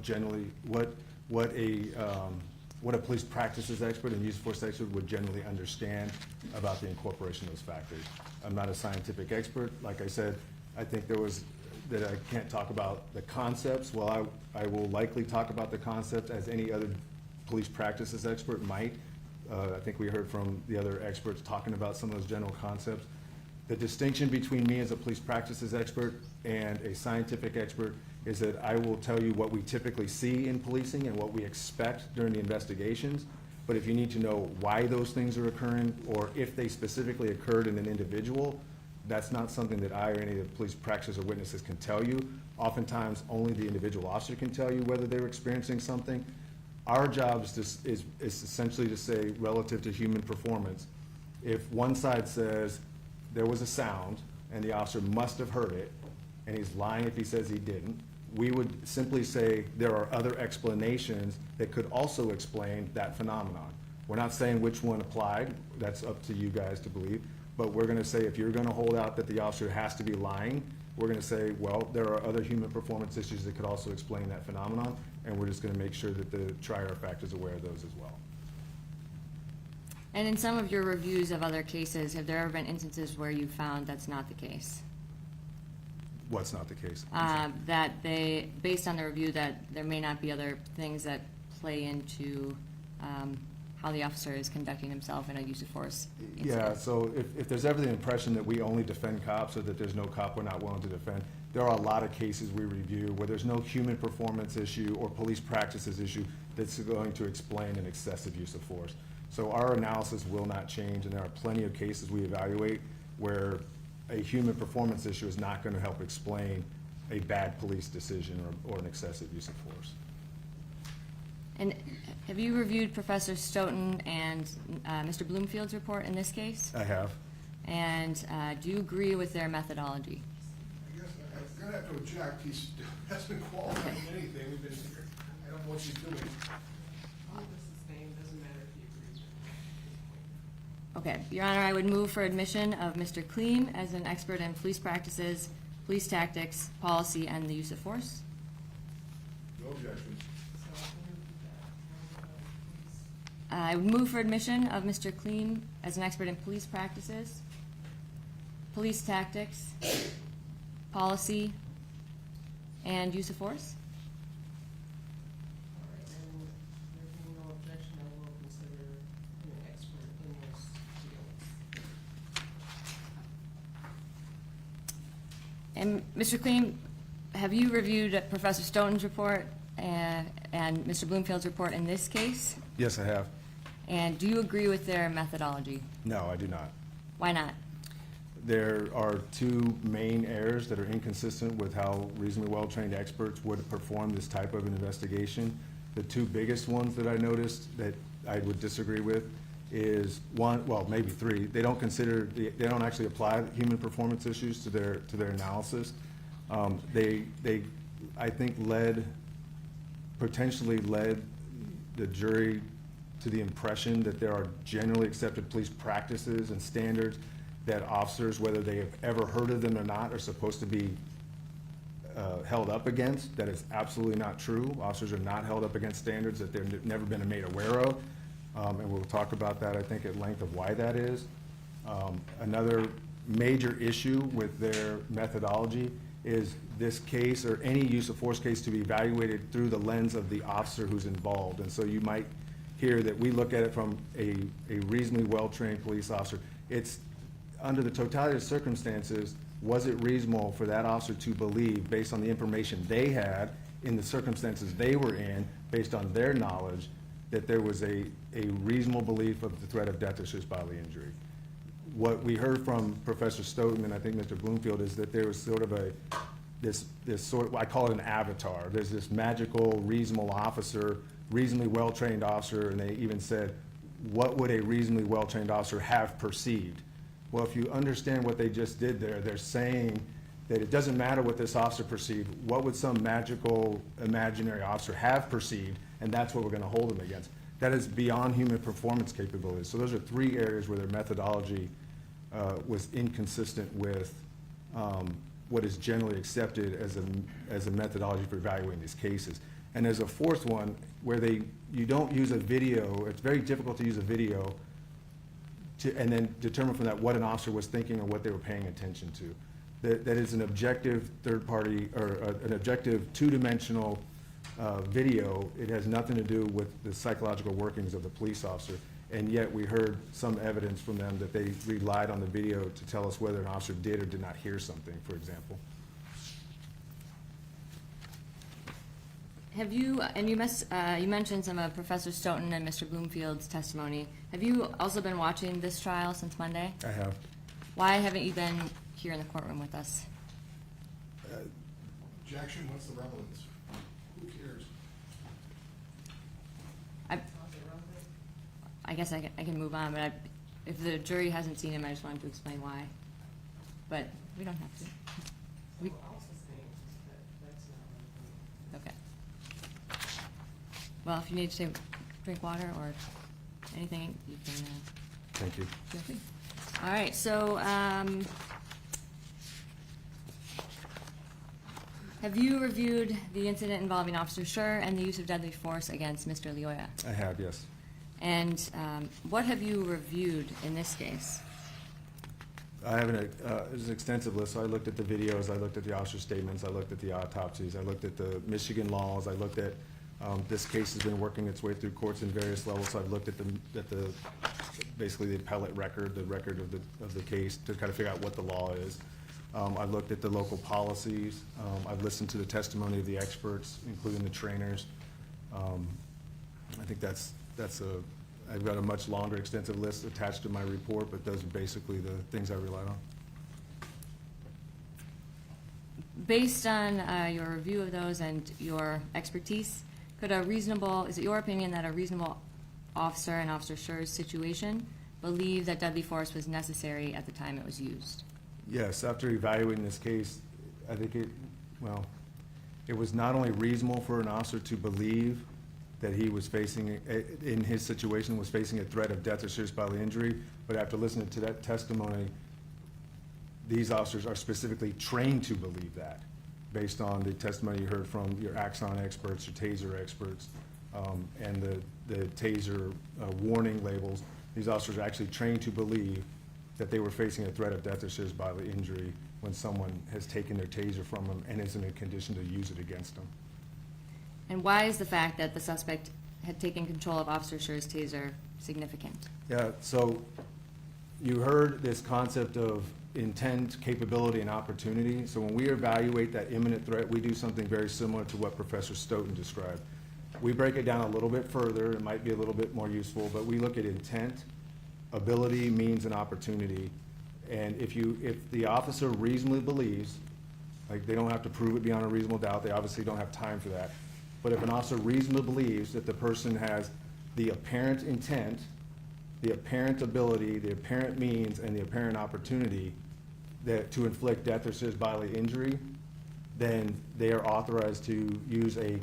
a police practices expert and use of force expert would generally understand about the incorporation of those factors. I'm not a scientific expert. Like I said, I think that I can't talk about the concepts. Well, I will likely talk about the concepts as any other police practices expert might. I think we heard from the other experts talking about some of those general concepts. The distinction between me as a police practices expert and a scientific expert is that I will tell you what we typically see in policing and what we expect during the investigations. But if you need to know why those things are occurring or if they specifically occurred in an individual, that's not something that I or any of the police practices or witnesses can tell you. Oftentimes, only the individual officer can tell you whether they're experiencing something. Our job is essentially to say, relative to human performance, if one side says there was a sound and the officer must have heard it, and he's lying if he says he didn't, we would simply say there are other explanations that could also explain that phenomenon. We're not saying which one applied, that's up to you guys to believe, but we're gonna say if you're gonna hold out that the officer has to be lying, we're gonna say, well, there are other human performance issues that could also explain that phenomenon, and we're just gonna make sure that the trier of fact is aware of those as well. And in some of your reviews of other cases, have there ever been instances where you found that's not the case? What's not the case? That they, based on the review, that there may not be other things that play into how the officer is conducting himself in a use of force incident. Yeah, so if there's ever the impression that we only defend cops or that there's no cop we're not willing to defend, there are a lot of cases we review where there's no human performance issue or police practices issue that's going to explain an excessive use of force. So our analysis will not change, and there are plenty of cases we evaluate where a human performance issue is not going to help explain a bad police decision or an excessive use of force. And have you reviewed Professor Stoughton and Mr. Bloomfield's report in this case? I have. And do you agree with their methodology? I guess I'm gonna have to object, he hasn't been qualified in anything, we've been here, I don't know what she's doing. All this is named, doesn't matter if he agrees or not. Okay, Your Honor, I would move for admission of Mr. Kleem as an expert in police practices, police tactics, policy, and the use of force. No objections. So I'll move that. Please. I would move for admission of Mr. Kleem as an expert in police practices, police tactics, policy, and use of force. All right, and there being no objection, I will consider him an expert in those fields. And Mr. Kleem, have you reviewed Professor Stoughton's report and Mr. Bloomfield's report in this case? Yes, I have. And do you agree with their methodology? No, I do not. Why not? There are two main errors that are inconsistent with how reasonably well-trained experts would perform this type of an investigation. The two biggest ones that I noticed that I would disagree with is one, well, maybe three. They don't actually apply human performance issues to their analysis. They I think potentially led the jury to the impression that there are generally accepted police practices and standards that officers, whether they have ever heard of them or not, are supposed to be held up against. That is absolutely not true. Officers are not held up against standards that they've never been made aware of. And we'll talk about that, I think, at length of why that is. Another major issue with their methodology is this case, or any use of force case, to be evaluated through the lens of the officer who's involved. And so you might hear that we look at it from a reasonably well-trained police officer. It's under the totality of circumstances, was it reasonable for that officer to believe, based on the information they had, in the circumstances they were in, based on their knowledge, that there was a reasonable belief of the threat of death or serious bodily injury? What we heard from Professor Stoughton, and I think Mr. Bloomfield, is that there was sort of this sort, I call it an avatar. There's this magical, reasonable officer, reasonably well-trained officer, and they even said, what would a reasonably well-trained officer have perceived? Well, if you understand what they just did there, they're saying that it doesn't matter what this officer perceived, what would some magical imaginary officer have perceived, and that's what we're gonna hold them against. That is beyond human performance capabilities. So those are three areas where their methodology was inconsistent with what is generally accepted as a methodology for evaluating these cases. And there's a fourth one where you don't use a video, it's very difficult to use a video and then determine from that what an officer was thinking or what they were paying attention to. That is an objective third party, or an objective two-dimensional video. It has nothing to do with the psychological workings of the police officer. And yet we heard some evidence from them that they relied on the video to tell us whether an officer did or did not hear something, for example. Have you, and you mentioned some of Professor Stoughton and Mr. Bloomfield's testimony. Have you also been watching this trial since Monday? I have. Why haven't you been here in the courtroom with us? Objection, what's the relevance? Who cares? I guess I can move on, but if the jury hasn't seen him, I just wanted to explain why. But we don't have to. We, okay. Well, if you need to drink water or anything, you can Thank you. feel free. All right, so have you reviewed the incident involving Officer Schurr and the use of deadly force against Mr. Lyoya? I have, yes. And what have you reviewed in this case? I have there's an extensive list. So I looked at the videos, I looked at the officer statements, I looked at the autopsies, I looked at the Michigan laws, I looked at, this case has been working its way through courts in various levels, so I've looked at basically the appellate record, the record of the case to kind of figure out what the law is. I've looked at the local policies, I've listened to the testimony of the experts, including the trainers. I think I've got a much longer, extensive list attached to my report, but those are basically the things I relied on. Based on your review of those and your expertise, is it your opinion that a reasonable officer in Officer Schurr's situation believed that deadly force was necessary at the time it was used? Yes, after evaluating this case, I think it was not only reasonable for an officer to believe that he was facing, in his situation, was facing a threat of death or serious bodily injury, but after listening to that testimony, these officers are specifically trained to believe that, based on the testimony you heard from your Axon experts, your taser experts, and the taser warning labels. These officers are actually trained to believe that they were facing a threat of death or serious bodily injury when someone has taken their taser from them and is in a condition to use it against them. And why is the fact that the suspect had taken control of Officer Schurr's taser significant? Yeah, so you heard this concept of intent, capability, and opportunity. So when we evaluate that imminent threat, we do something very similar to what Professor Stoughton described. We break it down a little bit further. It might be a little bit more useful, but we look at intent, ability, means, and opportunity. And if the officer reasonably believes, like they don't have to prove it beyond a reasonable doubt, they obviously don't have time for that. But if an officer reasonably believes that the person has the apparent intent, the apparent ability, the apparent means, and the apparent opportunity to inflict death or serious bodily injury, then they are authorized to use a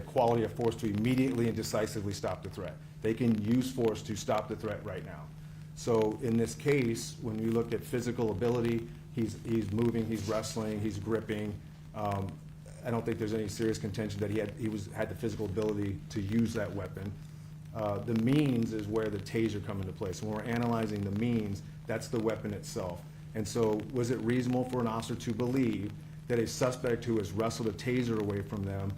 quality of force to immediately and decisively stop the threat. They can use force to stop the threat right now. So in this case, when we look at physical ability, he's moving, he's wrestling, he's gripping. I don't think there's any serious contention that he had the physical ability to use that weapon. The means is where the taser come into place. When we're analyzing the means, that's the weapon itself. And so was it reasonable for an officer to believe that a suspect who has wrestled a taser away from them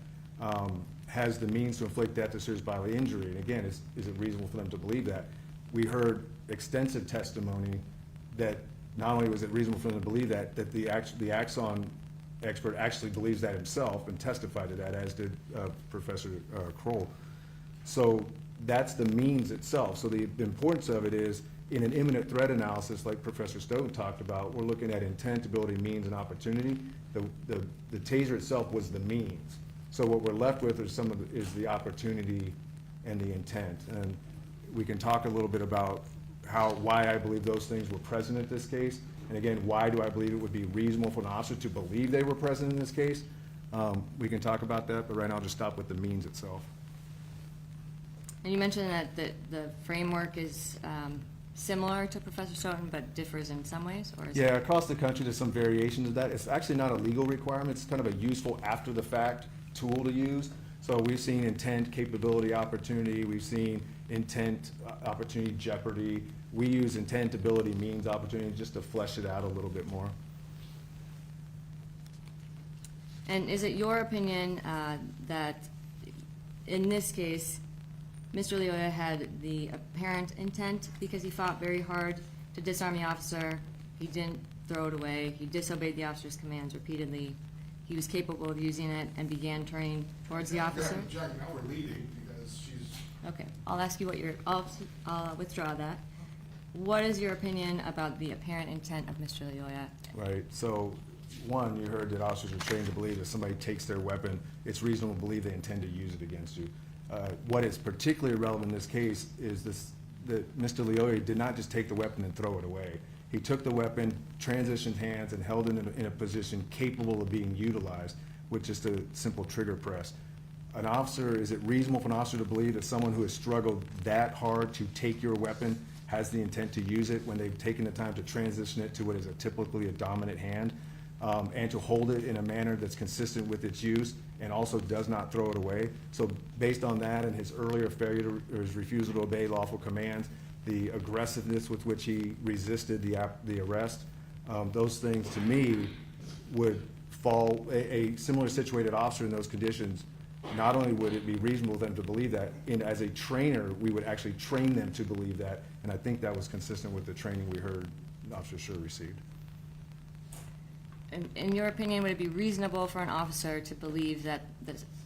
has the means to inflict death or serious bodily injury? And again, is it reasonable for them to believe that? We heard extensive testimony that not only was it reasonable for them to believe that the Axon expert actually believes that himself and testified to that, as did Professor Kroll. So that's the means itself. So the importance of it is, in an imminent threat analysis like Professor Stoughton talked about, we're looking at intent, ability, means, and opportunity. The taser itself was the means. So what we're left with is the opportunity and the intent. And we can talk a little bit about why I believe those things were present in this case. And again, why do I believe it would be reasonable for an officer to believe they were present in this case? We can talk about that, but right now I'll just stop with the means itself. And you mentioned that the framework is similar to Professor Stoughton, but differs in some ways, or is Yeah, across the country, there's some variations of that. It's actually not a legal requirement. It's kind of a useful after-the-fact tool to use. So we've seen intent, capability, opportunity. We've seen intent, opportunity, jeopardy. We use intent, ability, means, opportunity, just to flesh it out a little bit more. And is it your opinion that in this case, Mr. Lyoya had the apparent intent because he fought very hard to disarm the officer, he didn't throw it away, he disobeyed the officer's commands repeatedly, he was capable of using it and began turning towards the officer? Jack, now we're leading because she's. Okay, I'll ask you what I'll withdraw that. What is your opinion about the apparent intent of Mr. Lyoya? Right, so, one, you heard that officers are trained to believe that somebody takes their weapon, it's reasonable to believe they intend to use it against you. What is particularly relevant in this case is that Mr. Lyoya did not just take the weapon and throw it away. He took the weapon, transitioned hands, and held it in a position capable of being utilized with just a simple trigger press. An officer, is it reasonable for an officer to believe that someone who has struggled that hard to take your weapon has the intent to use it when they've taken the time to transition it to what is typically a dominant hand, and to hold it in a manner that's consistent with its use and also does not throw it away? So based on that and his earlier failure or his refusal to obey lawful commands, the aggressiveness with which he resisted the arrest, those things to me would fall, a similar situated officer in those conditions, not only would it be reasonable for them to believe that, as a trainer, we would actually train them to believe that, and I think that was consistent with the training we heard Officer Schurr received. In your opinion, would it be reasonable for an officer to believe that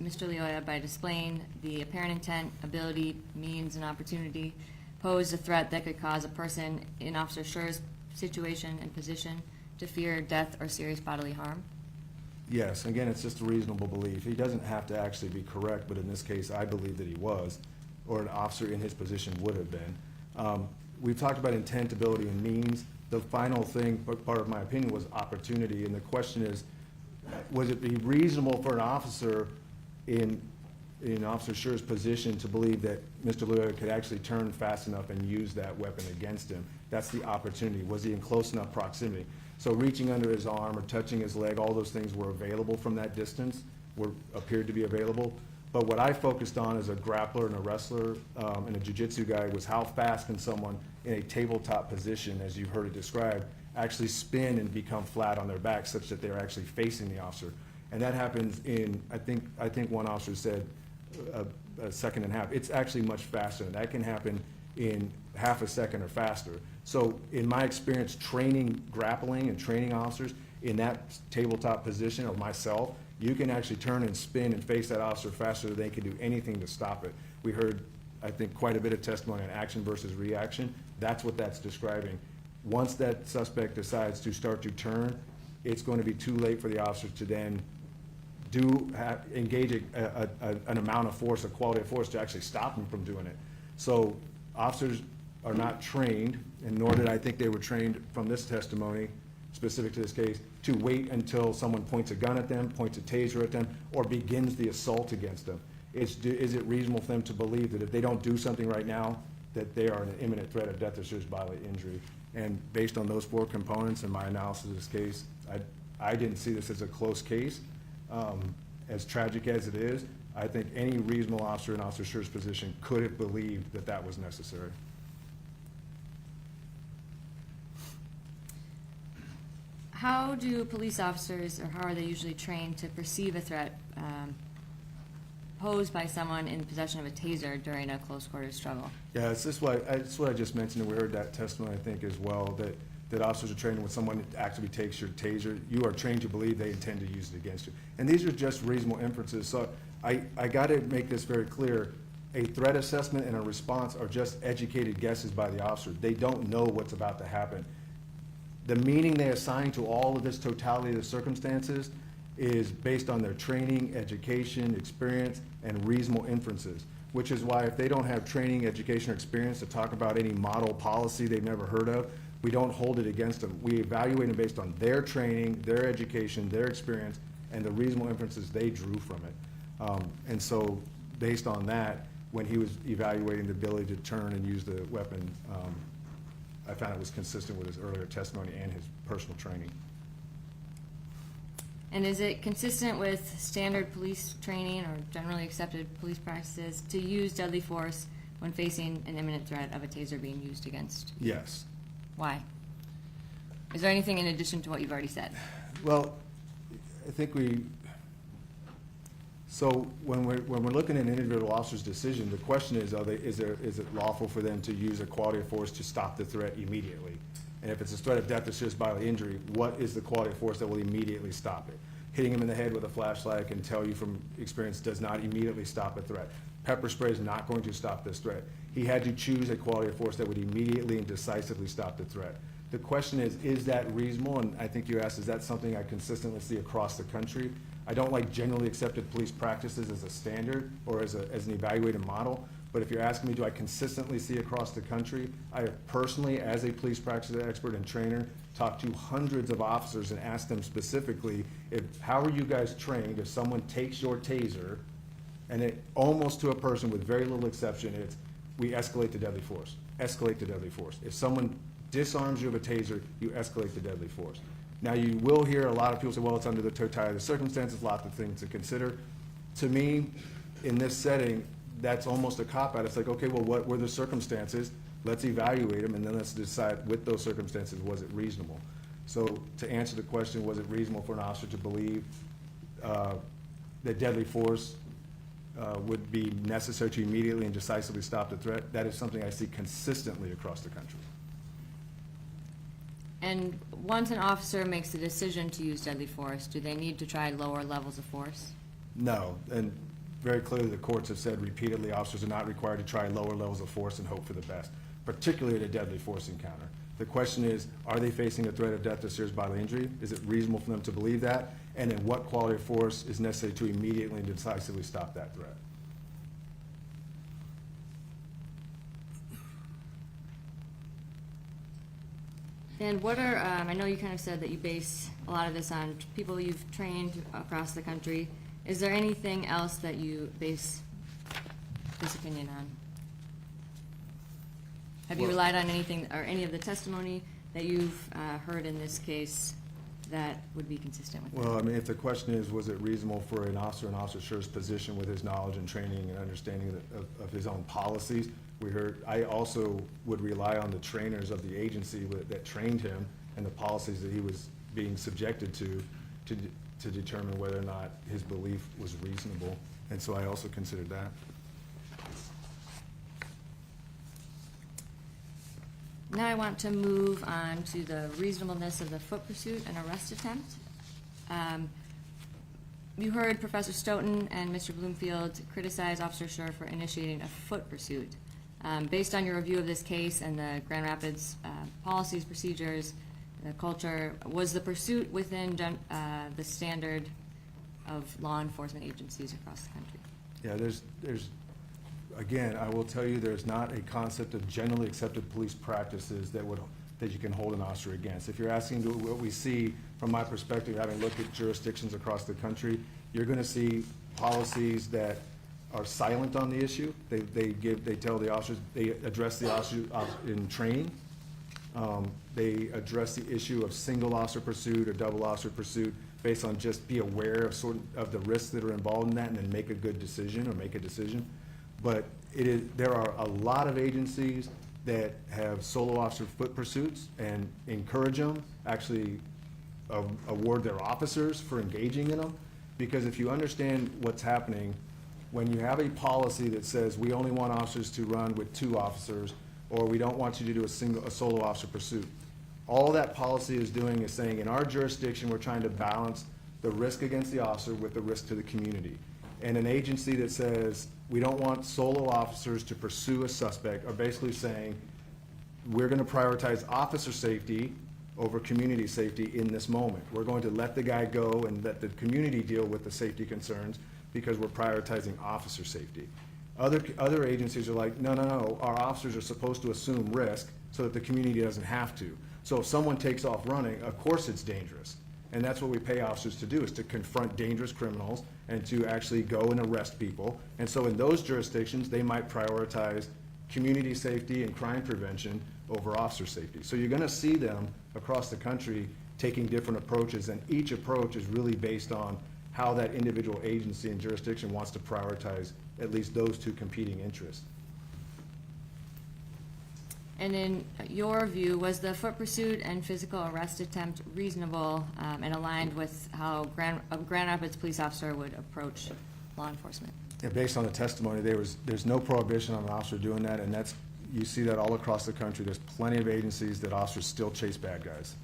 Mr. Lyoya, by displaying the apparent intent, ability, means, and opportunity, posed a threat that could cause a person in Officer Schurr's situation and position to fear death or serious bodily harm? Yes, again, it's just a reasonable belief. He doesn't have to actually be correct, but in this case, I believe that he was, or an officer in his position would have been. We've talked about intent, ability, and means. The final thing, part of my opinion, was opportunity, and the question is, would it be reasonable for an officer in Officer Schurr's position to believe that Mr. Lyoya could actually turn fast enough and use that weapon against him? That's the opportunity. Was he in close enough proximity? So reaching under his arm or touching his leg, all those things were available from that distance, appeared to be available. But what I focused on as a grappler and a wrestler and a jiu-jitsu guy was how fast can someone in a tabletop position, as you've heard it described, actually spin and become flat on their back such that they're actually facing the officer. And that happens in, I think one officer said, a second and a half. It's actually much faster, and that can happen in half a second or faster. So in my experience training grappling and training officers in that tabletop position of myself, you can actually turn and spin and face that officer faster than they can do anything to stop it. We heard, I think, quite a bit of testimony on action versus reaction. That's what that's describing. Once that suspect decides to start to turn, it's going to be too late for the officer to then engage an amount of force, a quality of force to actually stop him from doing it. So officers are not trained, and nor did I think they were trained from this testimony, specific to this case, to wait until someone points a gun at them, points a taser at them, or begins the assault against them. Is it reasonable for them to believe that if they don't do something right now, that they are an imminent threat of death or serious bodily injury? And based on those four components and my analysis of this case, I didn't see this as a close case. As tragic as it is, I think any reasonable officer in Officer Schurr's position could have believed that that was necessary. How do police officers, or how are they usually trained to perceive a threat posed by someone in possession of a taser during a close quarters struggle? Yeah, it's what I just mentioned, and we heard that testimony, I think, as well, that officers are trained when someone actively takes your taser, you are trained to believe they intend to use it against you. And these are just reasonable inferences. So I got to make this very clear. A threat assessment and a response are just educated guesses by the officer. They don't know what's about to happen. The meaning they assign to all of this totality of the circumstances is based on their training, education, experience, and reasonable inferences. which is why if they don't have training, education, or experience to talk about any model policy they've never heard of, we don't hold it against them. We evaluate them based on their training, their education, their experience, and the reasonable inferences they drew from it. And so, based on that, when he was evaluating the ability to turn and use the weapon, I found it was consistent with his earlier testimony and his personal training. And is it consistent with standard police training or generally accepted police practices to use deadly force when facing an imminent threat of a taser being used against? Yes. Why? Is there anything in addition to what you've already said? Well, I think so when we're looking at an individual officer's decision, the question is, is it lawful for them to use a quality of force to stop the threat immediately? And if it's a threat of death or serious bodily injury, what is the quality of force that will immediately stop it? Hitting him in the head with a flashlight, I can tell you from experience, does not immediately stop a threat. Pepper spray is not going to stop this threat. He had to choose a quality of force that would immediately and decisively stop the threat. The question is that reasonable? And I think you asked, is that something I consistently see across the country? I don't like generally accepted police practices as a standard or as an evaluated model, but if you're asking me, do I consistently see across the country? I have personally, as a police practice expert and trainer, talked to hundreds of officers and asked them specifically, how are you guys trained if someone takes your taser, and it almost to a person with very little exception, it's we escalate to deadly force, escalate to deadly force. If someone disarms you of a taser, you escalate to deadly force. Now, you will hear a lot of people say, well, it's under the totality of the circumstances, lots of things to consider. To me, in this setting, that's almost a cop-out. It's like, okay, well, what were the circumstances? Let's evaluate them, and then let's decide with those circumstances, was it reasonable? So to answer the question, was it reasonable for an officer to believe that deadly force would be necessary to immediately and decisively stop the threat? That is something I see consistently across the country. And once an officer makes the decision to use deadly force, do they need to try lower levels of force? No, and very clearly the courts have said repeatedly officers are not required to try lower levels of force and hope for the best, particularly at a deadly force encounter. The question is, are they facing a threat of death or serious bodily injury? Is it reasonable for them to believe that? And then what quality of force is necessary to immediately and decisively stop that threat? And what are, I know you kind of said that you base a lot of this on people you've trained across the country. Is there anything else that you base this opinion on? Have you relied on anything, or any of the testimony that you've heard in this case that would be consistent with that? Well, I mean, if the question is, was it reasonable for an officer in Officer Schurr's position with his knowledge and training and understanding of his own policies, we heard, I also would rely on the trainers of the agency that trained him and the policies that he was being subjected to determine whether or not his belief was reasonable. And so I also considered that. Now I want to move on to the reasonableness of the foot pursuit and arrest attempt. You heard Professor Stoughton and Mr. Bloomfield criticize Officer Schurr for initiating a foot pursuit. Based on your review of this case and the Grand Rapids policies, procedures, the culture, was the pursuit within the standard of law enforcement agencies across the country? Yeah, there's again, I will tell you, there's not a concept of generally accepted police practices that you can hold an officer against. If you're asking what we see from my perspective, having looked at jurisdictions across the country, you're going to see policies that are silent on the issue. They tell the officers, they address the officer in training. They address the issue of single officer pursuit or double officer pursuit based on just be aware of the risks that are involved in that and then make a good decision or make a decision. But there are a lot of agencies that have solo officer foot pursuits and encourage them, actually award their officers for engaging in them. Because if you understand what's happening, when you have a policy that says we only want officers to run with 2 officers, or we don't want you to do a solo officer pursuit, all that policy is doing is saying in our jurisdiction we're trying to balance the risk against the officer with the risk to the community. And an agency that says we don't want solo officers to pursue a suspect are basically saying we're going to prioritize officer safety over community safety in this moment. We're going to let the guy go and let the community deal with the safety concerns because we're prioritizing officer safety. Other agencies are like, no, our officers are supposed to assume risk so that the community doesn't have to. So if someone takes off running, of course it's dangerous. And that's what we pay officers to do, is to confront dangerous criminals and to actually go and arrest people. And so in those jurisdictions, they might prioritize community safety and crime prevention over officer safety. So you're gonna see them across the country taking different approaches, and each approach is really based on how that individual agency and jurisdiction wants to prioritize at least those two competing interests. And in your view, was the foot pursuit and physical arrest attempt reasonable and aligned with how a Grand Rapids police officer would approach law enforcement? Yeah, based on the testimony, there's no prohibition on an officer doing that, and you see that all across the country. There's plenty of agencies that officers still chase bad guys.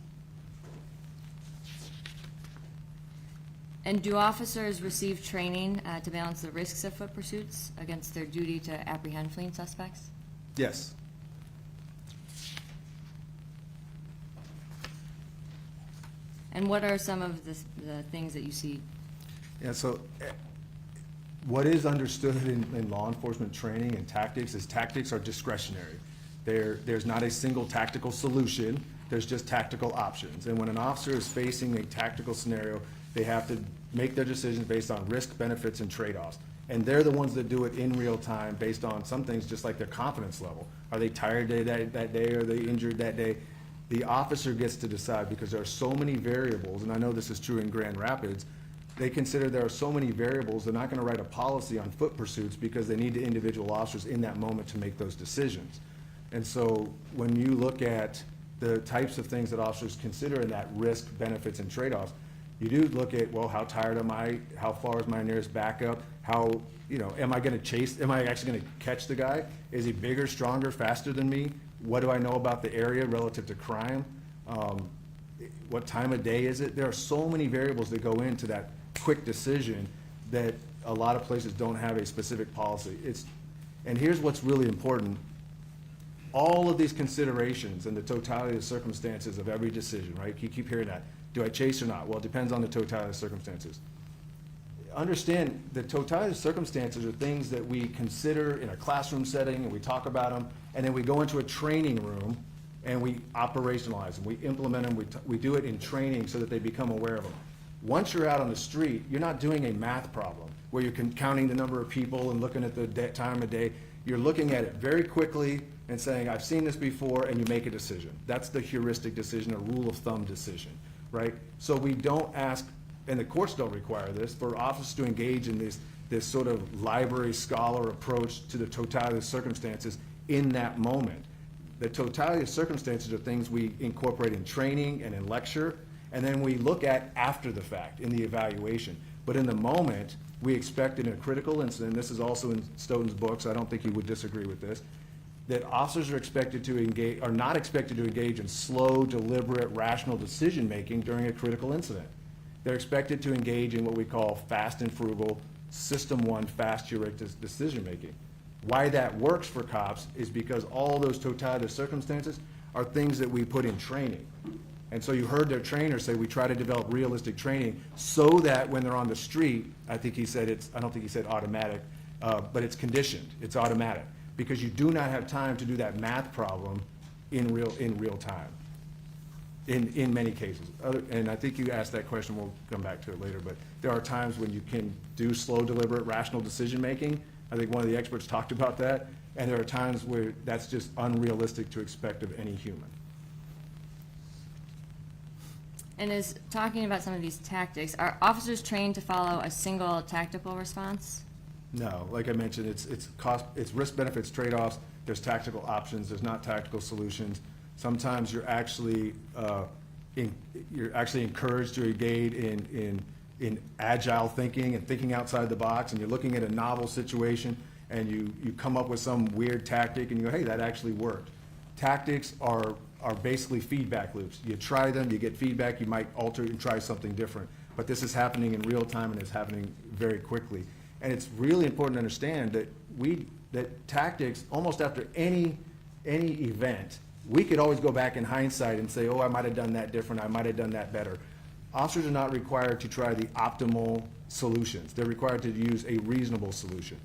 And do officers receive training to balance the risks of foot pursuits against their duty to apprehend fleeing suspects? Yes. And what are some of the things that you see? Yeah, so what is understood in law enforcement training and tactics is tactics are discretionary. There's not a single tactical solution, there's just tactical options. And when an officer is facing a tactical scenario, they have to make their decisions based on risk, benefits, and trade-offs. And they're the ones that do it in real time based on some things just like their confidence level. Are they tired that day? Are they injured that day? The officer gets to decide, because there are so many variables, and I know this is true in Grand Rapids. They consider there are so many variables, they're not gonna write a policy on foot pursuits because they need the individual officers in that moment to make those decisions. And so when you look at the types of things that officers consider in that risk, benefits, and trade-offs, you do look at, well, how tired am I? How far is my nearest backup? Am I actually gonna catch the guy? Is he bigger, stronger, faster than me? What do I know about the area relative to crime? What time of day is it? There are so many variables that go into that quick decision that a lot of places don't have a specific policy. And here's what's really important. All of these considerations and the totality of circumstances of every decision, right? You keep hearing that. Do I chase or not? Well, it depends on the totality of circumstances. Understand the totality of circumstances are things that we consider in a classroom setting, and we talk about them, and then we go into a training room and we operationalize them, we implement them, we do it in training so that they become aware of them. Once you're out on the street, you're not doing a math problem where you're counting the number of people and looking at the time of day. You're looking at it very quickly and saying, I've seen this before, and you make a decision. That's the heuristic decision, a rule of thumb decision, right? So we don't ask, and the courts don't require this, for officers to engage in this sort of library scholar approach to the totality of circumstances in that moment. The totality of circumstances are things we incorporate in training and in lecture, and then we look at after the fact in the evaluation. But in the moment, we expect in a critical incident, this is also in Stoughton's books, I don't think he would disagree with this, that officers are not expected to engage in slow, deliberate, rational decision-making during a critical incident. They're expected to engage in what we call fast and frugal, system one, fast, heuristic decision-making. Why that works for cops is because all those totality of circumstances are things that we put in training. And so you heard their trainer say, we try to develop realistic training so that when they're on the street, I don't think he said automatic, but it's conditioned, it's automatic. Because you do not have time to do that math problem in real time, in many cases. And I think you asked that question, we'll come back to it later, but there are times when you can do slow, deliberate, rational decision-making. I think one of the experts talked about that, and there are times where that's just unrealistic to expect of any human. And is talking about some of these tactics, are officers trained to follow a single tactical response? No, like I mentioned, it's risk benefits trade-offs, there's tactical options, there's not tactical solutions. Sometimes you're actually encouraged to engage in agile thinking and thinking outside the box, and you're looking at a novel situation and you come up with some weird tactic and you go, hey, that actually worked. Tactics are basically feedback loops. You try them, you get feedback, you might alter and try something different. But this is happening in real time and it's happening very quickly. And it's really important to understand that tactics, almost after any event, we could always go back in hindsight and say, oh, I might have done that different, I might have done that better. Officers are not required to try the optimal solutions. They're required to use a reasonable solution.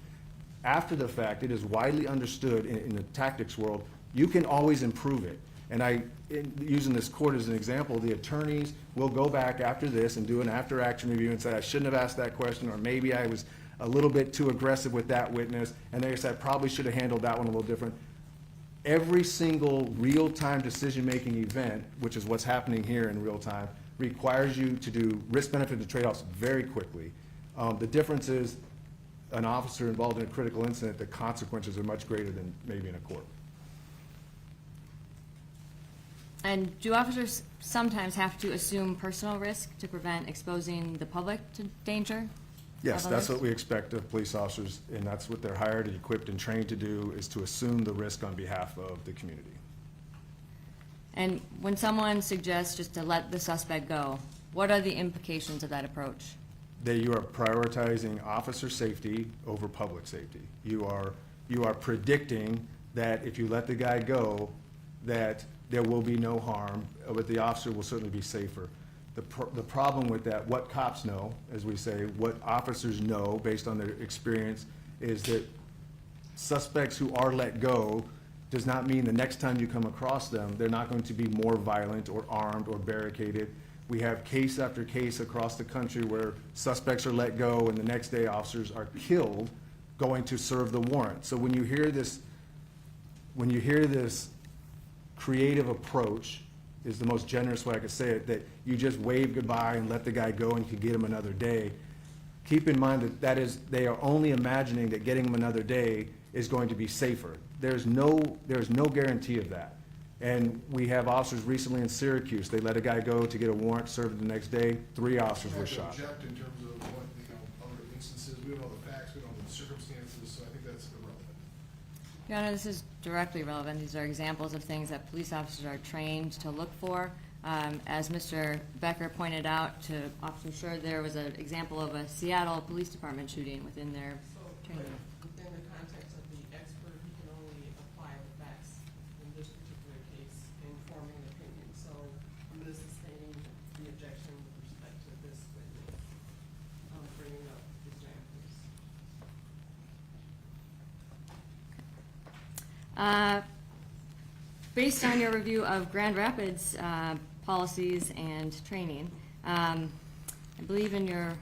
after the fact, it is widely understood in the tactics world, you can always improve it. And using this court as an example, the attorneys will go back after this and do an after-action review and say, I shouldn't have asked that question, or maybe I was a little bit too aggressive with that witness, and they say, I probably should have handled that one a little different. Every single real-time decision-making event, which is what's happening here in real time, requires you to do risk-benefit and trade-offs very quickly. The difference is an officer involved in a critical incident, the consequences are much greater than maybe in a court. And do officers sometimes have to assume personal risk to prevent exposing the public to danger? Yes, of that's others? what we expect of police officers, and that's what they're hired and equipped and trained to do, is to assume the risk on behalf of the community. And when someone suggests just to let the suspect go, what are the implications of that approach? That you are prioritizing officer safety over public safety. You are predicting that if you let the guy go, that there will be no harm, but the officer will certainly be safer. The problem with that, what cops know, as we say, what officers know based on their experience, is that suspects who are let go does not mean the next time you come across them, they're not going to be more violent or armed or barricaded. We have case after case across the country where suspects are let go and the next day officers are killed going to serve the warrant. So when you hear this creative approach, is the most generous way I could say it, that you just wave goodbye and let the guy go and you can get him another day. Keep in mind that they are only imagining that getting him another day is going to be safer. There's no guarantee of that. And we have officers recently in Syracuse, they let a guy go to get a warrant served the next day, 3 officers were shot. Object in terms of what, other instances, we don't know the facts, we don't know the circumstances, so I think that's irrelevant. Your Honor, this is directly relevant. These are examples of things that police officers are trained to look for. As Mr. Becker pointed out to Officer Schurr, there was an example of a Seattle Police Department shooting within their training. Within the context of the expert, he can only apply the facts in this particular case in forming an opinion. So I'm going to sustain the objection with respect to this witness, bringing up examples. Based on your review of Grand Rapids policies and training, I believe in your,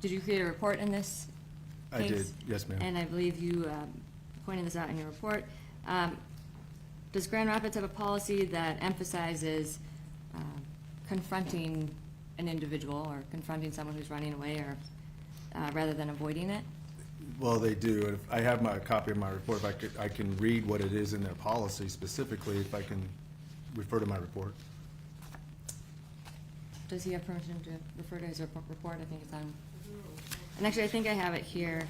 did you create a report in this I case? did, yes, ma'am. And I believe you pointed this out in your report. Does Grand Rapids have a policy that emphasizes confronting an individual or confronting someone who's running away, or rather than avoiding it? Well, they do. And if I have a copy of my report. If I can read what it is in their policy specifically, if I can refer to my report. Does he have permission to refer to his report? I think it's on, and actually, I think I have it here.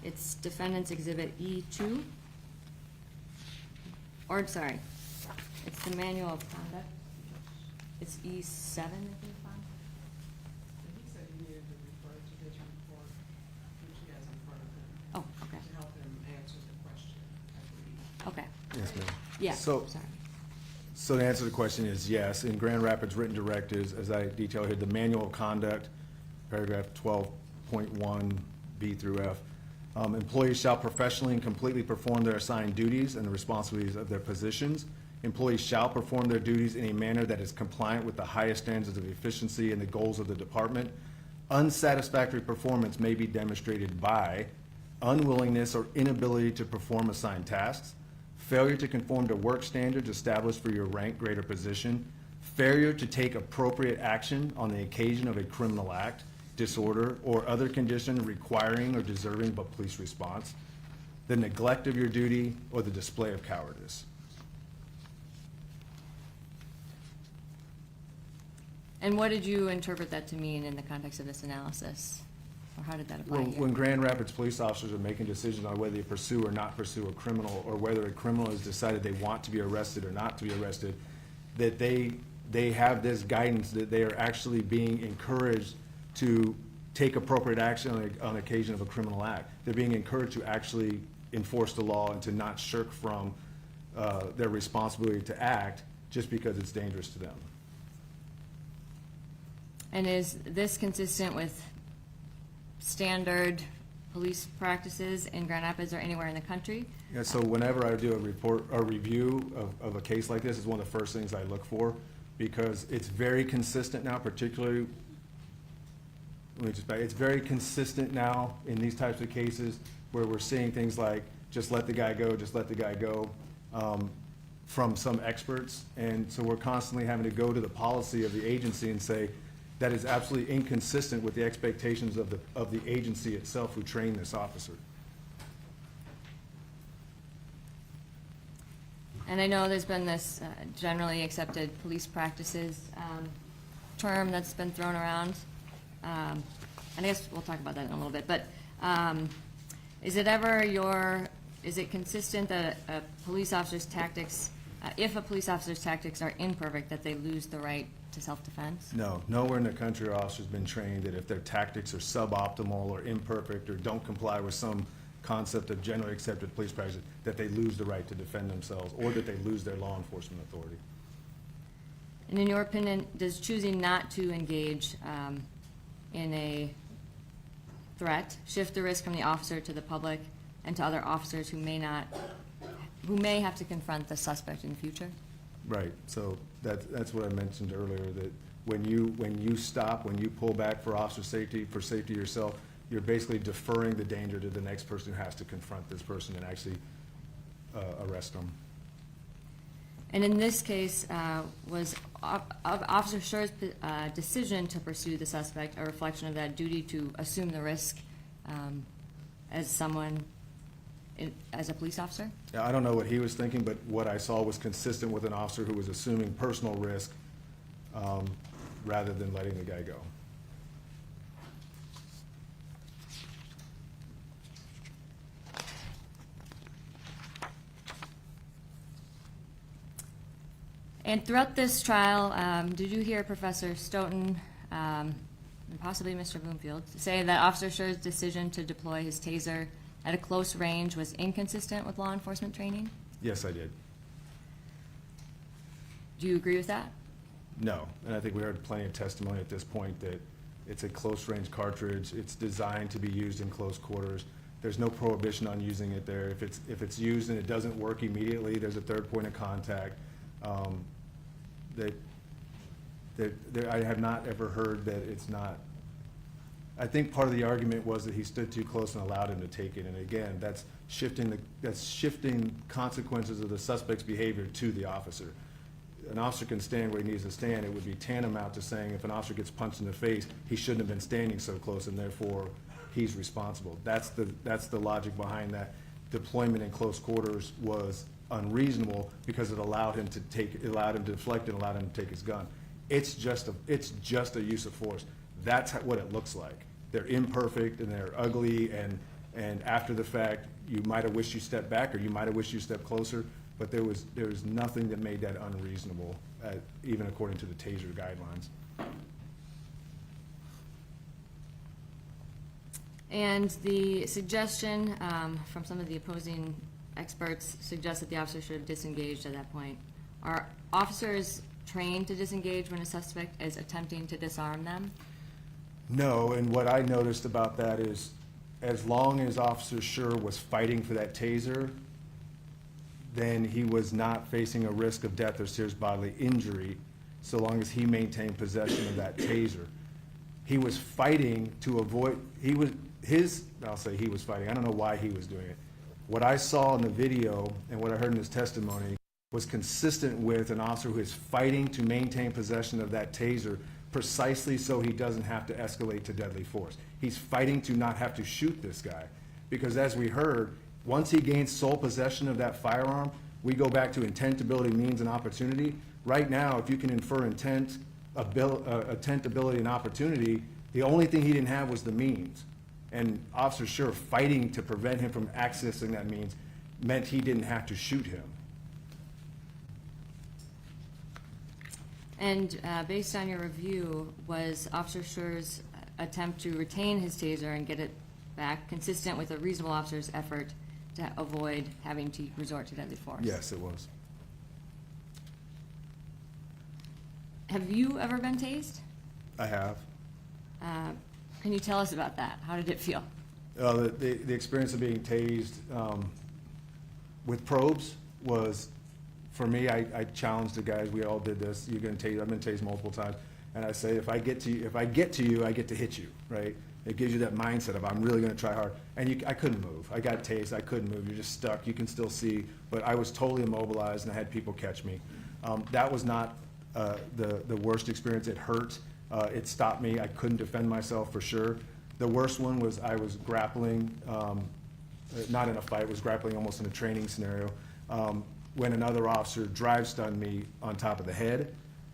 It's Defendant's Exhibit E2. Or, sorry, it's the Manual of Conduct. It's E7, I think, Bob? And he said he needed to refer to this report, which he has in front of him. Oh, okay, To help him answer the question, I believe. okay. Yes, ma'am. Yeah, So- sorry. So the answer to the question is yes. In Grand Rapids written directives, as I detail here, the Manual of Conduct, paragraph 12.1 B through F, employees shall professionally and completely perform their assigned duties and the responsibilities of their positions. Employees shall perform their duties in a manner that is compliant with the highest standards of efficiency and the goals of the department. Unsatisfactory performance may be demonstrated by unwillingness or inability to perform assigned tasks, failure to conform to work standards established for your rank, grade, or position, failure to take appropriate action on the occasion of a criminal act, disorder, or other condition requiring or deserving of police response, the neglect of your duty, or the display of cowardice. And what did you interpret that to mean in the context of this analysis? Or how did that apply here? When Grand Rapids police officers are making decisions on whether they pursue or not pursue a criminal, or whether a criminal has decided they want to be arrested or not to be arrested, that they have this guidance that they are actually being encouraged to take appropriate action on occasion of a criminal act. They're being encouraged to actually enforce the law and to not shirk from their responsibility to act just because it's dangerous to them. And is this consistent with standard police practices in Grand Rapids or anywhere in the country? Yeah, so whenever I do a review of a case like this, is one of the first things I look for, because it's very consistent now, particularly, it's very consistent now in these types of cases where we're seeing things like, just let the guy go, just let the guy go, from some experts. And so we're constantly having to go to the policy of the agency and say, that is absolutely inconsistent with the expectations of the agency itself who trained this officer. And I know there's been this generally accepted police practices term that's been thrown around. And I guess we'll talk about that in a little bit. But is it consistent that a police officer's tactics, if a police officer's tactics are imperfect, that they lose the right to self-defense? No, nowhere in the country are officers been trained that if their tactics are suboptimal or imperfect or don't comply with some concept of generally accepted police practice, that they lose the right to defend themselves or that they lose their law enforcement authority. And in your opinion, does choosing not to engage in a threat shift the risk from the officer to the public and to other officers who may have to confront the suspect in the future? Right, so that's what I mentioned earlier, that when you stop, when you pull back for officer safety, for safety yourself, you're basically deferring the danger to the next person who has to confront this person and actually arrest them. And in this case, was Officer Schurr's decision to pursue the suspect a reflection of that duty to assume the risk as a police officer? Yeah, I don't know what he was thinking, but what I saw was consistent with an officer who was assuming personal risk rather than letting the guy go. And throughout this trial, did you hear Professor Stoughton, and possibly Mr. Bloomfield, say that Officer Schurr's decision to deploy his taser at a close range was inconsistent with law enforcement training? Yes, I did. Do you agree with that? No, and I think we heard plenty of testimony at this point that it's a close-range cartridge. It's designed to be used in close quarters. There's no prohibition on using it there. If it's used and it doesn't work immediately, there's a third point of contact. I have not ever heard that it's not. I think part of the argument was that he stood too close and allowed him to take it. And again, that's shifting consequences of the suspect's behavior to the officer. An officer can stand where he needs to stand. It would be tantamount to saying if an officer gets punched in the face, he shouldn't have been standing so close, and therefore he's responsible. That's the logic behind that. Deployment in close quarters was unreasonable because it allowed him to deflect and allowed him to take his gun. It's just a use of force. That's what it looks like. They're imperfect and they're ugly, and after the fact, you might have wished you stepped back or you might have wished you stepped closer, but there was nothing that made that unreasonable, even according to the taser guidelines. And the suggestion from some of the opposing experts suggests that the officer should have disengaged at that point. Are officers trained to disengage when a suspect is attempting to disarm them? No, and what I noticed about that is as long as Officer Schurr was fighting for that taser, then he was not facing a risk of death or serious bodily injury so long as he maintained possession of that taser. He was fighting to avoid, I'll say he was fighting, I don't know why he was doing it. What I saw in the video and what I heard in his testimony was consistent with an officer who is fighting to maintain possession of that taser precisely so he doesn't have to escalate to deadly force. He's fighting to not have to shoot this guy. Because as we heard, once he gains sole possession of that firearm, we go back to intent, ability, means, and opportunity. Right now, if you can infer intent, ability, and opportunity, the only thing he didn't have was the means. And Officer Schurr fighting to prevent him from accessing that means meant he didn't have to shoot him. And based on your review, was Officer Schurr's attempt to retain his taser and get it back consistent with a reasonable officer's effort to avoid having to resort to deadly force? Yes, it was. Have you ever been tased? I have. Can you tell us about that? How did it feel? The experience of being tased with probes was, for me, I challenged the guys. We all did this. You're gonna tase. I've been tased multiple times, and I say, if I get to you, I get to hit you, right? It gives you that mindset of I'm really gonna try hard. And I couldn't move. I got tased. I couldn't move. You're just stuck. You can still see, but I was totally immobilized, and I had people catch me. That was not the worst experience. It hurt. It stopped me. I couldn't defend myself for sure. The worst one was I was grappling, not in a fight, was grappling almost in a training scenario, when another officer drive-stunned me on top of the head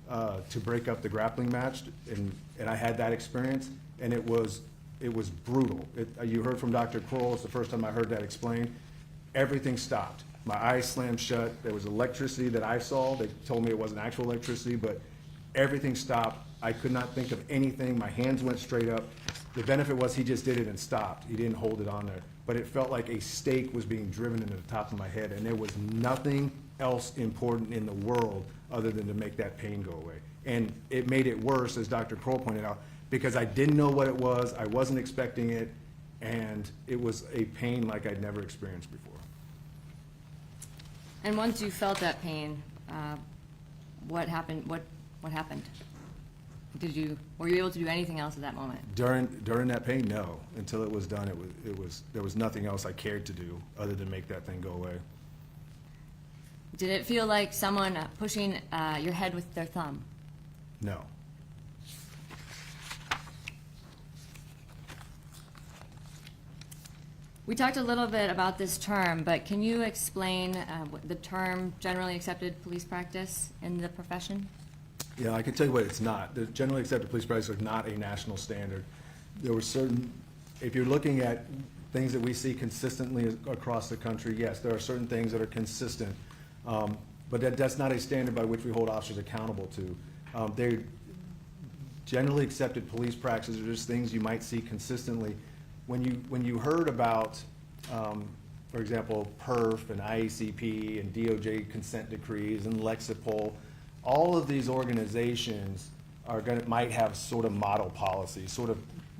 to break up the grappling match, and I had that experience, and it was brutal. You heard from Dr. Kroll, it's the first time I heard that explained. Everything stopped. My eyes slammed shut. There was electricity that I saw. They told me it wasn't actual electricity, but everything stopped. I could not think of anything. My hands went straight up. The benefit was he just did it and stopped. He didn't hold it on there. But it felt like a stake was being driven into the top of my head, and there was nothing else important in the world other than to make that pain go away. And it made it worse, as Dr. Kroll pointed out, because I didn't know what it was, I wasn't expecting it, and it was a pain like I'd never experienced before. And once you felt that pain, what happened? What happened? Were you able to do anything else at that moment? During that pain, no. Until it was done, there was nothing else I cared to do other than make that thing go away. Did it feel like someone pushing your head with their thumb? No. We talked a little bit about this term, but can you explain the term generally accepted police practice in the profession? Yeah, I can tell you what it's not. The generally accepted police practice is not a national standard. There were certain, if you're looking at things that we see consistently across the country, yes, there are certain things that are consistent, but that's not a standard by which we hold officers accountable to. They're generally accepted police practices are just things you might see consistently. When you heard about, for example, PERF and IACP and DOJ consent decrees and Lexipol, all of these organizations might have sort of model policies, sort of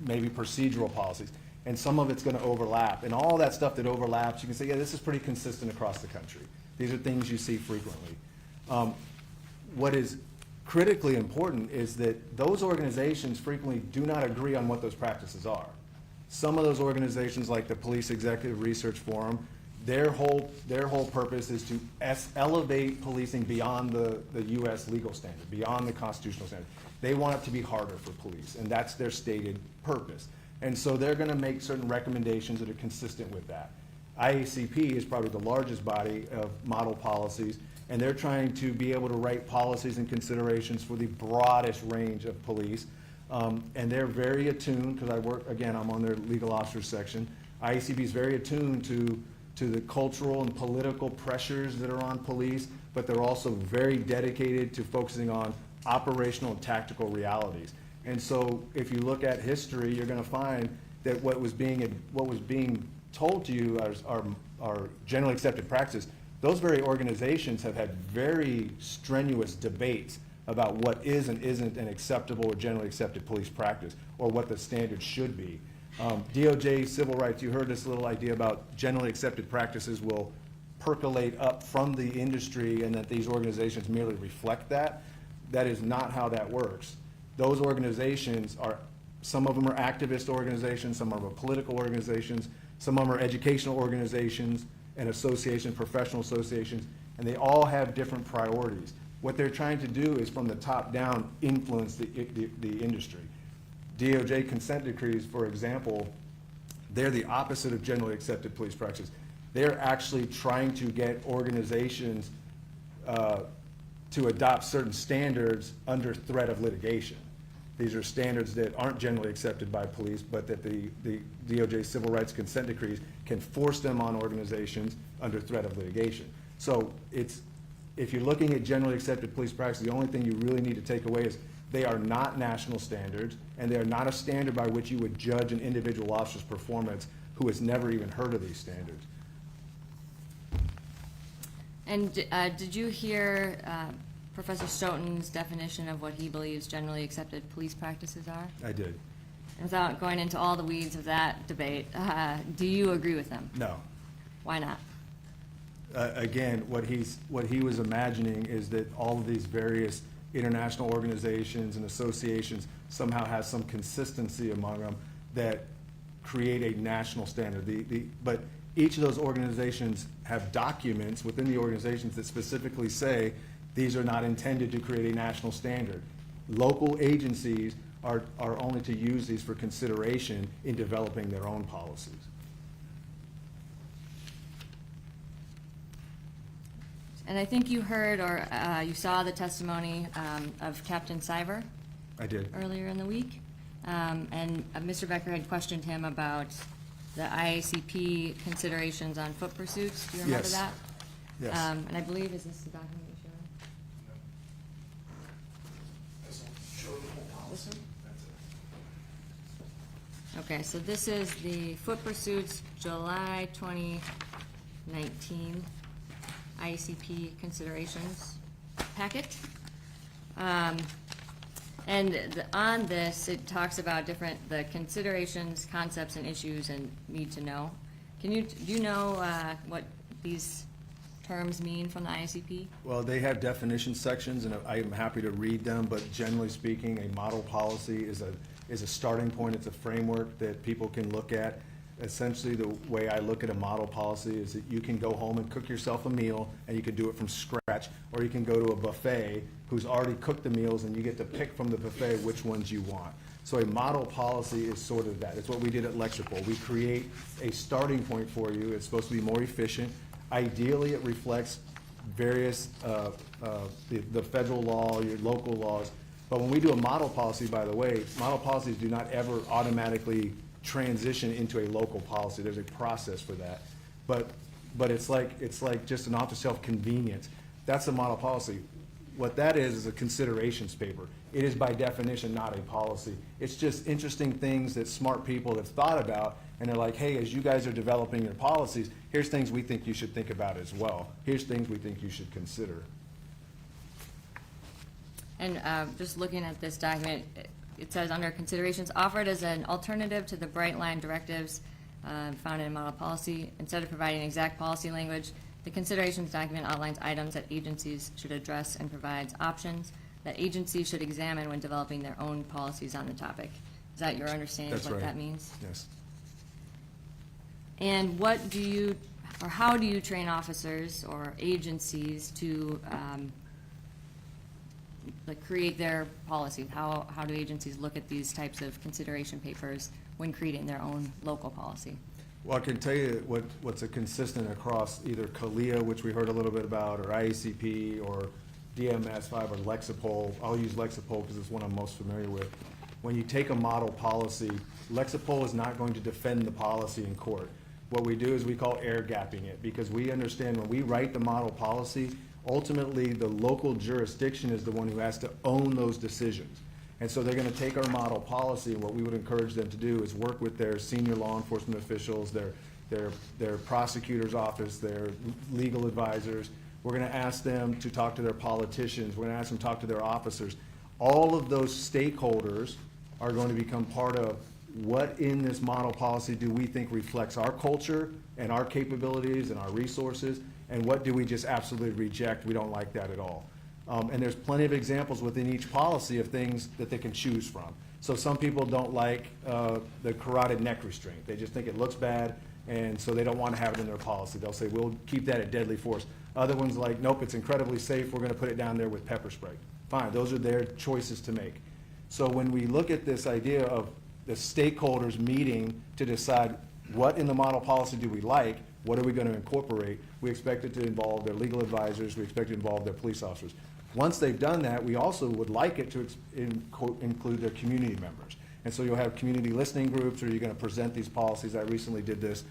maybe procedural policies, and some of it's going to overlap. And all that stuff that overlaps, you can say, yeah, this is pretty consistent across the country. These are things you see frequently. What is critically important is that those organizations frequently do not agree on what those practices are. Some of those organizations, like the Police Executive Research Forum, their whole purpose is to elevate policing beyond the U.S. legal standard, beyond the constitutional standard. They want it to be harder for police, and that's their stated purpose. And so they're going to make certain recommendations that are consistent with that. IACP is probably the largest body of model policies, and they're trying to be able to write policies and considerations for the broadest range of police. And they're very attuned, because I'm on their legal officers section. IACP is very attuned to the cultural and political pressures that are on police, but they're also very dedicated to focusing on operational and tactical realities. And so if you look at history, you're going to find that what was being told to you are generally accepted practices. Those very organizations have had very strenuous debates about what is and isn't an acceptable or generally accepted police practice, or what the standard should be. DOJ civil rights, you heard this little idea about generally accepted practices will percolate up from the industry and that these organizations merely reflect that. That is not how that works. Those organizations some of them are activist organizations, some of them are political organizations, some of them are educational organizations and associations, professional associations, and they all have different priorities. What they're trying to do is, from the top down, influence the industry. DOJ consent decrees, for example, they're the opposite of generally accepted police practices. They're actually trying to get organizations to adopt certain standards under threat of litigation. These are standards that aren't generally accepted by police, but that the DOJ civil rights consent decrees can force them on organizations under threat of litigation. So if you're looking at generally accepted police practice, the only thing you really need to take away is they are not national standards, and they are not a standard by which you would judge an individual officer's performance who has never even heard of these standards. And did you hear Professor Stoughton's definition of what he believes generally accepted police practices are? I did. without going into all the weeds of that debate, do you agree with them? No. Why not? Again, what he was imagining is that all of these various international organizations and associations somehow have some consistency among them that create a national standard. But each of those organizations have documents within the organizations that specifically say these are not intended to create a national standard. Local agencies are only to use these for consideration in developing their own policies. And I think you heard or you saw the testimony of Captain Siver I did. earlier in the week. And Mr. Becker had questioned him about the IACP considerations on foot pursuits. Do you remember Yes. that? Yes. And I believe, is this the document you showed? This one? Okay, so this is the foot pursuits July 2019 IACP considerations packet. On this, it talks about the considerations, concepts, and issues and need to know. Do you know what these terms mean from the IACP? Well, they have definition sections, and I am happy to read them, but generally speaking, a model policy is a starting point. It's a framework that people can look at. Essentially, the way I look at a model policy is that you can go home and cook yourself a meal, and you can do it from scratch, or you can go to a buffet who's already cooked the meals, and you get to pick from the buffet which ones you want. So a model policy is sort of that. It's what we did at Lexipol. We create a starting point for you. It's supposed to be more efficient. Ideally, it reflects various, the federal law, your local laws. But when we do a model policy, by the way, model policies do not ever automatically transition into a local policy. There's a process for that. But it's like just an off-the-shelf convenience. That's a model policy. What that is a considerations paper. It is by definition not a policy. It's just interesting things that smart people have thought about, and they're like, hey, as you guys are developing your policies, here's things we think you should think about as well. Here's things we think you should consider. And just looking at this document, it says under considerations offered as an alternative to the bright line directives found in model policy, instead of providing exact policy language, the considerations document outlines items that agencies should address and provides options that agencies should examine when developing their own policies on the topic. Is that your understanding of That's what right. that means? Yes. And what do you, or how do you train officers or agencies to create their policies? How do agencies look at these types of consideration papers when creating their own local policy? Well, I can tell you what's a consistent across either CALIA, which we heard a little bit about, or IACP, or DMS5, or Lexipol. I'll use Lexipol because it's one I'm most familiar with. When you take a model policy, Lexipol is not going to defend the policy in court. What we do is we call air gapping it, because we understand when we write the model policy, ultimately the local jurisdiction is the one who has to own those decisions. And so they're going to take our model policy, and what we would encourage them to do is work with their senior law enforcement officials, their prosecutor's office, their legal advisors. We're going to ask them to talk to their politicians. We're going to ask them to talk to their officers. All of those stakeholders are going to become part of what in this model policy do we think reflects our culture and our capabilities and our resources, and what do we just absolutely reject? We don't like that at all. And there's plenty of examples within each policy of things that they can choose from. So some people don't like the carotid neck restraint. They just think it looks bad, and so they don't want to have it in their policy. They'll say, we'll keep that at deadly force. Other ones like, nope, it's incredibly safe. We're going to put it down there with pepper spray. Fine, those are their choices to make. So when we look at this idea of the stakeholders meeting to decide what in the model policy do we like, what are we going to incorporate, we expect it to involve their legal advisors, we expect it to involve their police officers. Once they've done that, we also would like it to include their community members. And so you'll have community listening groups, or you're going to present these policies. I recently did this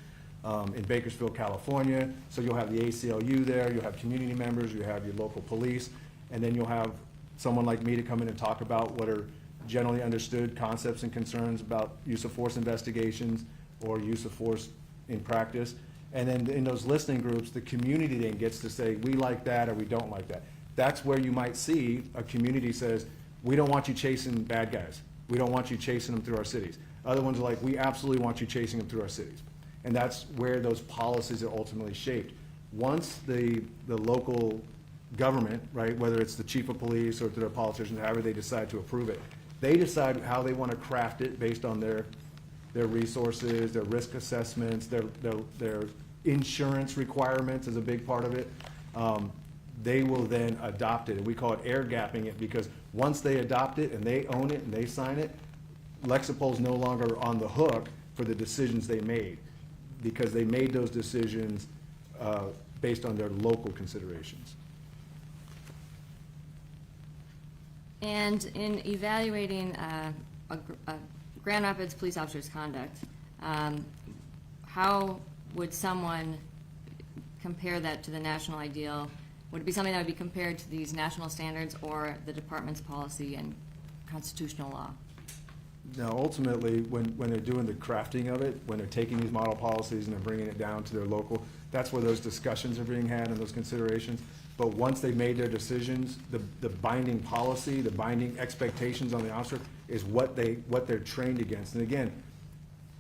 in Bakersfield, California. So you'll have the ACLU there, you'll have community members, you have your local police, and then you'll have someone like me to come in and talk about what are generally understood concepts and concerns about use of force investigations or use of force in practice. And then in those listening groups, the community then gets to say, we like that or we don't like that. That's where you might see a community says, we don't want you chasing bad guys. We don't want you chasing them through our cities. Other ones are like, we absolutely want you chasing them through our cities. And that's where those policies are ultimately shaped. Once the local government, right, whether it's the chief of police or their politicians, however they decide to approve it, they decide how they want to craft it based on their resources, their risk assessments, their insurance requirements is a big part of it. They will then adopt it, and we call it air gapping it, because once they adopt it and they own it and they sign it, Lexipol's no longer on the hook for the decisions they made, because they made those decisions based on their local considerations. And in evaluating a Grand Rapids police officer's conduct, how would someone compare that to the national ideal? Would it be something that would be compared to these national standards or the department's policy and constitutional law? Now, ultimately, when they're doing the crafting of it, when they're taking these model policies and they're bringing it down to their local, that's where those discussions are being had and those considerations. But once they've made their decisions, the binding policy, the binding expectations on the officer is what they're trained against. And again,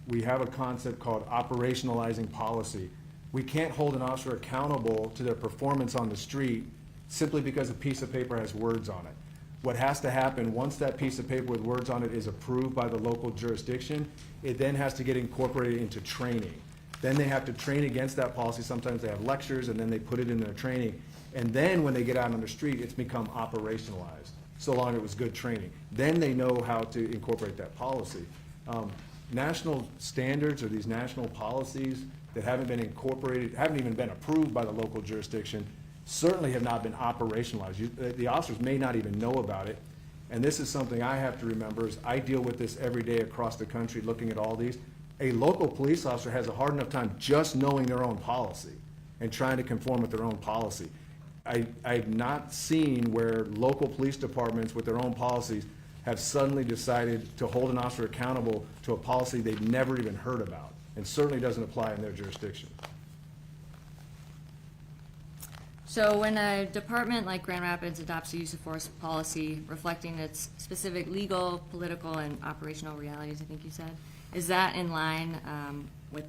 we have a concept called operationalizing policy. We can't hold an officer accountable to their performance on the street simply because a piece of paper has words on it. What has to happen, once that piece of paper with words on it is approved by the local jurisdiction, it then has to get incorporated into training. Then they have to train against that policy. Sometimes they have lectures, and then they put it in their training. And then when they get out on the street, it's become operationalized, so long it was good training. Then they know how to incorporate that policy. National standards or these national policies that haven't been incorporated, haven't even been approved by the local jurisdiction, certainly have not been operationalized. The officers may not even know about it. And this is something I have to remember, is I deal with this every day across the country looking at all these. A local police officer has a hard enough time just knowing their own policy and trying to conform with their own policy. I've not seen where local police departments with their own policies have suddenly decided to hold an officer accountable to a policy they've never even heard about, and certainly doesn't apply in their jurisdiction. So when a department like Grand Rapids adopts a use of force policy reflecting its specific legal, political, and operational realities, I think you said, is that in line with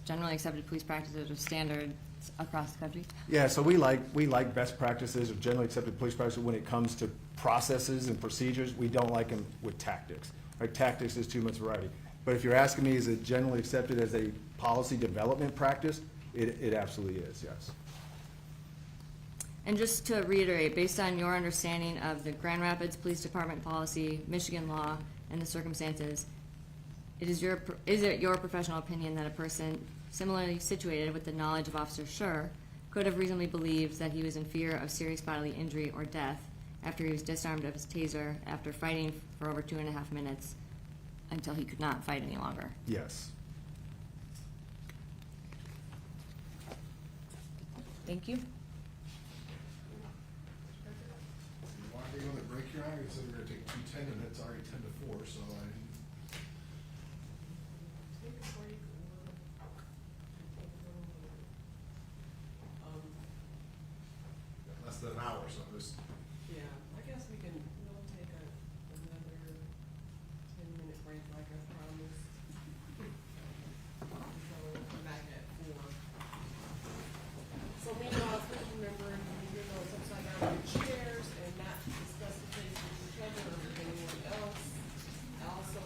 generally accepted police practices or standards across the country? Yeah, so we like best practices or generally accepted police practices when it comes to processes and procedures. We don't like them with tactics. Right? Tactics is too much variety. But if you're asking me, is it generally accepted as a policy development practice? It absolutely is, yes. And just to reiterate, based on your understanding of the Grand Rapids Police Department policy, Michigan law, and the circumstances, is it your professional opinion that a person similarly situated with the knowledge of Officer Schurr could have reasonably believed that he was in fear of serious bodily injury or death after he was disarmed of his taser after fighting for over 2.5 minutes until he could not fight any longer? Yes. Thank you. You want to break your eye? You said we're going to take 2:10, and it's already 10 to 4, so Take a break or, less than an hour, so just. yeah, I guess we'll take another 10-minute break like I promised. So we'll come back at 4. So meanwhile, please remember, you know, it's upside down in your chairs and not discuss the case with each other or with anyone else. Also,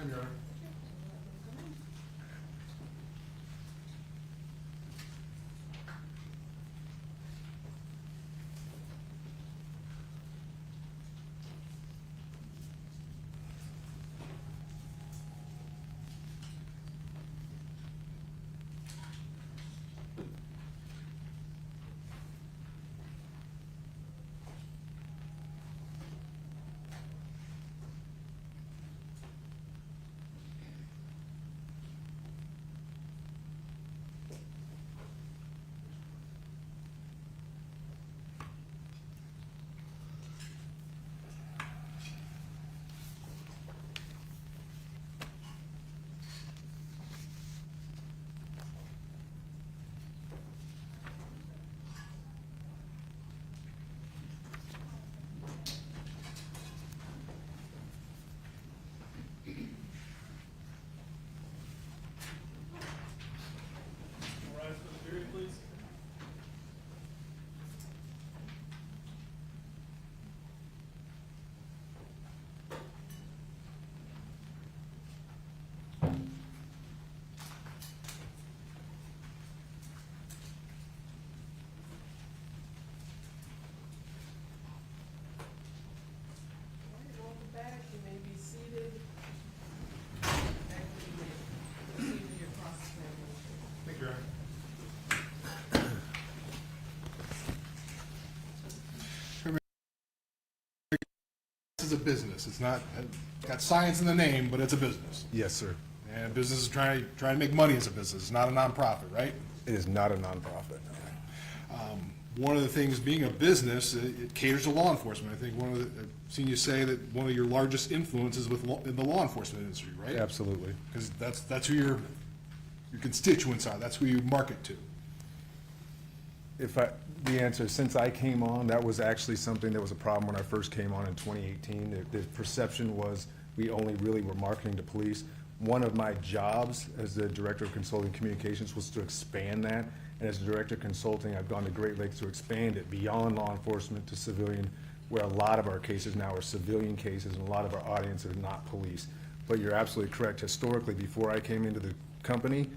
time, Your Honor. Rise for the period, please. Welcome back, you may be seated. After you may proceed with your cross-examination. Thank you, Your Honor. This is a business. It's not, got science in the name, but it's a business. Yes, sir. And business is trying to make money as a business. It's not a nonprofit, right? It is not a nonprofit. One of the things, being a business, it caters to law enforcement. I think I've seen you say that one of your largest influences in the law enforcement industry, right? Absolutely. Because that's who your constituents are. That's who you market to. The answer, since I came on, that was actually something that was a problem when I first came on in 2018. The perception was we only really were marketing to police. One of my jobs as the Director of Consulting Communications was to expand that. And as the Director of Consulting, I've gone to great lengths to expand it beyond law enforcement to civilian, where a lot of our cases now are civilian cases and a lot of our audience are not police. But you're absolutely correct. Historically, before I came into the company,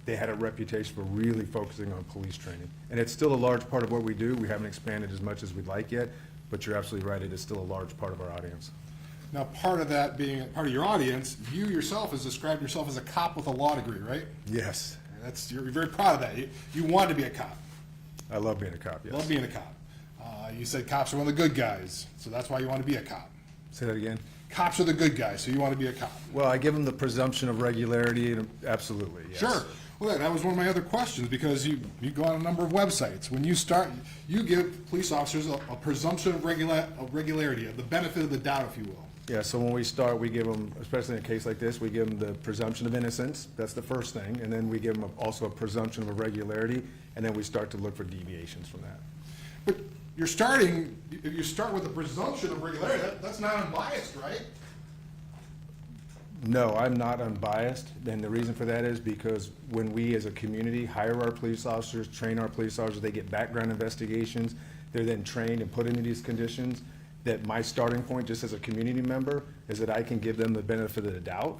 they had a reputation for really focusing on police training. And it's still a large part of what we do. We haven't expanded as much as we'd like yet, but you're absolutely right. It is still a large part of our audience. Now, part of that being part of your audience, you yourself has described yourself as a cop with a law degree, right? Yes. And you're very proud of that. You want to be a cop. I love being a cop, yes. Love being a cop. You said cops are one of the good guys, so that's why you want to be a cop. Say that again? Cops are the good guys, so you want to be a cop. Well, I give them the presumption of regularity, and absolutely, yes. Sure. Well, that was one of my other questions, because you go on a number of websites. When you start, you give police officers a presumption of regularity, of the benefit of the doubt, if you will. Yeah, so when we start, we give them, especially in a case like this, we give them the presumption of innocence. That's the first thing. And then we give them also a presumption of irregularity, and then we start to look for deviations from that. But if you start with a presumption of regularity, that's not unbiased, right? No, I'm not unbiased, and the reason for that is because when we as a community hire our police officers, train our police officers, they get background investigations, they're then trained and put into these conditions, that my starting point just as a community member is that I can give them the benefit of the doubt.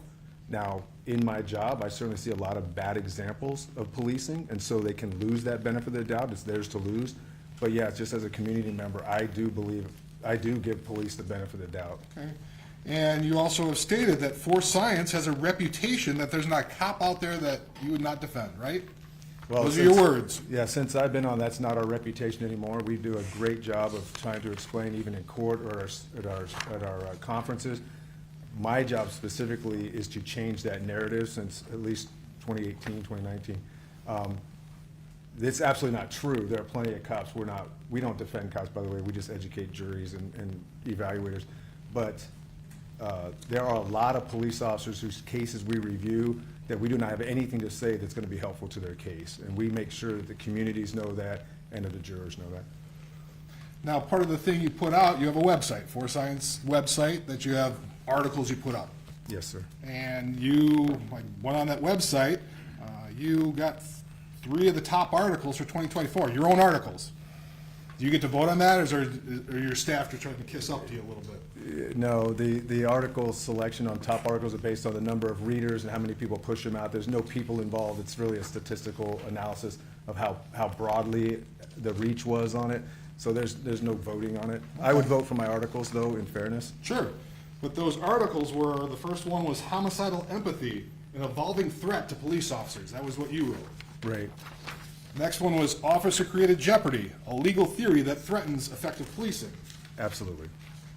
Now, in my job, I certainly see a lot of bad examples of policing, and so they can lose that benefit of the doubt. It's theirs to lose. But yeah, just as a community member, I do give police the benefit of the doubt. Okay. And you also have stated that Force Science has a reputation that there's not a cop out there that you would not defend, right? Well, Those are your words. Yeah, since I've been on, that's not our reputation anymore. We do a great job of trying to explain, even in court or at our conferences. My job specifically is to change that narrative since at least 2018, 2019. It's absolutely not true. There are plenty of cops. We don't defend cops, by the way. We just educate juries and evaluators. But there are a lot of police officers whose cases we review that we do not have anything to say that's going to be helpful to their case. And we make sure that the communities know that and that the jurors know that. Now, part of the thing you put out, you have a website, Force Science website, that you have articles you put up. Yes, sir. And you went on that website, you got 3 of the top articles for 2024, your own articles. Do you get to vote on that, or are your staff just trying to kiss up to you a little bit? No, the article selection on top articles are based on the number of readers and how many people push them out. There's no people involved. It's really a statistical analysis of how broadly the reach was on it. So there's no voting on it. I would vote for my articles, though, in fairness. Sure, but those articles were, the first one was homicidal empathy, an evolving threat to police officers. That was what you wrote. Right. Next one was officer-created jeopardy, a legal theory that threatens effective policing. Absolutely.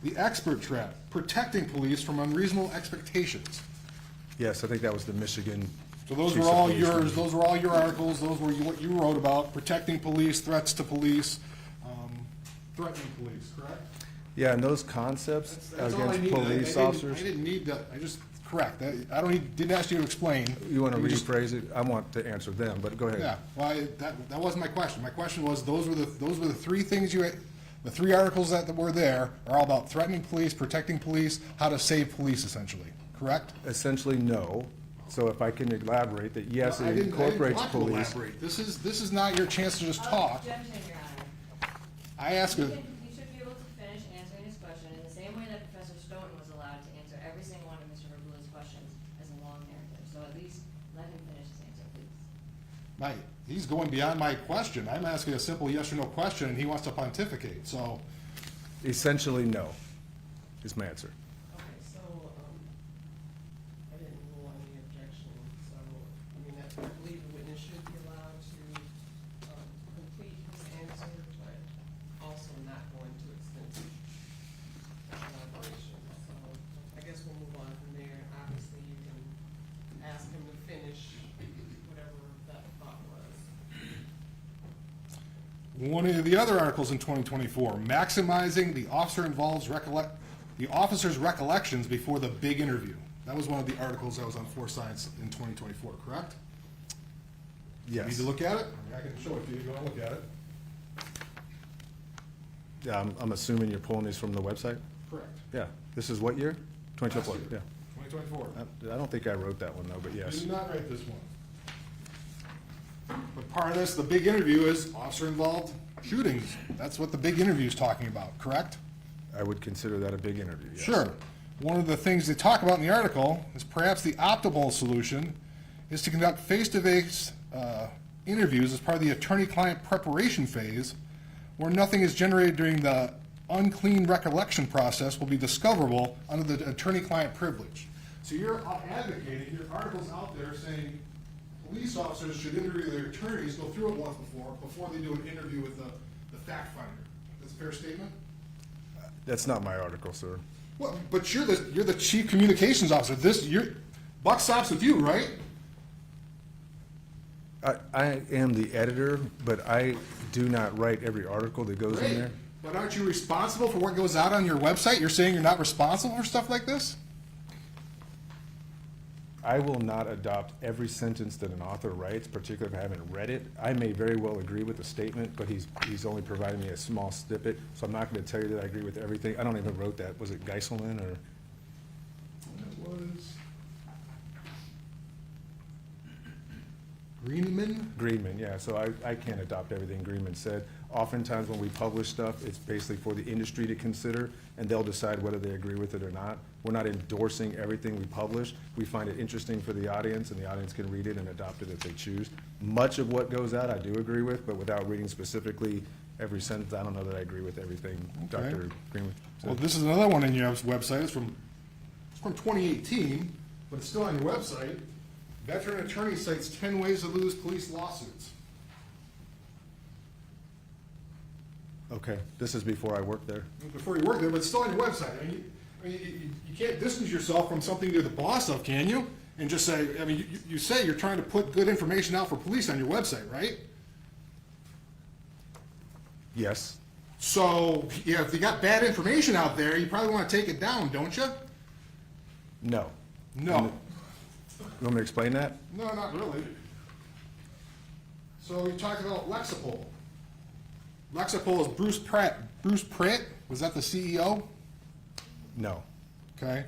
The expert trap, protecting police from unreasonable expectations. Yes, I think that was the Michigan. So those Chiefs were of all Police yours, review. those were all your articles, those were what you wrote about, protecting police, threats to police, threatening police, correct? Yeah, and those concepts That's all I against needed. police I officers. didn't need that, correct. I don't need, didn't ask you to explain. You want to You just- rephrase it? I want to answer them, but go ahead. Yeah, well, that wasn't my question. My question was, those were the three things the three articles that were there are all about threatening police, protecting police, how to save police, essentially, correct? Essentially, no. So if I can elaborate that, yes, I it didn't incorporates want to police. elaborate. This is not your chance to just talk. Objection, Your Honor. I ask You a, should be able to finish answering his question in the same way that Professor Stoughton was allowed to answer every single one of Mr. Verbuli's questions as a long narrative. So at least let him finish his answer, please. he's going beyond my question. I'm asking a simple yes or no question, and he wants to pontificate, so. Essentially, no, is my answer. Okay, so, I didn't rule on the objection, so, I mean, I believe the witness should be allowed to, complete his answer, but also not go into extensive elaboration. So, I guess we'll move on from there. Obviously, you can ask him to finish whatever that thought was. One of the other articles in 2024, maximizing the officer's recollections before the big interview. That was one of the articles that was on 4Science in 2024, correct? Yes. Need to look at it? I can show it to you if you want to look at it. Yeah, I'm assuming you're pulling these from the website? Correct. Yeah. This is what year? 2024, Last year. yeah. 2024. I don't think I wrote that one, though, but I yes. did not write this one. But part of this, the big interview is officer-involved shootings. That's what the big interview is talking about, correct? I would consider that a big interview, yes. Sure. One of the things they talk about in the article is perhaps the optimal solution is to conduct face-to-face interviews as part of the attorney-client preparation phase, where nothing is generated during the unclean recollection process will be discoverable under the attorney-client privilege. So you're advocating, your article's out there saying police officers should interview their attorneys, go through it once before they do an interview with the fact finder. That's a fair statement? That's not my article, sir. Well, but you're the chief communications officer. Buck stops with you, right? I am the editor, but I do not write every article that goes in Great. there. But aren't you responsible for what goes out on your website? You're saying you're not responsible for stuff like this? I will not adopt every sentence that an author writes, particularly if I haven't read it. I may very well agree with the statement, but he's only providing me a small snippet, so I'm not going to tell you that I agree with everything. I don't even wrote that. Was it Geiselman or? That was Greenman? Greenman, yeah, so I can't adopt everything Greenman said. Oftentimes when we publish stuff, it's basically for the industry to consider, and they'll decide whether they agree with it or not. We're not endorsing everything we publish. We find it interesting for the audience, and the audience can read it and adopt it if they choose. Much of what goes out I do agree with, but without reading specifically every sentence, I don't know that I agree with everything Okay. Dr. Greenman said. Well, this is another one in your website. It's from 2018, but it's still on your website. Veteran attorney cites 10 ways to lose police lawsuits. Okay, this is before I worked there. Before you worked there, but it's still on your website. I mean, you can't distance yourself from something you're the boss of, can you? And just say, I mean, you say you're trying to put good information out for police on your website, right? Yes. So, yeah, if you got bad information out there, you probably want to take it down, don't you? No. No. You want me to explain that? No, not really. So you talked about Lexipol. Lexipol is Bruce Pratt. Bruce Pratt, was that the CEO? No. Okay.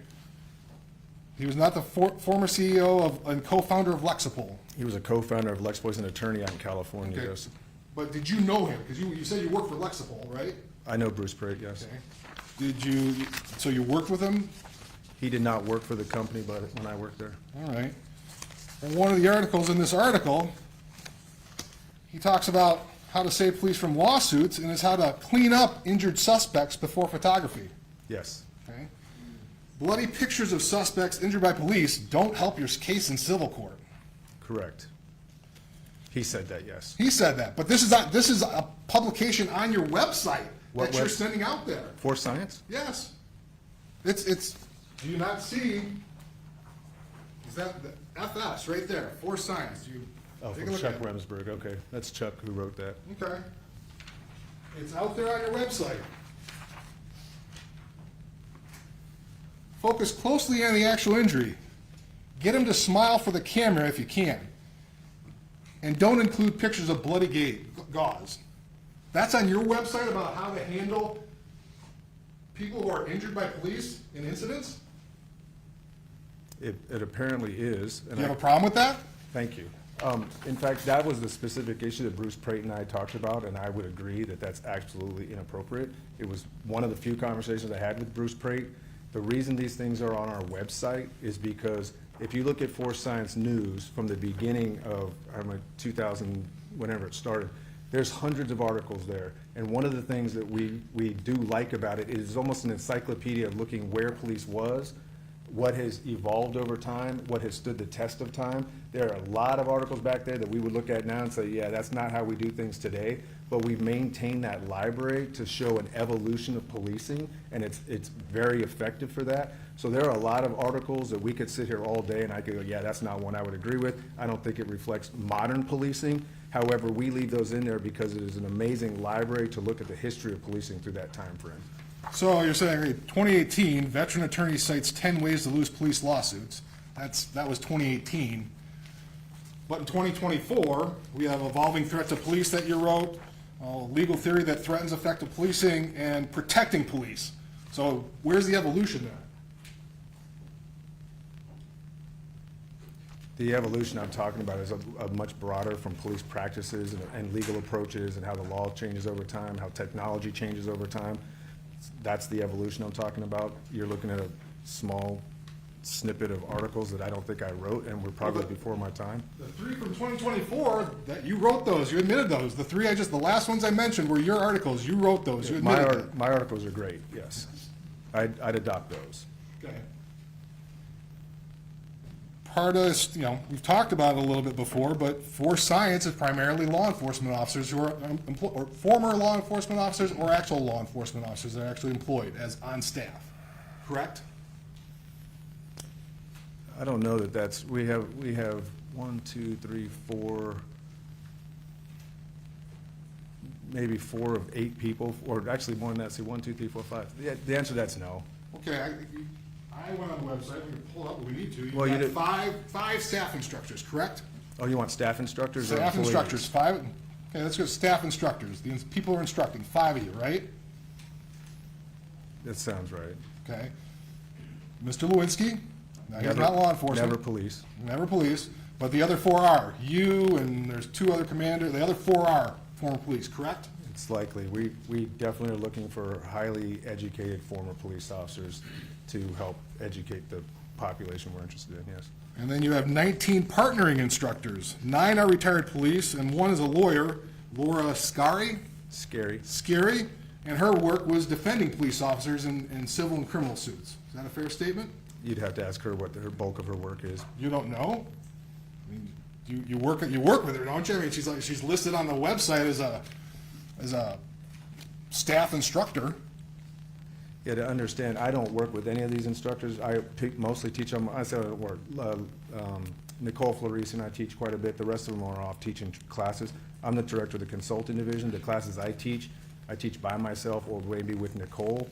He was not the former CEO and co-founder of Lexipol. He was a co-founder of Lexipol, he's an attorney out in California, Okay. yes. But did you know him? Because you said you worked for Lexipol, right? I know Bruce Prate, yes. Okay. Did you, so you worked with him? He did not work for the company, but when I worked there. All right. Well, one of the articles in this article, he talks about how to save police from lawsuits, and it's how to clean up injured suspects before photography. Yes. Okay. Bloody pictures of suspects injured by police don't help your case in civil court. Correct. He said that, yes. He said that, but this is a publication on your website What that you're web- sending out there. For science? Yes. It's, do you not see, is that the FS right there, for science? Do you Oh, take a from look Chuck at it? Remsburg, okay. That's Chuck who wrote that. Okay. It's out there on your website. Focus closely on the actual injury. Get him to smile for the camera if you can. And don't include pictures of bloody gauze. That's on your website about how to handle people who are injured by police in incidents? It apparently is. Do you have a problem with that? Thank you. In fact, that was the specific issue that Bruce Prate and I talked about, and I would agree that that's absolutely inappropriate. It was one of the few conversations I had with Bruce Prate. The reason these things are on our website is because if you look at Force Science News from the beginning of 2000, whenever it started, there's hundreds of articles there. And one of the things that we do like about it is almost an encyclopedia of looking where police was, what has evolved over time, what has stood the test of time. There are a lot of articles back there that we would look at now and say, yeah, that's not how we do things today, but we've maintained that library to show an evolution of policing, and it's very effective for that. So there are a lot of articles that we could sit here all day and I could go, yeah, that's not one I would agree with. I don't think it reflects modern policing. However, we leave those in there because it is an amazing library to look at the history of policing through that time frame. So you're saying, 2018, veteran attorney cites 10 ways to lose police lawsuits. That was 2018. But in 2024, we have evolving threat to police that you wrote, legal theory that threatens effective policing, and protecting police. So where's the evolution there? The evolution I'm talking about is a much broader from police practices and legal approaches and how the law changes over time, how technology changes over time. That's the evolution I'm talking about. You're looking at a small snippet of articles that I don't think I wrote and were probably before my time. The three from 2024, that you wrote those, you admitted those. The last ones I mentioned were your articles. You wrote those, you admitted that. My articles are great, yes. I'd adopt those. Okay. Part of this, we've talked about it a little bit before, but Force Science is primarily law enforcement officers who are or former law enforcement officers or actual law enforcement officers that are actually employed as on staff, correct? I don't know that that's, we have 1, 2, 3, 4, maybe 4 of 8 people, or actually more than that, see 1, 2, 3, 4, 5. The answer to that's no. Okay, I went on the website, we can pull it up if we need to. Well, you You've got did- five staff instructors, correct? Oh, you want staff instructors or Staff employees? instructors, 5, okay, let's go staff instructors. The people are instructing, 5 of you, right? That sounds right. Okay. Mr. Lewinsky, now he's Never- not law enforcement. Never police. Never police, but the other 4 are. You and there's 2 other commanders, the other 4 are former police, correct? It's likely. We definitely are looking for highly educated former police officers to help educate the population we're interested in, yes. And then you have 19 partnering instructors. 9 are retired police, and 1 is a lawyer, Laura Scary, and her work was defending police officers in civil and criminal suits. Is that a fair statement? You'd have to ask her what the bulk of her work is. You don't know? I mean, you work with her, don't you? I mean, she's listed on the website as a staff instructor. Yeah, to understand, I don't work with any of these instructors. I mostly teach them, I say I don't work. Nicole Florice and I teach quite a bit. The rest of them are off teaching classes. I'm the director of the consulting division. The classes I teach by myself or maybe with Nicole.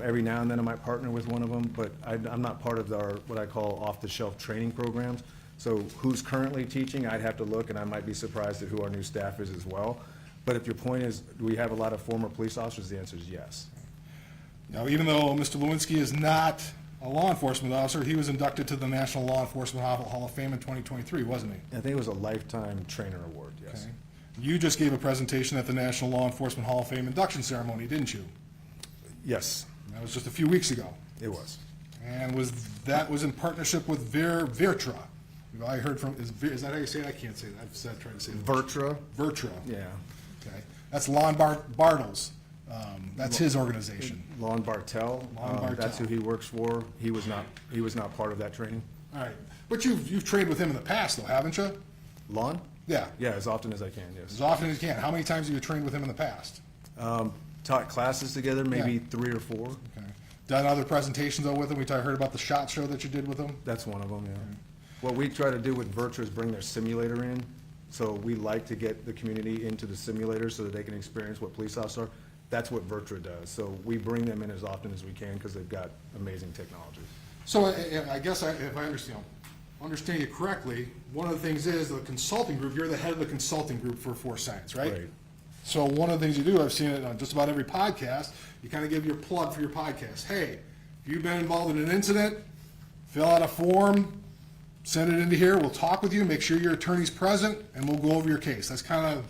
Every now and then I might partner with one of them, but I'm not part of our, what I call off-the-shelf training programs. So who's currently teaching, I'd have to look, and I might be surprised at who our new staff is as well. But if your point is, do we have a lot of former police officers, the answer is yes. Now, even though Mr. Lewinsky is not a law enforcement officer, he was inducted to the National Law Enforcement Hall of Fame in 2023, wasn't he? I think it was a lifetime trainer award, yes. Okay. You just gave a presentation at the National Law Enforcement Hall of Fame induction ceremony, didn't you? Yes, That was just a few weeks ago. it was. And that was in partnership with Virtra. I heard from, is that how you say it? I can't say that. I've tried to say it. Virtra? Virtra. Yeah. Okay. That's Lon Bartles. That's his organization. Lon Bartel, Lon Bartel. that's who he works for. He was not part of that training. All right. But you've trained with him in the past, though, haven't you? Lon? Yeah. Yeah, as often as I can, As yes. often as you can. How many times have you trained with him in the past? Taught classes together, maybe Yeah. 3 or 4. Okay. Done other presentations, though, with him? I heard about the SHOT Show that you did with him? That's one of them, yeah. What we try to do with Virtua is bring their simulator in. So we like to get the community into the simulator so that they can experience what police officers are. That's what Virtua does. So we bring them in as often as we can because they've got amazing technology. So I guess if I understand you correctly, one of the things is the consulting group, you're the head of the consulting group for Force Science, right? Right. So one of the things you do, I've seen it on just about every podcast, you kind of give your plug for your podcast. Hey, if you've been involved in an incident, fill out a form, send it into here, we'll talk with you, make sure your attorney's present, and we'll go over your case. That's kind of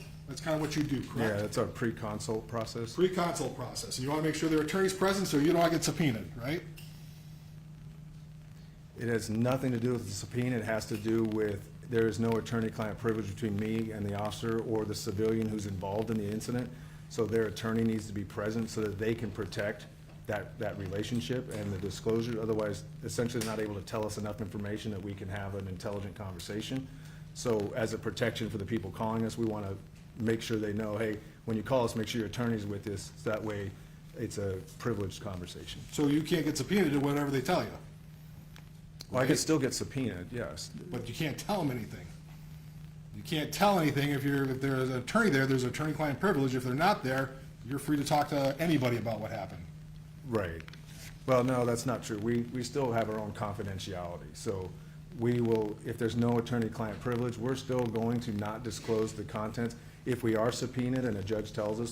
what you do, Yeah, correct? that's our pre-consult process. Pre-consult process, and you want to make sure their attorney's present so you don't get subpoenaed, right? It has nothing to do with the subpoena. It has to do with, there is no attorney-client privilege between me and the officer or the civilian who's involved in the incident. So their attorney needs to be present so that they can protect that relationship and the disclosure. Otherwise, essentially, they're not able to tell us enough information that we can have an intelligent conversation. So as a protection for the people calling us, we want to make sure they know, hey, when you call us, make sure your attorney's with us. So that way, it's a privileged conversation. So you can't get subpoenaed to whatever they tell you. Well, I could still get subpoenaed, yes. But you can't tell them anything. You can't tell anything if there's an attorney there, there's attorney-client privilege. If they're not there, you're free to talk to anybody about what happened. Right. Well, no, that's not true. We still have our own confidentiality. So we will, if there's no attorney-client privilege, we're still going to not disclose the contents. If we are subpoenaed and a judge tells us that